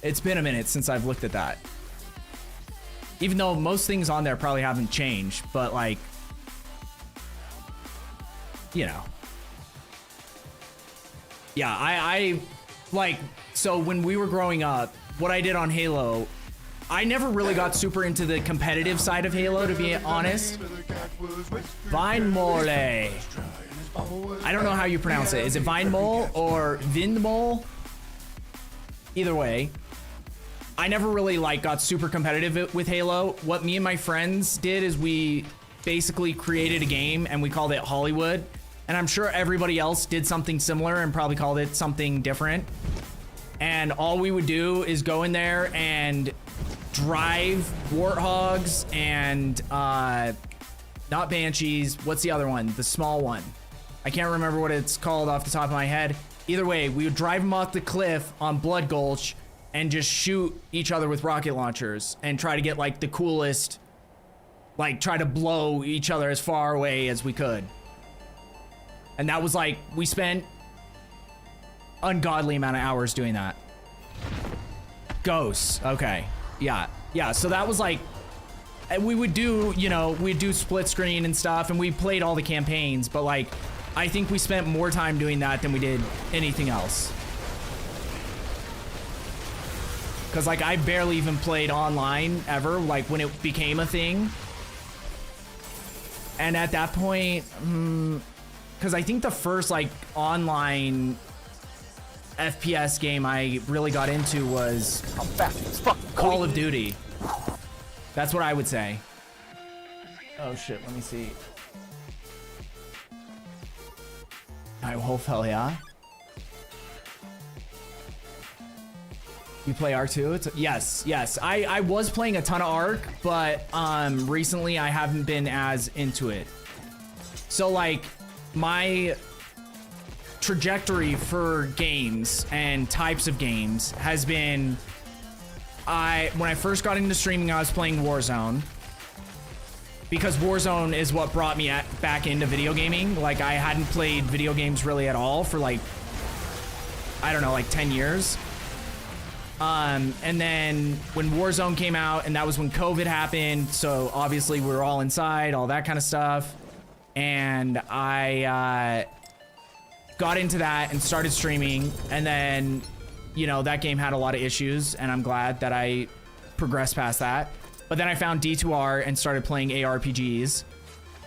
It's been a minute since I've looked at that. Even though most things on there probably haven't changed, but like, you know. Yeah, I like, so when we were growing up, what I did on Halo, I never really got super into the competitive side of Halo, to be honest. Vine Mole. I don't know how you pronounce it. Is it Vine Mole or Vindmole? Either way, I never really like got super competitive with Halo. What me and my friends did is we basically created a game and we called it Hollywood. And I'm sure everybody else did something similar and probably called it something different. And all we would do is go in there and drive warthogs and not banshees. What's the other one? The small one. I can't remember what it's called off the top of my head. Either way, we would drive them off the cliff on Blood Gulch and just shoot each other with rocket launchers and try to get like the coolest, like try to blow each other as far away as we could. And that was like, we spent ungodly amount of hours doing that. Ghosts, okay. Yeah, so that was like, we would do, you know, we'd do split screen and stuff, and we played all the campaigns, but like, I think we spent more time doing that than we did anything else. Cause like, I barely even played online ever, like when it became a thing. And at that point, cause I think the first like online FPS game I really got into was Call of Duty. That's what I would say. Oh shit, let me see. Alright, Wolf, hell yeah. You play Ark too? Yes. I was playing a ton of Ark, but recently I haven't been as into it. So like, my trajectory for games and types of games has been, when I first got into streaming, I was playing Warzone, because Warzone is what brought me back into video gaming. Like, I hadn't played video games really at all for like, I don't know, like 10 years. And then when Warzone came out, and that was when COVID happened, so obviously we were all inside, all that kind of stuff, and I got into that and started streaming, and then, you know, that game had a lot of issues, and I'm glad that I progressed past that. But then I found D2R and started playing ARPGs,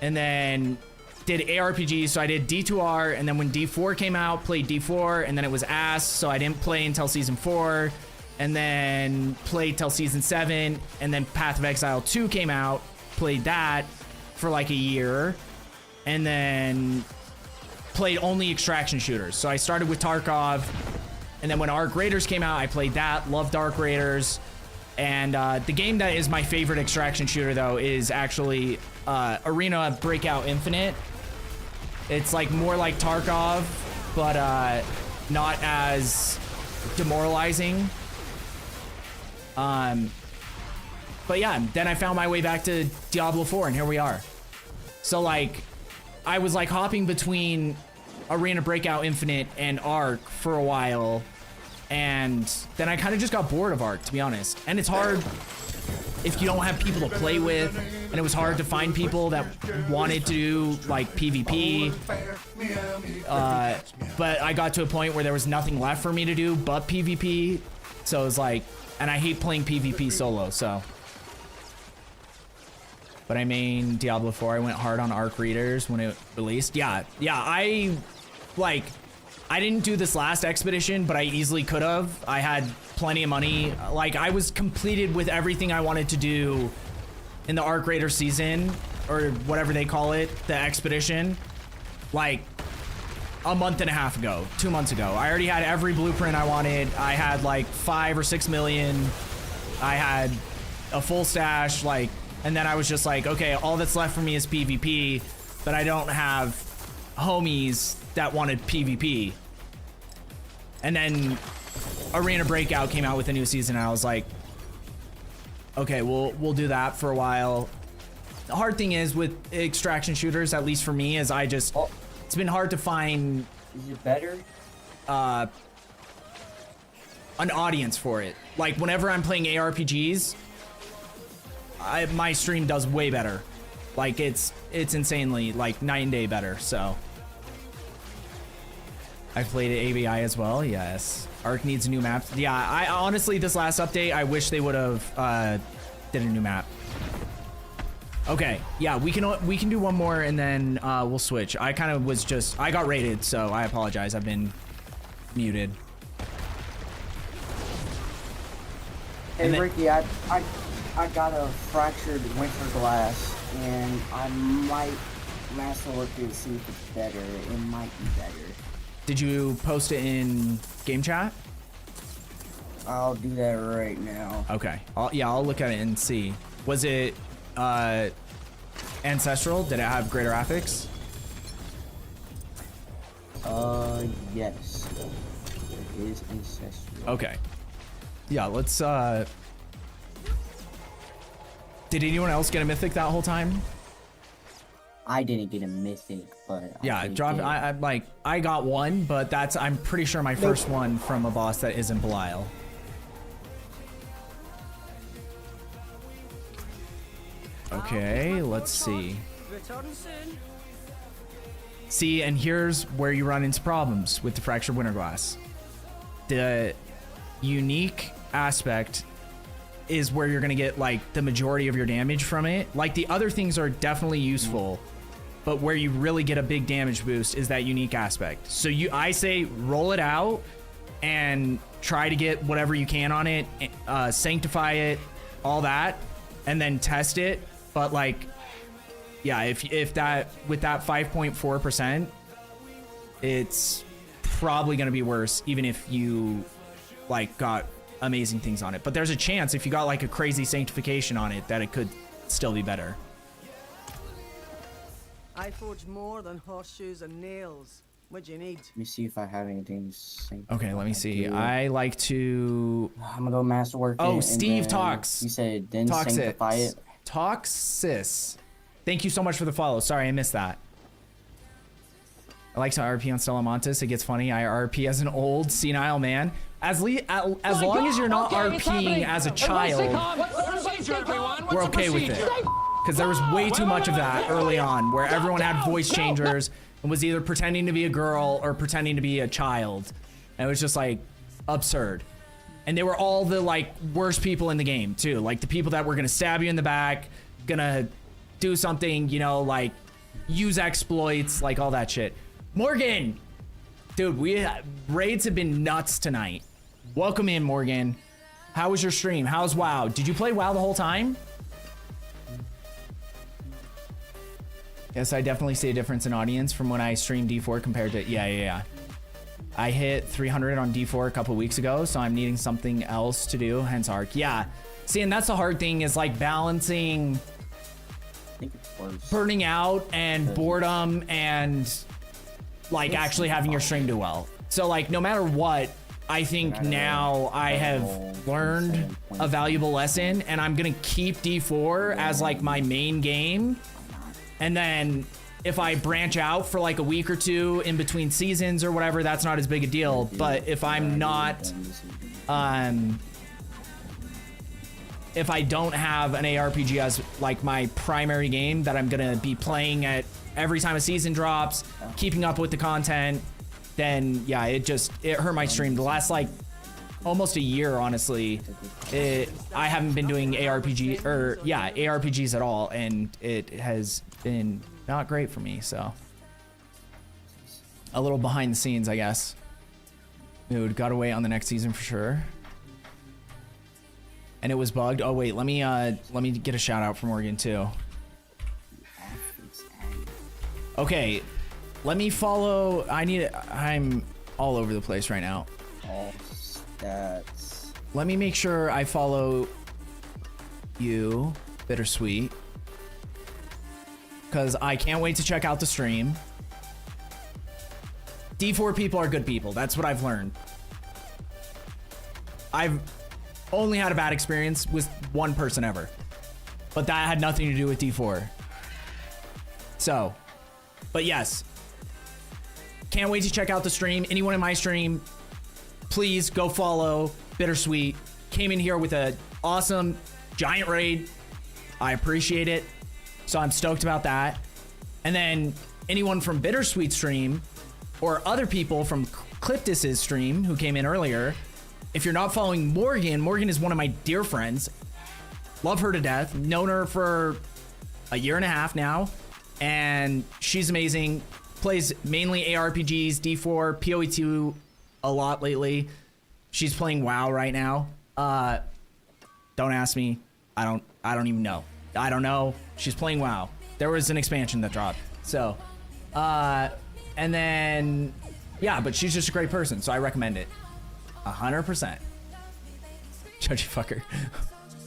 and then did ARPGs, so I did D2R, and then when D4 came out, played D4, and then it was ass, so I didn't play until Season 4, and then played till Season 7, and then Path of Exile 2 came out, played that for like a year, and then played only extraction shooters. So I started with Tarkov, and then when Arc Raiders came out, I played that, loved Arc Raiders, and the game that is my favorite extraction shooter though is actually Arena Breakout Infinite. It's like more like Tarkov, but not as demoralizing. But yeah, then I found my way back to Diablo 4, and here we are. So like, I was like hopping between Arena Breakout Infinite and Ark for a while, and then I kind of just got bored of Ark, to be honest. And it's hard if you don't have people to play with, and it was hard to find people that wanted to do like PvP. But I got to a point where there was nothing left for me to do but PvP, so it was like, and I hate playing PvP solo, so. But I mean, Diablo 4, I went hard on Arc Raiders when it released. Yeah, I didn't do this last expedition, but I easily could have. I had plenty of money. Like, I was completed with everything I wanted to do in the Arc Raider season, or whatever they call it, the expedition, like a month and a half ago, 2 months ago. I already had every blueprint I wanted. I had like 5 or 6 million. I had a full stash, like, and then I was just like, okay, all that's left for me is PvP, but I don't have homies that wanted PvP. And then Arena Breakout came out with a new season, and I was like, okay, we'll do that for a while. The hard thing is with extraction shooters, at least for me, is it's been hard to find Is it better? an audience for it. Like, whenever I'm playing ARPGs, my stream does way better. Like, it's insanely, like, night and day better, so. I played at ABI as well, yes. Ark needs a new map. Yeah, I honestly, this last update, I wish they would have did a new map. Okay, yeah, we can do one more, and then we'll switch. I kind of was just, I got raided, so I apologize. I've been muted. Hey, Ricky, I got a fractured winter glass, and I might master look to see if it's better. It might be better. Did you post it in game chat? I'll do that right now. Okay. I'll look at it and see. Was it ancestral? Did it have greater graphics? Yes. There is ancestry. Okay. Yeah, let's, Did anyone else get a mythic that whole time? I didn't get a mythic, but Yeah, I got one, but I'm pretty sure my first one from a boss that isn't Belial. Okay, let's see. Return soon. See, and here's where you run into problems with the Fractured Winterglass. The unique aspect is where you're gonna get like the majority of your damage from it. Like the other things are definitely useful, but where you really get a big damage boost is that unique aspect. So I say roll it out and try to get whatever you can on it, sanctify it, all that, and then test it. But like, yeah, if that with that 5.4%, it's probably gonna be worse, even if you like got amazing things on it. But there's a chance if you got like a crazy sanctification on it that it could still be better. I forge more than horseshoes and nails. What do you need? Let me see if I have anything sanctified. Okay, let me see. I like to. I'm gonna go masterwork. Oh, Steve talks. You said then Toxis. sanctify it. Toxis. Thank you so much for the follow. Sorry, I missed that. I like to RP on Stella Montes. It gets funny. I RP as an old senile man. As long as you're not RPing as a child, we're okay with it. Because there was way too much of that early on, where everyone had voice changers and was either pretending to be a girl or pretending to be a child. And it was just like absurd. And they were all the like worst people in the game too. Like the people that were gonna stab you in the back, gonna do something, you know, like use exploits, like all that shit. Morgan, dude, raids have been nuts tonight. Welcome in, Morgan. How was your stream? How's WoW? Did you play WoW the whole time? Yes, I definitely see a difference in audience from when I streamed D4 compared to, yeah. I hit 300 on D4 a couple weeks ago, so I'm needing something else to do, hence ARC. Yeah, see, and that's the hard thing is like balancing burning out and boredom and like actually having your stream do well. So like no matter what, I think now I have learned a valuable lesson and I'm gonna keep D4 as like my main game. And then if I branch out for like a week or two in between seasons or whatever, that's not as big a deal. But if I'm not, if I don't have an ARPG as like my primary game that I'm gonna be playing at every time a season drops, keeping up with the content, then yeah, it hurt my stream. The last like almost a year, honestly, I haven't been doing ARPGs at all, and it has been not great for me. So a little behind the scenes, I guess. Dude, gotta wait on the next season for sure. And it was bugged. Oh wait, let me get a shout out from Morgan too. Okay, let me follow. I'm all over the place right now. All stats. Let me make sure I follow you, Bittersweet, because I can't wait to check out the stream. D4 people are good people. That's what I've learned. I've only had a bad experience with one person ever, but that had nothing to do with D4. So, but yes, can't wait to check out the stream. Anyone in my stream, please go follow Bittersweet. Came in here with an awesome giant raid. I appreciate it. So I'm stoked about that. And then anyone from Bittersweet stream or other people from Cliptus's stream who came in earlier, if you're not following Morgan, Morgan is one of my dear friends. Love her to death. Known her for a year and a half now. And she's amazing. Plays mainly ARPGs, D4, PoE2 a lot lately. She's playing WoW right now. Don't ask me. I don't even know. I don't know. She's playing WoW. There was an expansion that dropped. So, and then, yeah, but she's just a great person, so I recommend it. 100%. Judgy fucker.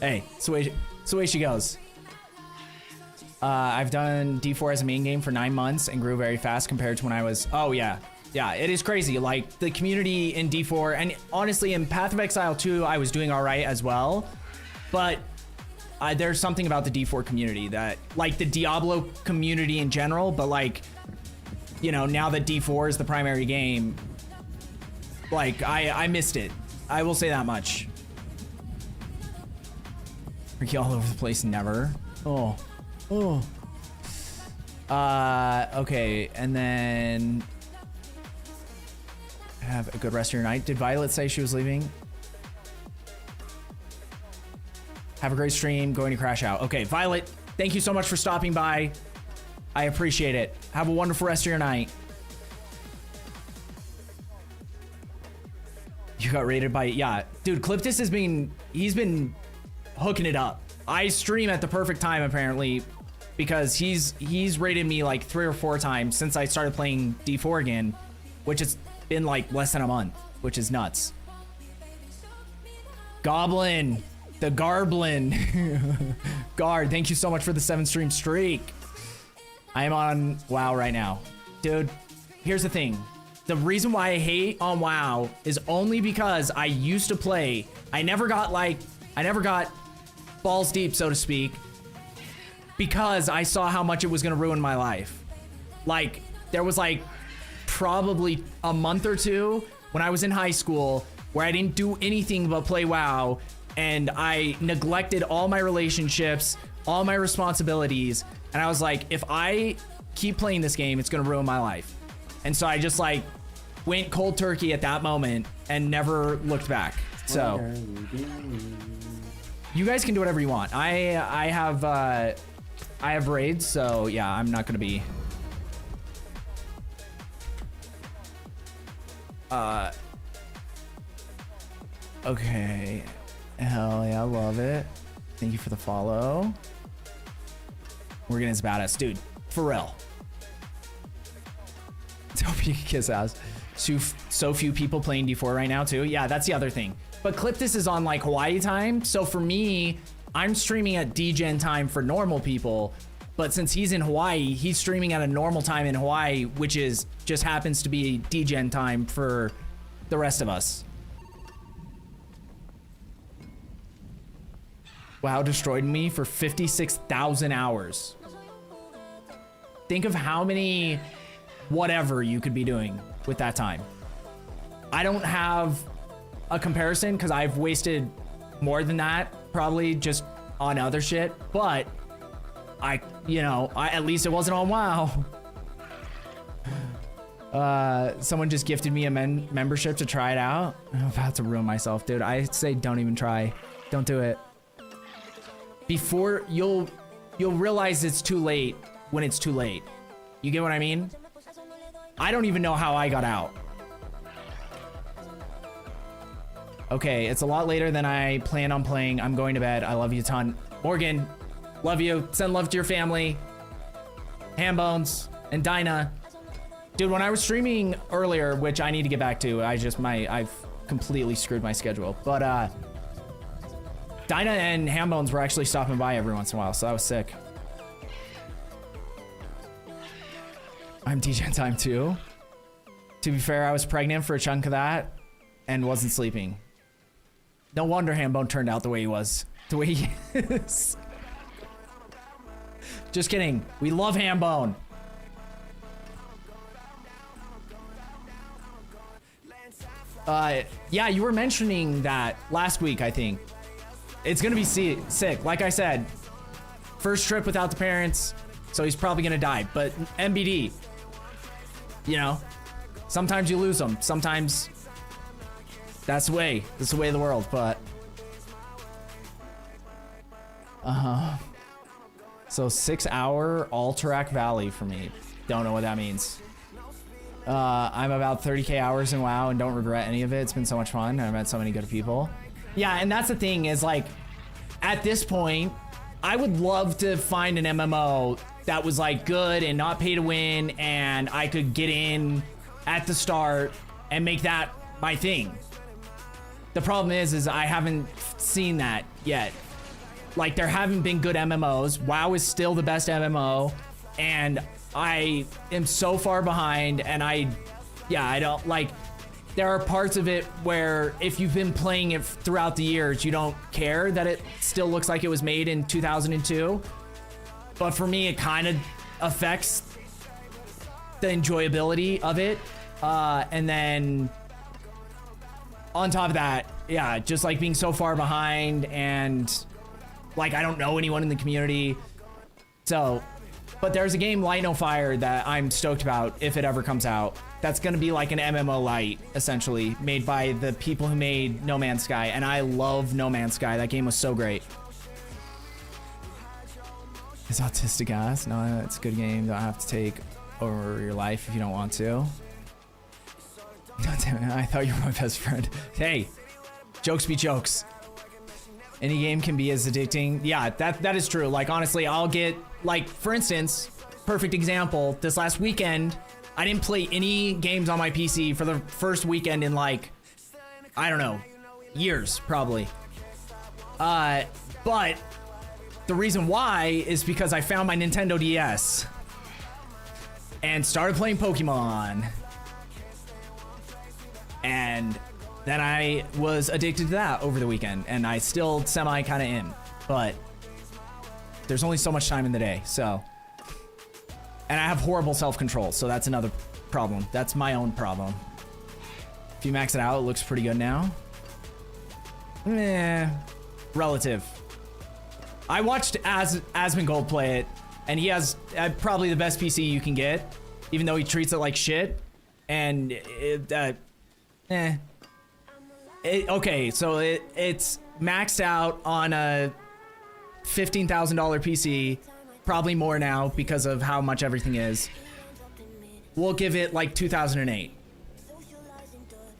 Hey, it's the way she goes. I've done D4 as a main game for 9 months and grew very fast compared to when I was, oh yeah. Yeah, it is crazy. Like the community in D4, and honestly in Path of Exile 2, I was doing all right as well. But there's something about the D4 community that, like the Diablo community in general, but like, you know, now that D4 is the primary game, like I missed it. I will say that much. Ricky all over the place, never. Oh. Okay, and then have a good rest of your night. Did Violet say she was leaving? Have a great stream. Going to crash out. Okay, Violet, thank you so much for stopping by. I appreciate it. Have a wonderful rest of your night. You got rated by, yeah. Dude, Cliptus he's been hooking it up. I stream at the perfect time apparently because he's rated me like 3 or 4 times since I started playing D4 again, which has been like less than a month, which is nuts. Goblin, the Garblin. Guard, thank you so much for the 7 stream streak. I am on WoW right now. Dude, here's the thing. The reason why I hate on WoW is only because I used to play. I never got balls deep, so to speak, because I saw how much it was gonna ruin my life. Like, there was like probably a month or two when I was in high school where I didn't do anything but play WoW, and I neglected all my relationships, all my responsibilities, and I was like, if I keep playing this game, it's gonna ruin my life. And so I just like went cold turkey at that moment and never looked back. So you guys can do whatever you want. I have raids, so yeah, I'm not gonna be okay. Hell yeah, love it. Thank you for the follow. Morgan is badass, dude, for real. Hope you can kiss ass. So few people playing D4 right now too. Yeah, that's the other thing. But Cliptus is on like Hawaii time, so for me, I'm streaming at DGen time for normal people. But since he's in Hawaii, he's streaming at a normal time in Hawaii, which is just happens to be DGen time for the rest of us. WoW destroyed me for 56,000 hours. Think of how many whatever you could be doing with that time. I don't have a comparison because I've wasted more than that probably just on other shit, but at least it wasn't on WoW. Someone just gifted me a membership to try it out. I'm about to ruin myself, dude. I say don't even try. Don't do it. Before you'll realize it's too late when it's too late. You get what I mean? I don't even know how I got out. Okay, it's a lot later than I plan on playing. I'm going to bed. I love you a ton. Morgan, love you. Send love to your family. Hambones and Dinah. Dude, when I was streaming earlier, which I need to get back to, I've completely screwed my schedule. But Dinah and Hambones were actually stopping by every once in a while, so that was sick. I'm DGen time too. To be fair, I was pregnant for a chunk of that and wasn't sleeping. No wonder Hambone turned out the way he was. The way he is. Just kidding. We love Hambone. Yeah, you were mentioning that last week, I think. It's gonna be sick. Like I said, first trip without the parents, so he's probably gonna die. But MBD, you know, sometimes you lose them. Sometimes that's the way. That's the way of the world. But so 6-hour Alterac Valley for me. Don't know what that means. I'm about 30k hours in WoW and don't regret any of it. It's been so much fun. I've met so many good people. Yeah, and that's the thing is like, at this point, I would love to find an MMO that was like good and not pay to win, and I could get in at the start and make that my thing. The problem is I haven't seen that yet. Like, there haven't been good MMOs. WoW is still the best MMO, and I am so far behind, and yeah, I don't like. There are parts of it where if you've been playing it throughout the years, you don't care that it still looks like it was made in 2002. But for me, it kind of affects the enjoyability of it. And then on top of that, yeah, just like being so far behind and like I don't know anyone in the community. So, but there's a game, Light No Fire, that I'm stoked about if it ever comes out. That's gonna be like an MMO light, essentially, made by the people who made No Man's Sky, and I love No Man's Sky. That game was so great. Is autistic ass? No, it's a good game. Don't have to take over your life if you don't want to. God damn it, I thought you were my best friend. Hey, jokes be jokes. Any game can be as addicting. Yeah, that is true. Like, honestly, I'll get, like, for instance, perfect example, this last weekend, I didn't play any games on my PC for the first weekend in, like, I don't know, years, probably. But the reason why is because I found my Nintendo DS and started playing Pokemon. And then I was addicted to that over the weekend, and I still semi kind of am, but there's only so much time in the day, so. And I have horrible self-control, so that's another problem. That's my own problem. If you max it out, it looks pretty good now. Meh, relative. I watched Asmongold play it, and he has probably the best PC you can get, even though he treats it like shit. And okay, so it's maxed out on a $15,000 PC, probably more now because of how much everything is. We'll give it like 2008.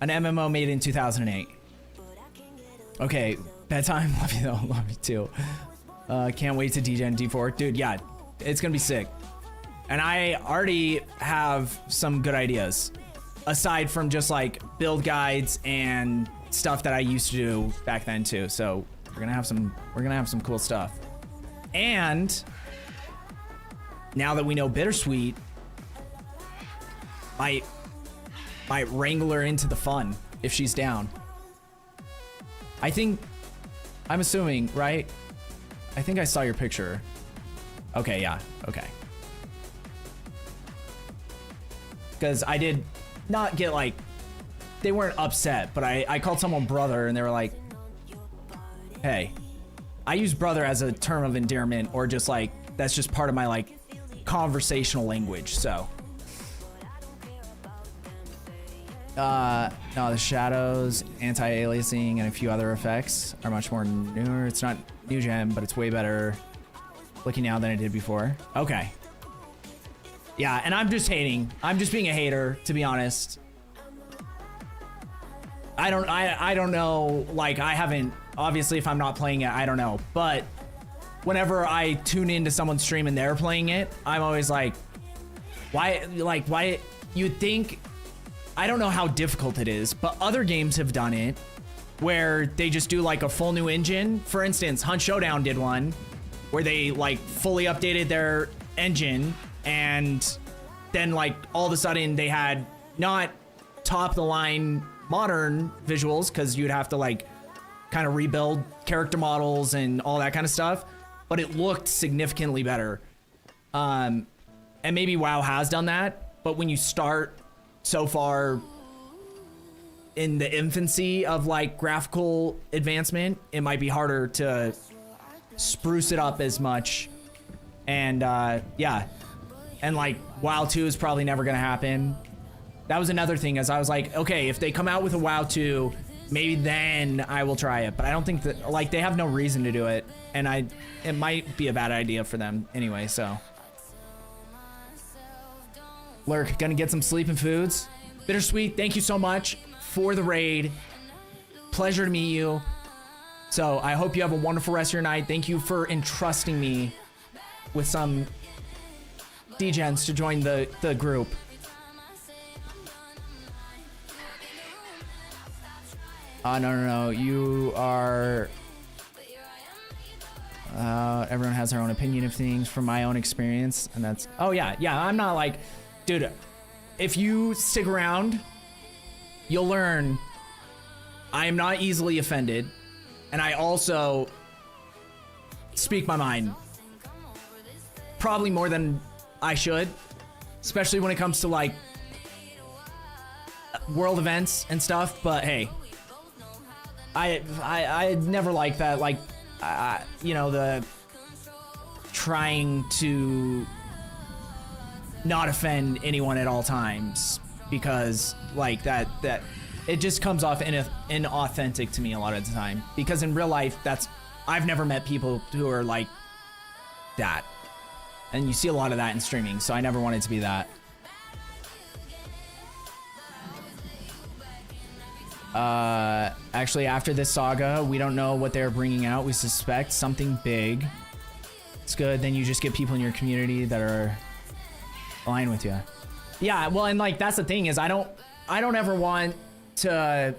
An MMO made in 2008. Okay, bedtime. Love you though. Love you too. Can't wait to DJ D4. Dude, yeah, it's gonna be sick. And I already have some good ideas. Aside from just like build guides and stuff that I used to do back then too. So we're gonna have some cool stuff. And now that we know Bittersweet, might wrangle her into the fun if she's down. I'm assuming, right? I think I saw your picture. Okay, yeah, okay. Because I did not get like, they weren't upset, but I called someone brother and they were like, hey, I use brother as a term of endearment or just like, that's just part of my like conversational language, so. No, the shadows, anti-aliasing, and a few other effects are much more newer. It's not new gen, but it's way better looking now than it did before. Okay. Yeah, and I'm just hating. I'm just being a hater, to be honest. I don't know, like I haven't, obviously if I'm not playing it, I don't know. But whenever I tune into someone's stream and they're playing it, I'm always like, why, you'd think, I don't know how difficult it is, but other games have done it where they just do like a full new engine. For instance, Hunt Showdown did one where they like fully updated their engine and then like all of a sudden they had not top of the line modern visuals because you'd have to like kind of rebuild character models and all that kind of stuff, but it looked significantly better. And maybe WoW has done that, but when you start so far in the infancy of like graphical advancement, it might be harder to spruce it up as much. And yeah, and like WoW 2 is probably never gonna happen. That was another thing, as I was like, okay, if they come out with a WoW 2, maybe then I will try it. But I don't think that, like, they have no reason to do it, and it might be a bad idea for them anyway. So Lurk, gonna get some sleep and foods. Bittersweet, thank you so much for the raid. Pleasure to meet you. So I hope you have a wonderful rest of your night. Thank you for entrusting me with some degens to join the group. No, you are, everyone has their own opinion of things from my own experience, and that's, oh yeah, I'm not like, dude, if you stick around, you'll learn I am not easily offended, and I also speak my mind probably more than I should, especially when it comes to like world events and stuff. But hey, I never like that, like you know, the trying to not offend anyone at all times, because like that it just comes off inauthentic to me a lot of the time, because in real life I've never met people who are like that, and you see a lot of that in streaming, so I never wanted to be that. Actually, after this saga, we don't know what they're bringing out. We suspect something big. It's good. Then you just get people in your community that are aligned with you. Yeah, well, and like that's the thing is I don't ever want to.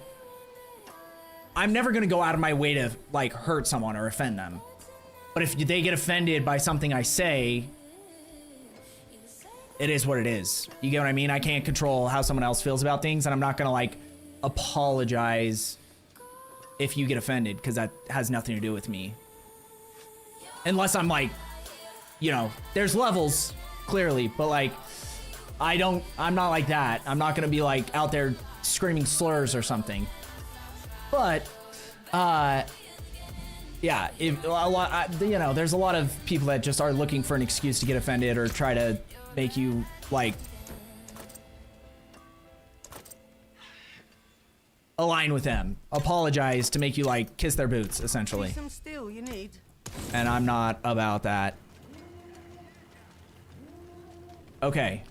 I'm never gonna go out of my way to like hurt someone or offend them. But if they get offended by something I say, it is what it is. You get what I mean? I can't control how someone else feels about things, and I'm not gonna like apologize if you get offended, because that has nothing to do with me. Unless I'm like, you know, there's levels clearly, but like I'm not like that. I'm not gonna be like out there screaming slurs or something. But yeah, if a lot, you know, there's a lot of people that just are looking for an excuse to get offended or try to make you like align with them, apologize to make you like kiss their boots, essentially. Some steel you need. And I'm not about that. Okay,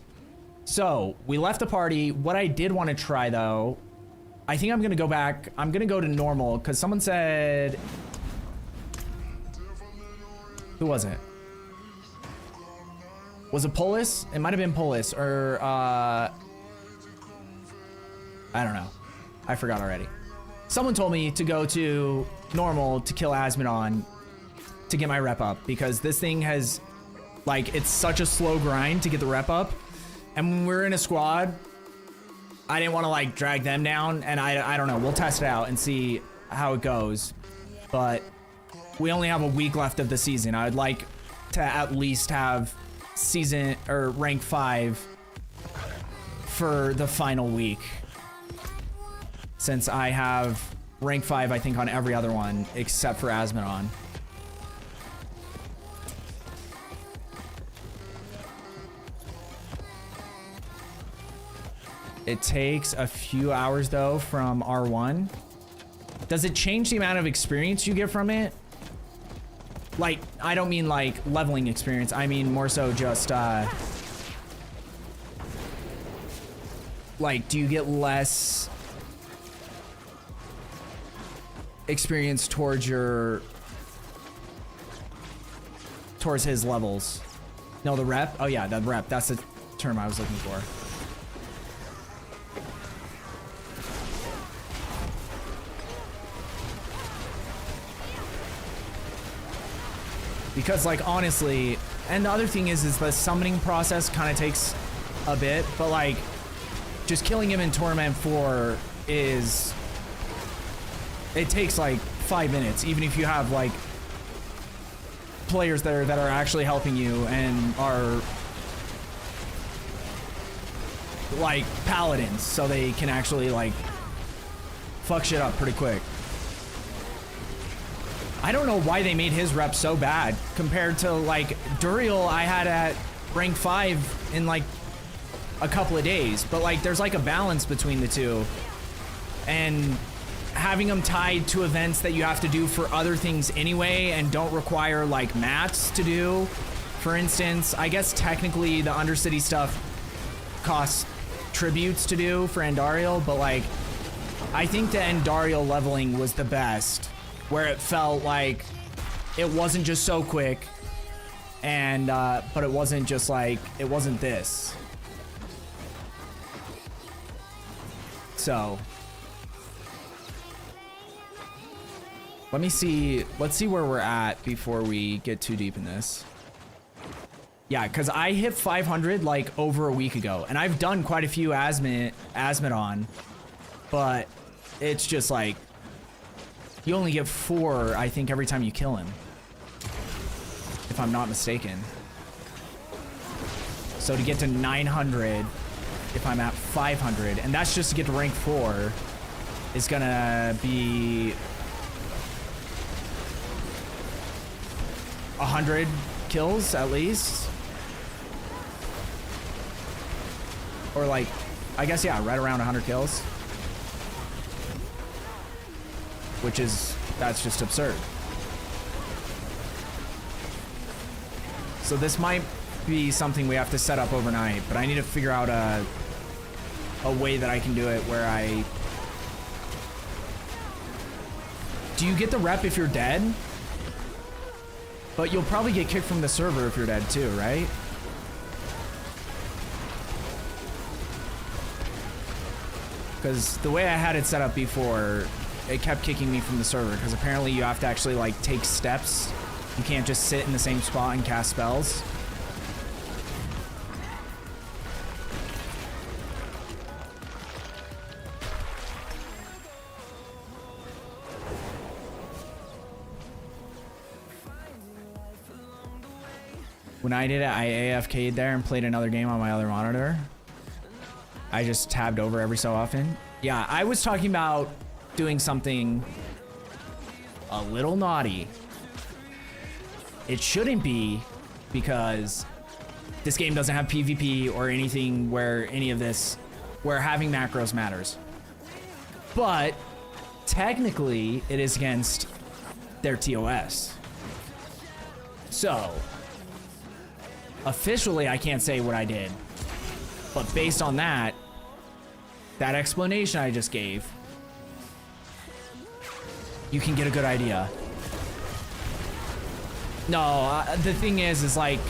so we left the party. What I did want to try though, I think I'm gonna go back. I'm gonna go to normal because someone said, who was it? Was it Polis? It might have been Polis, or I don't know. I forgot already. Someone told me to go to normal to kill Asmodon to get my rep up, because this thing has, like, it's such a slow grind to get the rep up. And when we're in a squad, I didn't want to like drag them down, and I don't know. We'll test it out and see how it goes. But we only have a week left of the season. I would like to at least have season or rank 5 for the final week, since I have rank 5 I think on every other one except for Asmodon. It takes a few hours though from R1. Does it change the amount of experience you get from it? Like, I don't mean like leveling experience. I mean more so just like, do you get less experience towards his levels? No, the rep? Oh yeah, the rep. That's the term I was looking for. Because like honestly, and the other thing is the summoning process kind of takes a bit, but like just killing him in Torment 4 is, it takes like 5 minutes, even if you have like players there that are actually helping you and are like paladins, so they can actually like fuck shit up pretty quick. I don't know why they made his rep so bad compared to like Duriel I had at rank 5 in like a couple of days, but like there's like a balance between the two, and having them tied to events that you have to do for other things anyway and don't require like mats to do. For instance, I guess technically the Undercity stuff costs tributes to do for Andariel, but like I think the Andariel leveling was the best, where it felt like it wasn't just so quick, and but it wasn't just like, it wasn't this. So let's see where we're at before we get too deep in this. Yeah, because I hit 500 like over a week ago, and I've done quite a few Asmodon, but it's just like you only get 4, I think, every time you kill him, if I'm not mistaken. So to get to 900, if I'm at 500, and that's just to get to rank 4, is gonna be 100 kills at least. Or like, I guess, yeah, right around 100 kills. Which is, that's just absurd. So this might be something we have to set up overnight, but I need to figure out a way that I can do it where I... Do you get the rep if you're dead? But you'll probably get kicked from the server if you're dead too, right? Because the way I had it set up before, it kept kicking me from the server, because apparently you have to actually like take steps. You can't just sit in the same spot and cast spells. When I did it, I AFK'd there and played another game on my other monitor. I just tabbed over every so often. Yeah, I was talking about doing something a little naughty. It shouldn't be, because this game doesn't have PvP or anything where any of this, where having macros matters. But technically, it is against their TOS. So, officially, I can't say what I did. But based on that explanation I just gave, you can get a good idea. No, the thing is like,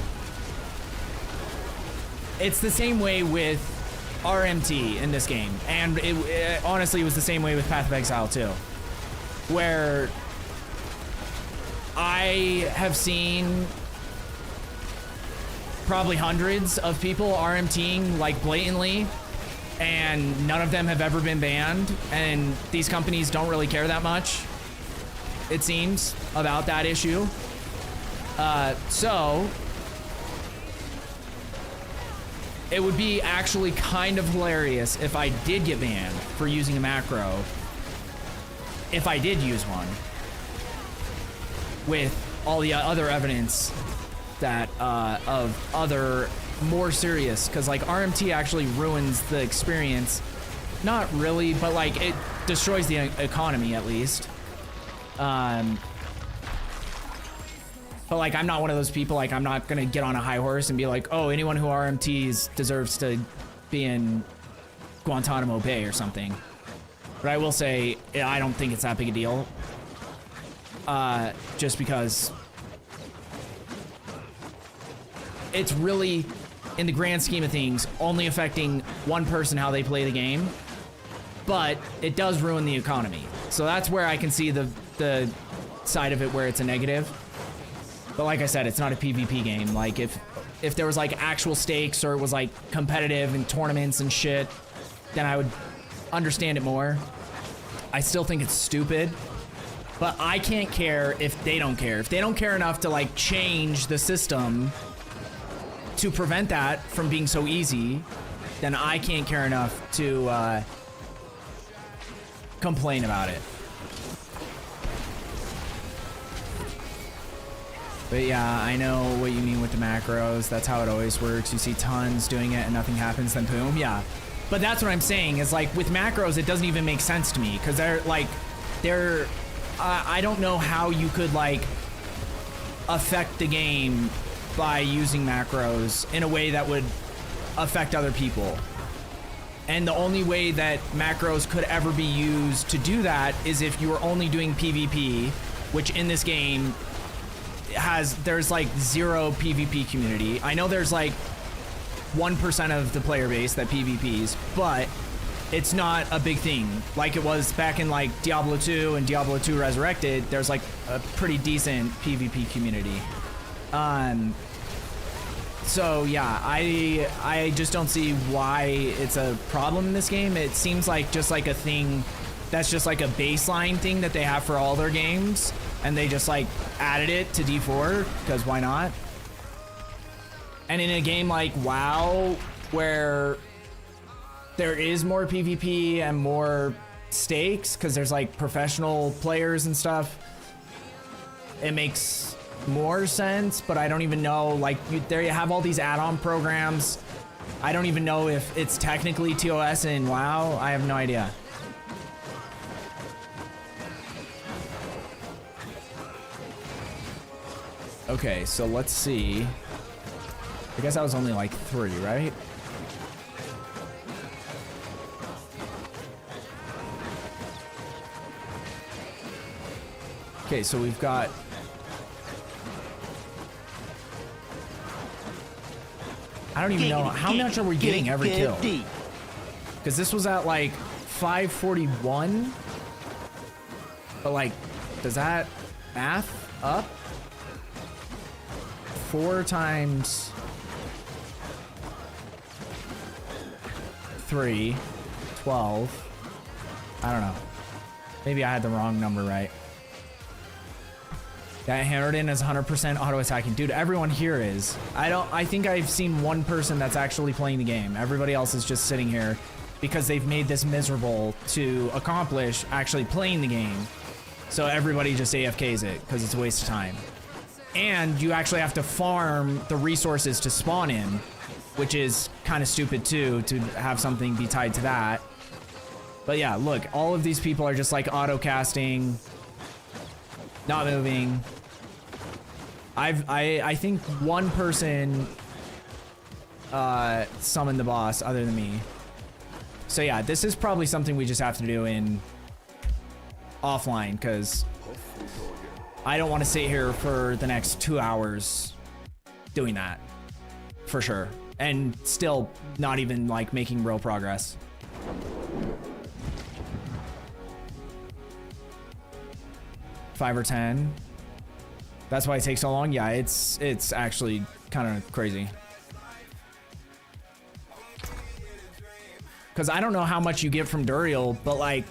it's the same way with RMT in this game. And it honestly was the same way with Path of Exile too. Where I have seen probably hundreds of people RMTing like blatantly, and none of them have ever been banned, and these companies don't really care that much, it seems, about that issue. So it would be actually kind of hilarious if I did get banned for using a macro, if I did use one, with all the other evidence that of other more serious, because like RMT actually ruins the experience. Not really, but like it destroys the economy at least. But like, I'm not one of those people. Like, I'm not gonna get on a high horse and be like, oh, anyone who RMTs deserves to be in Guantanamo Bay or something. But I will say, I don't think it's that big a deal. Just because it's really, in the grand scheme of things, only affecting one person how they play the game, but it does ruin the economy. So that's where I can see the side of it where it's a negative. But like I said, it's not a PvP game. Like if there was like actual stakes, or it was like competitive and tournaments and shit, then I would understand it more. I still think it's stupid, but I can't care if they don't care. If they don't care enough to like change the system to prevent that from being so easy, then I can't care enough to complain about it. But yeah, I know what you mean with the macros. That's how it always works. You see tons doing it and nothing happens, then boom, yeah. But that's what I'm saying, is like with macros, it doesn't even make sense to me, because I don't know how you could like affect the game by using macros in a way that would affect other people. And the only way that macros could ever be used to do that is if you were only doing PvP, which in this game there's like zero PvP community. I know there's like 1% of the player base that PvPs, but it's not a big thing like it was back in like Diablo 2 and Diablo 2 Resurrected. There's like a pretty decent PvP community. So yeah, I just don't see why it's a problem in this game. It seems like just like a thing that's just like a baseline thing that they have for all their games, and they just like added it to D4 because why not? And in a game like WoW, where there is more PvP and more stakes because there's like professional players and stuff, it makes more sense. But I don't even know, like, there you have all these add-on programs. I don't even know if it's technically TOS in WoW. I have no idea. Okay, so let's see. I guess that was only like 3, right? Okay, so we've got... I don't even know. How much are we getting every kill? Because this was at like 541. But like, does that math up? 4 times 3, 12. I don't know. Maybe I had the wrong number right. That Hammerden is 100% auto attacking. Dude, everyone here is. I think I've seen one person that's actually playing the game. Everybody else is just sitting here because they've made this miserable to accomplish actually playing the game. So everybody just AFKs it because it's a waste of time. And you actually have to farm the resources to spawn in, which is kind of stupid too, to have something be tied to that. But yeah, look, all of these people are just like auto casting, not moving. I think one person summoned the boss other than me. So yeah, this is probably something we just have to do in offline, because I don't want to sit here for the next 2 hours doing that, for sure. And still not even like making real progress. $5 or $10. That's why it takes so long. Yeah, it's actually kind of crazy. Because I don't know how much you get from Duriel, but like,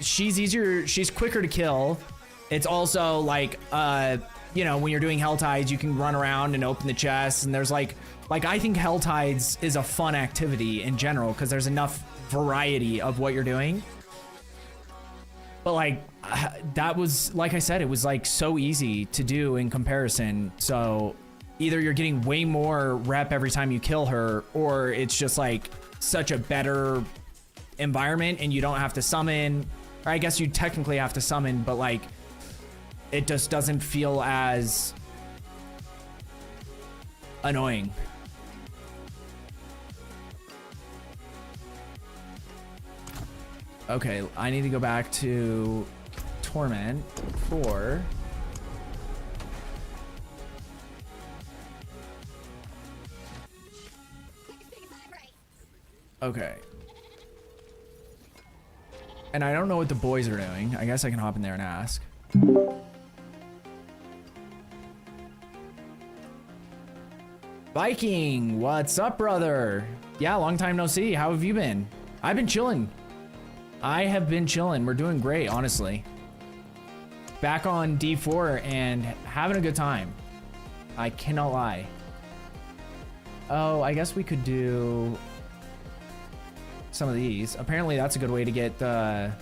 she's easier, she's quicker to kill. It's also like, you know, when you're doing Hell Tides, you can run around and open the chests, and there's like I think Hell Tides is a fun activity in general because there's enough variety of what you're doing. But like, that was, like I said, it was like so easy to do in comparison. So either you're getting way more rep every time you kill her, or it's just like such a better environment and you don't have to summon. Or I guess you technically have to summon, but like, it just doesn't feel as annoying. Okay, I need to go back to Torment for... Okay. And I don't know what the boys are doing. I guess I can hop in there and ask. Viking, what's up, brother? Yeah, long time no see. How have you been? I've been chilling. I have been chilling. We're doing great, honestly. Back on D4 and having a good time. I cannot lie. Oh, I guess we could do some of these. Apparently that's a good way to get the...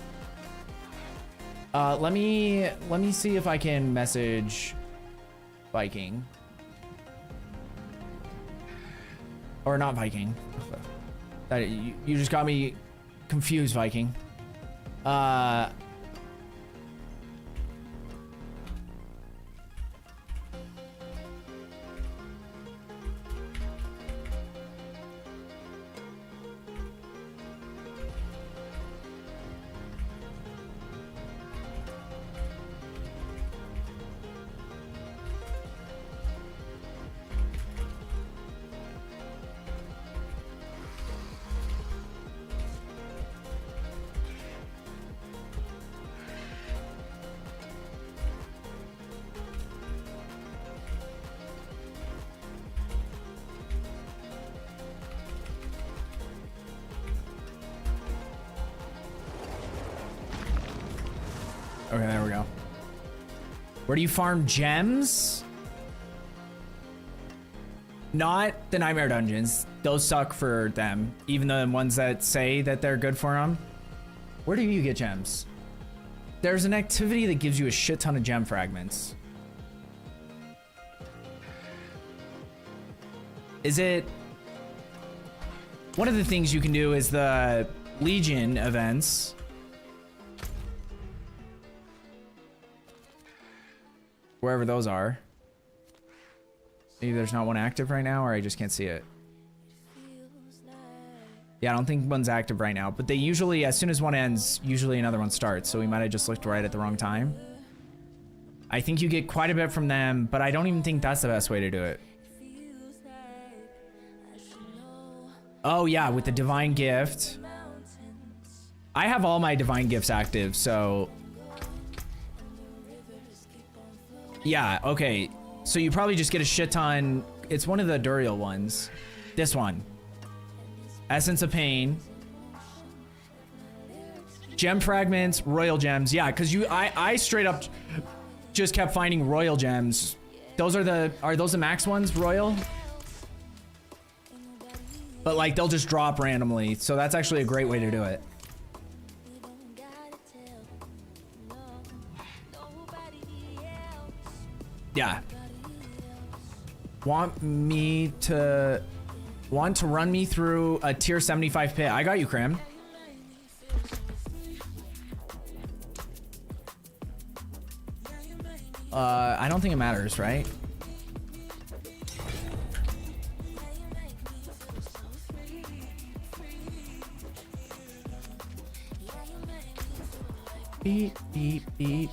let me see if I can message Viking. Or not Viking. You just got me confused, Viking. Okay, there we go. Where do you farm gems? Not the Nightmare Dungeons. Those suck for them. Even the ones that say that they're good for them. Where do you get gems? There's an activity that gives you a shit ton of gem fragments. Is it... One of the things you can do is the Legion events. Wherever those are. Maybe there's not one active right now, or I just can't see it. Yeah, I don't think one's active right now, but they usually, as soon as one ends, usually another one starts, so we might have just looked right at the wrong time. I think you get quite a bit from them, but I don't even think that's the best way to do it. Oh yeah, with the Divine Gift. I have all my Divine Gifts active, so... Yeah, okay. So you probably just get a shit ton. It's one of the Duriel ones. This one. Essence of Pain. Gem fragments, royal gems. Yeah, because I straight up just kept finding royal gems. Those are those the max ones, royal? But like they'll just drop randomly. So that's actually a great way to do it. Yeah. Want to run me through a tier 75 pit? I got you, Krim. I don't think it matters, right? Beep, beep, beep.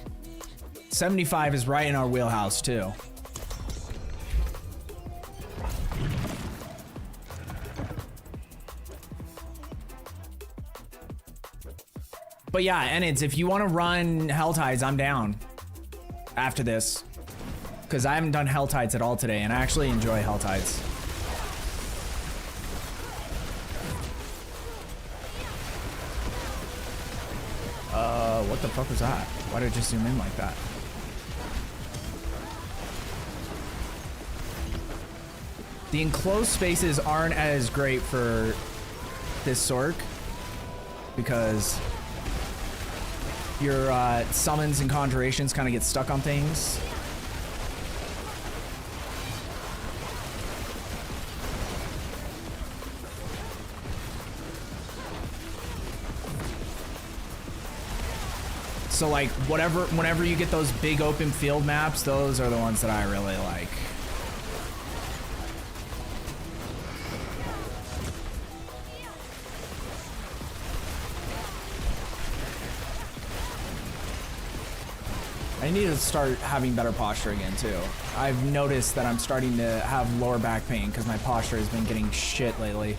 75 is right in our wheelhouse, too. But yeah, Enids, if you want to run Helltides, I'm down after this. Because I haven't done Helltides at all today, and I actually enjoy Helltides. What the fuck was that? Why did it just zoom in like that? The enclosed spaces aren't as great for this Sorc because your summons and conjurations kind of get stuck on things. So like whenever you get those big open field maps, those are the ones that I really like. I need to start having better posture again too. I've noticed that I'm starting to have lower back pain because my posture has been getting shit lately.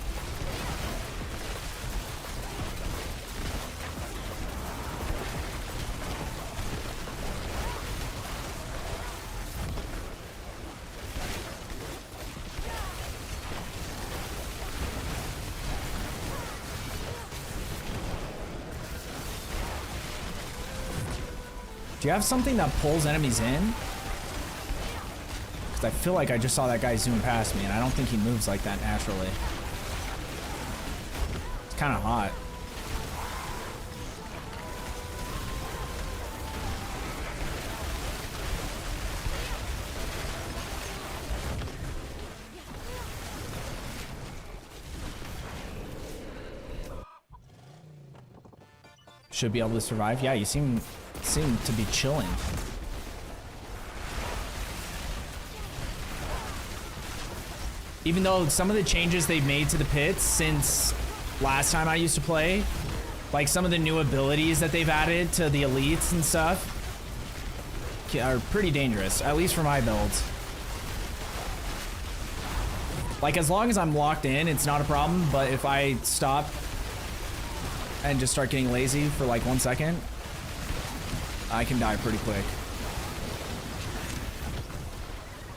Do you have something that pulls enemies in? Because I feel like I just saw that guy zoom past me, and I don't think he moves like that naturally. It's kind of hot. Should be able to survive. Yeah, you seem to be chilling. Even though some of the changes they've made to the pits since last time I used to play, like some of the new abilities that they've added to the elites and stuff, are pretty dangerous, at least for my builds. Like as long as I'm locked in, it's not a problem, but if I stop and just start getting lazy for like 1 second, I can die pretty quick.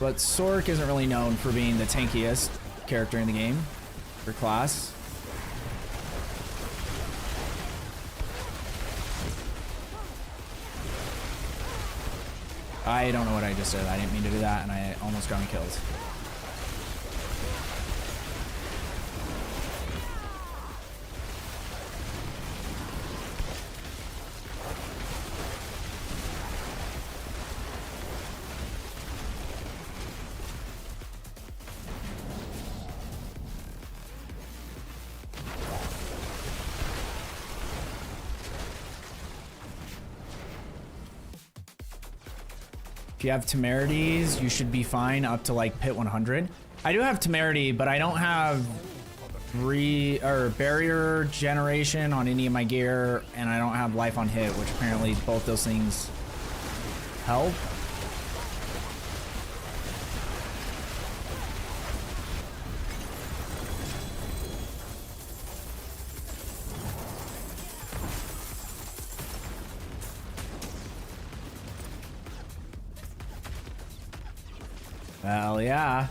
But Sorc isn't really known for being the tankiest character in the game, or class. I don't know what I just did. I didn't mean to do that, and I almost got me killed. If you have temerities, you should be fine up to like pit 100. I do have temerity, but I don't have barrier generation on any of my gear, and I don't have life on hit, which apparently both those things help. Hell yeah.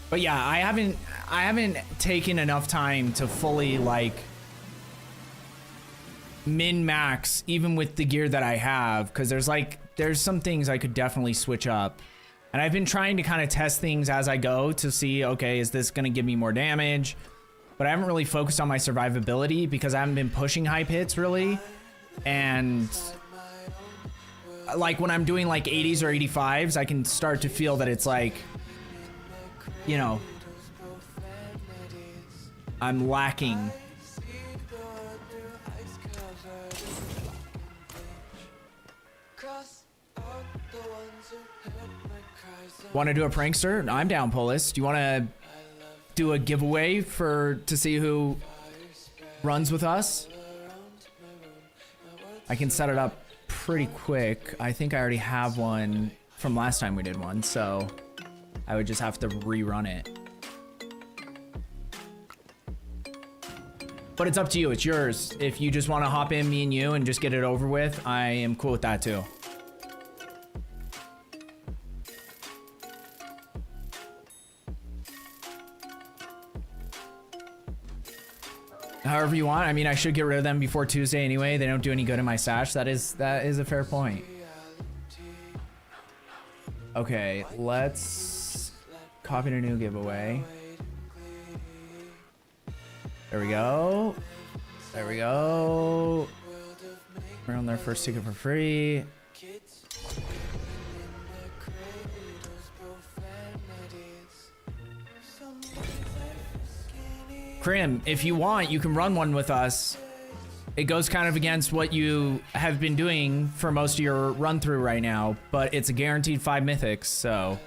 But yeah, I haven't taken enough time to fully like min-max even with the gear that I have, because there's some things I could definitely switch up. And I've been trying to kind of test things as I go to see, okay, is this going to give me more damage? But I haven't really focused on my survivability because I haven't been pushing hype hits really. And like when I'm doing like 80s or 85s, I can start to feel that it's like, you know, I'm lacking. Want to do a prankster? I'm down, Polis. Do you want to do a giveaway to see who runs with us? I can set it up pretty quick. I think I already have one from last time we did one, so I would just have to rerun it. But it's up to you, it's yours. If you just want to hop in, me and you, and just get it over with, I am cool with that too. However you want. I mean, I should get rid of them before Tuesday anyway. They don't do any good in my stash. That is a fair point. Okay, let's copy a new giveaway. There we go. There we go. We're on their first ticket for free. Krim, if you want, you can run one with us. It goes kind of against what you have been doing for most of your run through right now, but it's a guaranteed 5 mythics, so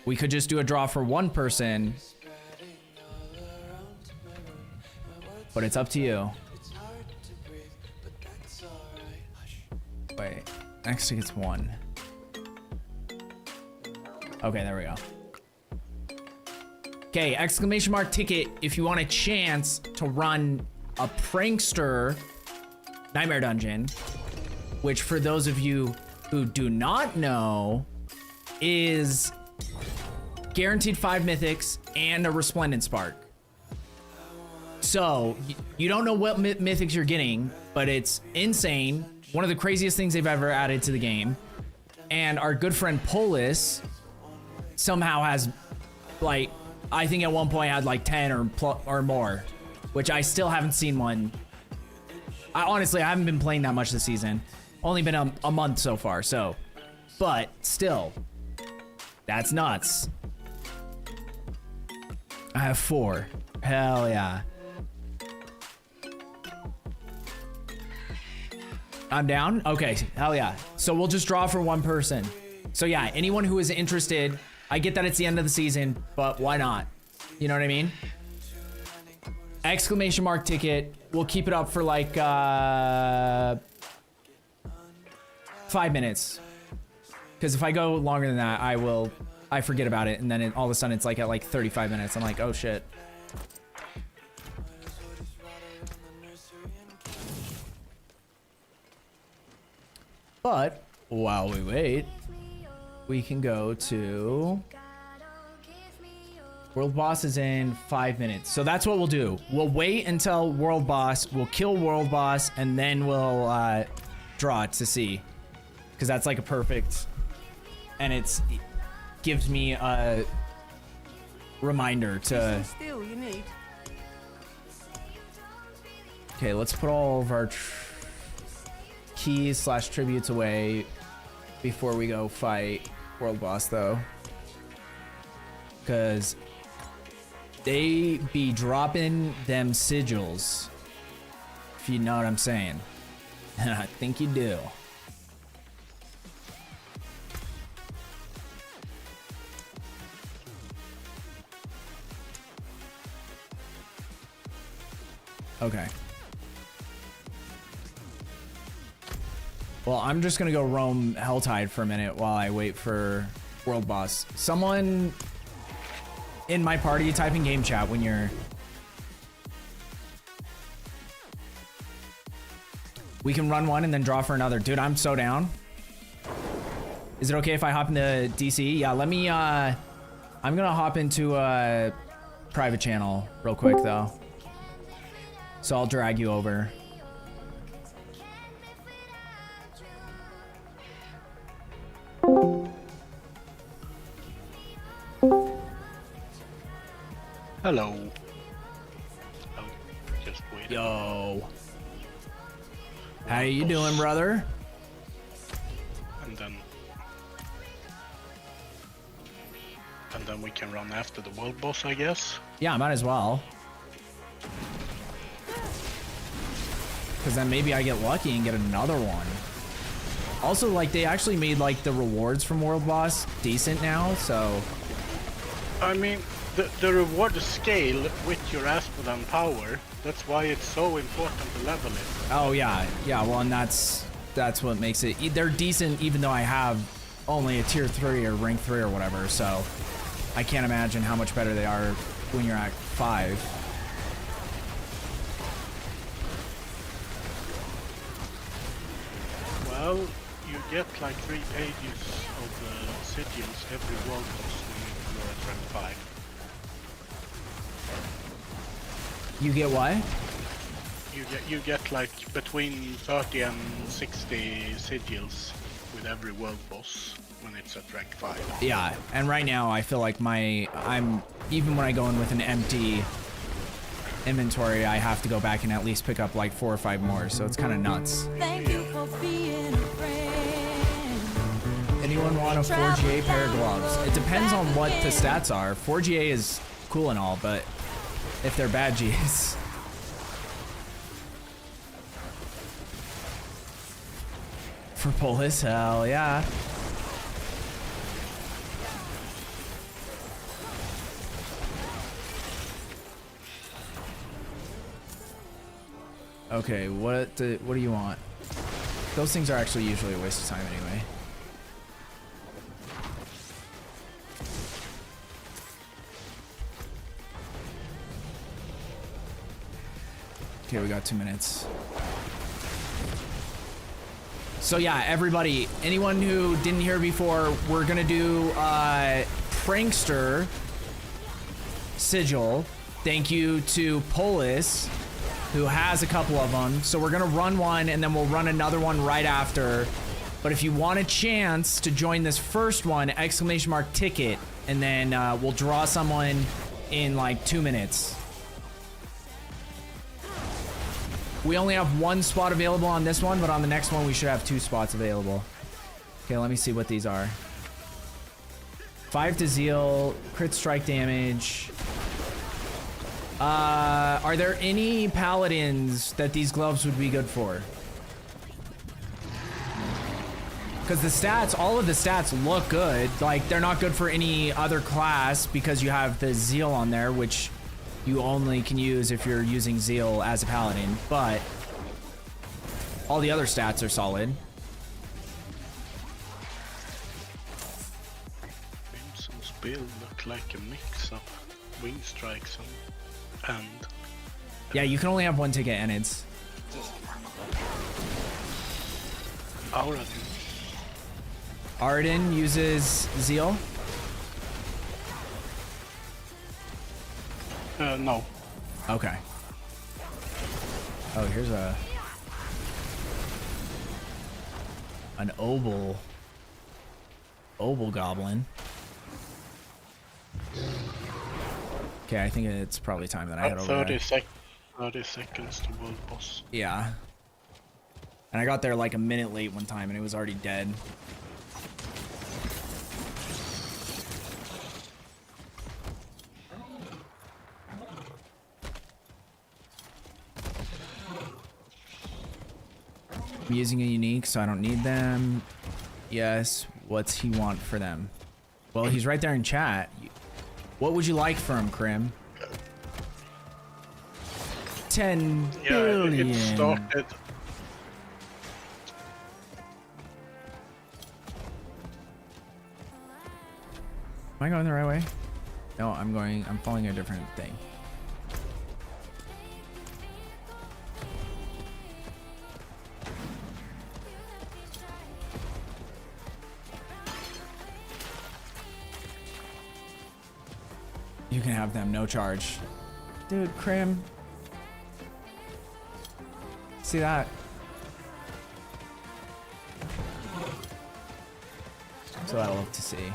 we could just do a draw for one person, but it's up to you. Wait, next ticket's 1. Okay, there we go. Okay, exclamation mark ticket if you want a chance to run a prankster nightmare dungeon, which for those of you who do not know is guaranteed 5 mythics and a resplendent spark. So you don't know what mythics you're getting, but it's insane. One of the craziest things they've ever added to the game. And our good friend Polis somehow has, like, I think at one point had like 10 or more, which I still haven't seen one. Honestly, I haven't been playing that much this season. Only been a month so far, so. But still, that's nuts. I have 4. Hell yeah. I'm down? Okay, hell yeah. So we'll just draw for one person. So yeah, anyone who is interested, I get that it's the end of the season, but why not? You know what I mean? Exclamation mark ticket. We'll keep it up for like 5 minutes. Because if I go longer than that, I I forget about it, and then all of a sudden it's like at like 35 minutes. I'm like, oh shit. But while we wait, we can go to World Boss is in 5 minutes. So that's what we'll do. We'll wait until World Boss, we'll kill World Boss, and then we'll draw it to see. Because that's like a perfect, and it gives me a reminder to... Still, you need. Okay, let's put all of our keys / tributes away before we go fight World Boss, though. Because they be dropping them sigils, if you know what I'm saying. And I think you do. Okay. Well, I'm just gonna go roam Helltide for a minute while I wait for World Boss. Someone in my party type in game chat when you're... We can run one and then draw for another. Dude, I'm so down. Is it okay if I hop into DC? Yeah, let me, I'm gonna hop into a private channel real quick, though. So I'll drag you over. Hello. Oh, just wait. Yo. How you doing, brother? And then we can run after the world boss, I guess. Yeah, might as well. Because then maybe I get lucky and get another one. Also, like, they actually made, like, the rewards from World Boss decent now, so... I mean, the reward scale with your Asphodon power, that's why it's so important to level it. Oh, yeah. Yeah, well, and that's what makes it... They're decent even though I have only a tier 3 or rank 3 or whatever, so... I can't imagine how much better they are when you're at 5. Well, you get like 3 pages of sigils every world boss when you're at rank 5. You get what? You get like between 30 and 60 sigils with every world boss when it's at rank 5. Yeah, and right now I feel like I'm even when I go in with an empty inventory, I have to go back and at least pick up like 4 or 5 more, so it's kind of nuts. Thank you for being a friend. Anyone want a 4GA pair of gloves? It depends on what the stats are. 4GA is cool and all, but if they're bad Gs. For Polis, hell yeah. Okay, what do you want? Those things are actually usually a waste of time anyway. Okay, we got 2 minutes. So yeah, everybody, anyone who didn't hear before, we're gonna do Prankster Sigil. Thank you to Polis, who has a couple of them. So we're gonna run one and then we'll run another one right after. But if you want a chance to join this first one, ! ticket, and then we'll draw someone in like 2 minutes. We only have 1 spot available on this one, but on the next one we should have 2 spots available. Okay, let me see what these are. 5 to Zeal, crit strike damage. Are there any paladins that these gloves would be good for? Because the stats, all of the stats look good. Like, they're not good for any other class because you have the Zeal on there, which you only can use if you're using Zeal as a paladin, but all the other stats are solid. Crimson build look like a mix of wing strikes and Yeah, you can only have one ticket, and it's Aura. Arden uses Zeal. No. Okay. Oh, here's an oval goblin. Okay, I think it's probably time that I head over 30 there. 30 seconds to world boss. Yeah. And I got there like a minute late one time and it was already dead. I'm using a unique, so I don't need them. Yes, what's he want for them? Well, he's right there in chat. What would you like for him, Krim? 10 billion. It started. Am I going the right way? No, I'm following a different thing. You can have them, no charge. Dude, Krim. See that? So that'll look to see.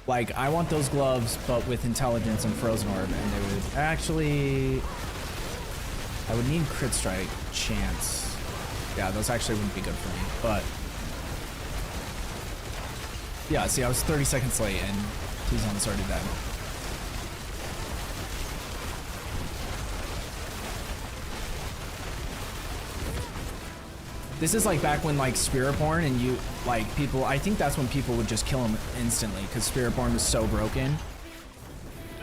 Like, I want those gloves, but with intelligence and frozen orb, and they would actually... I would need crit strike chance. Yeah, those actually wouldn't be good for me, but... Yeah, see, I was 30 seconds late, and T-Zone's already dead. This is like back when like Spiritborn and you like people, I think that's when people would just kill him instantly because Spiritborn was so broken.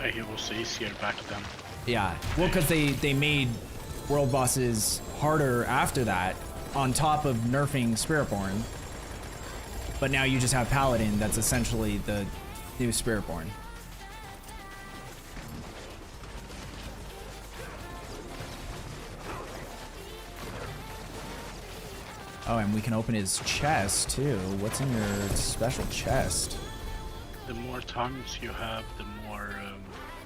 It was easier back then. Yeah, well, because they made world bosses harder after that on top of nerfing Spiritborn. But now you just have Paladin that's essentially the new Spiritborn. Oh, and we can open his chest too. What's in your special chest? The more times you have, the more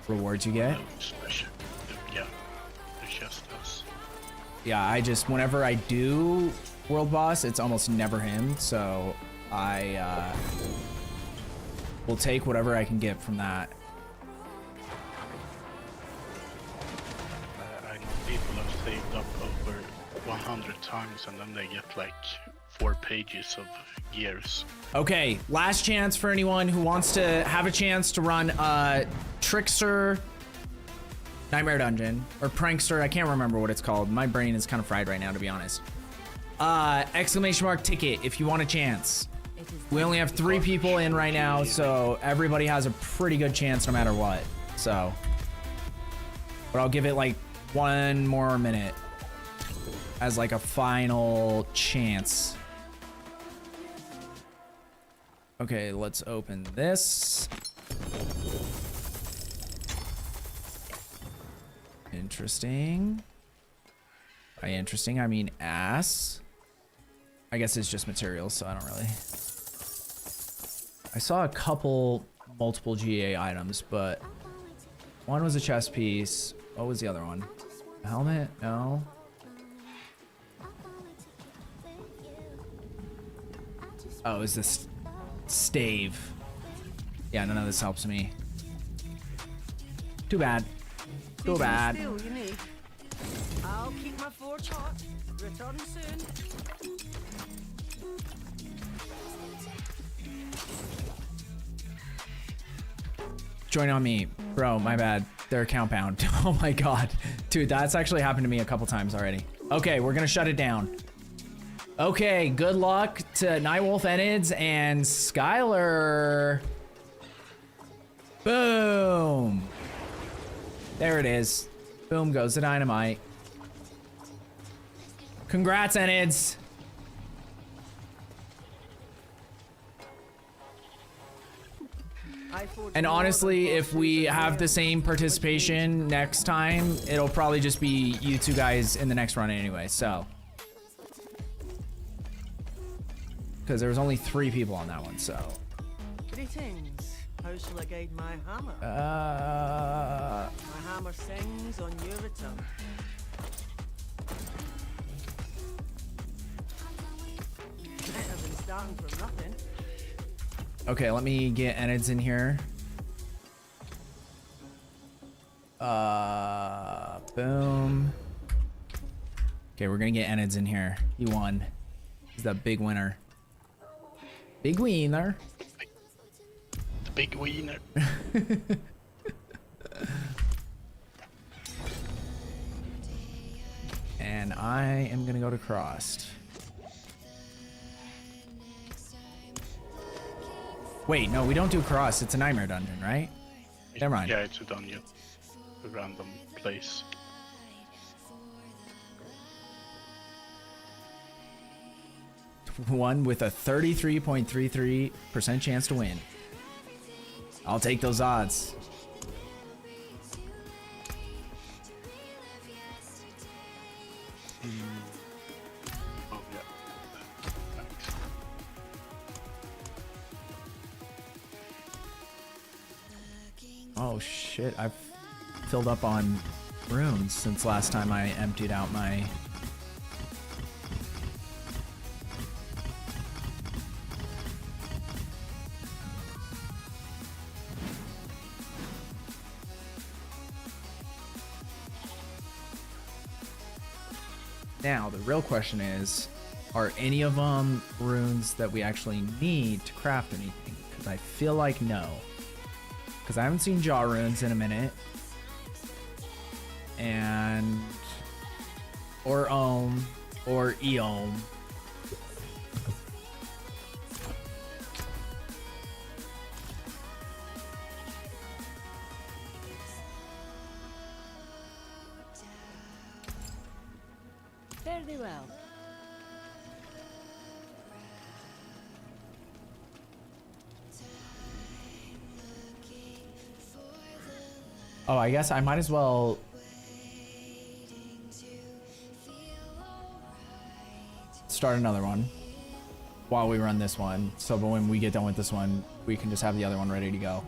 rewards you get. Special, yeah, the chest does. Yeah, I just whenever I do world boss, it's almost never him. So I will take whatever I can get from that. I know people have saved up over 100 times and then they get like 4 pages of gears. Okay, last chance for anyone who wants to have a chance to run Trickster Nightmare Dungeon or Prankster. I can't remember what it's called. My brain is kind of fried right now, to be honest. Exclamation mark ticket if you want a chance. We only have 3 people in right now, so everybody has a pretty good chance no matter what. So, but I'll give it like 1 more minute as like a final chance. Okay, let's open this. Interesting. By interesting, I mean ass. I guess it's just materials, so I don't really. I saw a couple multiple GA items, but one was a chest piece. What was the other one? A helmet? No. Oh, is this stave? Yeah, none of this helps me. Too bad. Too bad. Still, you need. I'll keep my forge hot. Return soon. Join on me. Bro, my bad. They're compound. Oh my god. Dude, that's actually happened to me a couple times already. Okay, we're gonna shut it down. Okay, good luck to Nightwolf Enids and Skylar. Boom. There it is. Boom goes the dynamite. Congrats, Enids. And honestly, if we have the same participation next time, it'll probably just be you two guys in the next run anyway, so. Because there was only 3 people on that one, so. Greetings. How shall I guide my hammer? My hammer sings on your return. Better than starting from nothing. Okay, let me get Enids in here. Boom. Okay, we're gonna get Enids in here. He won. He's the big winner. Big winner. The big winner. And I am gonna go to Crossed. Wait, no, we don't do Cross. It's a Nightmare Dungeon, right? Never mind. Yeah, it's a dungeon. A random place. One with a 33.33% chance to win. I'll take those odds. Oh, yeah. Thanks. Oh shit, I've filled up on runes since last time I emptied out my... Now, the real question is, are any of them runes that we actually need to craft anything? Because I feel like no. Because I haven't seen Jaw runes in a minute. And... Or Ohm. Or Eom. Fairly well. Oh, I guess I might as well... start another one while we run this one, so but when we get done with this one, we can just have the other one ready to go.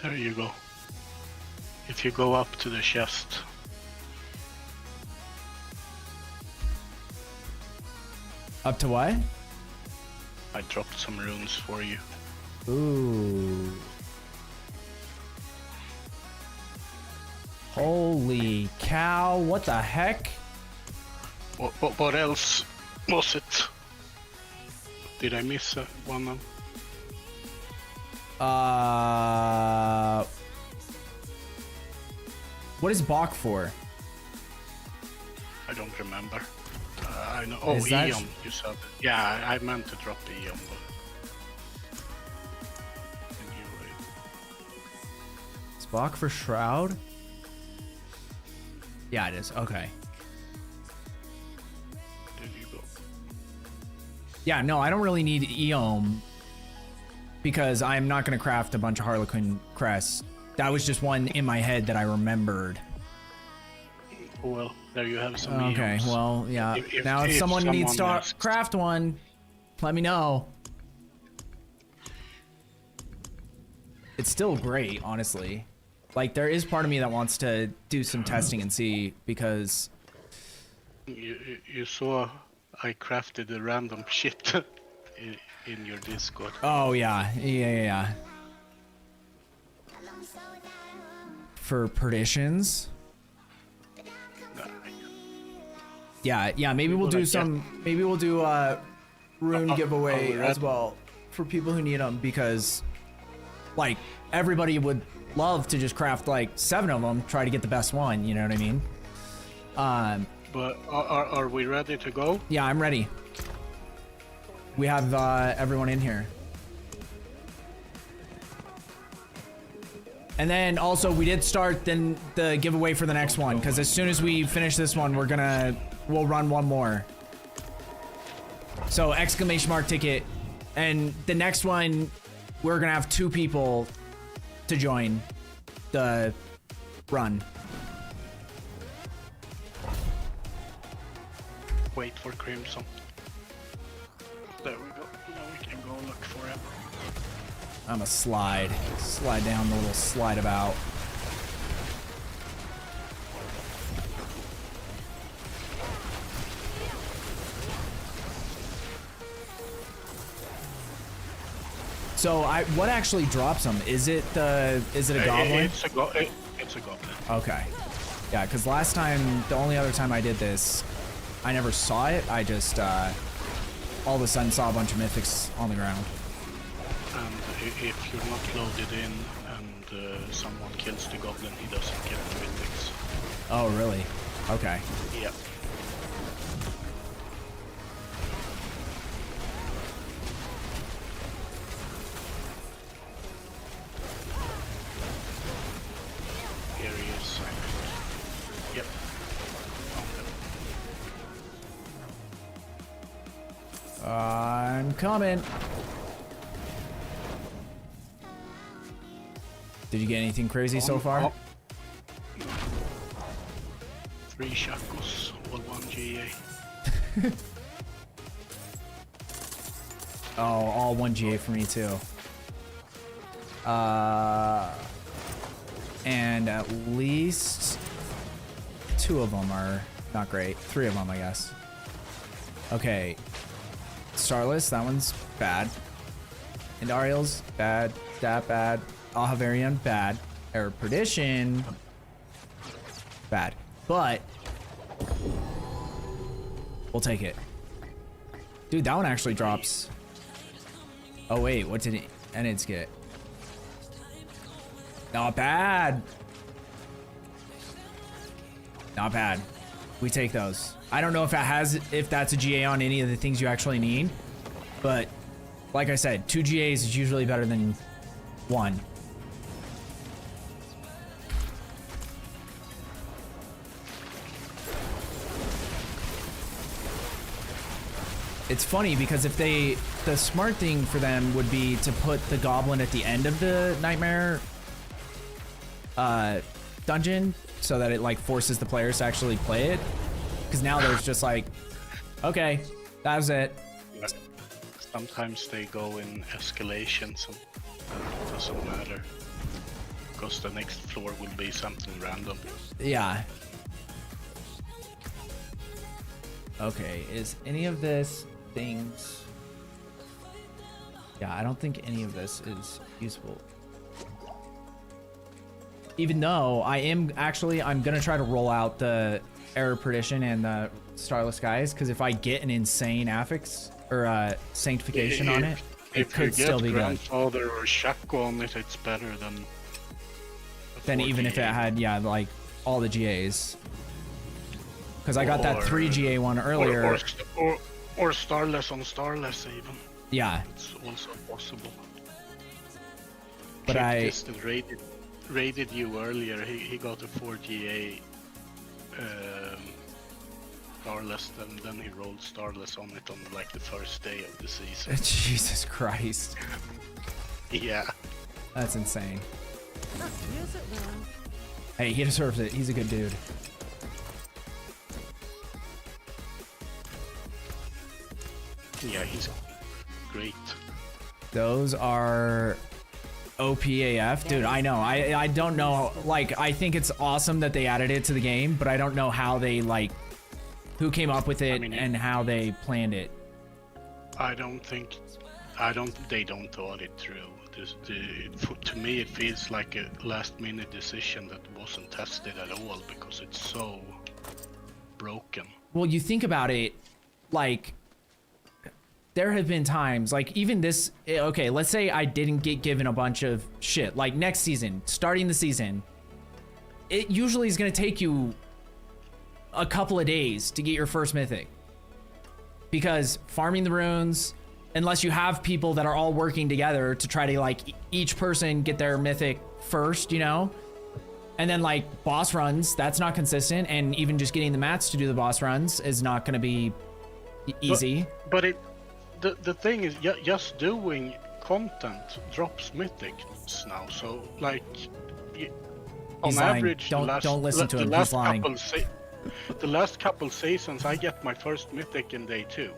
There you go. If you go up to the chest. Up to what? I dropped some runes for you. Ooh. Holy cow, what the heck? What else was it? Did I miss one of them? What is Bach for? I don't remember. I know. Oh, Is that Eon, you said. Yeah, I meant to drop the Eon, but... Is Bach for Shroud? Yeah, it is. Okay. There you go. Yeah, no, I don't really need Eom because I'm not going to craft a bunch of Harlequin crests. That was just one in my head that I remembered. Well, there you have some Okay, Eons. well, yeah. Now, if someone needs to craft one, let me know. It's still great, honestly. Like, there is part of me that wants to do some testing and see, because... You saw I crafted a random shit in your Discord. Oh, yeah. Yeah. For Perditions? Yeah, maybe we'll do some... Maybe we'll do a rune giveaway as well for people who need them, because, like, everybody would love to just craft, like, 7 of them, try to get the best one, you know what I mean? But are we ready to go? Yeah, I'm ready. We have everyone in here. And then also we did start then the giveaway for the next one, because as soon as we finish this one, we'll run one more. So exclamation mark ticket. And the next one, we're gonna have 2 people to join the run. Wait for Crimson. There we go. Now we can go look for him. I'm a slide down the little slide about. So what actually drops them? Is it a goblin? It's a goblin. Okay. Yeah, because last time, the only other time I did this, I never saw it. I just all of a sudden saw a bunch of mythics on the ground. And if you're not loaded in and someone kills the goblin, he doesn't get the mythics. Oh, really? Okay. Yeah. Here he is. Yep. I'm coming. Did you get anything crazy so far? 3 shackles, all 1 GA. Oh, all 1 GA for me too. And at least 2 of them are not great. 3 of them, I guess. Okay. Starless, that one's bad. Indariel's bad. That bad. Ahavarian, bad. Error Perdition, bad. But we'll take it. Dude, that one actually drops. Oh wait, what did Enids get? Not bad. Not bad. We take those. I don't know if that's a GA on any of the things you actually need, but like I said, 2 GAs is usually better than 1. It's funny because if the smart thing for them would be to put the goblin at the end of the nightmare dungeon so that it like forces the players to actually play it, because now there's just like, okay, that was it. Sometimes they go in escalations and it doesn't matter because the next floor will be something random. Yeah. Okay, is any of this things? Yeah, I don't think any of this is useful. Even though I'm gonna try to roll out the Error Perdition and the Starless Skies, because if I get an insane affix or sanctification on it, it could still be good. If you get Grandfather or Shaco on it, it's better than even if it had, yeah, like all the GAs. Because I got that 3 GA one earlier. Or Starless on Starless even. Yeah. It's also possible. But Kip raided you earlier. He got a 4 GA Starless, and then he rolled Starless on it on like the first day of the season. Jesus Christ. Yeah. That's insane. Use it then. Hey, he deserves it. He's a good dude. Yeah, he's great. Those are OPAF. Dude, I know. I don't know. Like, I think it's awesome that they added it to the game, but I don't know how they, like, who came up with it and how they planned it. They don't thought it through. To me, it feels like a last-minute decision that wasn't tested at all because it's so broken. Well, you think about it, like, there have been times, like, even this, okay, let's say I didn't get given a bunch of shit, like next season, starting the season, it usually is going to take you a couple of days to get your first mythic. Because farming the runes, unless you have people that are all working together to try to like each person get their mythic first, you know? And then like boss runs, that's not consistent. And even just getting the mats to do the boss runs is not going to be easy. But the thing is, just doing content drops mythics now. So like, on average, don't listen to him. He's lying. The last couple seasons, I get my first mythic in day 2,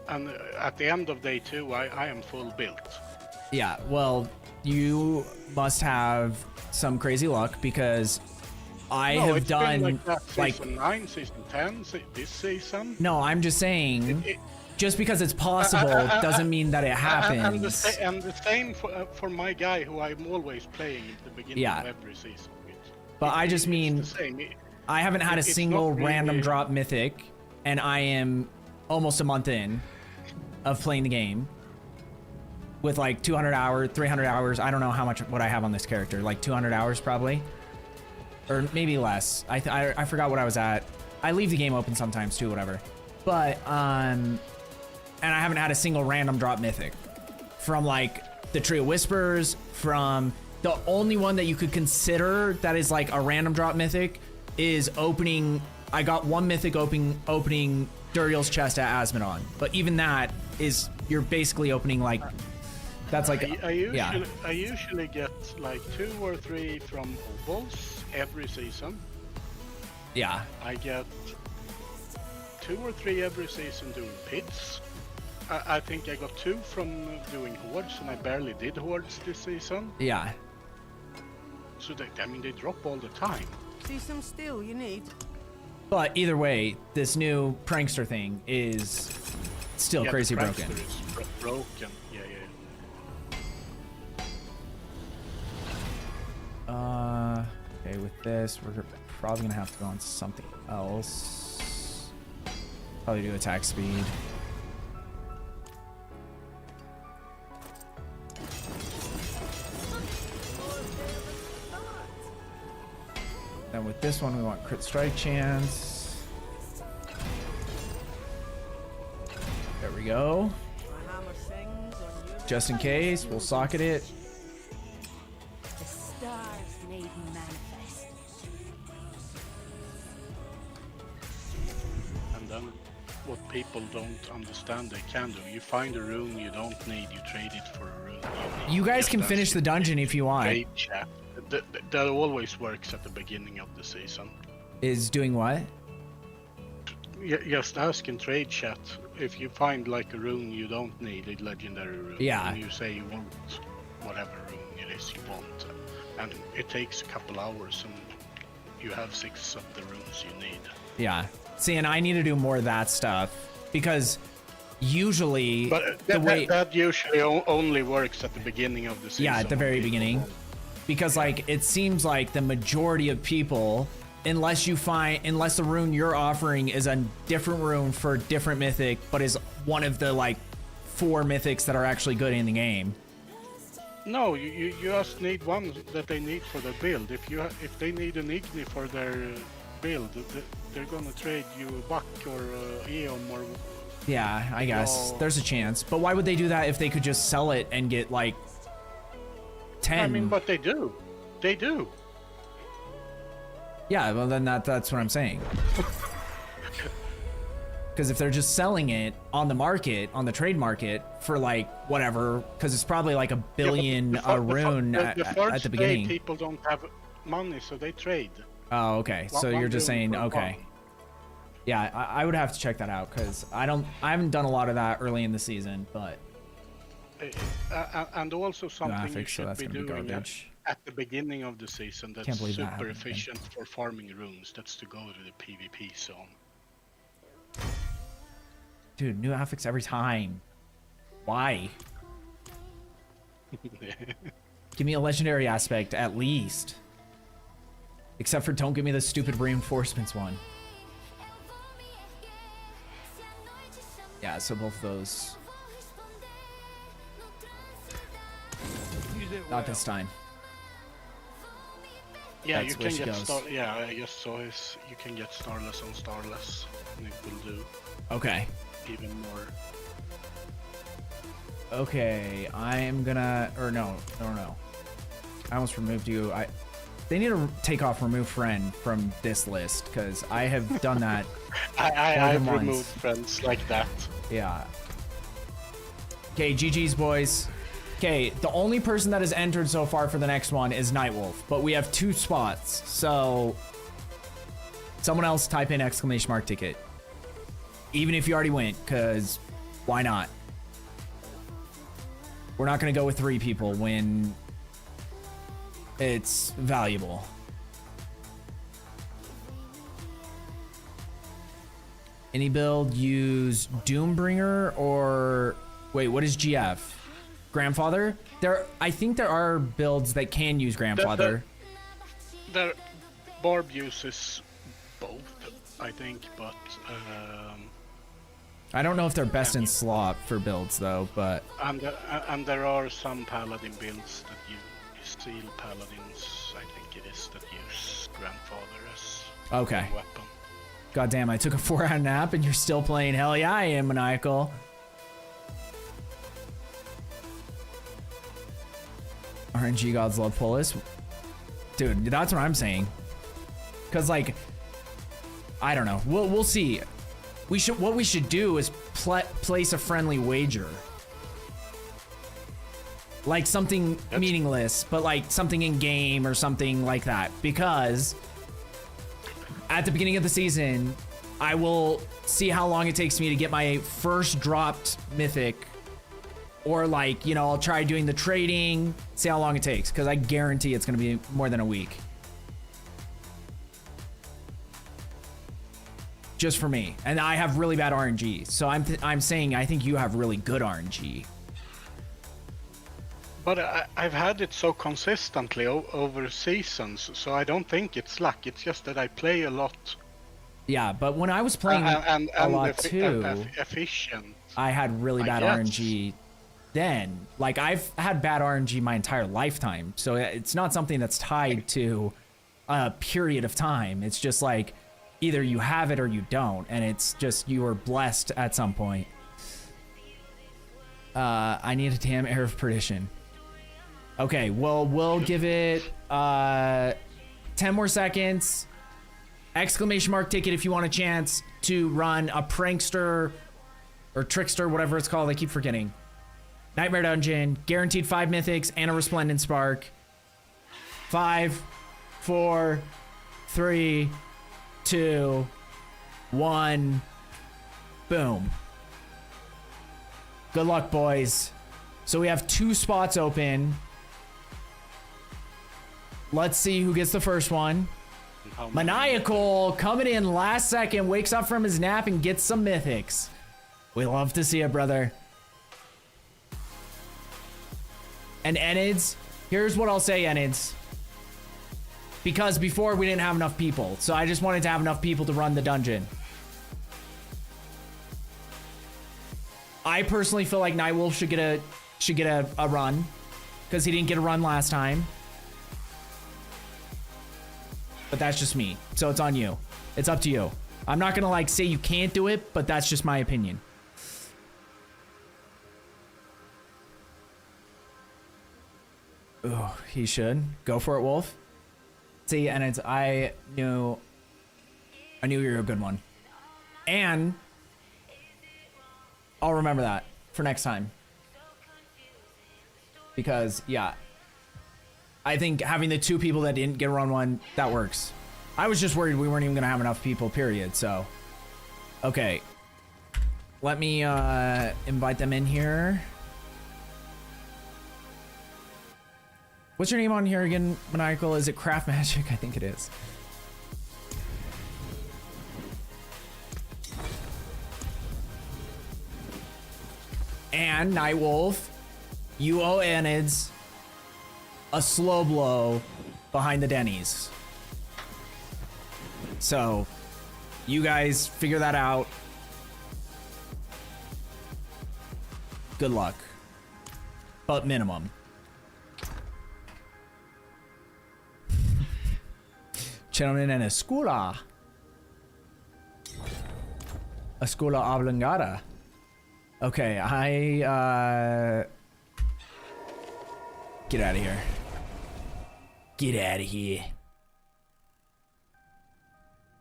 and at the end of day 2, I am full built. Yeah, well, you must have some crazy luck because I have done been like that season 9, season 10, this season. No, I'm just saying, just because it's possible doesn't mean that it happens. And the same for my guy who I'm always playing at the beginning of every season with. But I just mean, I haven't had a single random drop mythic, and I am almost a month in of playing the game with like 200 hours, 300 hours. I don't know what I have on this character, like 200 hours probably, or maybe less. I forgot what I was at. I leave the game open sometimes too, whatever. But and I haven't had a single random drop mythic from like the Tree of Whispers, from the only one that you could consider that is like a random drop mythic is opening. I got one mythic opening Duriel's chest at Asmodon, but even that is, you're basically opening like, that's like I usually get like 2 or 3 from Obos every season. Yeah. I get 2 or 3 every season doing pits. I think I got 2 from doing hordes, and I barely did hordes this season. Yeah. So they drop all the time. See some steel you need. But either way, this new prankster thing is still crazy broken. Is broken. Yeah. Okay, with this, we're probably gonna have to go on something else. Probably do attack speed. And with this one, we want crit strike chance. There we go. Just in case, we'll socket it. The stars made me manifest. And then what people don't understand they can do, you find a rune you don't need, you trade it for a rune you need. You guys can finish the dungeon if you want. Trade chat. That always works at the beginning of the season. Is doing what? Just ask in trade chat if you find like a rune you don't need, a legendary rune. Yeah. And you say you want whatever rune it is you want, and it takes a couple hours, and you have 6 of the runes you need. Yeah. See, and I need to do more of that stuff because usually, but that usually only works at the beginning of the season. Yeah, at the very beginning. Because like it seems like the majority of people, unless the rune you're offering is a different rune for a different mythic, but is one of the like 4 mythics that are actually good in the game. No, you just need one that they need for their build. If they need an Igni for their build, they're gonna trade you a Buck or a Eom or. Yeah, I guess there's a chance. But why would they do that if they could just sell it and get like 10? I mean, but they do. They do. Yeah, well then that's what I'm saying. Because if they're just selling it on the market, on the trade market for like whatever, because it's probably like $1 billion rune at the beginning. People don't have money, so they trade. Oh, okay. So you're just saying, okay. Yeah, I would have to check that out because I haven't done a lot of that early in the season, but. And also something you should be doing at the beginning of the season that's super efficient for farming runes. That's to go to the PvP zone. Dude, new affix every time. Why? Give me a legendary aspect at least. Except for don't give me the stupid reinforcements one. Yeah, so both of those. Not this time. Yeah, That's you where can she get goes. Yeah, I just saw his. You can get Starless on Starless, and it will do Okay. even more. Okay, I am gonna, or no. I almost removed you. They need to take off remove friend from this list because I have done that. I've once. removed friends like that. Yeah. Okay, GG's boys. Okay, the only person that has entered so far for the next one is Nightwolf, but we have 2 spots, so someone else type in ! ticket. Even if you already went, because why not? We're not going to go with 3 people when it's valuable. Any build use Doombringer or... Wait, what is GF? Grandfather? I think there are builds that can use Grandfather. The Barb uses both, I think, but... I don't know if they're best in slot for builds though, but... And there are some Paladin builds that use Steel Paladins, I think it is, that use Grandfather as Okay. a weapon. God damn, I took a 4-hour nap and you're still playing. Hell yeah, I am maniacal. RNG gods love Polis. Dude, that's what I'm saying. Cause like, I don't know. We'll see. What we should do is place a friendly wager. Like something meaningless, but like something in game or something like that. Because at the beginning of the season, I will see how long it takes me to get my first dropped mythic. Or like, you know, I'll try doing the trading, see how long it takes. Because I guarantee it's going to be more than a week. Just for me. And I have really bad RNG. So I'm saying I think you have really good RNG. But I've had it so consistently over seasons, so I don't think it's luck. It's just that I play a lot. Yeah, but when I was playing a lot too, efficient. I had really bad RNG then. Like, I've had bad RNG my entire lifetime. So it's not something that's tied to a period of time. It's just like, either you have it or you don't. And it's just, you were blessed at some point. I need a damn Air of Perdition. Okay, well, we'll give it 10 more seconds. Exclamation mark ticket if you want a chance to run a prankster or trickster, whatever it's called. I keep forgetting. Nightmare Dungeon, guaranteed 5 mythics and a Resplendent Spark. 5, 4, 3, 2, 1. Boom. Good luck, boys. So we have 2 spots open. Let's see who gets the first one. Maniacal coming in last second, wakes up from his nap and gets some mythics. We love to see it, brother. And Enids, here's what I'll say, Enids. Because before we didn't have enough people, so I just wanted to have enough people to run the dungeon. I personally feel like Nightwolf should get a run, because he didn't get a run last time. But that's just me, so it's on you. It's up to you. I'm not gonna like say you can't do it, but that's just my opinion. Oh, he should go for it, Wolf. See, and it's I knew you were a good one, and I'll remember that for next time. Because yeah, I think having the 2 people that didn't get a run one, that works. I was just worried we weren't even gonna have enough people, period. So, okay, let me invite them in here. What's your name on here again, Maniacal? Is it Craft Magic? I think it is. And Nightwolf, you owe Enids a slow blow behind the Denny's. So, you guys figure that out. Good luck. But minimum. Gentlemen en escuela. Escuela oblongata. Okay, get out of here. Get out of here.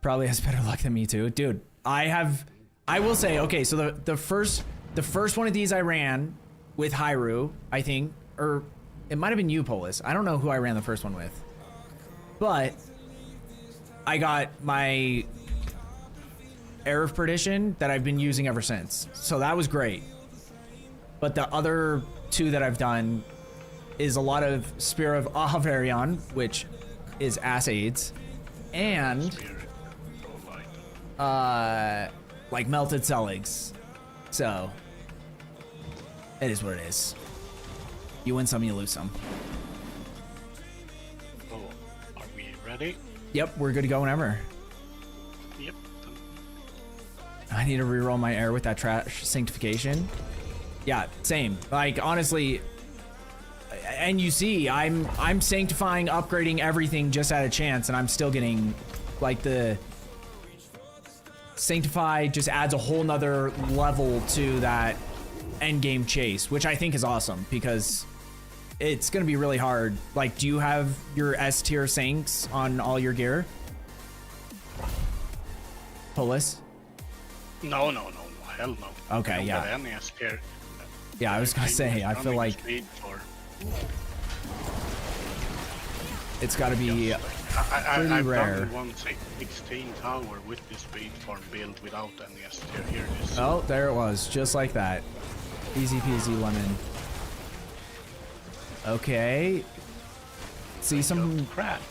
Probably has better luck than me too. Dude, I will say, okay, so the first one of these I ran with Hyrule, I think, or it might have been you, Polis. I don't know who I ran the first one with. But I got my Air of Perdition that I've been using ever since. So that was great. But the other two that I've done is a lot of Spear of Ahavarion, which is ass aids, and like Melted Celigs. So it is what it is. You win some, you lose some. Oh, are we ready? Yep, we're good to go whenever. Yep. I need to reroll my air with that trash sanctification. Yeah, same. Like honestly, and you see, I'm sanctifying, upgrading everything just at a chance, and I'm still getting like the sanctify just adds a whole nother level to that end game chase, which I think is awesome because it's gonna be really hard. Like, do you have your S tier sanks on all your gear? Polis? No, hell no. Okay, yeah. I don't have any S tier. Yeah, I was gonna say, I feel like it's gotta be pretty I've rare. done 116 tower with the speed farm build without any S tier. Here it is. Oh, there it was, just like that. Easy peasy lemon. Okay. See some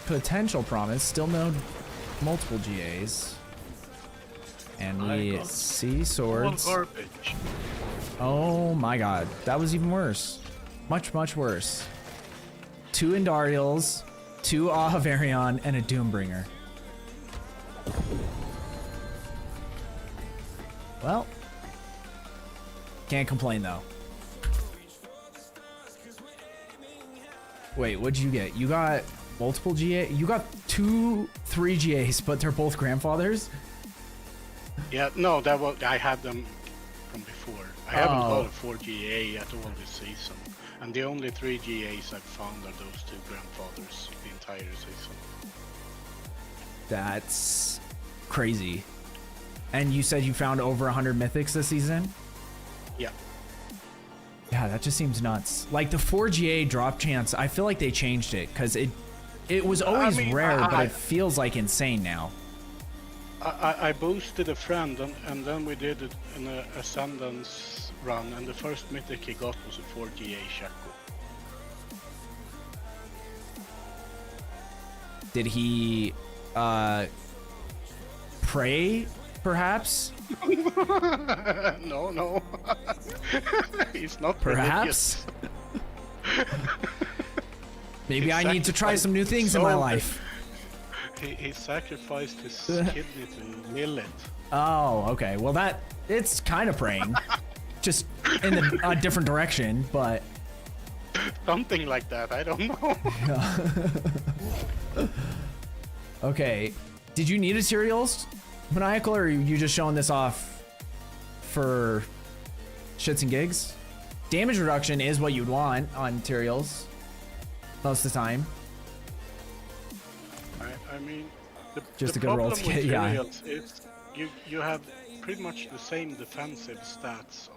potential promise. Still no multiple GAs. And we see swords. Garbage. Oh my god, that was even worse. Much, much worse. 2 Indarials, 2 Ahavarion, and a Doombringer. Well, can't complain though. Wait, what'd you get? You got multiple GA? You got 3 GAs, but they're both grandfathers? Yeah, no, that was I had them from before. I haven't got a 4 GA at all this season, and the only 3 GAs I've found are those 2 grandfathers the entire season. That's crazy. And you said you found over 100 mythics this season? Yeah. Yeah, that just seems nuts. Like the 4 GA drop chance, I feel like they changed it because it was always rare, but it feels like insane now. I boosted a friend, and then we did it in an Ascendance run, and the first mythic he got was a 4 GA Shaco. Did he pray, perhaps? No. He's not perhaps. Maybe I need to try some new things in my life. He sacrificed his kidney to Lilith. Oh, okay. Well, it's kind of praying, just in a different direction, but something like that. I don't know. Okay. Did you need a cereals, Maniacal, or are you just showing this off for shits and gigs? Damage reduction is what you'd want on Tyraels most of the time. I mean, just a good roll to get, yeah. Is you have pretty much the same defensive stats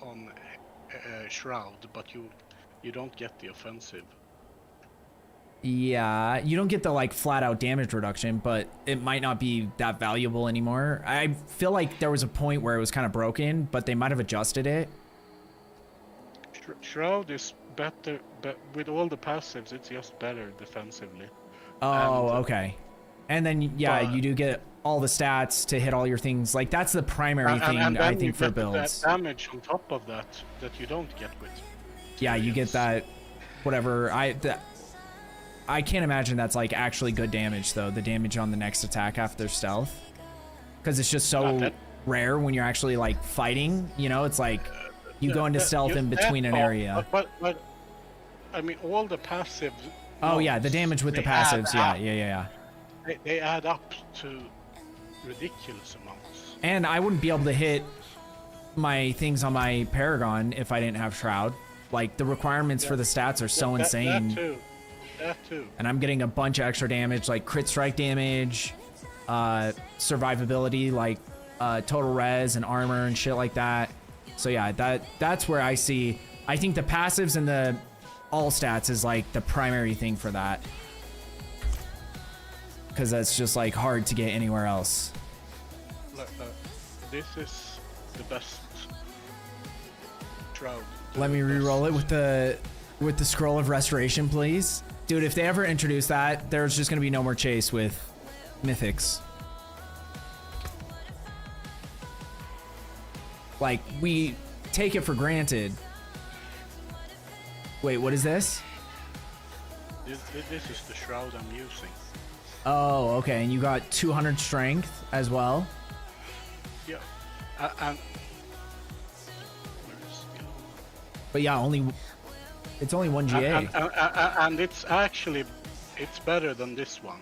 on Shroud, but you don't get the offensive. Yeah, you don't get the like flat out damage reduction, but it might not be that valuable anymore. I feel like there was a point where it was kind of broken, but they might have adjusted it. Shroud is better, but with all the passives, it's just better defensively. Oh, okay. And then, yeah, you do get all the stats to hit all your things. Like, that's the primary thing, I think, for builds. That damage on top of that you don't get with. Yeah, you get that, whatever. I can't imagine that's, like, actually good damage, though. The damage on the next attack after stealth. Because it's just so rare when you're actually, like, fighting. You know, it's like, you go into stealth in between an area. But, I mean, all the passives... Oh, yeah, the damage with the passives, yeah. they add up to ridiculous amounts. And I wouldn't be able to hit my things on my Paragon if I didn't have Shroud. Like, the requirements for the stats are so insane. That too. And I'm getting a bunch of extra damage, like crit strike damage, survivability, like total res and armor and shit like that. So yeah, that's where I think the passives and the all stats is like the primary thing for that. Because that's just like hard to get anywhere else. This is the best Shroud. Let me re-roll it with the scroll of restoration, please. Dude, if they ever introduce that, there's just gonna be no more chase with mythics. Like, we take it for granted. Wait, what is this? This is the Shroud I'm using. Oh, okay, and you got 200 strength as well? Yeah, and But yeah, it's only 1 GA. And it's actually, it's better than this one.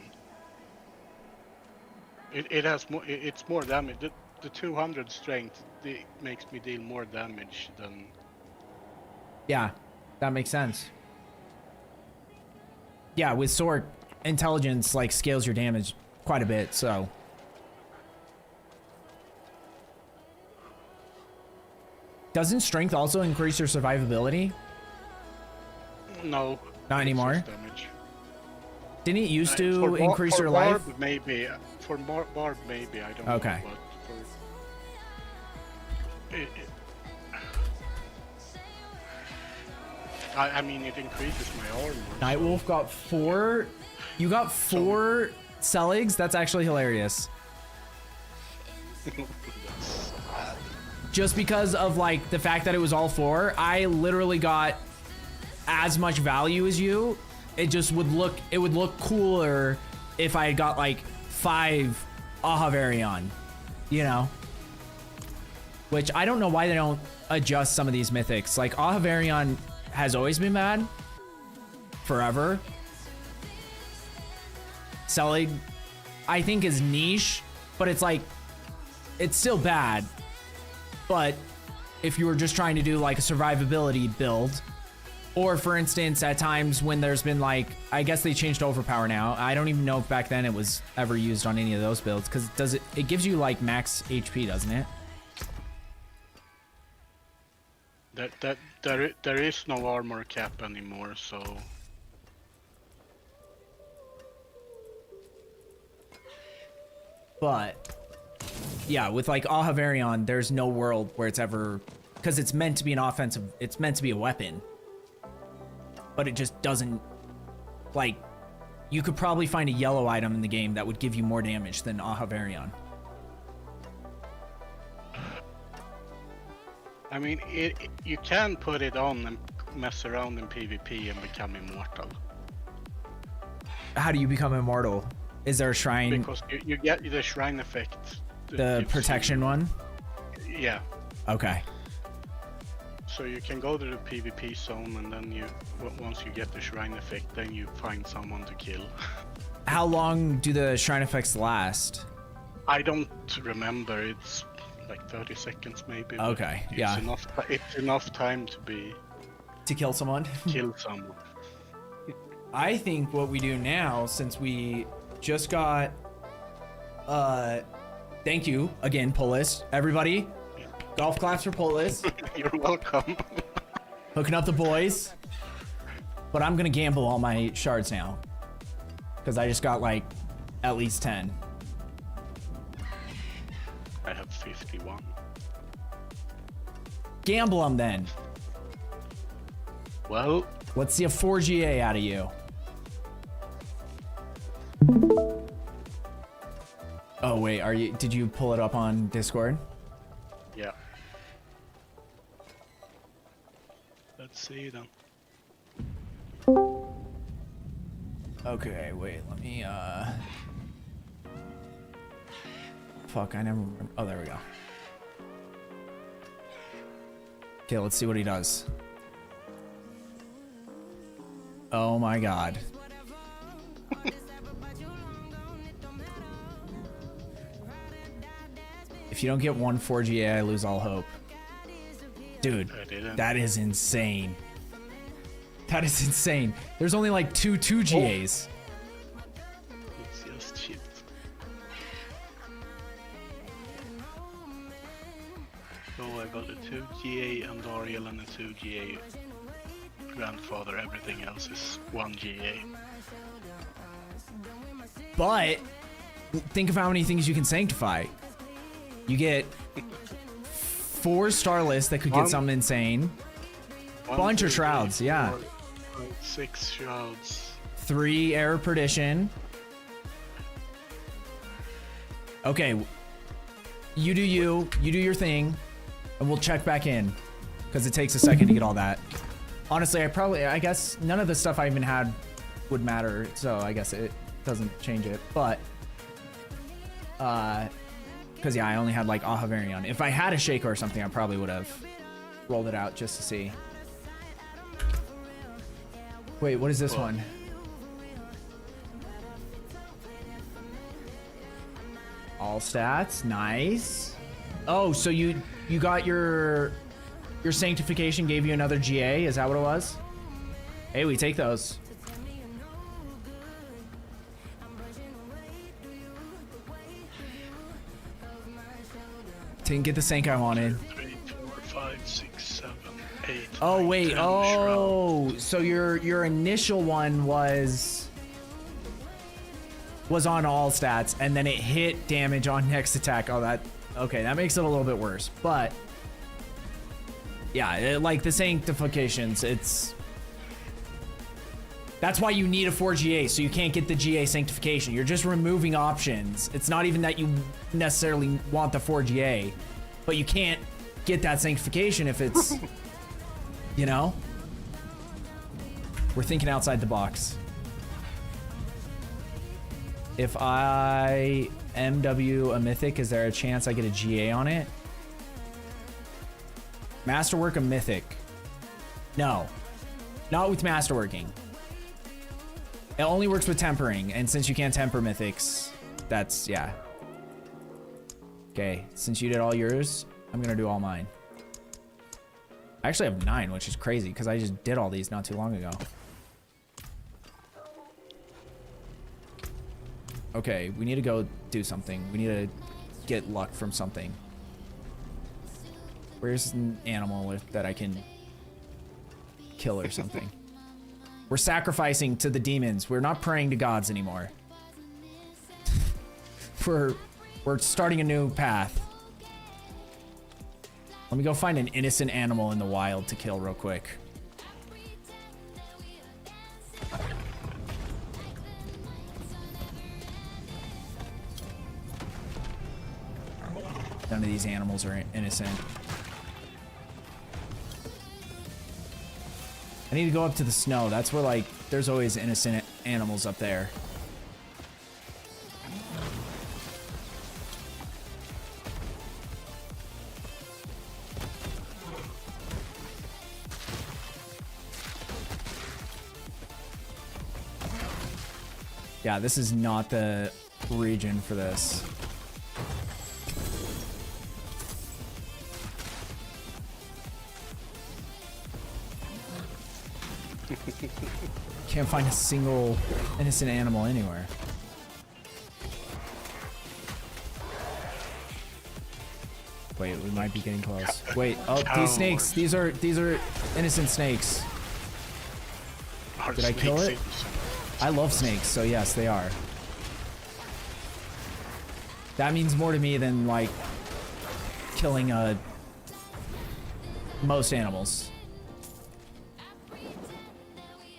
It has more, it's more damage. The 200 strength makes me deal more damage than... Yeah, that makes sense. Yeah, with Sorc, intelligence like scales your damage quite a bit, so... Doesn't strength also increase your survivability? No. Not anymore? Damage. Didn't it used to increase your life? Barb, maybe. For Barb, maybe. I don't know. Okay. But I mean, it increases my armor. Nightwolf got 4. You got 4 Seligs? That's actually hilarious. Just because of like the fact that it was all 4, I literally got as much value as you. It just would look, it would look cooler if I had got like 5 Ahavarion, you know? Which I don't know why they don't adjust some of these mythics. Like Ahavarion has always been bad. Forever. Selig, I think, is niche, but it's like, it's still bad. But if you were just trying to do like a survivability build, or for instance, at times when there's been like, I guess they changed overpower now. I don't even know if back then it was ever used on any of those builds, because it gives you like max HP, doesn't it? There is no armor cap anymore, so... But yeah, with like Ahavarion, there's no world where it's ever, because it's meant to be an offensive, it's meant to be a weapon, but it just doesn't, like, you could probably find a yellow item in the game that would give you more damage than Ahavarion. I mean, you can put it on and mess around in PvP and become immortal. How do you become immortal? Is there a shrine? Because you get the shrine effect. The protection one? Yeah. Okay. So you can go to the PvP zone, and then once you get the shrine effect, then you find someone to kill. How long do the shrine effects last? I don't remember. It's like 30 seconds maybe. Okay, yeah. It's enough time to kill someone. Kill someone. I think what we do now, since we just got, thank you again, Polis. Everybody, golf claps for Polis. You're welcome. Hooking up the boys. But I'm gonna gamble all my shards now, because I just got like at least 10. I have 51. Gamble them then. Well, let's see a 4 GA out of you. Oh wait, did you pull it up on Discord? Yeah. Let's see then. Okay, wait, let me fuck, I never remember. Oh, there we go. Okay, let's see what he does. Oh my god. If you don't get 1 4GA, I lose all hope. Dude, that is insane. That is insane. There's only like 2 2GAs. It's just shit. So I got a 2GA Andariel and a 2GA Grandfather. Everything else is 1GA. But think of how many things you can sanctify. You get 4 Starless that could get something insane. Bunch of Shrouds, yeah. 6 Shrouds. 3 Air Perdition. Okay. You do your thing, and we'll check back in. Because it takes a second to get all that. Honestly, I guess none of the stuff I even had would matter, so I guess it doesn't change it. But, because yeah, I only had like Ahavarion. If I had a Shaker or something, I probably would have rolled it out just to see. Wait, what is this one? All stats, nice. Oh, so you got your sanctification gave you another GA, is that what it was? Hey, we take those. Didn't get the sank I wanted. 3, 4, 5, 6, 7, 8. Oh 9, wait, 10 oh, so your initial one was on all stats, and then it hit damage on next attack. Oh, okay, that makes it a little bit worse. But yeah, like the sanctifications, that's why you need a 4GA, so you can't get the GA sanctification. You're just removing options. It's not even that you necessarily want the 4GA, but you can't get that sanctification if it's, you know? We're thinking outside the box. If I MW a mythic, is there a chance I get a GA on it? Masterwork a mythic. No. Not with masterworking. It only works with tempering, and since you can't temper mythics, that's, yeah. Okay, since you did all yours, I'm gonna do all mine. I actually have 9, which is crazy, because I just did all these not too long ago. Okay, we need to go do something. We need to get luck from something. Where's an animal that I can kill or something? We're sacrificing to the demons. We're not praying to gods anymore. We're starting a new path. Let me go find an innocent animal in the wild to kill real quick. None of these animals are innocent. I need to go up to the snow. That's where, like, there's always innocent animals up there. Yeah, this is not the region for this. Can't find a single innocent animal anywhere. Wait, we might be getting close. Wait, oh, these snakes. These are innocent snakes. Did I kill it? I love snakes, so yes, they are. That means more to me than, like, killing most animals.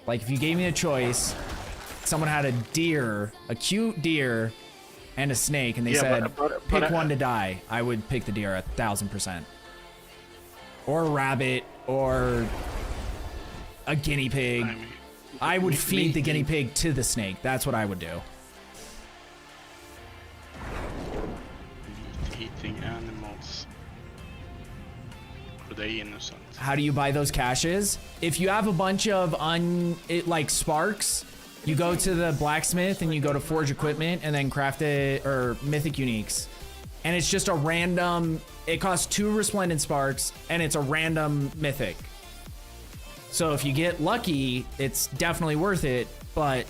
Like, if you gave me a choice, someone had a deer, a cute deer, and a snake, and they said, pick one to die, I would pick the deer 1000%. Or a rabbit, or a guinea pig. I would feed the guinea pig to the snake. That's what I would do. Eating animals. Are they innocent? How do you buy those caches? If you have a bunch of like sparks, you go to the blacksmith and you go to forge equipment and then craft it, or mythic uniques. and it's just a random, it costs 2 Resplendent Sparks, and it's a random mythic. So if you get lucky, it's definitely worth it, but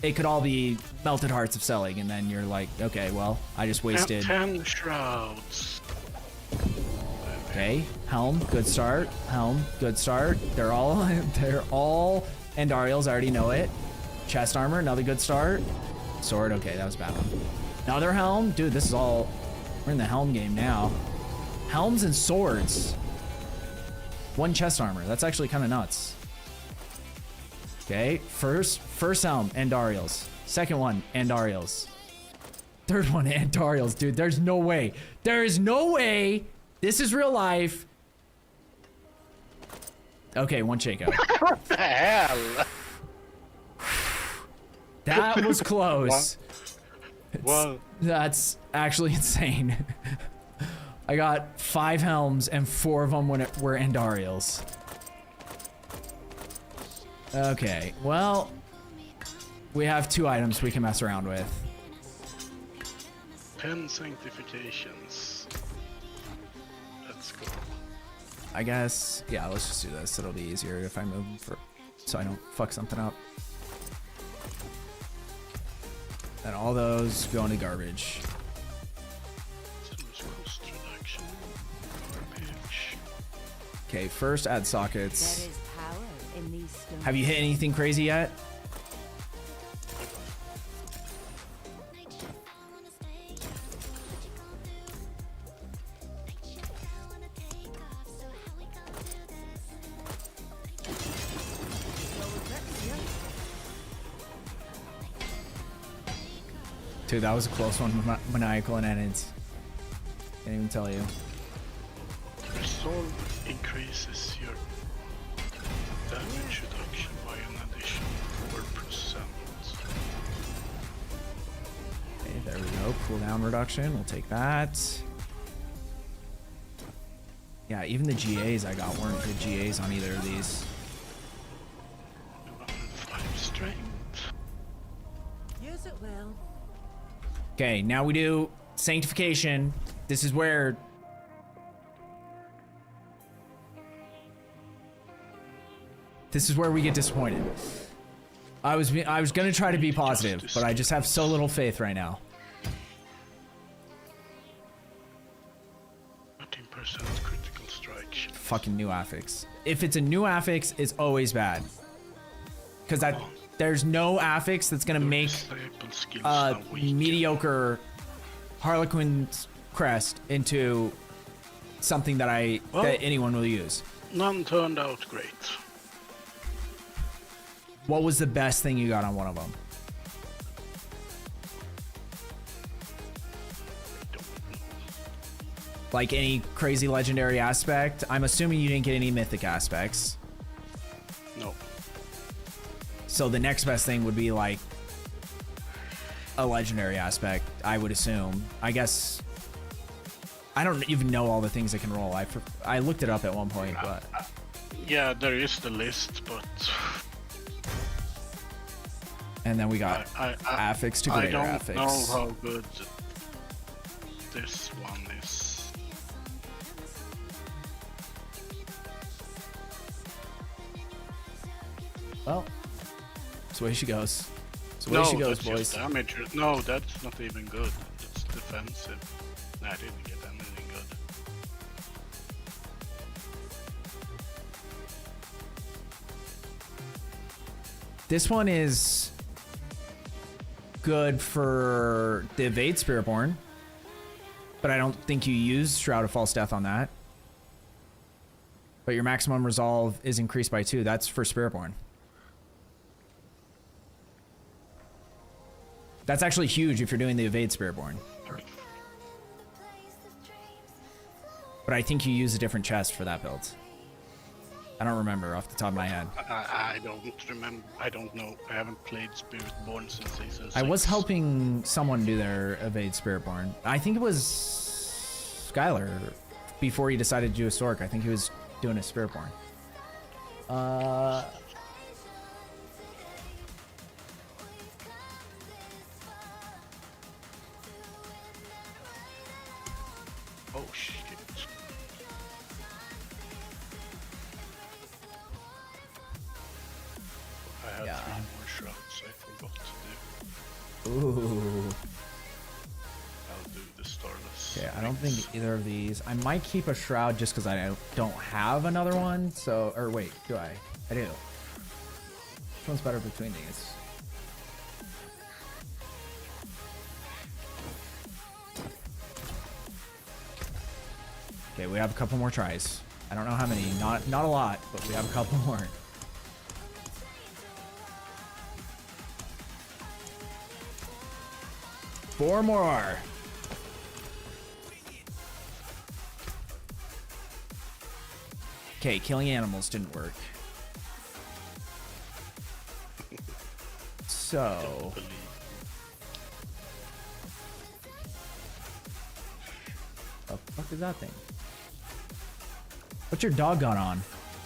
it could all be Melted Hearts of selling, and then you're like, okay, well, I just wasted 10 shrouds. Okay, Helm, good start. Helm, good start. They're all Andariels, I already know it. Chest armor, another good start. Sword, okay, that was a bad one. Another Helm, dude, this is all, we're in the Helm game now. Helms and swords. 1 chest armor, that's actually kind of nuts. Okay, first Helm, Andariels. Second one, Andariels. Third one, Andariels, dude, there's no way. There is no way. This is real life. Okay, 1 Shaco. What the hell? That was close. Well, That's actually insane. I got 5 Helms and 4 of them were Andariels. Okay, well, we have 2 items we can mess around with. 10 sanctifications. Let's go. I guess, yeah, let's just do this. It'll be easier if I move so I don't fuck something up. And all those go into garbage. Cost reduction. Garbage. Okay, first add sockets. There is power in these stones. Have you hit anything crazy yet? Dude, that was a close one, Maniacal and Enids. Can't even tell you. Resolve increases your damage reduction by an additional 4%. Okay, there we go. Cooldown reduction. We'll take that. Yeah, even the GAs I got weren't good GAs on either of these. 5 strength. Use it well. Okay, now we do Sanctification. This is where we get disappointed. I was gonna try to be positive, but I just have so little faith right now. 13% critical strike. Fucking new affix. If it's a new affix, it's always bad. Because there's no affix that's gonna make mediocre Harlequin's crest into something that that anyone will use. None turned out great. What was the best thing you got on one of them? Like any crazy legendary aspect? I'm assuming you didn't get any mythic aspects. No. So the next best thing would be like a legendary aspect, I would assume. I guess I don't even know all the things I can roll. I looked it up at one point, but yeah, there is the list, but and then we got affix to greater affix. I don't know how good this one is. Well, that's the way she goes. That's the way she goes, that's boys. Just damage. No, that's not even good. It's defensive. Nah, I didn't get anything good. This one is good for the Evade Spiritborn, but I don't think you use Shroud of False Death on that. But your maximum resolve is increased by 2. That's for Spiritborn. That's actually huge if you're doing the Evade Spiritborn. But I think you use a different chest for that build. I don't remember off the top of my head. I don't remember. I don't know. I haven't played Spiritborn since season 6. I was helping someone do their Evade Spiritborn. I think it was Skylar before he decided to do a Sorc. I think he was doing a Spiritborn. Oh shit. I have 3 more shrouds I forgot to do. Ooh. I'll do the Starless. Okay, I don't think either of these. I might keep a shroud just because I don't have another one. So, or wait, do I? I do. Which one's better between these? Okay, we have a couple more tries. I don't know how many. Not a lot, but we have a couple more. Four more. Okay, killing animals didn't work. So... What the fuck is that thing? What's your dog got on?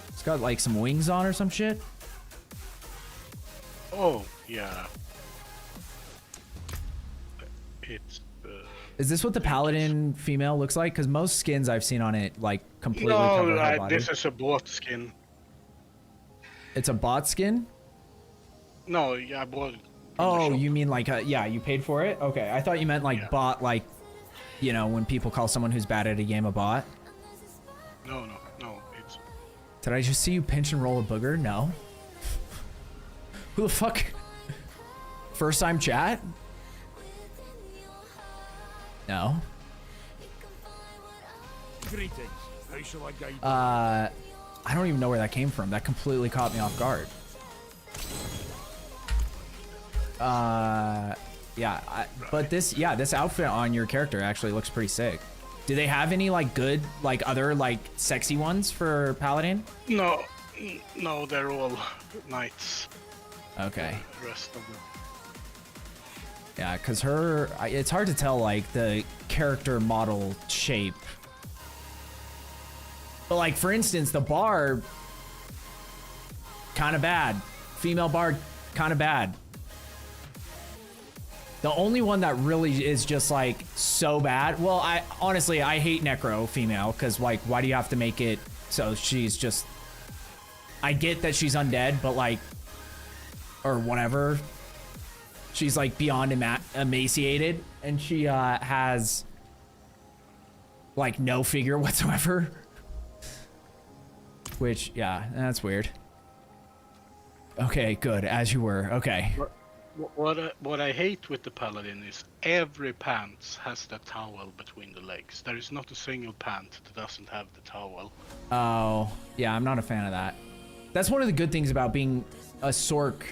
It's got like some wings on or some shit? Oh, yeah. It's Is this what the paladin female looks like? Because most skins I've seen on it like completely cover her body. This is a bought skin. It's a bot skin? No, yeah, I bought it. Oh, you mean like yeah, you paid for it? Okay, I thought you meant like bot, like, you know, when people call someone who's bad at a game a bot. No, it's... Did I just see you pinch and roll a booger? No. Who the fuck? First time chat? No. Greetings. How shall I guide you? I don't even know where that came from. That completely caught me off guard. Yeah, but this outfit on your character actually looks pretty sick. Do they have any like good, like other like sexy ones for paladin? No, they're all knights. Okay. The rest of them. Yeah, because it's hard to tell like the character model shape. But like for instance, the bard, kind of bad. Female bard, kind of bad. The only one that really is just like so bad. Well, I honestly hate necro female because like why do you have to make it so she's just? I get that she's undead, but like, or whatever. She's like beyond emaciated, and she has like no figure whatsoever. Which, yeah, that's weird. Okay, good, as you were. Okay. What I hate with the paladin is every pants has the towel between the legs. There is not a single pant that doesn't have the towel. Oh, yeah, I'm not a fan of that. That's one of the good things about being a Sorc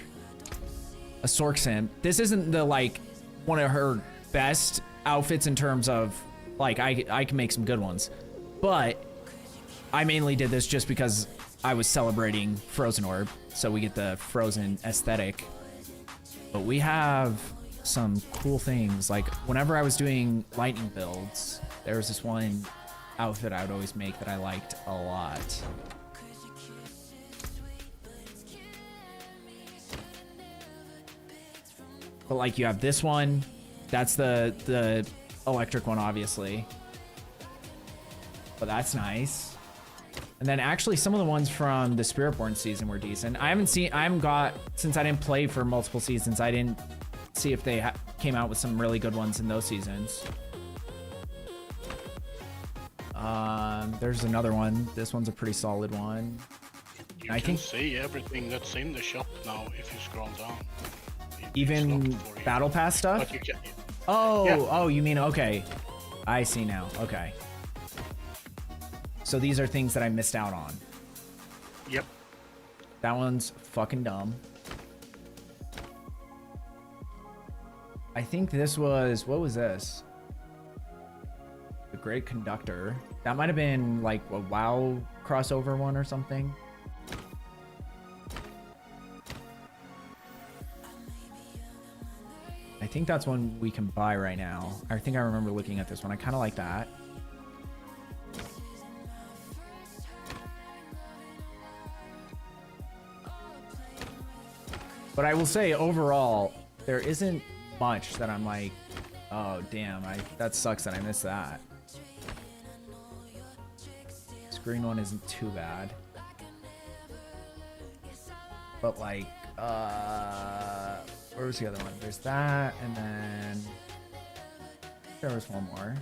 sim. This isn't the like one of her best outfits in terms of like I can make some good ones, but I mainly did this just because I was celebrating Frozen Orb, so we get the Frozen aesthetic. But we have some cool things. Like whenever I was doing lightning builds, there was this one outfit I would always make that I liked a lot. But like you have this one, that's the electric one, obviously. But that's nice. And then actually some of the ones from the Spiritborn season were decent. Since I didn't play for multiple seasons, I didn't see if they came out with some really good ones in those seasons. There's another one. This one's a pretty solid one. You can see everything that's in the shop now if you scroll down. Even battle pass stuff? But you can, oh, you mean, okay. I see now, okay. So these are things that I missed out on. Yep. That one's fucking dumb. I think this was, what was this? The Great Conductor. That might have been like a WoW crossover one or something. I think that's one we can buy right now. I think I remember looking at this one. I kind of like that. But I will say overall, there isn't much that I'm like, oh damn, that sucks that I missed that. green one isn't too bad. But like, where was the other one? There's that, and then there was one more.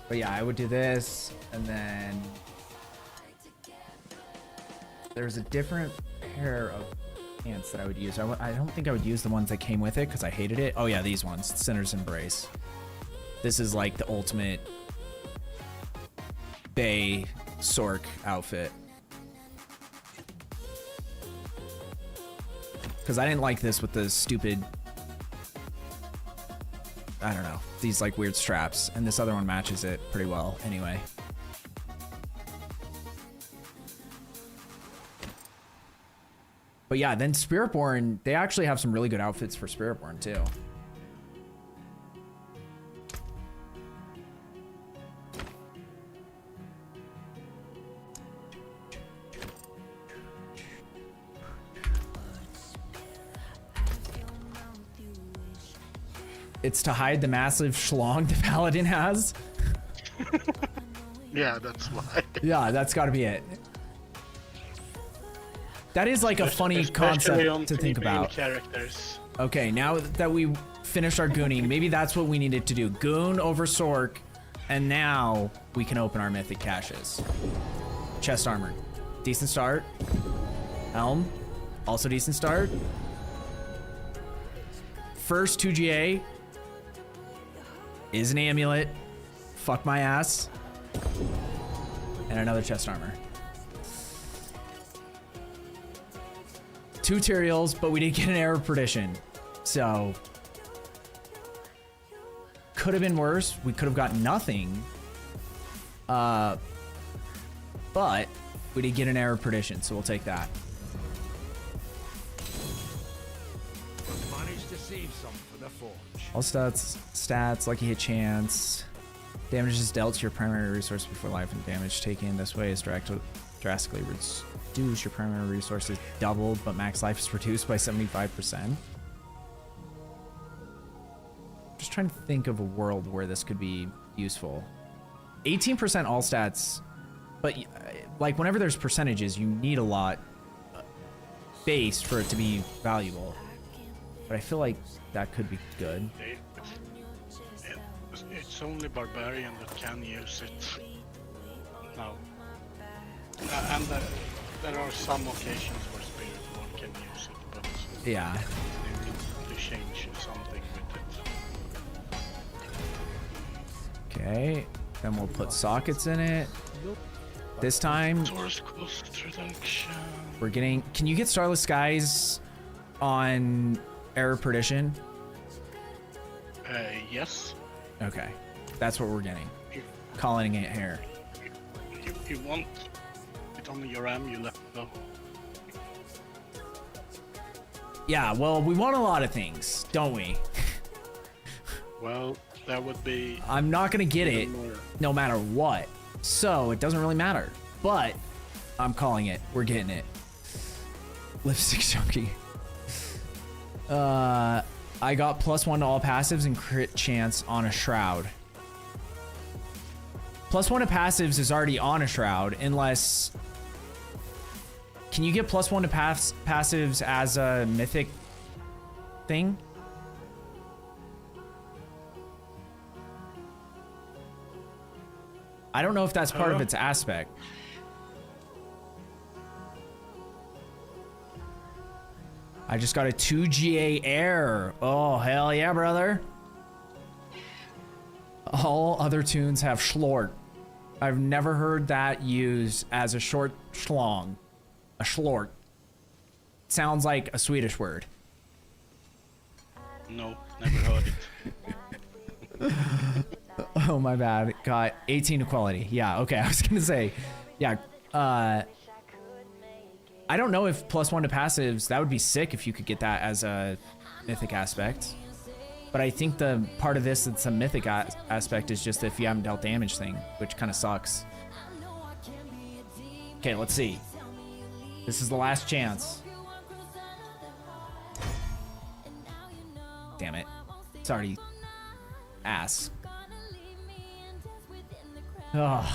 But yeah, I would do this, and then there's a different pair of pants that I would use. I don't think I would use the ones that came with it because I hated it. Oh yeah, these ones, Sinner's Embrace. This is like the ultimate Bay Sorc outfit. Because I didn't like this with the stupid, I don't know, these like weird straps. And this other one matches it pretty well anyway. But yeah, then Spiritborn, they actually have some really good outfits for Spiritborn too. It's to hide the massive schlong the paladin has. Yeah, that's why. Yeah, that's got to be it. That is like a funny concept to think about. Characters. Okay, now that we finished our gooning, maybe that's what we needed to do. Goon over Sorc, and now we can open our mythic caches. Chest armor. Decent start. Helm. Also decent start. First 2GA is an amulet. Fuck my ass. And another chest armor. 2 materials, but we did get an Arrow of Perdition. So could have been worse. We could have got nothing. But we did get an Arrow of Perdition, so we'll take that. Managed to save some for the forge. All stats, lucky hit chance. Damage is dealt to your primary resource before life, and damage taken this way is drastically reduced. Your primary resource is doubled, but max life is reduced by 75%. Just trying to think of a world where this could be useful. 18% all stats, but like whenever there's percentages, you need a lot base for it to be valuable. But I feel like that could be good. It's only Barbarian that can use it now. And there are some occasions where Spiritborn can use it, but yeah, they need to change something with it. Okay, then we'll put sockets in it. This time, we're getting... Can you get Starless Skies on Arrow of Perdition? Yes. Okay, that's what we're getting. Calling it here. You want it on your amulet, though. Yeah, well, we want a lot of things, don't we? Well, that would be... I'm not gonna get it no matter what, so it doesn't really matter. But I'm calling it. We're getting it. Lipstick Junkie. I got +1 to all passives and crit chance on a Shroud. +1 to passives is already on a Shroud, unless... Can you get +1 to passives as a mythic thing? I don't know if that's part of its aspect. I just got a 2GA air. Oh, hell yeah, brother. All other tunes have schlort. I've never heard that used as a short schlong. A schlort. Sounds like a Swedish word. No, never heard it. Oh, my bad. Got 18 equality. Yeah, okay, I was gonna say. Yeah, I don't know if +1 to passives, that would be sick if you could get that as a mythic aspect. But I think the part of this that's a mythic aspect is just if you haven't dealt damage thing, which kind of sucks. Okay, let's see. This is the last chance. Damn it. It's already ass. Ugh.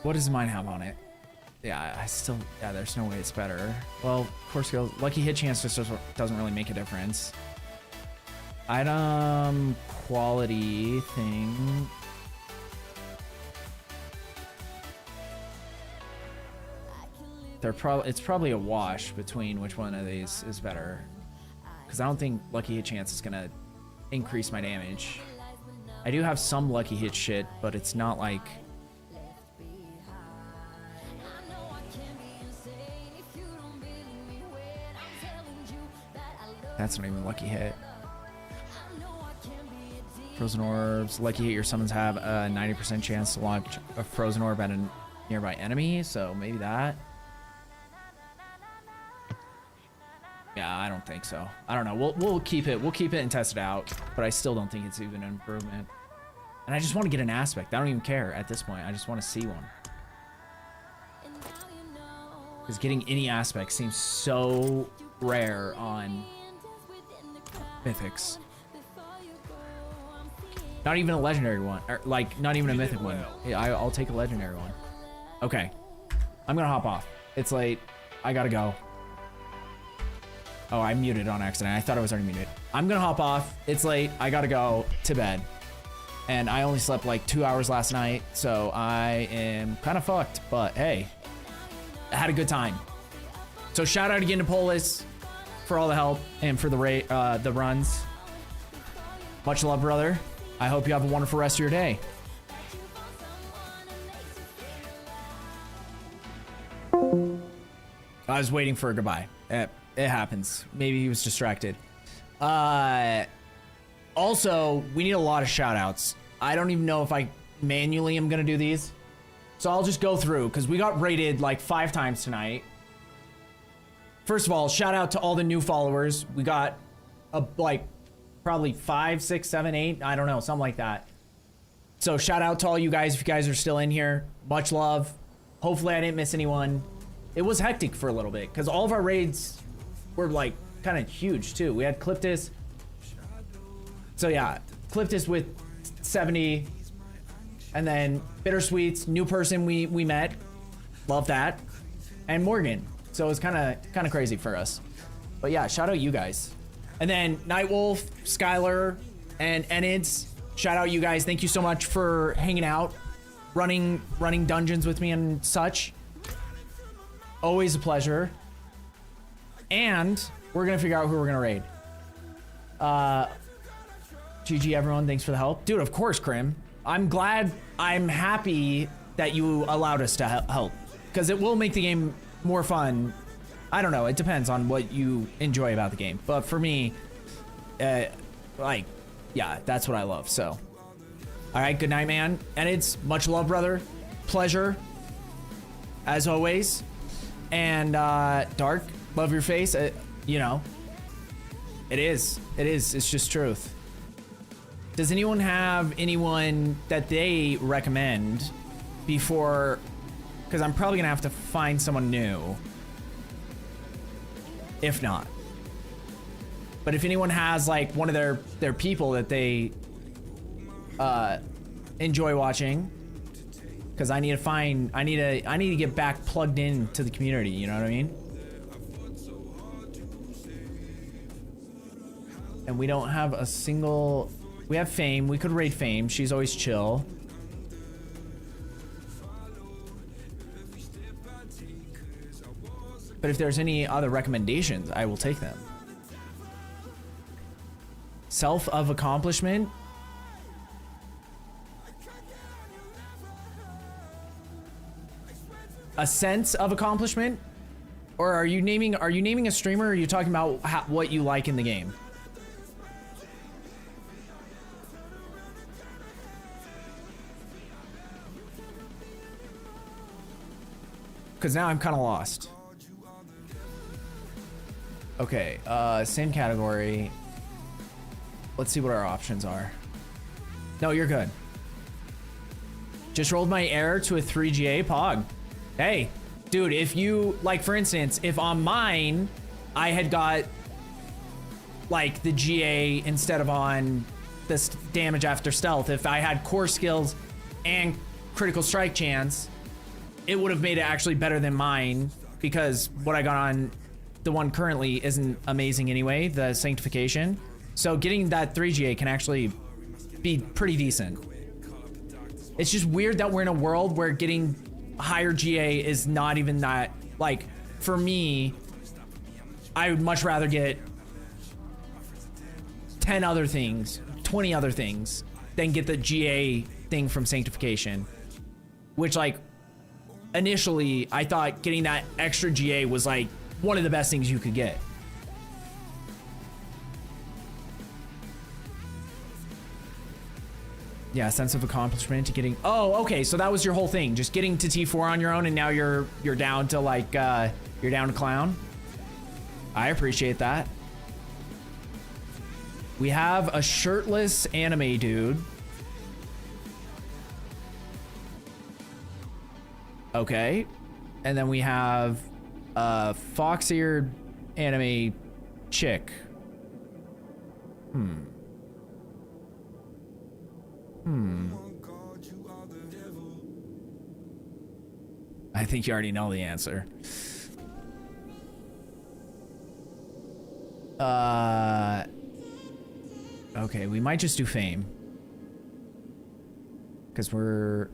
What does mine have on it? Yeah, I still, yeah, there's no way it's better. Well, of course, lucky hit chance just doesn't really make a difference. Item quality thing. It's probably a wash between which one of these is better. Because I don't think lucky hit chance is gonna increase my damage. I do have some lucky hit shit, but it's not like... That's not even lucky hit. Frozen orbs. Lucky hit, your summons have a 90% chance to launch a frozen orb at a nearby enemy, so maybe that. Yeah, I don't think so. I don't know. We'll keep it. We'll keep it and test it out, but I still don't think it's even an improvement. And I just want to get an aspect. I don't even care at this point. I just want to see one. Because getting any aspect seems so rare on mythics. Not even a legendary one, or like not even a mythic one. Yeah, I'll take a legendary one. Okay, I'm gonna hop off. It's late. I gotta go. Oh, I muted on accident. I thought I was already muted. I'm gonna hop off. It's late. I gotta go to bed. And I only slept like 2 hours last night, so I am kind of fucked. But hey, I had a good time. So shout out again to Polis for all the help and for the runs. Much love, brother. I hope you have a wonderful rest of your day. I was waiting for a goodbye. It happens. Maybe he was distracted. Also, we need a lot of shout outs. I don't even know if I manually am gonna do these. So I'll just go through because we got rated like 5 times tonight. First of all, shout out to all the new followers. We got like probably 5, 6, 7, 8. I don't know, something like that. So shout out to all you guys if you guys are still in here. Much love. Hopefully I didn't miss anyone. It was hectic for a little bit because all of our raids were like kind of huge too. We had Cliptus. So yeah, Cliptus with 70. And then Bittersweets, new person we met. Love that. And Morgan. So it was kind of crazy for us. But yeah, shout out you guys. And then Nightwolf, Skylar, and Enids. Shout out you guys. Thank you so much for hanging out, running dungeons with me and such. Always a pleasure. And we're gonna figure out who we're gonna raid. GG everyone, thanks for the help. Dude, of course, Krim. I'm happy that you allowed us to help. Because it will make the game more fun. I don't know, it depends on what you enjoy about the game. But for me, like, yeah, that's what I love, so. All right, good night, man. And it's much love, brother. Pleasure, as always. And Dark, love your face. You know, it is. It's just truth. Does anyone have anyone that they recommend before? Because I'm probably gonna have to find someone new. If not. But if anyone has like one of their people that they enjoy watching, because I need to get back plugged in to the community, you know what I mean? And we don't have a single, we have Fame, we could raid Fame, she's always chill. But if there's any other recommendations, I will take them. Self of accomplishment. A sense of accomplishment? Or are you naming a streamer, or are you talking about what you like in the game? Because now I'm kind of lost. Okay, same category. Let's see what our options are. No, you're good. Just rolled my heir to a 3GA Pog. Hey, dude, if you, like for instance, if on mine, I had got like the GA instead of on this damage after stealth. If I had core skills and critical strike chance, it would have made it actually better than mine, because what I got on the one currently isn't amazing anyway, the sanctification. So getting that 3 GA can actually be pretty decent. It's just weird that we're in a world where getting higher GA is not even that, like, for me, I would much rather get 10 other things, 20 other things, than get the GA thing from sanctification. Which, like, initially, I thought getting that extra GA was, like, one of the best things you could get. Yeah, sense of accomplishment to getting... Oh, okay, so that was your whole thing. Just getting to T4 on your own, and now you're down to, like, you're down to clown. I appreciate that. We have a shirtless anime dude. Okay. And then we have a fox-eared anime chick. I think you already know the answer. Okay, we might just do fame. Because we're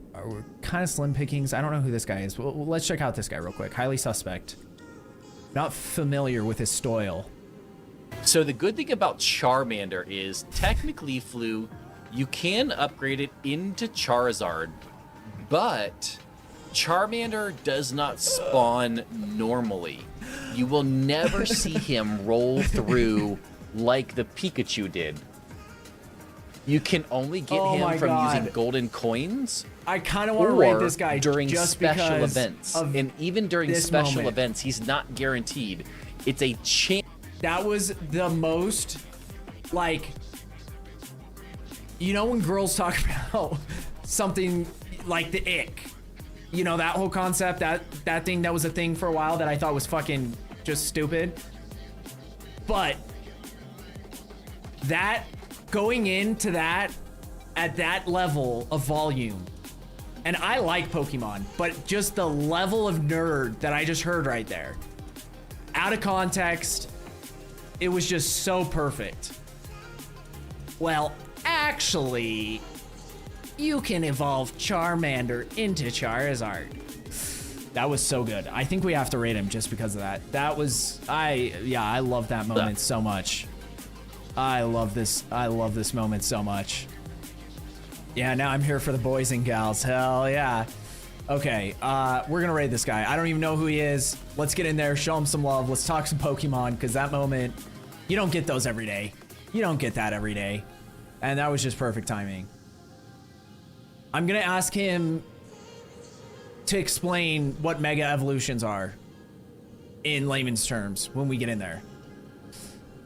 kind of slim pickings. I don't know who this guy is. Well, let's check out this guy real quick. Highly suspect. Not familiar with his style. So the good thing about Charmander is, technically, Flu, you can upgrade it into Charizard, but Charmander does not spawn normally. You will never see him roll through like the Pikachu did. You can only get him from using golden coins. I kind of want to rate this guy during just special because events. of And even during special moment. events, he's not guaranteed. It's a chance. That was the most, like, you know when girls talk about something like the ick, you know, that whole concept, that thing that was a thing for a while that I thought was fucking just stupid. But that, going into that at that level of volume, and I like Pokemon, but just the level of nerd that I just heard right there, out of context, it was just so perfect. Well, actually, you can evolve Charmander into Charizard. That was so good. I think we have to rate him just because of that. That was, I love that moment so much. I love this moment so much. Yeah, now I'm here for the boys and gals. Hell yeah. Okay, we're gonna raid this guy. I don't even know who he is. Let's get in there, show him some love. Let's talk some Pokemon, because that moment, you don't get those every day. You don't get that every day. And that was just perfect timing. I'm gonna ask him to explain what Mega Evolutions are in layman's terms when we get in there.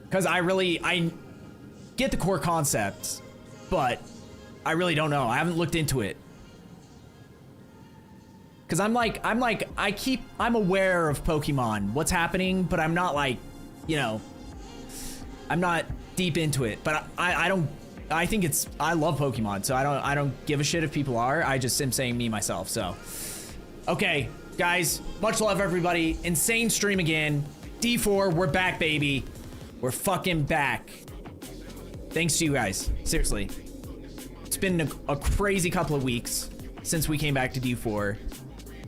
Because I get the core concepts, but I really don't know. I haven't looked into it. Because I'm aware of Pokemon, what's happening, but I'm not like, you know, I'm not deep into it. But I love Pokemon, so I don't give a shit if people are. I just am saying me myself, so. Okay, guys, much love everybody. Insane stream again. D4, we're back, baby. We're fucking back. Thanks to you guys, seriously. It's been a crazy couple of weeks since we came back to D4.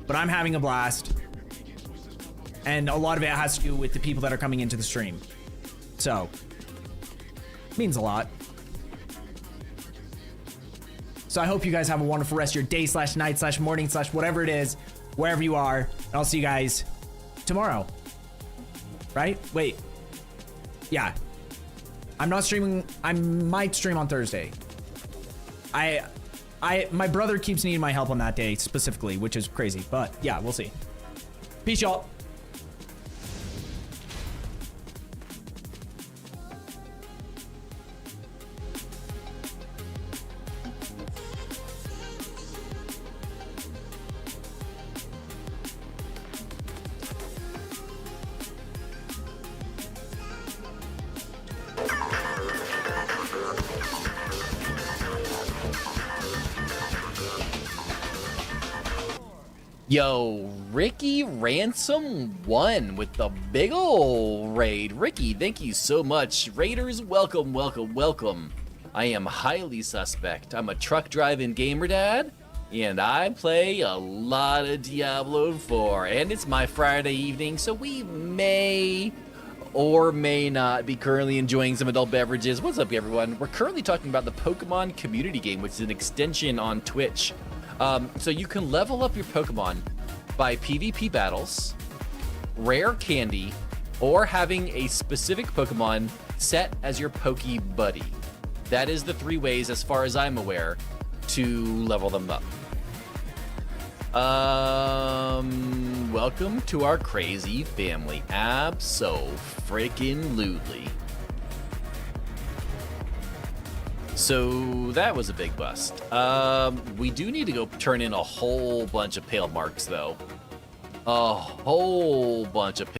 But I'm having a blast. And a lot of it has to do with the people that are coming into the stream. So, means a lot. So I hope you guys have a wonderful rest of your day / night / morning / whatever it is, wherever you are. And I'll see you guys tomorrow. Right? Wait. Yeah. I'm not streaming. I might stream on Thursday. My brother keeps needing my help on that day specifically, which is crazy. But yeah, we'll see. Peace, y'all. Yo, Ricky Ransom 1 with the big ol' raid. Ricky, thank you so much. Raiders, welcome, welcome, welcome. I am highly suspect. I'm a truck driving gamer dad, and I play a lot of Diablo 4. And it's my Friday evening, so we may or may not be currently enjoying some adult beverages. What's up, everyone? We're currently talking about the Pokemon community game, which is an extension on Twitch. So you can level up your Pokemon by PvP battles, rare candy, or having a specific Pokemon set as your Poke Buddy. That is the 3 ways, as far as I'm aware, to level them up. Welcome to our crazy family. Abso-freaking-lutely. So that was a big bust. We do need to go turn in a whole bunch of pale marks, though. A whole bunch of